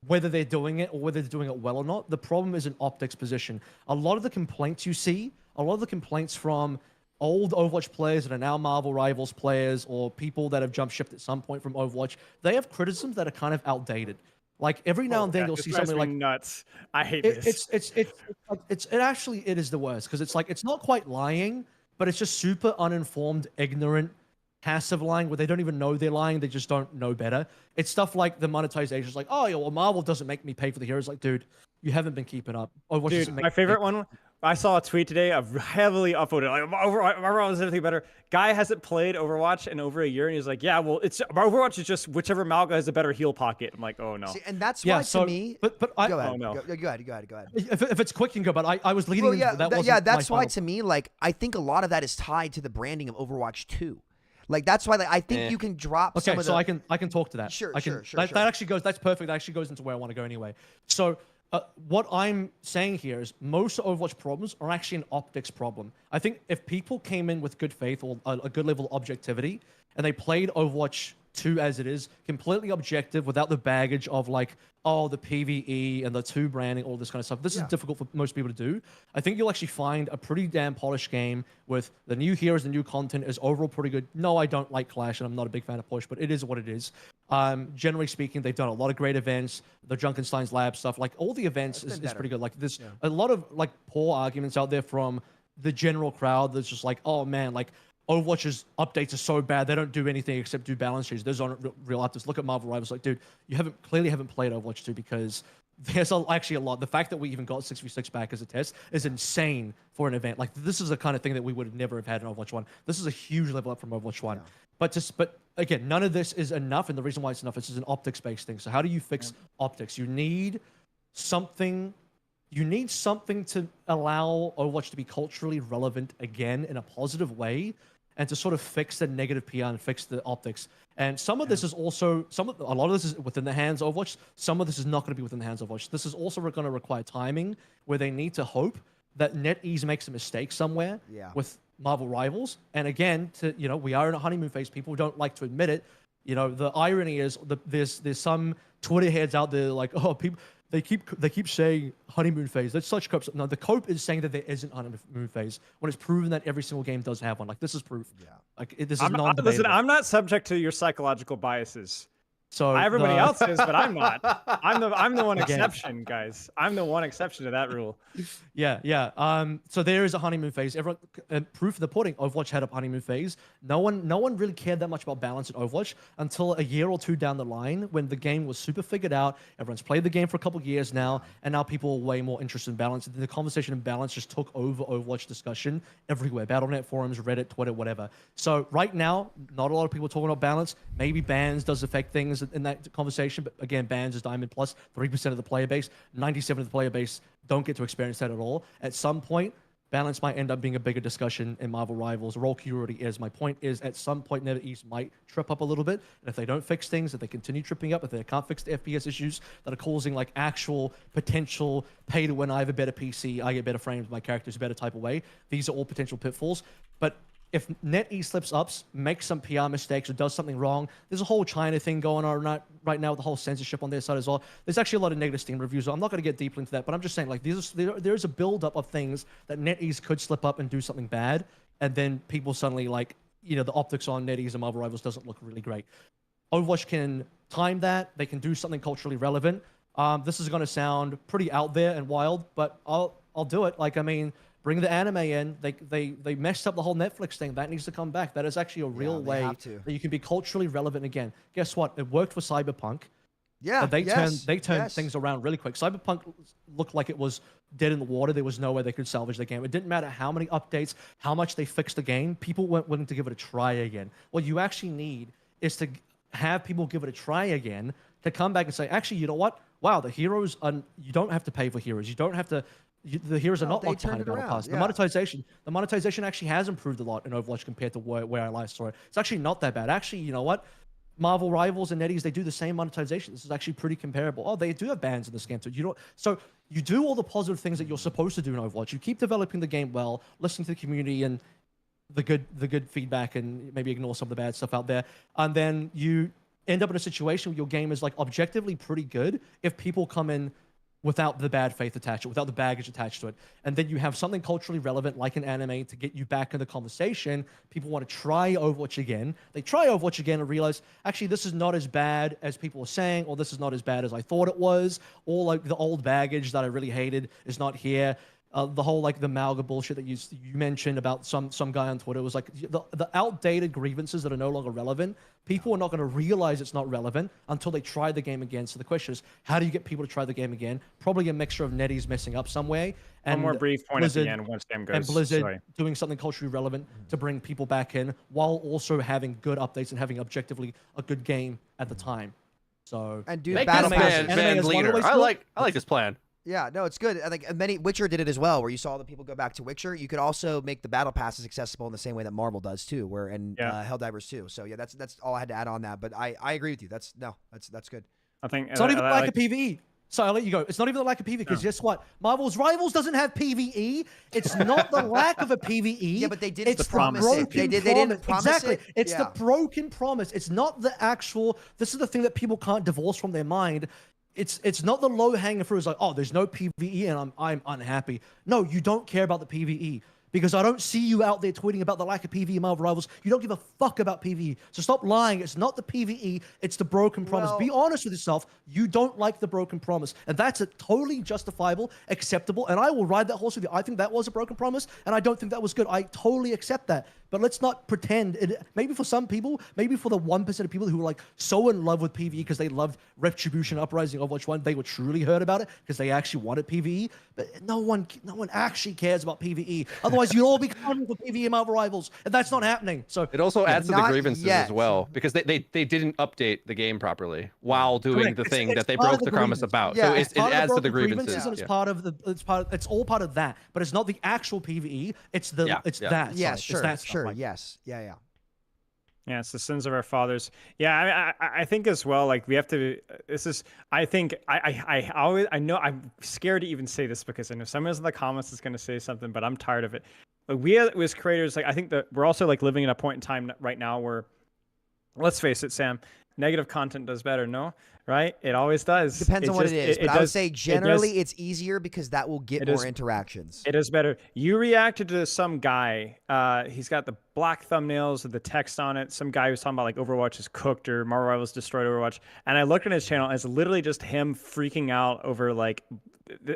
whether they're doing it or whether they're doing it well or not. The problem is in optics position. A lot of the complaints you see, a lot of the complaints from old Overwatch players that are now Marvel Rivals players, or people that have jumped ship at some point from Overwatch, they have criticisms that are kind of outdated. Like every now and then you'll see something like nuts. I hate this. It actually is the worst, because it's like it's not quite lying, but it's just super uninformed, ignorant, passive lying where they don't even know they're lying. They just don't know better. It's stuff like the monetization. It's like, oh yeah, well Marvel doesn't make me pay for the heroes. Like, dude, you haven't been keeping up. Overwatch Dude, my favorite one. I saw a tweet today of heavily upvoted, like Overwatch is everything better. Guy hasn't played Overwatch in over a year, and he's like, yeah, well, it's Overwatch is just whichever Malga has a better heal pocket. I'm like, oh no. See, and that's why to me. But I, go ahead. Oh, no. Go ahead. If it's quick, you can go. But I was leading. Well, yeah, that's why final. to me, like, I think a lot of that is tied to the branding of Overwatch 2. Like that's why I think you can drop. Okay, some of so the... I can talk to that. Sure. That actually goes. That's perfect. That actually goes into where I want to go anyway. So. What I'm saying here is most Overwatch problems are actually an optics problem. I think if people came in with good faith or a good level of objectivity and they played Overwatch 2 as it is, completely objective without the baggage of like, oh, the PvE and the 2 branding, all this kind of stuff. This is difficult for most people to do. I think you'll actually find a pretty damn polished game with the new heroes, the new content is overall pretty good. No, I don't like Clash and I'm not a big fan of Push, but it is what it is. Generally speaking, they've done a lot of great events. The Junkenstein's Lab stuff, like all the events is pretty good. Like there's a lot of like poor arguments out there from the general crowd that's just like, oh man, like Overwatch's updates are so bad, they don't do anything except do balance changes. Those aren't real updates. Look at Marvel Rivals. Like, dude, you clearly haven't played Overwatch 2 because there's actually a lot. The fact that we even got 6v6 back as a test is insane for an event. Like, this is the kind of thing that we would have never have had in Overwatch 1. This is a huge level up from Overwatch 1. Yeah. But again, none of this is enough, and the reason why it's enough is it's an optics-based thing. So how do you fix optics? You need something to allow Overwatch to be culturally relevant again in a positive way, and to sort of fix the negative PR and fix the optics. And some of this is also, a lot of this is within the hands of Overwatch. Some of this is not going to be within the hands of Overwatch. This is also going to require timing, where they need to hope that NetEase makes a mistake somewhere with Marvel Rivals. And again, we are in a honeymoon phase. People don't like to admit it. You know, the irony is there's some Twitter heads out there like, oh, people. They keep saying honeymoon phase. That's such cope. No, the cope is saying that there isn't honeymoon phase when it's proven that every single game does have one. Like this is proof. Yeah. Like this is non-debatable. Listen, I'm not subject to your psychological biases. So everybody else is, but I'm not. I'm the one exception, guys. I'm the one exception to that rule. Yeah. So there is a honeymoon phase. Everyone, proof of the pudding. Overwatch had a honeymoon phase. No one really cared that much about balance in Overwatch until a year or two down the line, when the game was super figured out. Everyone's played the game for a couple of years now, and now people are way more interested in balance. The conversation in balance just took over Overwatch discussion everywhere. Battle.net forums, Reddit, Twitter, whatever. So right now, not a lot of people are talking about balance. Maybe bans does affect things in that conversation, but again, bans is Diamond Plus, 3% of the player base, 97% of the player base don't get to experience that at all. At some point, balance might end up being a bigger discussion in Marvel Rivals. Role queue already is. My point is, at some point, NetEase might trip up a little bit, and if they don't fix things, if they continue tripping up, if they can't fix the FPS issues that are causing like actual potential pay to win, I have a better PC, I get better frames, my character's a better type of way, these are all potential pitfalls. But if NetEase slips up, makes some PR mistakes, or does something wrong, there's a whole China thing going on right now with the whole censorship on their side as well. There's actually a lot of negative Steam reviews. So I'm not going to get deeply into that, but I'm just saying, like, there's a build-up of things that NetEase could slip up and do something bad, and then people suddenly, like, the optics on NetEase and Marvel Rivals doesn't look really great. Overwatch can time that. They can do something culturally relevant. This is going to sound pretty out there and wild, but I'll do it. Like, I mean, bring the anime in. They messed up the whole Netflix thing. That needs to come back. That is actually a real they way have to. that you can be culturally relevant again. Guess what? It worked for Cyberpunk. Yeah, They turned yes. things around really quick. Cyberpunk looked like it was dead in the water. There was no way they could salvage the game. It didn't matter how many updates, how much they fixed the game. People weren't willing to give it a try again. What you actually need is to have people give it a try again, to come back and say, actually, you know what? Wow, the heroes are, you don't have to pay for heroes. You don't have to. The heroes are not locked behind a battle pass. The monetization actually has improved a lot in Overwatch compared to where I last saw it. It's actually not that bad. Actually, you know what? Marvel Rivals and NetEase, they do the same monetization. This is actually pretty comparable. Oh, they do have bans in this game too. So you do all the positive things that you're supposed to do in Overwatch. You keep developing the game well, listening to the community and the good feedback, and maybe ignore some of the bad stuff out there. And then you end up in a situation where your game is like objectively pretty good if people come in without the bad faith attached, without the baggage attached to it. And then you have something culturally relevant like an anime to get you back in the conversation. People want to try Overwatch again. They try Overwatch again and realize, actually, this is not as bad as people are saying, or this is not as bad as I thought it was, or like the old baggage that I really hated is not here. The whole like the Malga bullshit that you mentioned about some guy on Twitter was like the outdated grievances that are no longer relevant. People are not going to realize it's not relevant until they try the game again. So the question is, how do you get people to try the game again? Probably a mixture of NetEase messing up some way, and one more brief point Blizzard, at the end once game goes. and Blizzard Sorry. doing something culturally relevant to bring people back in, while also having good updates and having objectively a good game at the time. So And do Make battle this passes. man is one of the leader. ways to I do it. like this plan. Yeah, no, it's good. I think Witcher did it as well, where you saw the people go back to Witcher. You could also make the battle passes accessible in the same way that Marvel does too, Helldivers too. So yeah, that's all I had to add on that. But I agree with you. That's good. I think it's not even the lack of PvE. So I'll let you go. It's not even the lack of PvE, because guess what? Marvel's Rivals doesn't have PvE. It's not the lack of a PvE. Yeah, but they didn't it's promise the it. They didn't promise exactly. it. It's the broken promise. It's not the actual. This is the thing that people can't divorce from their mind. It's not the low hanging fruit. It's like, oh, there's no PvE and I'm unhappy. No, you don't care about the PvE. Because I don't see you out there tweeting about the lack of PvE in Marvel Rivals. You don't give a fuck about PvE. So stop lying. It's not the PvE. It's the broken promise. Be honest with yourself. You don't like the broken promise. And that's a totally justifiable, acceptable. And I will ride that horse with you. I think that was a broken promise. And I don't think that was good. I totally accept that. But let's not pretend. Maybe for some people, maybe for the 1% of people who were like so in love with PvE because they loved Retribution, Uprising, Overwatch 1, they were truly hurt about it because they actually wanted PvE. But no one actually cares about PvE. Otherwise, you'd all be calling for PvE in Marvel Rivals, and that's not happening. So it also adds to the not grievances yet. as well, because they didn't update the game properly while doing Correct. the thing It's that they part broke of the the promise grievance. about. Yeah, So it's it adds to the broken grievances. and Yeah. it's all part of that. But it's not the actual PvE. It's the Yeah, it's yeah. that. Yes, side. sure, It's that stuff, sure, like- yes, yeah. Yeah, it's the sins of our fathers. Yeah, I think as well. Like we have to. This is. I think. I always. I know. I'm scared to even say this because I know someone in the comments is going to say something, but I'm tired of it. Like we as creators, like I think that we're also like living in a point in time right now where, let's face it, Sam, negative content does better. No, right? It always does. Depends on what it is, but I would say generally it does, it's easier because that will get more interactions. It is better. You reacted to some guy. He's got the black thumbnails with the text on it. Some guy who's talking about like Overwatch is cooked or Marvel Rivals destroyed Overwatch. And I looked at his channel and it's literally just him freaking out over like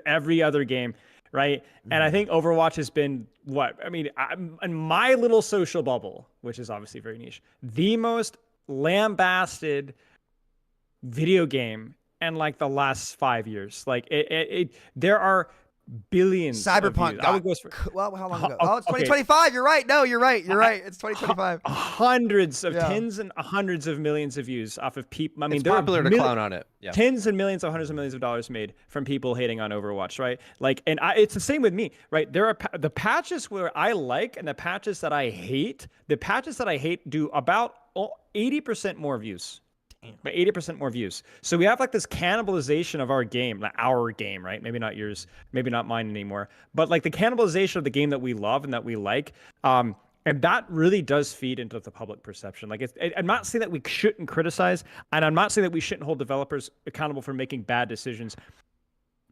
every other game. Right. And I think Overwatch has been in my little social bubble, which is obviously very niche, the most lambasted video game in like the last 5 years. Like there are billions. Cyberpunk I would go well, how long ago? Oh, it's 2025. You're right. No, you're right. You're right. It's 2025. Hundreds of tens and hundreds of millions of views off of people. I mean, It's there popular are to clown on it. Yeah. Tens and millions of hundreds of millions of dollars made from people hating on Overwatch, right? Like, and it's the same with me, right? There are the patches where I like and the patches that I hate. The patches that I hate do about 80% more views. But 80% more views. So we have like this cannibalization of our game, right? Maybe not yours, maybe not mine anymore. But like the cannibalization of the game that we love and that we like. And that really does feed into the public perception. Like I'm not saying that we shouldn't criticize, and I'm not saying that we shouldn't hold developers accountable for making bad decisions.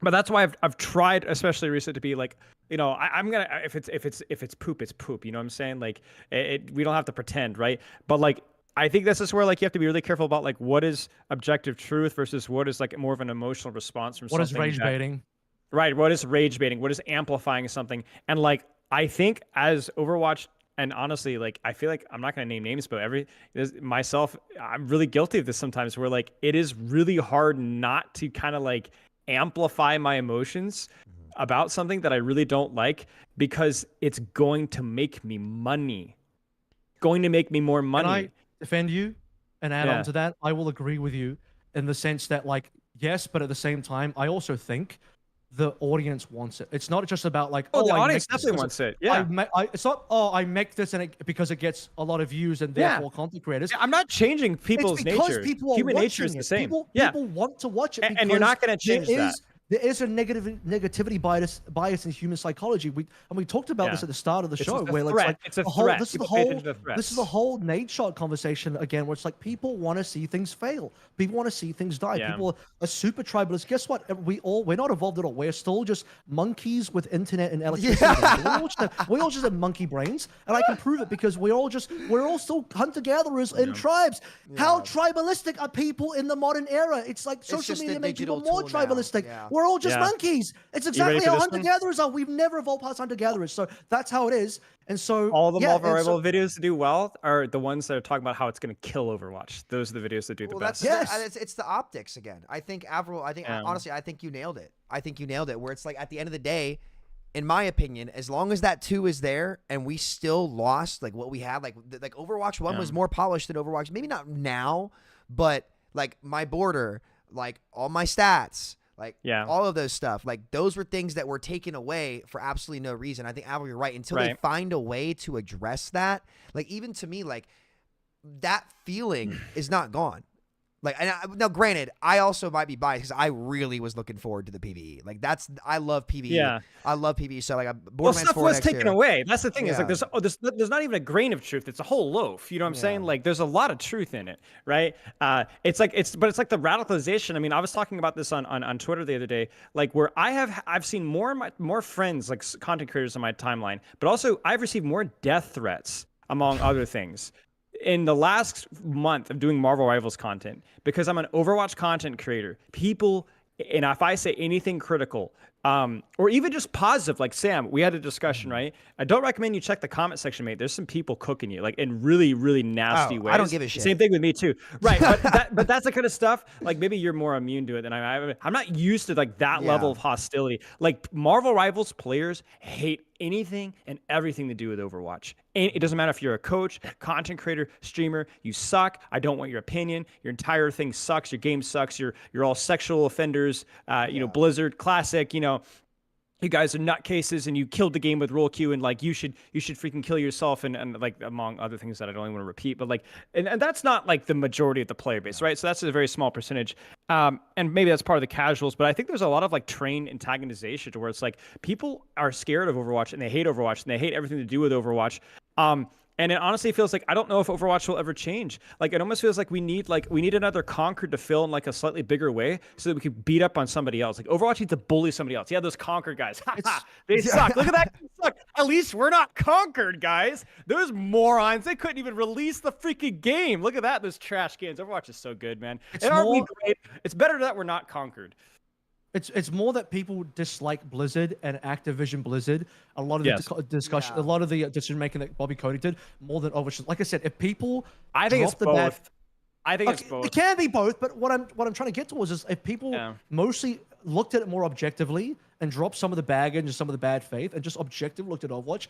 But that's why I've tried, especially recently, to be like, you know, I'm gonna if it's poop, it's poop. You know what I'm saying? Like we don't have to pretend, right? But like, I think this is where like you have to be really careful about like what is objective truth versus what is like more of an emotional response from What is something rage baiting? Right. What is rage baiting? What is amplifying something? And like, I think as Overwatch, and honestly, like, I feel like I'm not going to name names, but myself, I'm really guilty of this sometimes where like, it is really hard not to kind of like amplify my emotions about something that I really don't like because it's going to make me money. Going to make me more money. Can I defend you and add on to that? I will agree with you in the sense that like, yes, but at the same time, I also think the audience wants it. It's not just about like, the audience definitely wants it. Yeah. It's not, I make this because it gets a lot of views and therefore content creators. I'm not changing people's nature. Human nature is the same. People want to watch it. And you're not going to change that. There is a negativity bias in human psychology. We talked about this at the start of the show, where it's a threat. This is the whole Nate Shot conversation again, where it's like people want to see things fail. People want to see things die. People are super tribalists. Guess what? We're not evolved at all. We're still just monkeys with internet and electricity. We all just have monkey brains, and I can prove it because we're all still hunter gatherers in tribes. How tribalistic are people in the modern era? It's like social media makes people more tribalistic. We're all just monkeys. It's exactly how hunter-gatherers are. We've never evolved past hunter-gatherers. So that's how it is. And so all the Marvel Rival videos that do well are the ones that are talking about how it's going to kill Overwatch. Those are the videos that do the best. It's the optics again. I think AVRL, honestly, I think you nailed it. Where it's like at the end of the day, in my opinion, as long as that 2 is there and we still lost like what we had, like Overwatch 1 was more polished than Overwatch. Maybe not now, but like my border, like all my stats, like all of those stuff, like those were things that were taken away for absolutely no reason. I think Avril, you're right. Until they find a way to address that, like even to me, like that feeling is not gone. Like, now granted, I also might be biased because I really was looking forward to the PvE. Like I love PvE. Yeah. I love PvE. So like Borderlands 4 stuff was taken away. That's the thing. Is like there's not even a grain of truth. It's a whole loaf. You know what I'm saying? Like there's a lot of truth in it, right? It's like the radicalization. I mean, I was talking about this on Twitter the other day, like where I've seen more friends, like content creators on my timeline, but also I've received more death threats among other things in the last month of doing Marvel Rivals content, because I'm an Overwatch content creator. People, and if I say anything critical, or even just positive, like Sam, we had a discussion, right? I don't recommend you check the comment section, mate. There's some people cooking you, like in really, really nasty ways. I don't give a shit. Same thing with me too, right? But that's the kind of stuff. Like maybe you're more immune to it than I'm not used to like that level of hostility. Like Marvel Rivals players hate anything and everything to do with Overwatch. And it doesn't matter if you're a coach, content creator, streamer, you suck. I don't want your opinion. Your entire thing sucks. Your game sucks. You're all sexual offenders. You know, Blizzard Classic, you know, you guys are nutcases and you killed the game with roll queue and like you should freaking kill yourself and like among other things that I don't even want to repeat, but like and that's not like the majority of the player base, right? So that's a very small percentage. And maybe that's part of the casuals, but I think there's a lot of like trained antagonization to where it's like people are scared of Overwatch and they hate Overwatch and they hate everything to do with Overwatch. And it honestly feels like I don't know if Overwatch will ever change. Like it almost feels like we need another Conquer to fill in like a slightly bigger way so that we can beat up on somebody else. Like Overwatch needs to bully somebody else. Yeah, those Conquer guys. They suck. Look at that. They suck. At least we're not conquered, guys. Those morons. They couldn't even release the freaking game. Look at that. Those trash cans. Overwatch is so good, man. Aren't we great? It's better that we're not conquered. It's more that people dislike Blizzard and Activision Blizzard. A lot of the discussion, a lot of the decision making that Bobby Kotick did, more than Overwatch. Like I said, if people, I think it's both. I think it's both. It can be both, but what I'm trying to get towards is if people mostly looked at it more objectively and dropped some of the baggage and some of the bad faith and just objectively looked at Overwatch,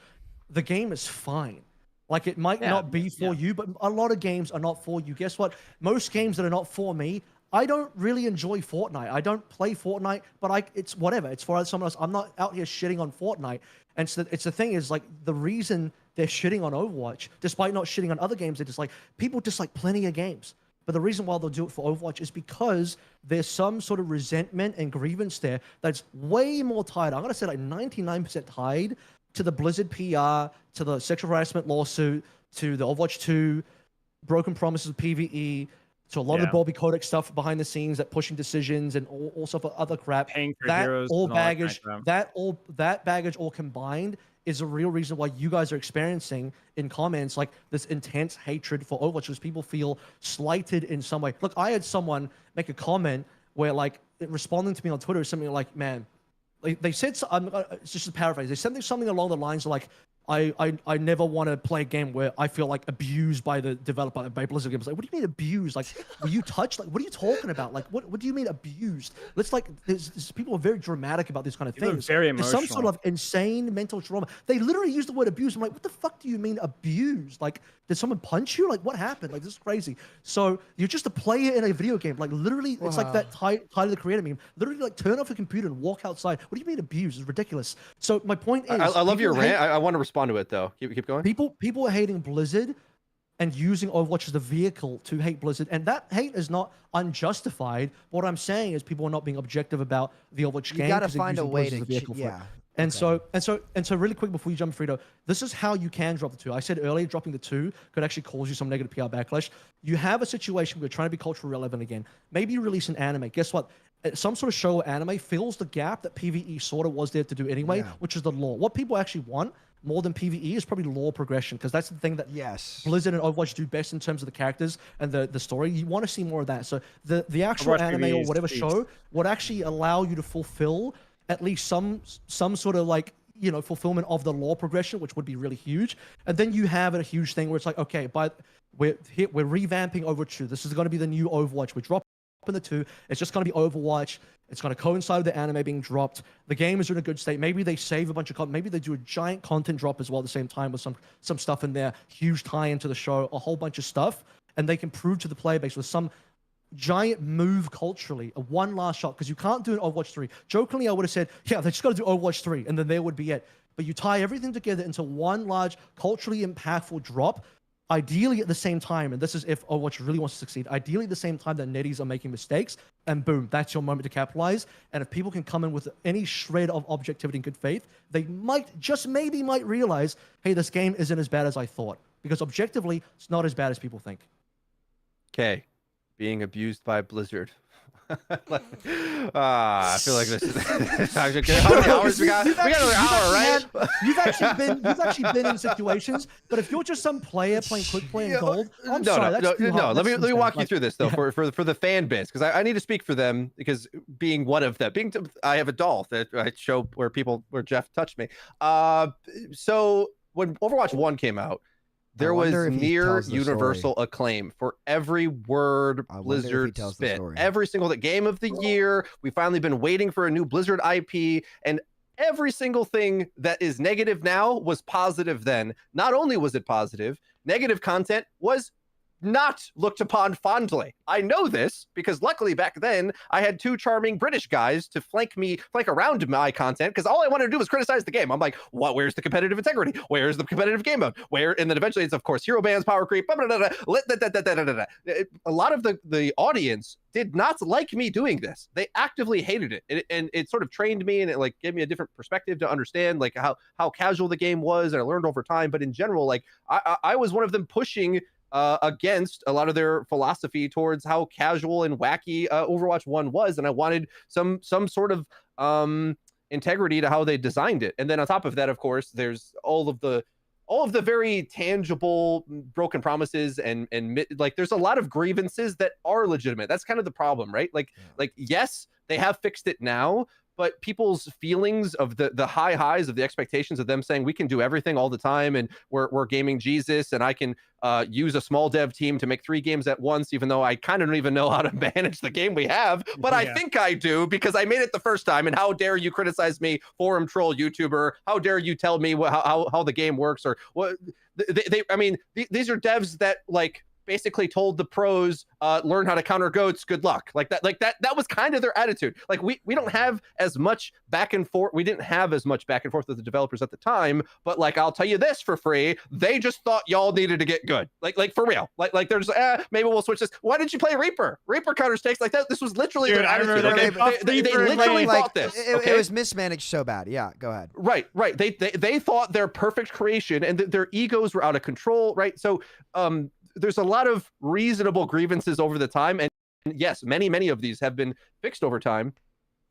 the game is fine. Like it might not be for you, but a lot of games are not for you. Guess what? Most games that are not for me, I don't really enjoy Fortnite. I don't play Fortnite, but it's whatever. It's for someone else. I'm not out here shitting on Fortnite. And so it's the thing is like the reason they're shitting on Overwatch, despite not shitting on other games, they're just like people dislike plenty of games. But the reason why they'll do it for Overwatch is because there's some sort of resentment and grievance there that's way more tied. I'm gonna say like 99% tied to the Blizzard PR, to the sexual harassment lawsuit, to the Overwatch 2, broken promises of PvE, to a lot of the Bobby Kotick stuff behind the scenes, that pushing decisions and all stuff for other crap. Paying for that heroes all and baggage, all that baggage all combined is a real reason why you guys are experiencing in comments like this intense hatred for Overwatch, because people feel slighted in some way. Look, I had someone make a comment where like responding to me on Twitter is something like, man, they said, it's just a paraphrase. They said something along the lines of like, I never want to play a game where I feel like abused by the developer, by Blizzard Games. Like, what do you mean abused? Like, were you touched? Like, what are you talking about? Like, what do you mean abused? Let's like, people are very dramatic about these kind of things. Very There's some sort of insane mental trauma. They literally use the word abuse. I'm like, what the fuck do you mean abused? Like, did someone punch you? Like, what happened? Like, this is crazy. So you're just a player in a video game. Like, literally, it's like that Tyler the Creator meme. Literally, like, turn off a computer and walk outside. What do you mean abused? It's ridiculous. So my point is, I love your rant. I want to respond to it though. Keep going. People are hating Blizzard and using Overwatch as the vehicle to hate Blizzard, and that hate is not unjustified. What I'm saying is people are not being objective about the Overwatch game. You got to find a way to, yeah. And so really quick before you jump, Freedo, this is how you can drop the 2. I said earlier, dropping the 2 could actually cause you some negative PR backlash. You have a situation where you're trying to be culturally relevant again. Maybe you release an anime. Guess what? Some sort of show or anime fills the gap that PvE sort of was there to do anyway, which is the lore. What people actually want more than PvE is probably lore progression, because that's the thing that Blizzard and Overwatch do best in terms of the characters and the story. You want to see more of that. So the actual anime or whatever show would actually allow you to fulfill at least some sort of like, you know, fulfillment of the lore progression, which would be really huge. And then you have a huge thing where it's like, okay, but we're revamping Overwatch 2. This is going to be the new Overwatch. We're dropping the 2. It's just going to be Overwatch. It's going to coincide with the anime being dropped. The game is in a good state. Maybe they save a bunch of content. Maybe they do a giant content drop as well at the same time with some stuff in there, huge tie into the show, a whole bunch of stuff, and they can prove to the player base with some giant move culturally, a one last shot, because you can't do an Overwatch 3. Jokingly, I would have said, yeah, they just got to do Overwatch 3, and then there would be it. But you tie everything together into one large, culturally impactful drop, ideally at the same time, and this is if Overwatch really wants to succeed, ideally at the same time that netties are making mistakes, and boom, that's your moment to capitalize. And if people can come in with any shred of objectivity and good faith, they might, just maybe might realize, hey, this game isn't as bad as I thought. Because objectively, it's not as bad as people think. Okay. Being abused by Blizzard. I feel like this is how many hours we got? We got another hour, right? You've actually been in situations, but if you're just some player playing quick play and gold, I'm sorry, that's too hard. Let me walk you through this though for the fan base, because I need to speak for them, because being one of them, I have a doll that I show where Jeff touched me. So when Overwatch 1 came out, there was near universal acclaim for every word Blizzard spit. Every single game of the year, we've finally been waiting for a new Blizzard IP, and every single thing that is negative now was positive then. Not only was it positive, negative content was not looked upon fondly. I know this because luckily back then I had 2 charming British guys to flank around my content, because all I wanted to do was criticize the game. I'm like, what? Where's the competitive integrity? Where's the competitive game mode? Where? And then eventually it's of course hero bans, power creep. A lot of the audience did not like me doing this. They actively hated it, and it sort of trained me, and it like gave me a different perspective to understand like how casual the game was, and I learned over time. But in general, like I was one of them pushing against a lot of their philosophy towards how casual and wacky Overwatch 1 was, and I wanted some sort of integrity to how they designed it. And then on top of that, of course, there's all of the very tangible broken promises and like there's a lot of grievances that are legitimate. That's kind of the problem, right? Like yes, they have fixed it now, but people's feelings of the high highs of the expectations of them saying we can do everything all the time and we're gaming Jesus, and I can use a small dev team to make 3 games at once, even though I kind of don't even know how to manage the game we have, but I think I do because I made it the first time. And how dare you criticize me, forum troll YouTuber? How dare you tell me how the game works? Or what? I mean, these are devs that like basically told the pros, learn how to counter goats, good luck. That was kind of their attitude. Like we don't have as much back and forth. We didn't have as much back and forth with the developers at the time, but like I'll tell you this for free, they just thought y'all needed to get good. Like for real. Like there's maybe we'll switch this. Why didn't you play Reaper? Reaper counter stakes like that. This was literally their attitude. Okay? They literally thought this. Okay? It was mismanaged so bad. Yeah, go ahead. Right. They thought their perfect creation, and their egos were out of control, right? So there's a lot of reasonable grievances over the time, and yes, many of these have been fixed over time.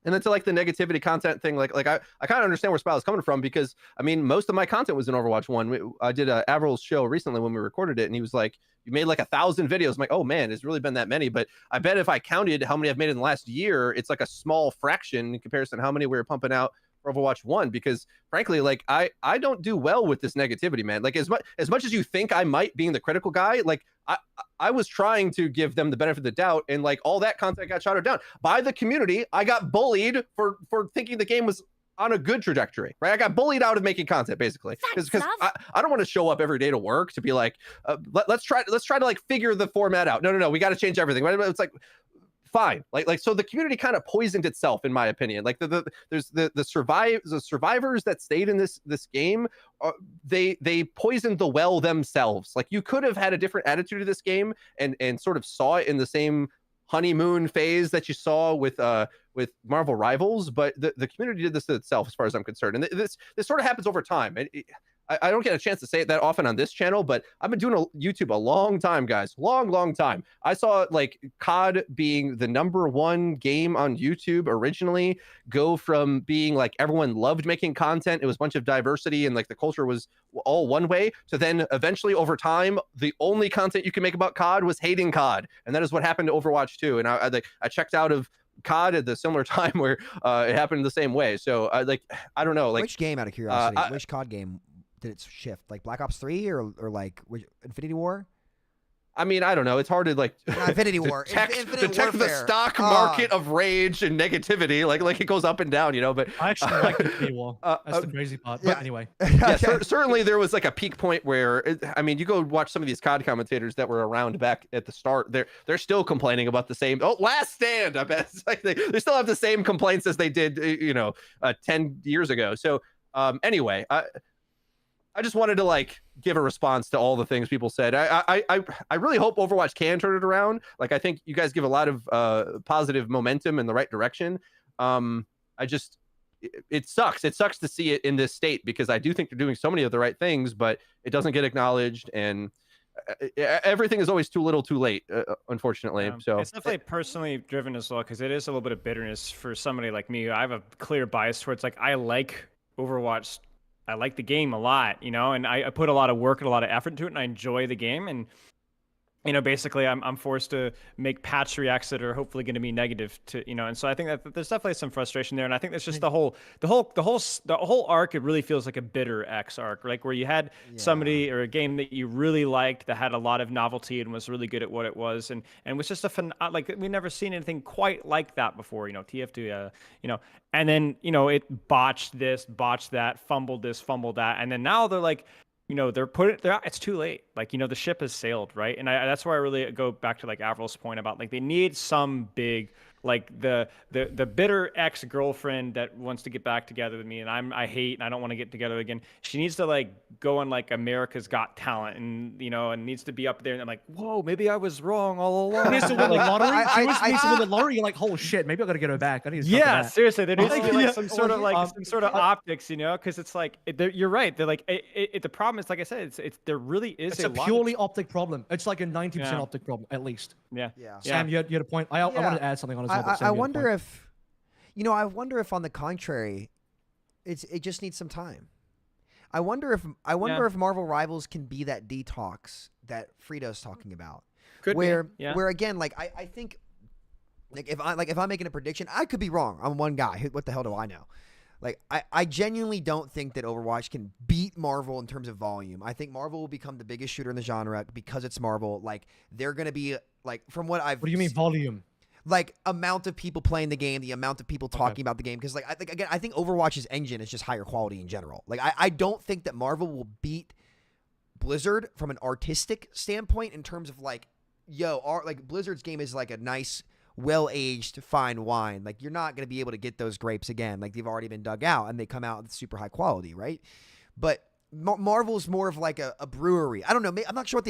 And then to like the negativity content thing, like I kind of understand where Spilo is coming from, because I mean most of my content was in Overwatch 1. I did a AVRL's show recently when we recorded it, and he was like, "You made like 1,000 videos." I'm like, "Oh man, it's really been that many." But I bet if I counted how many I've made in the last year, it's like a small fraction in comparison to how many we were pumping out for Overwatch 1 because frankly, like I don't do well with this negativity, man. Like as much as you think I might being the critical guy, like I was trying to give them the benefit of the doubt, and like all that content got shouted down by the community. I got bullied for thinking the game was on a good trajectory, right? I got bullied out of making content basically because I don't want to show up every day to work to be like, let's try to like figure the format out. No, we got to change everything. It's like, fine, like so the community kind of poisoned itself, in my opinion. Like there's the survivors that stayed in this game, they poisoned the well themselves. Like you could have had a different attitude to this game and sort of saw it in the same honeymoon phase that you saw with Marvel Rivals, but the community did this to itself, as far as I'm concerned. And this sort of happens over time. I don't get a chance to say it that often on this channel, but I've been doing YouTube a long time, guys. Long time. I saw like COD being the #1 game on YouTube originally go from being like everyone loved making content. It was a bunch of diversity and like the culture was all one way, to then eventually over time, the only content you can make about COD was hating COD. And that is what happened to Overwatch 2. And I checked out of COD at the similar time where it happened the same way. So I don't know. Like, which game, out of curiosity, which COD game did it shift? Like Black Ops 3 or like Infinity War? I mean, I don't know. It's hard to like Infinity War. detect the stock market of rage and negativity. Like it goes up and down, you know. But I actually like Infinity War. That's the crazy part. But anyway, yeah, certainly there was like a peak point where I mean, you go watch some of these COD commentators that were around back at the start. They're still complaining about the same. Oh, Last Stand. I bet it's like they still have the same complaints as they did, 10 years ago. So anyway, I just wanted to like give a response to all the things people said. I really hope Overwatch can turn it around. Like I think you guys give a lot of positive momentum in the right direction. It sucks. It sucks to see it in this state because I do think they're doing so many of the right things, but it doesn't get acknowledged, and everything is always too little, too late. Unfortunately, so it's definitely personally driven as well because it is a little bit of bitterness for somebody like me. I have a clear bias towards like I like Overwatch. I like the game a lot, and I put a lot of work and a lot of effort into it, and I enjoy the game. And, basically I'm forced to make patch reacts that are hopefully going to be negative to, and so I think that there's definitely some frustration there. And I think that's just the whole arc. It really feels like a bitter X arc, like where you had somebody or a game that you really liked that had a lot of novelty and was really good at what it was. And was just like, we've never seen anything quite like that before, TF2, and then, it botched this, botched that, fumbled this, fumbled that. And then now they're like, it's too late. Like, the ship has sailed, right? And that's where I really go back to like AVRL's point about like they need some big, like the bitter ex-girlfriend that wants to get back together with me and I hate and I don't want to get together again. She needs to like go on like America's Got Talent and and needs to be up there and I'm like, whoa, maybe I was wrong all along. She needs to win the lottery. She needs to win the lottery. You're like, holy shit, maybe I gotta get her back. I need to that. Seriously, there needs to be like some sort of optics, because it's like you're right. They're like the problem is, like I said, it's there really is a purely optic problem. It's like a 90% optic problem at least. Yeah. Sam, you had a point. I wanted to add something on as well. I wonder if, on the contrary, it just needs some time. I wonder if Marvel Rivals can be that detox that Freedo's talking about. Where again, like I think, like if I'm making a prediction, I could be wrong. I'm one guy. What the hell do I know? Like I genuinely don't think that Overwatch can beat Marvel in terms of volume. I think Marvel will become the biggest shooter in the genre because it's Marvel. Like they're gonna be like, from what I've. What do you mean volume? Like amount of people playing the game, the amount of people talking about the game. Because I think Overwatch's engine is just higher quality in general. Like I don't think that Marvel will beat Blizzard from an artistic standpoint in terms of like, Blizzard's game is like a nice, well-aged fine wine. Like you're not going to be able to get those grapes again. Like they've already been dug out and they come out with super high quality, right? But Marvel's more of like a brewery. I don't know. I'm not sure what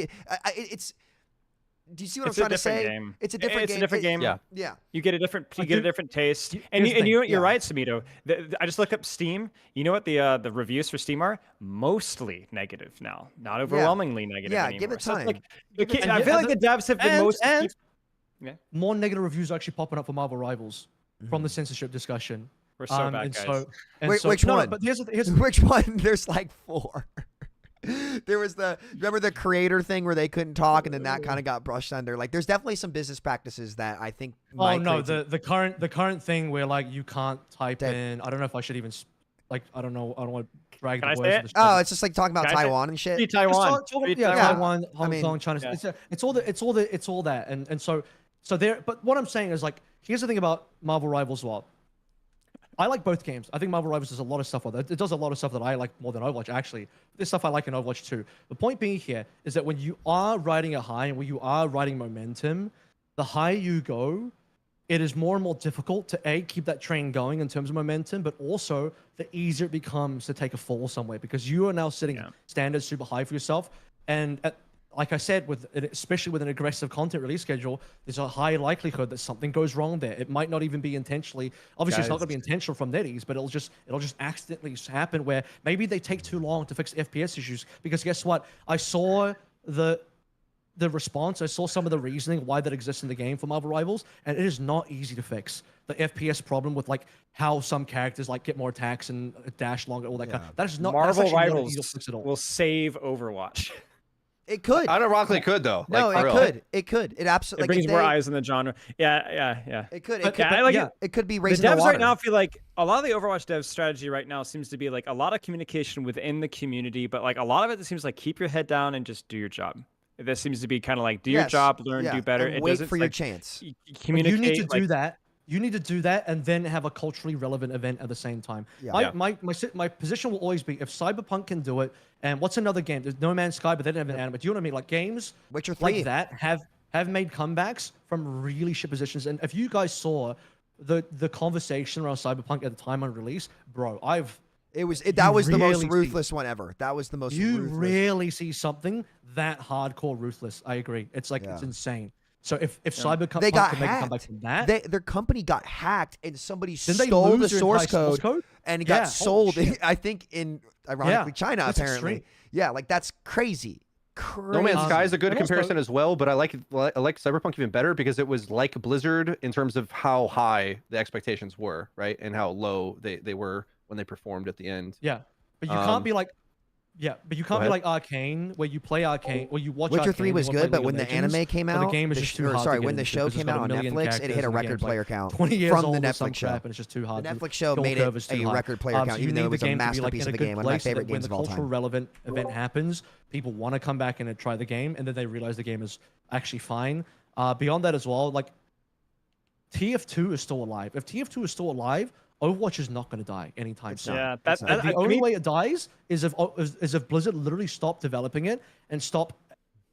it's. Do you see what I'm trying to say? Game. It's a different game. It's a different game. Yeah. You get a different taste. And you're right, Samito. I just looked up Steam. You know what the reviews for Steam are? Mostly negative now. Not overwhelmingly negative anymore. Give it time. So I feel like the devs have been more negative reviews are actually popping up for Marvel Rivals from the censorship discussion. We're so bad, guys. Which one? But here's which one? There's like 4. There was remember the creator thing where they couldn't talk and then that kind of got brushed under. Like there's definitely some business practices that I think the current thing where like you can't type in, I don't know if I should even like I don't want to drag Can I the say words. it? Oh, it's just like talking about Can I say- Taiwan and shit. Free Just Taiwan. Free yeah, Taiwan. Taiwan, Hong Kong, China. Yeah. It's all that, and so there. But what I'm saying is like, here's the thing about Marvel Rivals. Well, I like both games. I think Marvel Rivals does a lot of stuff. It does a lot of stuff that I like more than Overwatch. Actually, there's stuff I like in Overwatch too. The point being here is that when you are riding a high and when you are riding momentum, the higher you go, it is more and more difficult to keep that train going in terms of momentum, but also the easier it becomes to take a fall somewhere because you are now setting standards super high for yourself. And like I said, especially with an aggressive content release schedule, there's a high likelihood that something goes wrong there. It might not even be intentionally. Obviously, it's not going to be intentional from NetEase, but it'll just accidentally happen where maybe they take too long to fix FPS issues. Because guess what? I saw the response. I saw some of the reasoning why that exists in the game for Marvel Rivals, and it is not easy to fix. The FPS problem with like how some characters like get more attacks and dash longer, all that kind of. That is not Marvel Rivals Rivals will save Overwatch. It could. Unironically could though. No, like, it could. It could. It absolutely. It brings more eyes in the genre. Yeah. It could. It could be The raising the devs water. right now feel like a lot of the Overwatch dev strategy right now seems to be like a lot of communication within the community, but like a lot of it seems like keep your head down and just do your job. This seems to be kind of like do your job, learn, do better. And it wait doesn't for your like, chance. Communicate. You need to do that. You need to do that and then have a culturally relevant event at the same time. Yeah. My position will always be if Cyberpunk can do it, and what's another game? There's No Man's Sky, but they didn't have an anime. Do you know what I mean? Like games Witcher 3. like that have made comebacks from really shit positions. And if you guys saw the conversation around Cyberpunk at the time on release, bro, that was the most ruthless one ever. That was the most You ruthless. rarely see something that hardcore ruthless. I agree. It's like it's insane. So if Cyberpunk they got can make a hacked. comeback from that, Their company got hacked and somebody Didn't they stole the lose their source entire source code code? and it Yeah, got sold. holy shit. I think in ironically China that's apparently. extreme. Yeah, like that's crazy. No Man's Sky is a good And also- comparison as well, but I like Cyberpunk even better because it was like Blizzard in terms of how high the expectations were, right, and how low they were when they performed at the end. Yeah, but you can't be like, Arcane, where you play Arcane, or you watch. Witcher Arcane, 3 was you wanna good, play but when League the of Legends, anime came but out, the game is just too hard. sorry, to get when the into show because it's came got out on 1 million Netflix, it characters hit a and the record game's like player count 20 years from the old or some Netflix show. crap, and it's just too hard. The to- Netflix show the made curve it is too a high. record player count, So you even though need it was the a game to be, like, masterpiece in of a good game, one of my place so favorite that when games the of all time. cultural relevant event happens, people want to come back and try the game, and then they realize the game is actually fine. Beyond that as well, like TF2 is still alive. If TF2 is still alive, Overwatch is not going to die anytime soon. Yeah, The only way it dies is if Blizzard literally stop developing it and stop,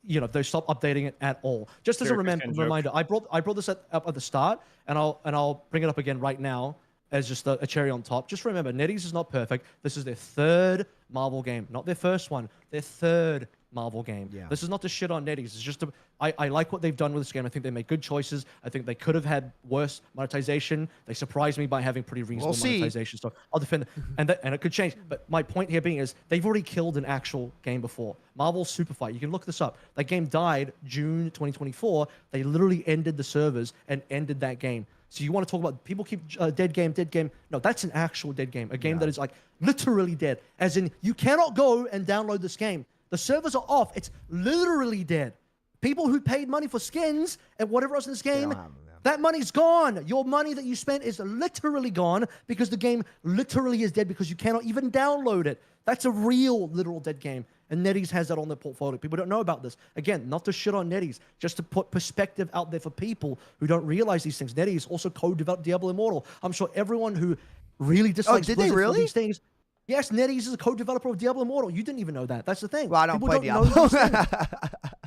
they stop updating it at all. Just as a reminder, I brought this up at the start, and I'll bring it up again right now as just a cherry on top. Just remember, NetEase is not perfect. This is their third Marvel game, not their first one. Their third Marvel game. Yeah. This is not to shit on NetEase. It's just I like what they've done with this game. I think they made good choices. I think they could have had worse monetization. They surprised me by having pretty reasonable monetization. So I'll defend it. And it could change. But my point here being is they've already killed an actual game before. Marvel Super Fight. You can look this up. That game died June 2024. They literally ended the servers and ended that game. So you want to talk about people keep dead game. No, that's an actual dead game. A game that is like literally dead. As in you cannot go and download this game. The servers are off. It's literally dead. People who paid money for skins and whatever else in this game, that money's gone. Your money that you spent is literally gone because the game literally is dead because you cannot even download it. That's a real, literal dead game. And NetEase has that on their portfolio. People don't know about this. Again, not to shit on NetEase, just to put perspective out there for people who don't realize these things. NetEase also co-developed Diablo Immortal. I'm sure everyone who really dislikes did they Blizzard really? for these things. Yes, NetEase is a co-developer of Diablo Immortal. You didn't even know that. That's the thing. Well, I don't play know Diablo. these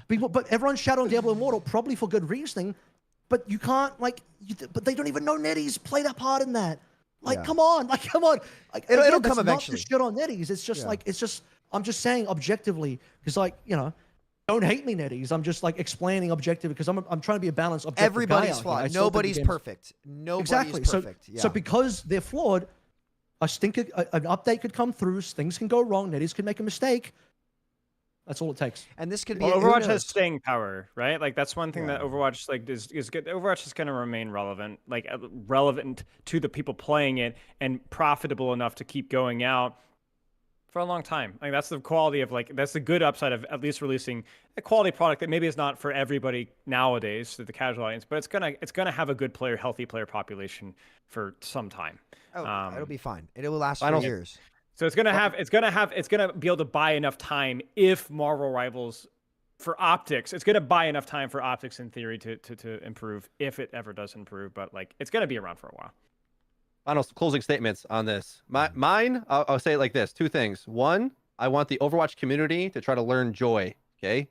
things. But everyone's shouting on Diablo Immortal, probably for good reasoning. But you can't, but they don't even know NetEase played a part in that. Come on. Like, it'll come eventually. Not to shit on NetEase. It's just I'm just saying objectively, because don't hate me, NetEase. I'm just explaining objectively because I'm trying to be a balanced objective Everybody's guy flawed. Nobody's perfect. Nobody's perfect. So because they're flawed, an update could come through, things can go wrong, NetEase could make a mistake. That's all it takes. And this could be Overwatch has staying power, right? Like that's one thing that Overwatch is good. Overwatch is going to remain relevant, relevant to the people playing it and profitable enough to keep going out for a long time. Like that's the quality of that's the good upside of at least releasing a quality product that maybe is not for everybody nowadays, to the casual audience, but it's gonna have a good healthy player population for some time. Oh, it'll be fine. It will last Final- for years. So it's gonna be able to buy enough time if Marvel Rivals for optics. It's gonna buy enough time for optics in theory to improve if it ever does improve. But it's gonna be around for a while. Final closing statements on this. Mine, I'll say it like this: two things. One, I want the Overwatch community to try to learn joy. Okay,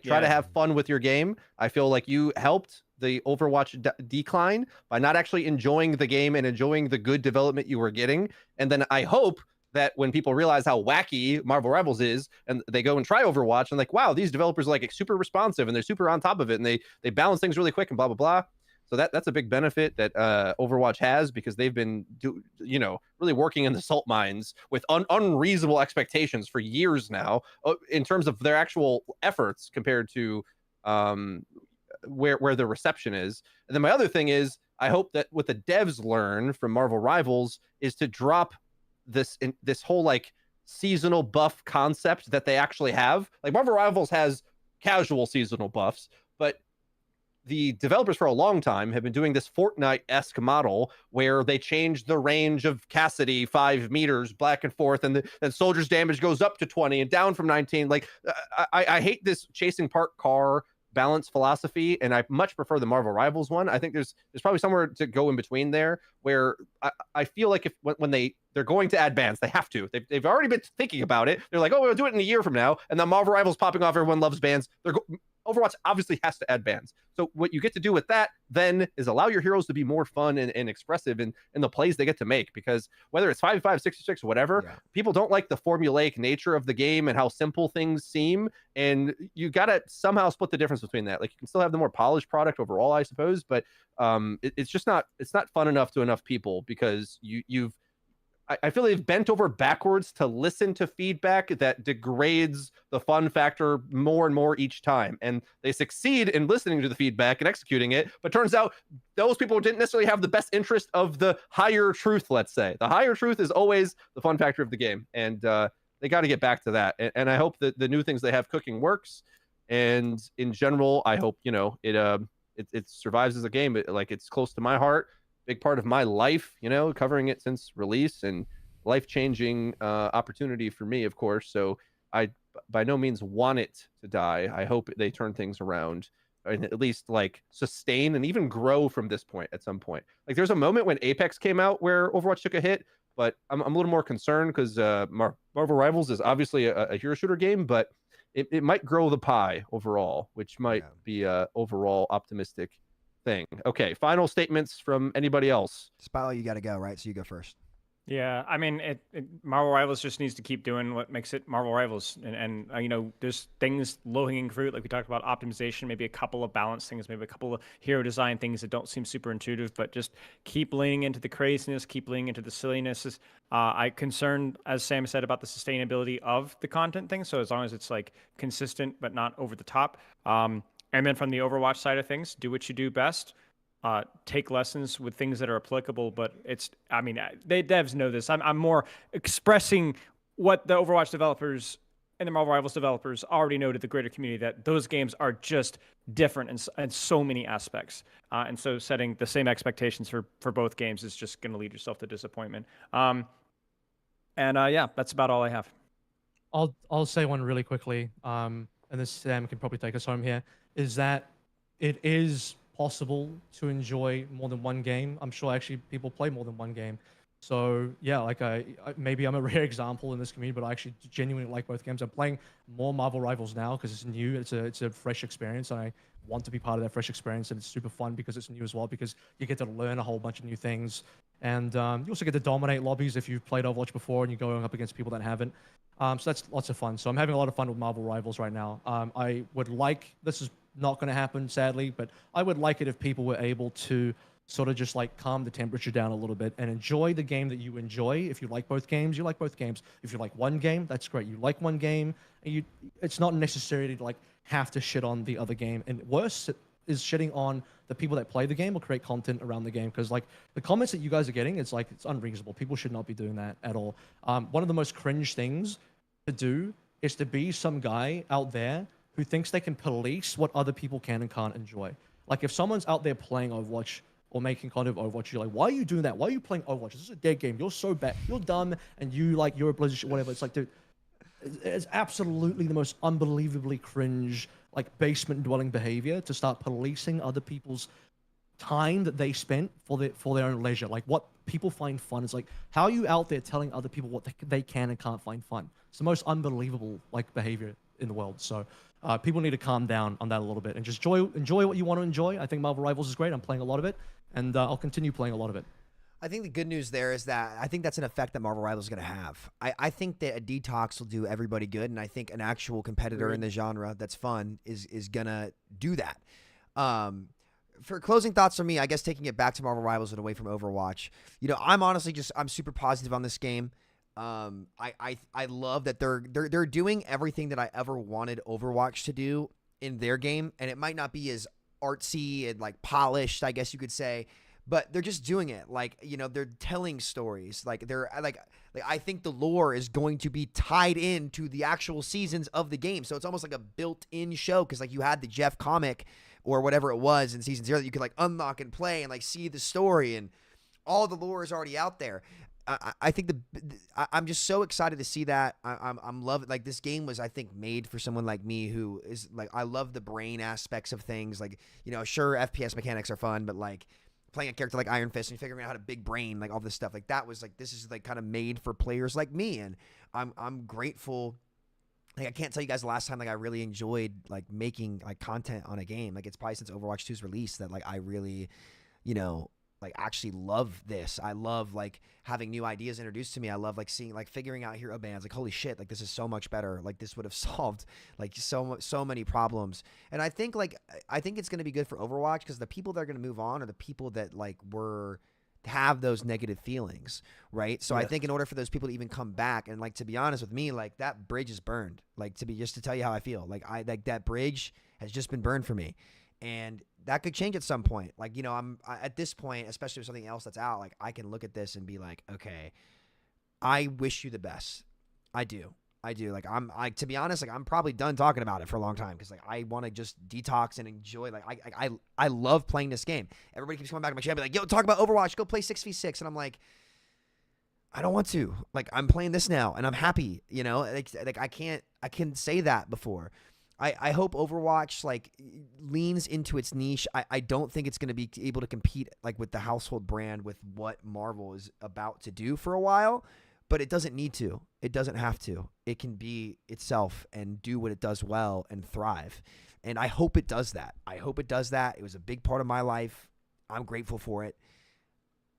try to have fun with your game. I feel like you helped the Overwatch decline by not actually enjoying the game and enjoying the good development you were getting. And then I hope that when people realize how wacky Marvel Rivals is and they go and try Overwatch and wow, these developers are super responsive and they're super on top of it and they balance things really quick and blah, blah, blah. So that's a big benefit that Overwatch has, because they've been really working in the salt mines with unreasonable expectations for years now in terms of their actual efforts compared to where the reception is. And then my other thing is, I hope that what the devs learn from Marvel Rivals is to drop this whole seasonal buff concept that they actually have. Marvel Rivals has casual seasonal buffs, but the developers for a long time have been doing this Fortnite-esque model where they change the range of Cassidy 5 meters back and forth, and then soldiers' damage goes up to 20 and down from 19. I hate this chasing parked car balance philosophy, and I much prefer the Marvel Rivals one. I think there's probably somewhere to go in between there, where I feel like when they're going to add bans, they have to. They've already been thinking about it. They're like, oh, we'll do it in a year from now, and then Marvel Rivals popping off. Everyone loves bans. Overwatch obviously has to add bans. So what you get to do with that then is allow your heroes to be more fun and expressive in the plays they get to make, because whether it's 5v5, 6v6, whatever, people don't like the formulaic nature of the game and how simple things seem. And you got to somehow split the difference between that. You can still have the more polished product overall, I suppose, but it's just not fun enough to enough people, because I feel they've bent over backwards to listen to feedback that degrades the fun factor more and more each time. And they succeed in listening to the feedback and executing it, but turns out those people didn't necessarily have the best interest of the higher truth, let's say. The higher truth is always the fun factor of the game. And they got to get back to that. And I hope that the new things they have cooking works. And in general, I hope, it survives as a game. It's close to my heart. Big part of my life, covering it since release, and life-changing opportunity for me, of course. So I by no means want it to die. I hope they turn things around and at least sustain and even grow from this point at some point. There's a moment when Apex came out where Overwatch took a hit, but I'm a little more concerned because Marvel Rivals is obviously a hero shooter game, but it might grow the pie overall, which might be a overall optimistic thing. Okay, final statements from anybody else. Spilo, you got to go, right? So you go first. Yeah, I mean, Marvel Rivals just needs to keep doing what makes it Marvel Rivals, and there's things low-hanging fruit, like we talked about optimization, maybe a couple of balance things, maybe a couple of hero design things that don't seem super intuitive, but just keep leaning into the craziness, keep leaning into the silliness. I concerned, as Sam said, about the sustainability of the content thing. So as long as it's consistent but not over the top. And then from the Overwatch side of things, do what you do best. Take lessons with things that are applicable, but they devs know this. I'm more expressing what the Overwatch developers and the Marvel Rivals developers already know to the greater community, that those games are just different in so many aspects. And so setting the same expectations for both games is just going to lead yourself to disappointment. That's about all I have. I'll say one really quickly, and this Sam can probably take us home here, is that it is possible to enjoy more than one game. I'm sure actually people play more than one game. So yeah, maybe I'm a rare example in this community, but I actually genuinely like both games. I'm playing more Marvel Rivals now because it's new. It's a fresh experience, and I want to be part of that fresh experience. And it's super fun because it's new as well, because you get to learn a whole bunch of new things, and you also get to dominate lobbies if you've played Overwatch before and you're going up against people that haven't. So that's lots of fun. So I'm having a lot of fun with Marvel Rivals right now. I would like, this is not going to happen sadly, but I would like it if people were able to sort of just calm the temperature down a little bit and enjoy the game that you enjoy. If you like both games, you like both games. If you like one game, that's great. You like one game, and it's not necessary to have to shit on the other game. And worse is shitting on the people that play the game or create content around the game. Because like the comments that you guys are getting, it's like it's unreasonable. People should not be doing that at all. One of the most cringe things to do is to be some guy out there who thinks they can police what other people can and can't enjoy. Like if someone's out there playing Overwatch or making content of Overwatch, you're like, why are you doing that? Why are you playing Overwatch? This is a dead game. You're so bad. You're dumb, and you're a Blizzard, whatever. It's like, dude, it's absolutely the most unbelievably cringe, like basement dwelling behavior to start policing other people's time that they spent for their own leisure. Like what people find fun is like, how are you out there telling other people what they can and can't find fun? It's the most unbelievable like behavior in the world. So people need to calm down on that a little bit and just enjoy what you want to enjoy. I think Marvel Rivals is great. I'm playing a lot of it, and I'll continue playing a lot of it. I think the good news there is that I think that's an effect that Marvel Rivals is going to have. I think that a detox will do everybody good, and I think an actual competitor in the genre that's fun is going to do that. For closing thoughts from me, I guess taking it back to Marvel Rivals and away from Overwatch, you know, I'm honestly I'm super positive on this game. I love that they're doing everything that I ever wanted Overwatch to do in their game, and it might not be as artsy and like polished, I guess you could say, but they're just doing it. Like, you know, they're telling stories. Like they're like I think the lore is going to be tied into the actual seasons of the game, so it's almost like a built-in show because like you had the Jeff comic or whatever it was in season 0 that you could like unlock and play and like see the story, and all the lore is already out there. I think I'm just so excited to see that. I'm loving, like, this game was, I think, made for someone like me who is like, I love the brain aspects of things. Like, you know, sure, FPS mechanics are fun, but like playing a character like Iron Fist and figuring out how to big brain, like all this stuff, like that was like, this is like kind of made for players like me, and I'm grateful. Like, I can't tell you guys the last time like I really enjoyed like making like content on a game. Like, it's probably since Overwatch 2's release that like I really, you know, like actually love this. I love like having new ideas introduced to me. I love like seeing, like figuring out hero bands, like holy shit, like this is so much better. Like this would have solved like so many problems. And I think it's going to be good for Overwatch because the people that are going to move on are the people that like have those negative feelings, right? So yes. I think in order for those people to even come back, and like to be honest with me, like that bridge is burned. Like just to tell you how I feel, like that bridge has just been burned for me. And that could change at some point. Like, you know, at this point, especially with something else that's out, like I can look at this and be like, okay, I wish you the best. I do. Like to be honest, like I'm probably done talking about it for a long time because like I want to just detox and enjoy. Like I love playing this game. Everybody keeps coming back to my channel, be like, yo, talk about Overwatch. Go play 6v6, and I'm like, I don't want to. Like I'm playing this now, and I'm happy. You know, like I can say that before. I hope Overwatch like leans into its niche. I don't think it's going to be able to compete like with the household brand with what Marvel is about to do for a while, but it doesn't need to. It doesn't have to. It can be itself and do what it does well and thrive. And I hope it does that. It was a big part of my life. I'm grateful for it.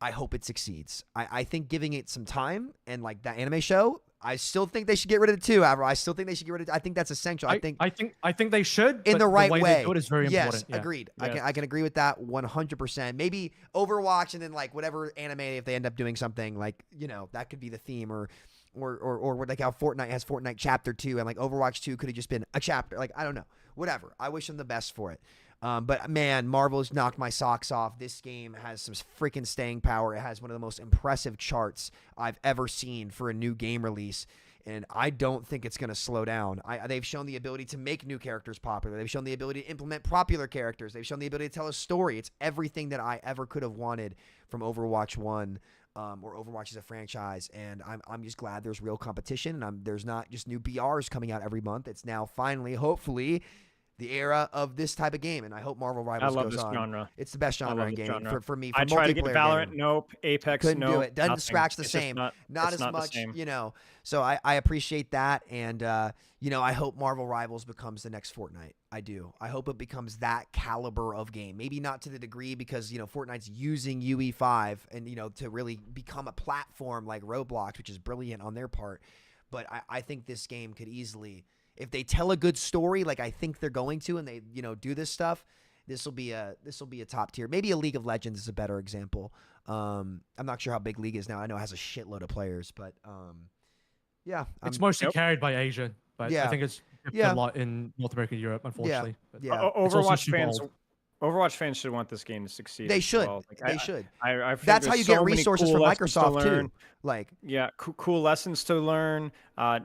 I hope it succeeds. I think giving it some time, and like that anime show, I still think they should get rid of it too, AVRL. I still think they should get rid of it. I think that's essential. I think they should in the right way. way. They do it is very important. Yes, Yeah. agreed. Yes. I can agree with that 100%. Maybe Overwatch and then like whatever anime, if they end up doing something like, you know, that could be the theme, or like how Fortnite has Fortnite Chapter 2 and like Overwatch 2 could have just been a chapter. Like, I don't know. Whatever. I wish them the best for it. But man, Marvel's knocked my socks off. This game has some freaking staying power. It has one of the most impressive charts I've ever seen for a new game release. And I don't think it's going to slow down. They've shown the ability to make new characters popular. They've shown the ability to implement popular characters. They've shown the ability to tell a story. It's everything that I ever could have wanted from Overwatch 1 or Overwatch as a franchise. And I'm just glad there's real competition. And there's not just new BRs coming out every month. It's now finally, hopefully, the era of this type of game, and I hope Marvel Rivals goes on. I love this genre. It's the best genre in gaming for me. For I tried to get Valorant, gaming. nope. Apex, couldn't nope. do it. Doesn't nothing. scratch the It's same. Not as much, you know. So I appreciate that, and you know, I hope Marvel Rivals becomes the next Fortnite. I do. I hope it becomes that caliber of game. Maybe not to the degree because, you know, Fortnite's using UE5 and, you know, to really become a platform like Roblox, which is brilliant on their part. But I think this game could easily, if they tell a good story, like I think they're going to, and they, you know, do this stuff, this will be a top tier. Maybe a League of Legends is a better example. I'm not sure how big League is now. I know it has a shitload of players, but yeah, it's mostly carried by Asia, but yeah. I think it's a lot in North America and Europe, unfortunately. Yeah. Overwatch fans Overwatch fans should want this game to succeed. They as should. well. Like, They should. I think That's how there's you so get many resources cool from lessons to Microsoft learn. too. Like, Yeah, cool lessons to learn,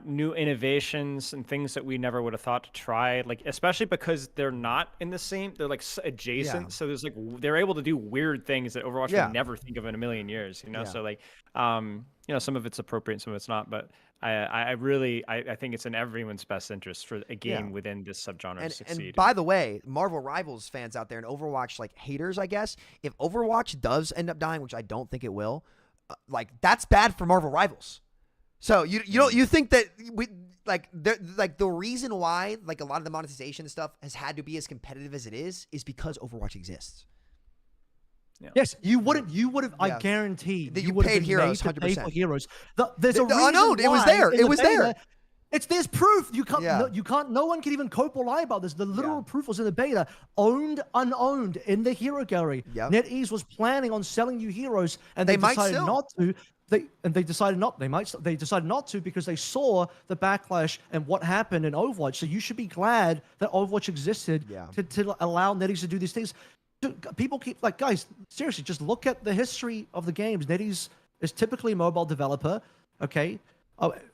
new innovations and things that we never would have thought to try. Like, especially because they're not in the same, they're like adjacent. Yeah. So there's like they're able to do weird things that Overwatch Yeah. would never think of in a million years. You know, Yeah. so like, some of it's appropriate, some of it's not. But I think it's in everyone's best interest for a game within this subgenre to succeed. And by the way, Marvel Rivals fans out there and Overwatch like haters, I guess, if Overwatch does end up dying, which I don't think it will, like that's bad for Marvel Rivals. So you think that we the reason why like a lot of the monetization stuff has had to be as competitive as it is because Overwatch exists. Yeah. Yes, you would have. Yeah. I guarantee That you you would have paid been Heroes, made to pay 100%. for Heroes. There's a The reason unknown, it was why there, in it the was beta- there. There's proof. You can't. Yeah. You can't. No one can even cope or lie about this. The literal proof was in the beta, owned, unowned, in the hero gallery. Yep. NetEase was planning on selling you heroes, and They they might decided still. not to. They decided not. They decided not to because they saw the backlash and what happened in Overwatch. So you should be glad that Overwatch existed to allow NetEase to do these things. People keep like, guys, seriously, just look at the history of the games. NetEase is typically a mobile developer. Okay.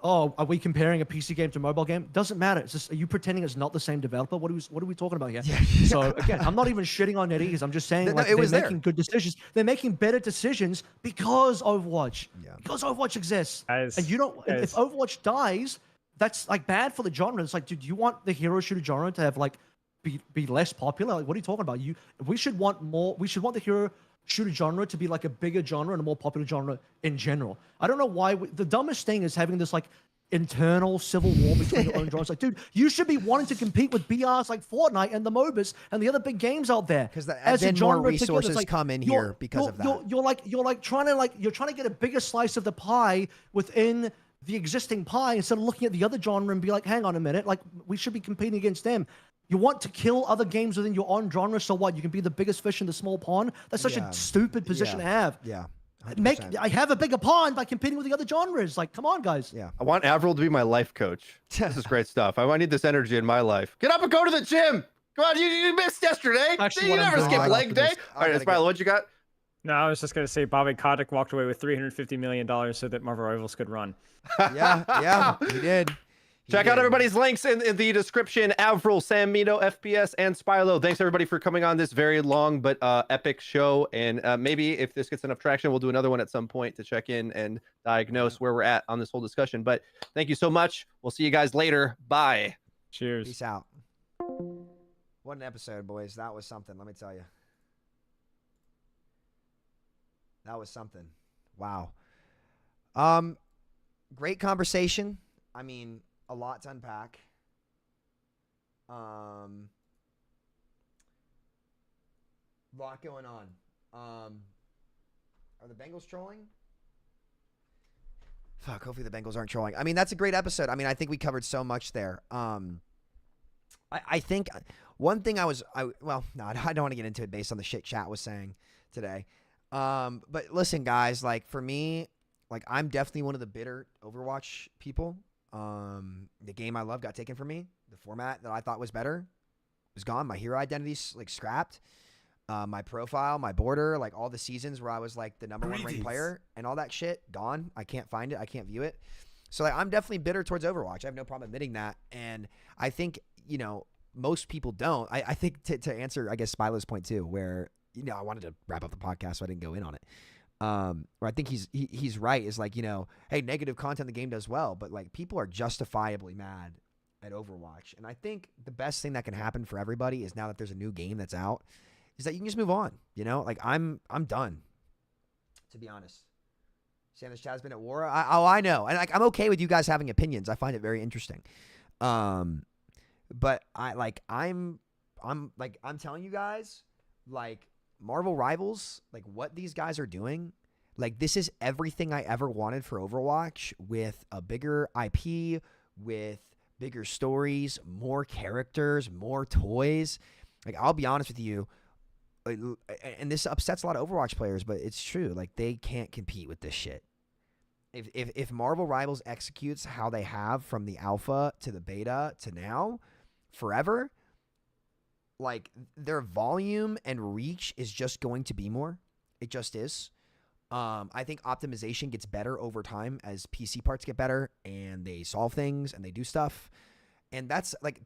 Oh, are we comparing a PC game to a mobile game? Doesn't matter. It's just, are you pretending it's not the same developer? What are we talking about here? So again, I'm not even shitting on NetEase. I'm just saying like, they're making good decisions. They're making better decisions because Overwatch. Because Overwatch exists. And you don't. If Overwatch dies, that's like bad for the genre. It's like, dude, you want the hero shooter genre to have like be less popular? Like, what are you talking about? We should want more. We should want the hero shooter genre to be like a bigger genre and a more popular genre in general. I don't know why. The dumbest thing is having this like internal civil war between your own genres. Like, dude, you should be wanting to compete with BRs like Fortnite and the MOBAs and the other big games out there. Because then more resources come in here because of that. You're trying to get a bigger slice of the pie within the existing pie instead of looking at the other genre and be like, hang on a minute, like we should be competing against them. You want to kill other games within your own genre, so what? You can be the biggest fish in the small pond? That's such a stupid position to have. Yeah. 100%. I have a bigger pond by competing with the other genres. Like, come on, guys. Yeah. I want AVRL to be my life coach. This is great stuff. I need this energy in my life. Get up and go to the gym. Come on, you missed yesterday. Actually, You what I'm never doing skip right leg after day. this- All right, Spilo, what you got? No, I was just gonna say Bobby Kotick walked away with $350 million so that Marvel Rivals could run. Yeah, he did. Check out everybody's links in the description. AVRL, Samito, FPS, and Spilo. Thanks everybody for coming on this very long but epic show. And maybe if this gets enough traction, we'll do another one at some point to check in and diagnose where we're at on this whole discussion. But thank you so much. We'll see you guys later. Bye. Cheers. Peace out. What an episode, boys. That was something, let me tell you. That was something. Wow. Great conversation. I mean, a lot to unpack. Lot going on. Are the Bengals trolling? Fuck, hopefully the Bengals aren't trolling. I mean, that's a great episode. I mean, I think we covered so much there. I think one thing I don't want to get into it based on the shit chat was saying today. But listen, guys, like for me, like I'm definitely one of the bitter Overwatch people. The game I love got taken from me. The format that I thought was better was gone. My hero identity's like scrapped. My profile, my border, like all the seasons where I was like the number one ranked player and all that shit gone. I can't find it. I can't view it. So like, I'm definitely bitter towards Overwatch. I have no problem admitting that. And I think, most people don't. I think to answer, I guess, Spilo's point too, where, I wanted to wrap up the podcast, so I didn't go in on it. Where I think he's right is like, hey, negative content the game does well, but like people are justifiably mad at Overwatch. And I think the best thing that can happen for everybody is now that there's a new game that's out is that you can just move on, like I'm done, to be honest. Sam, this chat has been at war. I know. And like, I'm okay with you guys having opinions. I find it very interesting. But I'm telling you guys, like Marvel Rivals, like what these guys are doing, like this is everything I ever wanted for Overwatch, with a bigger IP, with bigger stories, more characters, more toys. Like, I'll be honest with you, and this upsets a lot of Overwatch players, but it's true. Like, they can't compete with this shit. If Marvel Rivals executes how they have from the alpha to the beta to now, forever, like their volume and reach is just going to be more. It just is. I think optimization gets better over time as PC parts get better and they solve things and they do stuff. And that's like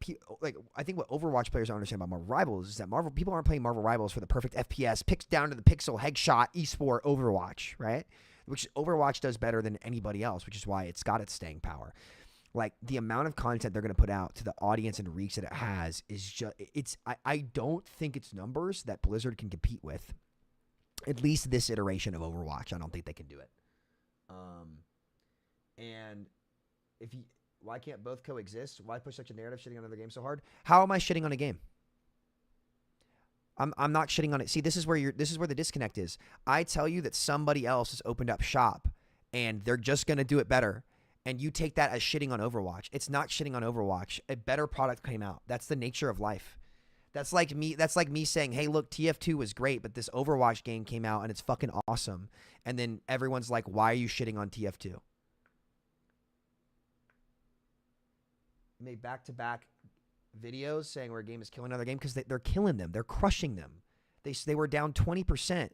I think what Overwatch players don't understand about Marvel Rivals is that people aren't playing Marvel Rivals for the perfect FPS, picks down to the pixel, headshot, esport Overwatch, right? Which Overwatch does better than anybody else, which is why it's got its staying power. Like the amount of content they're going to put out to the audience and reach that it has is just I don't think it's numbers that Blizzard can compete with. At least this iteration of Overwatch, I don't think they can do it. And why can't both coexist? Why push such a narrative shitting on another game so hard? How am I shitting on a game? I'm not shitting on it. See, this is where the disconnect is. I tell you that somebody else has opened up shop and they're just going to do it better. And you take that as shitting on Overwatch. It's not shitting on Overwatch. A better product came out. That's the nature of life. That's like me saying, hey, look, TF2 was great, but this Overwatch game came out and it's fucking awesome. And then everyone's like, why are you shitting on TF2? Made back-to-back videos saying where a game is killing another game because they're killing them. They're crushing them. They were down 20%.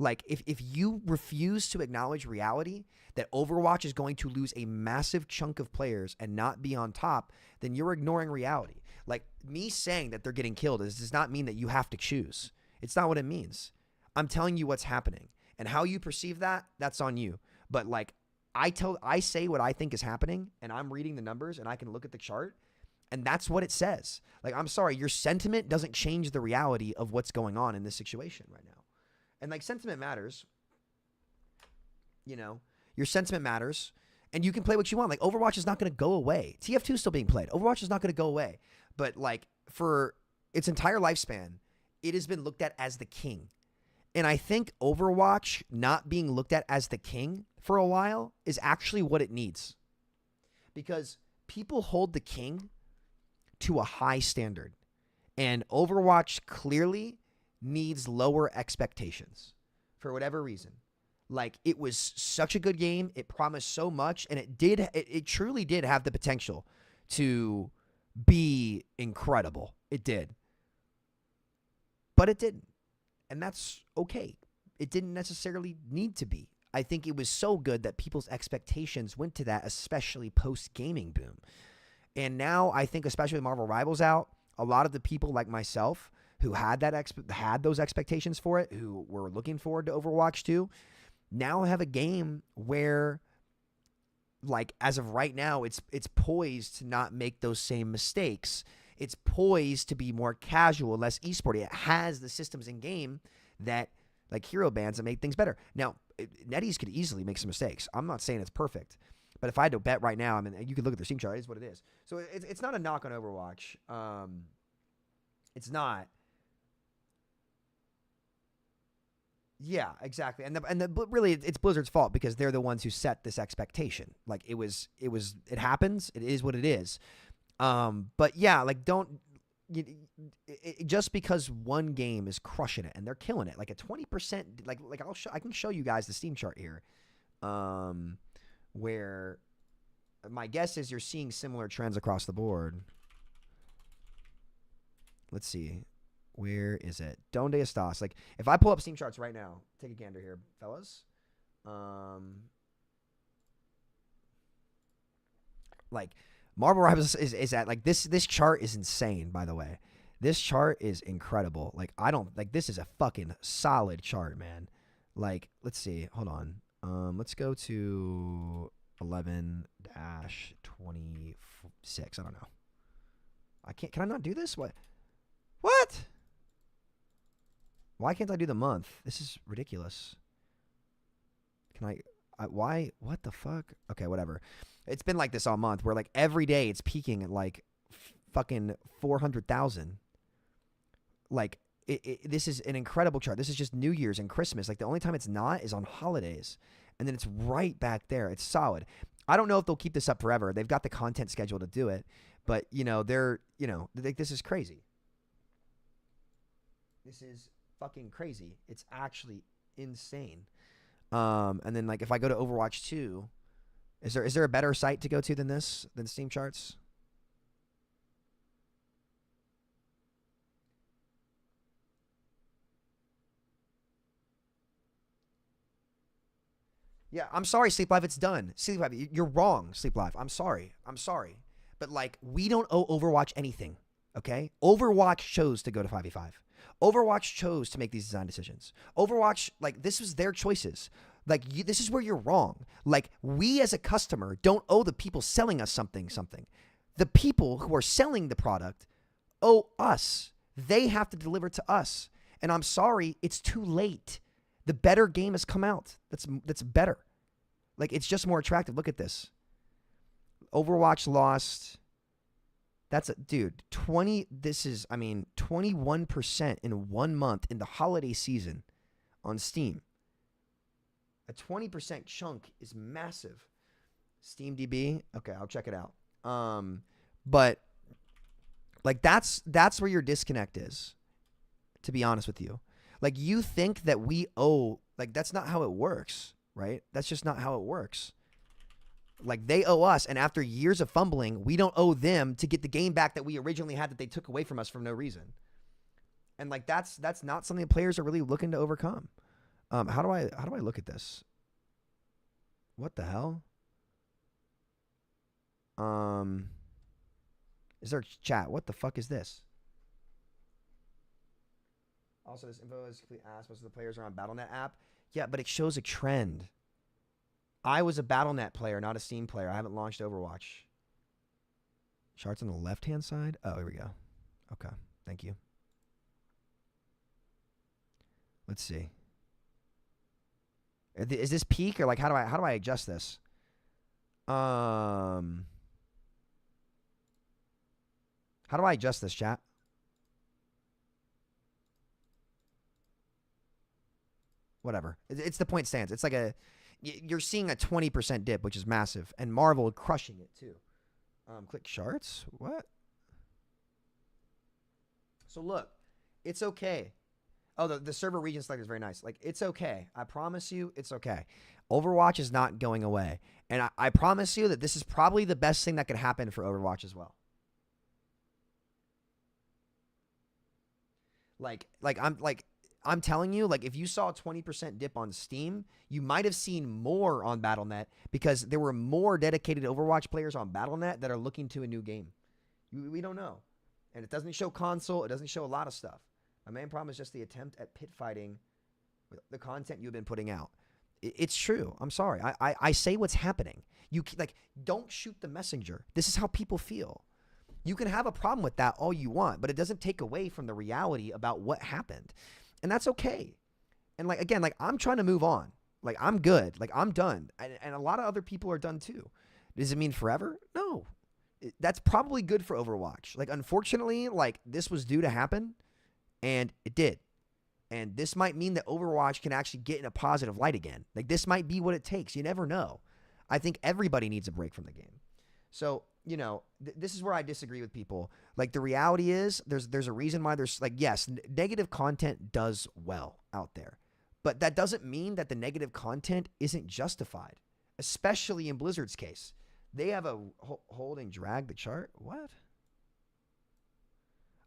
Like, if you refuse to acknowledge reality, that Overwatch is going to lose a massive chunk of players and not be on top, then you're ignoring reality. Like, me saying that they're getting killed does not mean that you have to choose. It's not what it means. I'm telling you what's happening. And how you perceive that, that's on you. But, like, I say what I think is happening, and I'm reading the numbers, and I can look at the chart, and that's what it says. Like, I'm sorry, your sentiment doesn't change the reality of what's going on in this situation right now. And, like, sentiment matters. You know, your sentiment matters. And you can play what you want. Like, Overwatch is not going to go away. TF2 is still being played. Overwatch is not going to go away. But, like, for its entire lifespan, it has been looked at as the king. And I think Overwatch not being looked at as the king for a while is actually what it needs. Because people hold the king to a high standard. And Overwatch clearly needs lower expectations for whatever reason. Like, it was such a good game. It promised so much. And it truly did have the potential to be incredible. It did. But it didn't. And that's okay. It didn't necessarily need to be. I think it was so good that people's expectations went to that, especially post-gaming boom. And now I think, especially with Marvel Rivals out, a lot of the people like myself who had those expectations for it, who were looking forward to Overwatch 2, now have a game where, like, as of right now, it's poised to not make those same mistakes. It's poised to be more casual, less esporty. It has the systems in game that, like hero bands, that make things better. Now, NetEase could easily make some mistakes. I'm not saying it's perfect, but if I had to bet right now, I mean, you could look at their Steam chart. It is what it is. So it's not a knock on Overwatch. It's not. Yeah, exactly. But really, it's Blizzard's fault because they're the ones who set this expectation. Like, it happens. It is what it is. But yeah, like, just because one game is crushing it and they're killing it, like a 20%, I can show you guys the Steam chart here, where my guess is you're seeing similar trends across the board. Let's see. Where is it? Donde Estas. Like, if I pull up Steam charts right now, take a gander here, fellas. Like, Marvel Rivals is at, like, this chart is insane, by the way. This chart is incredible. Like, this is a fucking solid chart, man. Like, let's see. Hold on. Let's go to 11-26. I don't know. Can I not do this? What? Why can't I do the month? This is ridiculous. Why? What the fuck? Okay, whatever. It's been like this all month where, like, every day it's peaking at, like, fucking 400,000. Like, this is an incredible chart. This is just New Year's and Christmas. Like, the only time it's not is on holidays. And then it's right back there. It's solid. I don't know if they'll keep this up forever. They've got the content schedule to do it. But, this is crazy. This is fucking crazy. It's actually insane. And then, like, if I go to Overwatch 2, is there a better site to go to than Steam charts? Yeah, I'm sorry, Sleep Life. It's done. Sleep Life, you're wrong, Sleep Life. I'm sorry. But like, we don't owe Overwatch anything. Okay? Overwatch chose to go to 5v5. Overwatch chose to make these design decisions. Overwatch, like, this was their choices. Like, this is where you're wrong. Like, we as a customer don't owe the people selling us something. The people who are selling the product owe us. They have to deliver to us. And I'm sorry, it's too late. The better game has come out. That's better. Like, it's just more attractive. Look at this. Overwatch lost. That's a dude. 21% in 1 month in the holiday season on Steam. A 20% chunk is massive. SteamDB. Okay, I'll check it out. But like that's where your disconnect is, to be honest with you. Like, you think that we owe, like, that's not how it works, right? That's just not how it works. Like, they owe us, and after years of fumbling, we don't owe them to get the game back that we originally had that they took away from us for no reason. And like, that's not something that players are really looking to overcome. How do I look at this? What the hell? Is there chat? What the fuck is this? Also, this info is complete ass. Most of the players are on Battle.net app. Yeah, but it shows a trend. I was a Battle.net player, not a Steam player. I haven't launched Overwatch. Charts on the left-hand side? Oh, here we go. Okay, thank you. Let's see. Is this peak, or like how do I adjust this? How do I adjust this, chat? Whatever. It's the point stance. It's like you're seeing a 20% dip, which is massive, and Marvel crushing it too. Click charts. What? So look, it's okay. Oh, the server region selector is very nice. Like, it's okay. I promise you, it's okay. Overwatch is not going away, and I promise you that this is probably the best thing that could happen for Overwatch as well. I'm telling you, like, if you saw a 20% dip on Steam, you might have seen more on Battle.net because there were more dedicated Overwatch players on Battle.net that are looking to a new game. We don't know. And it doesn't show console. It doesn't show a lot of stuff. My main problem is just the attempt at pit fighting with the content you've been putting out. It's true. I'm sorry. I say what's happening. Don't shoot the messenger. This is how people feel. You can have a problem with that all you want, but it doesn't take away from the reality about what happened. And that's okay. And like, again, like, I'm trying to move on. Like, I'm good. Like, I'm done. And a lot of other people are done too. Does it mean forever? No. That's probably good for Overwatch. Like, unfortunately, like, this was due to happen, and it did. And this might mean that Overwatch can actually get in a positive light again. Like, this might be what it takes. You never know. I think everybody needs a break from the game. So, you know, this is where I disagree with people. Like, the reality is there's a reason why there's, like, yes, negative content does well out there. But that doesn't mean that the negative content isn't justified, especially in Blizzard's case. They have a hold and drag the chart. What?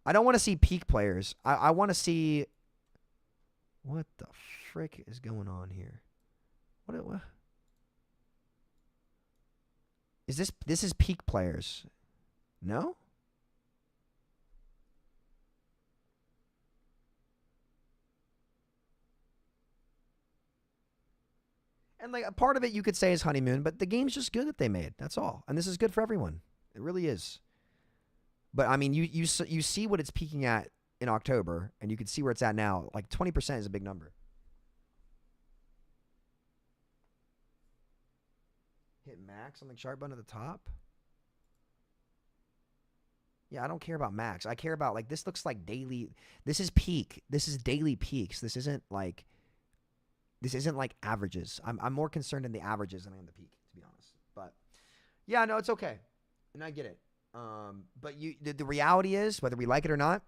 I don't want to see peak players. I want to see... What the frick is going on here? What? Is this is peak players? No? And like, a part of it you could say is honeymoon, but the game's just good that they made. That's all. And this is good for everyone. It really is. But I mean, you see what it's peaking at in October, and you can see where it's at now. Like, 20% is a big number. Hit max on the chart button at the top. Yeah, I don't care about max. I care about, like, this looks like daily. This is peak. This is daily peaks. This isn't like averages. I'm more concerned in the averages than I am the peak, to be honest. But yeah, no, it's okay. And I get it. But the reality is, whether we like it or not,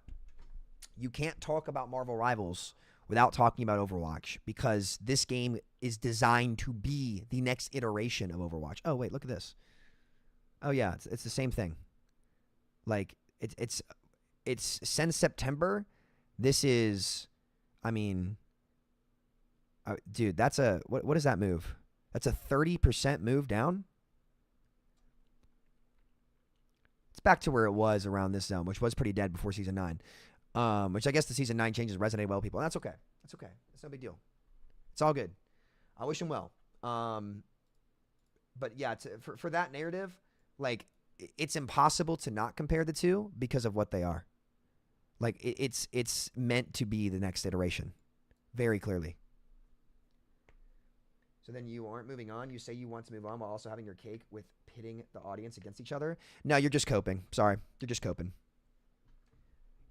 you can't talk about Marvel Rivals without talking about Overwatch, because this game is designed to be the next iteration of Overwatch. Oh, wait, look at this. Oh, yeah, it's the same thing. Like, it's since September, this is, I mean, dude, that's what is that move? That's a 30% move down. It's back to where it was around this zone, which was pretty dead before Season 9. Which I guess the Season 9 changes resonated well with people. And that's okay. That's okay. It's no big deal. It's all good. I wish him well. But yeah, for that narrative, like, it's impossible to not compare the two because of what they are. Like, it's meant to be the next iteration. Very clearly. So then you aren't moving on. You say you want to move on while also having your cake with pitting the audience against each other. No, you're just coping. Sorry. You're just coping.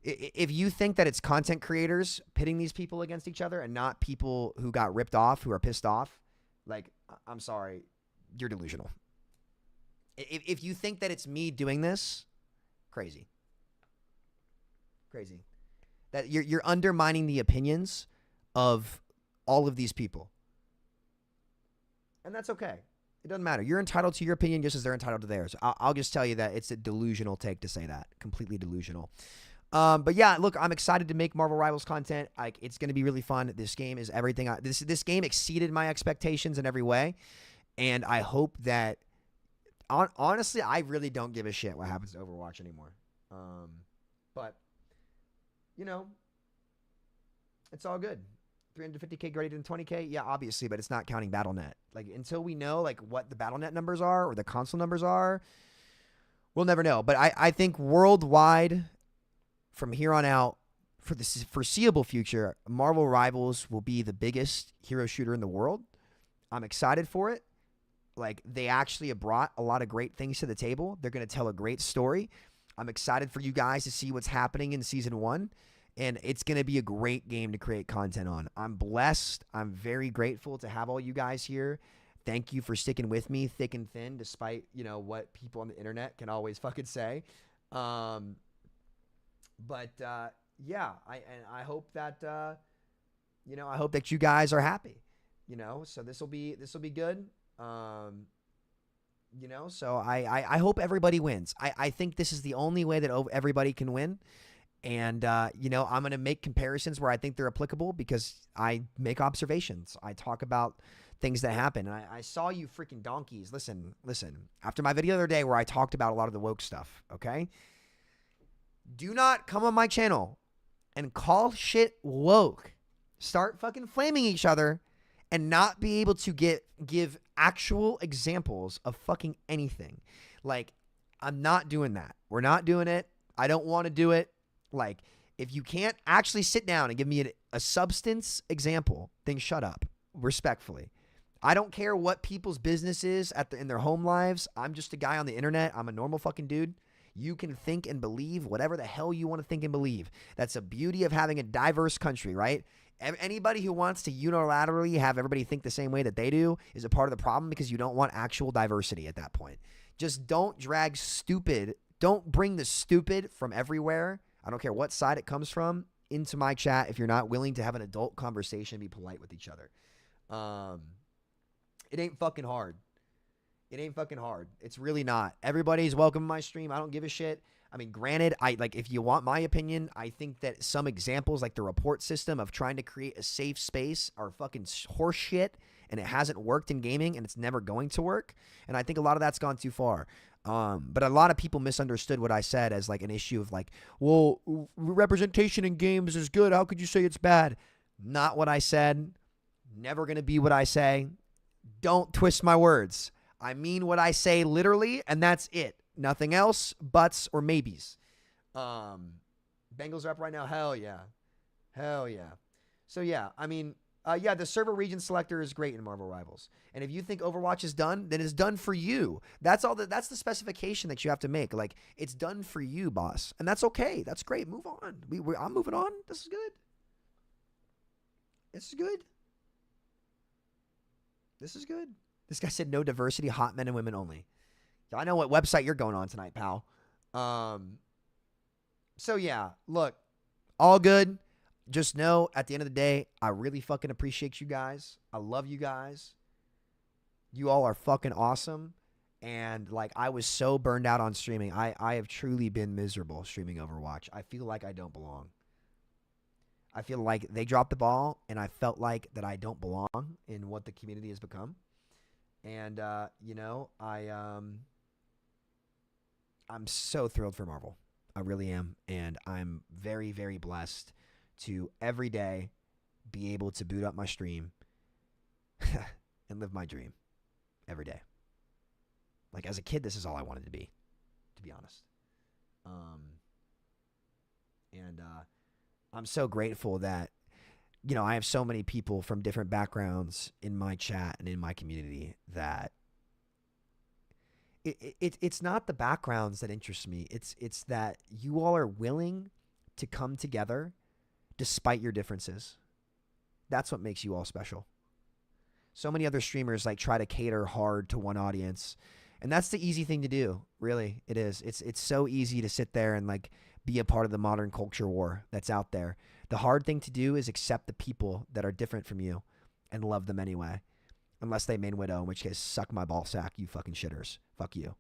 If you think that it's content creators pitting these people against each other and not people who got ripped off, who are pissed off, like, I'm sorry, you're delusional. If you think that it's me doing this, crazy. Crazy. That you're undermining the opinions of all of these people. And that's okay. It doesn't matter. You're entitled to your opinion just as they're entitled to theirs. I'll just tell you that it's a delusional take to say that. Completely delusional. But yeah, look, I'm excited to make Marvel Rivals content. Like, it's going to be really fun. This game is everything. This game exceeded my expectations in every way. And I hope that, honestly, I really don't give a shit what happens to Overwatch anymore. But, you know, it's all good. 350K greater than 20K? Yeah, obviously, but it's not counting BattleNet. Like, until we know, like, what the BattleNet numbers are or the console numbers are, we'll never know. But I think worldwide, from here on out, for the foreseeable future, Marvel Rivals will be the biggest hero shooter in the world. I'm excited for it. Like, they actually have brought a lot of great things to the table. They're going to tell a great story. I'm excited for you guys to see what's happening in Season 1. And it's going to be a great game to create content on. I'm blessed. I'm very grateful to have all you guys here. Thank you for sticking with me thick and thin, despite, you know, what people on the internet can always fucking say. Yeah, I hope that, you know, I hope that you guys are happy, you know, so this will be good. You know, so I hope everybody wins. I think this is the only way that everybody can win. And, you know, I'm going to make comparisons where I think they're applicable because I make observations. I talk about things that happen. And I saw you freaking donkeys. Listen. After my video the other day where I talked about a lot of the woke stuff, okay? Do not come on my channel and call shit woke. Start fucking flaming each other and not be able to give actual examples of fucking anything. Like, I'm not doing that. We're not doing it. I don't want to do it. Like, if you can't actually sit down and give me a substance example, then shut up, respectfully. I don't care what people's business is in their home lives. I'm just a guy on the internet. I'm a normal fucking dude. You can think and believe whatever the hell you want to think and believe. That's the beauty of having a diverse country, right? Anybody who wants to unilaterally have everybody think the same way that they do is a part of the problem because you don't want actual diversity at that point. Just don't drag stupid. Don't bring the stupid from everywhere. I don't care what side it comes from into my chat if you're not willing to have an adult conversation and be polite with each other. It ain't fucking hard. It ain't fucking hard. It's really not. Everybody's welcome to my stream. I don't give a shit. I mean, granted, if you want my opinion, I think that some examples like the report system of trying to create a safe space are fucking horse shit, and it hasn't worked in gaming, and it's never going to work. And I think a lot of that's gone too far. But a lot of people misunderstood what I said as like an issue of like, well, representation in games is good. How could you say it's bad? Not what I said. Never going to be what I say. Don't twist my words. I mean what I say literally, and that's it. Nothing else, buts or maybes. Bengals are up right now. Hell yeah. Hell yeah. So yeah, I mean, yeah, the server region selector is great in Marvel Rivals. And if you think Overwatch is done, then it's done for you. That's the specification that you have to make. Like, it's done for you, boss. And that's okay. That's great. Move on. I'm moving on. This is good. This is good. This is good. This guy said no diversity, hot men and women only. I know what website you're going on tonight, pal. So yeah, look, all good. Just know at the end of the day, I really fucking appreciate you guys. I love you guys. You all are fucking awesome. And like, I was so burned out on streaming. I have truly been miserable streaming Overwatch. I feel like I don't belong. I feel like they dropped the ball, and I felt like that I don't belong in what the community has become. And you know, I'm so thrilled for Marvel. I really am, and I'm very, very blessed to every day be able to boot up my stream and live my dream every day. Like as a kid, this is all I wanted to be honest. And I'm so grateful that, you know, I have so many people from different backgrounds in my chat and in my community that it's not the backgrounds that interest me. It's that you all are willing to come together despite your differences. That's what makes you all special. So many other streamers like try to cater hard to one audience, and that's the easy thing to do. Really, it is. It's so easy to sit there and like be a part of the modern culture war that's out there. The hard thing to do is accept the people that are different from you and love them anyway. Unless they main widow, in which case, suck my ball sack, you fucking shitters. Fuck you.